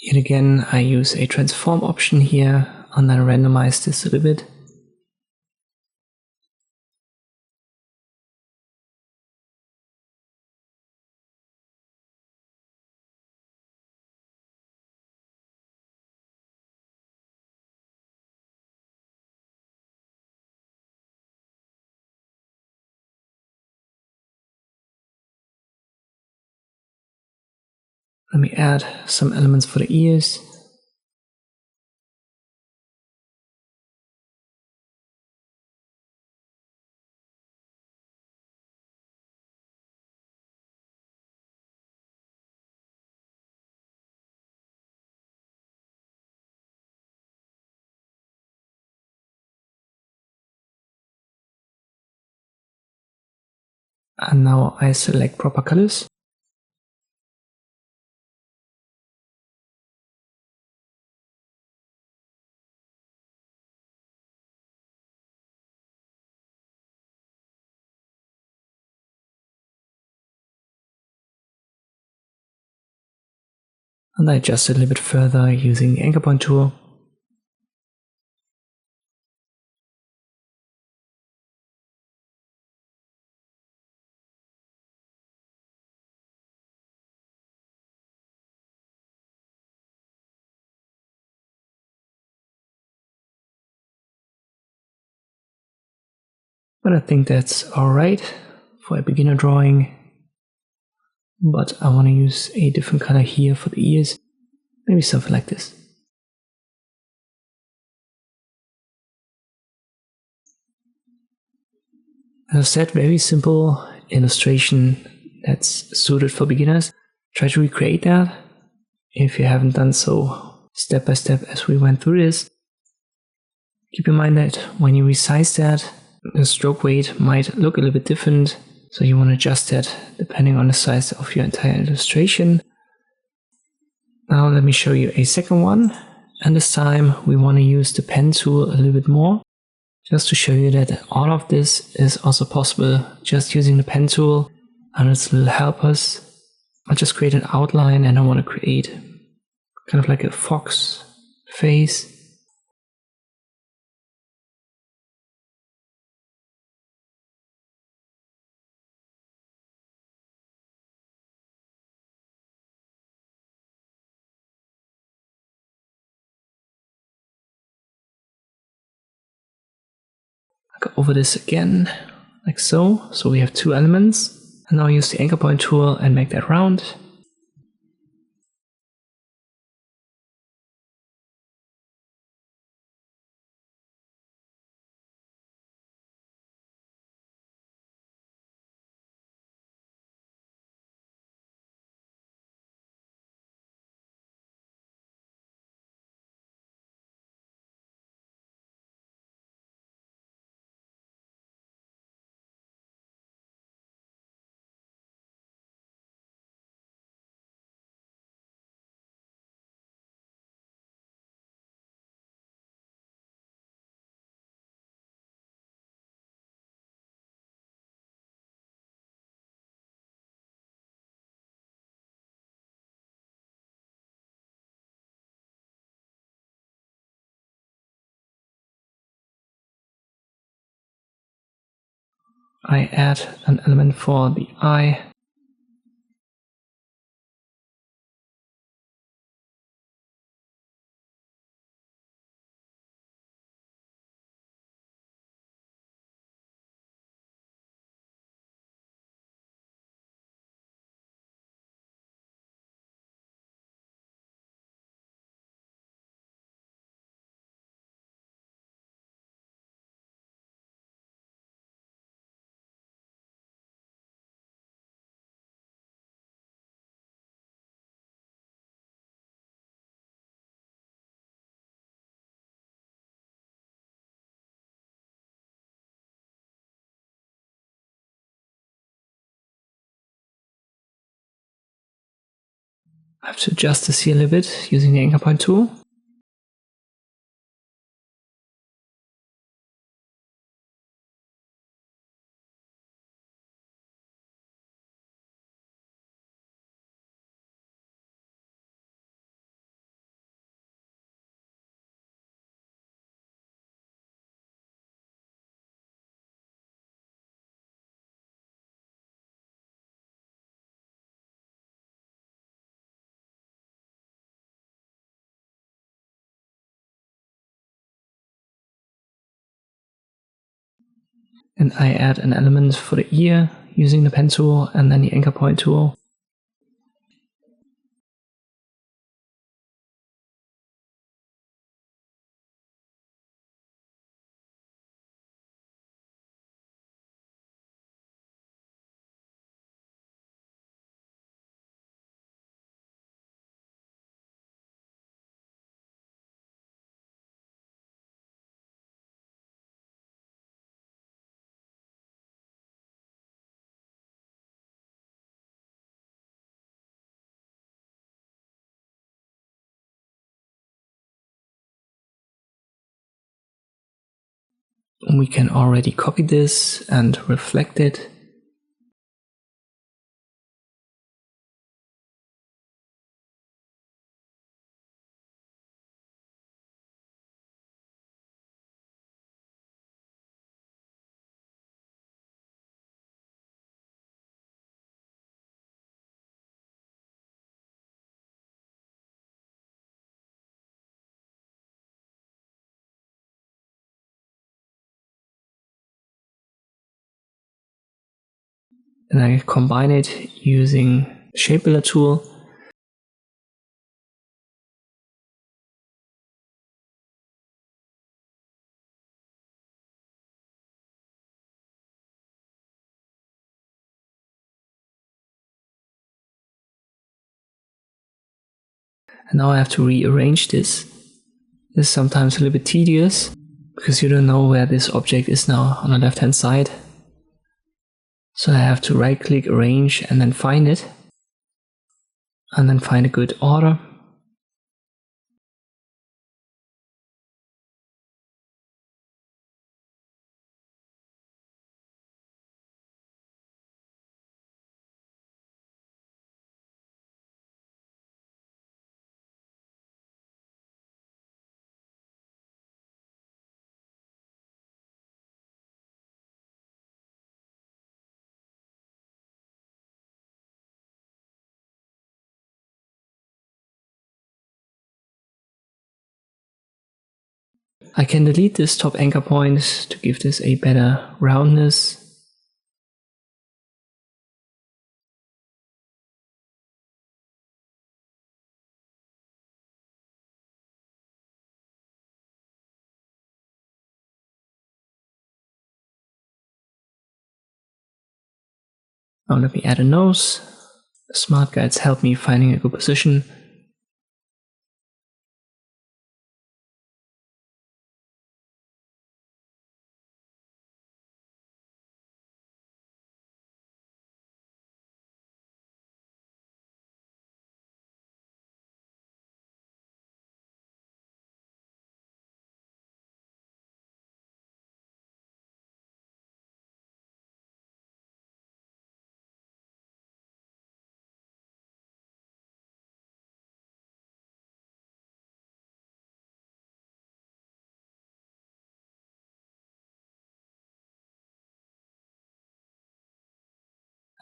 Yet again, I use a transform option here and then randomize this a little bit. Let me add some elements for the ears. And now I select proper colors. And I adjust it a little bit further using the anchor point tool. But I think that's alright for a beginner drawing. But I want to use a different color here for the ears. Maybe something like this. As I said, very simple illustration that's suited for beginners. Try to recreate that if you haven't done so step by step as we went through this. Keep in mind that when you resize that, the stroke weight might look a little bit different, so you want to adjust that depending on the size of your entire illustration. Now let me show you a second one, and this time we want to use the pen tool a little bit more, just to show you that all of this is also possible just using the pen tool and its little helpers. I'll just create an outline, and I want to create kind of like a fox face. Go over this again, like so. So we have two elements. And now use the anchor point tool and make that round. I add an element for the eye. I have to adjust this here a little bit using the anchor point tool. And I add an element for the ear using the pen tool and then the anchor point tool. We can already copy this and reflect it. And I combine it using Shapebuilder Tool. And now I have to rearrange this. This is sometimes a little bit tedious because you don't know where this object is now on the left hand side. So I have to right click, arrange, and then find it. And then find a good order. I can delete this top anchor point to give this a better roundness. Now let me add a nose. The smart guides help me finding a good position.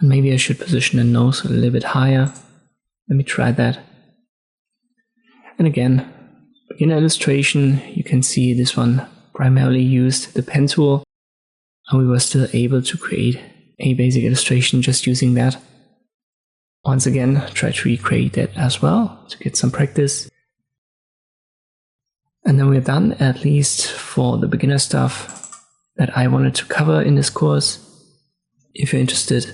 And maybe I should position the nose a little bit higher. Let me try that. And again, beginner illustration, you can see this one primarily used the pen tool, and we were still able to create a basic illustration just using that. Once again, try to recreate that as well to get some practice. And then we're done, at least for the beginner stuff that I wanted to cover in this course. If you're interested,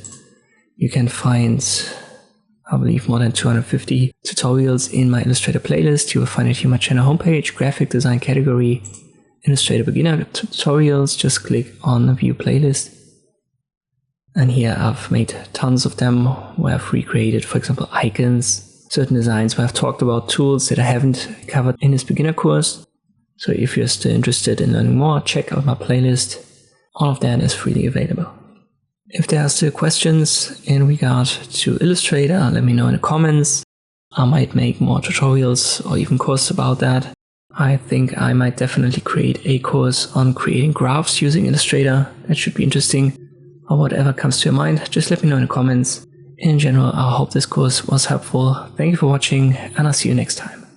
you can find, I believe, more than 250 tutorials in my Illustrator playlist. You will find it here on my channel homepage, graphic design category, Illustrator beginner tutorials. Just click on the view playlist. And here I've made tons of them where I've recreated, for example, icons certain designs where I've talked about tools that I haven't covered in this beginner course. So if you're still interested in learning more, check out my playlist. All of that is freely available. If there are still questions in regard to Illustrator, let me know in the comments. I might make more tutorials or even courses about that. I think I might definitely create a course on creating graphs using Illustrator. That should be interesting. Or whatever comes to your mind, just let me know in the comments. In general, I hope this course was helpful. Thank you for watching, and I'll see you next time.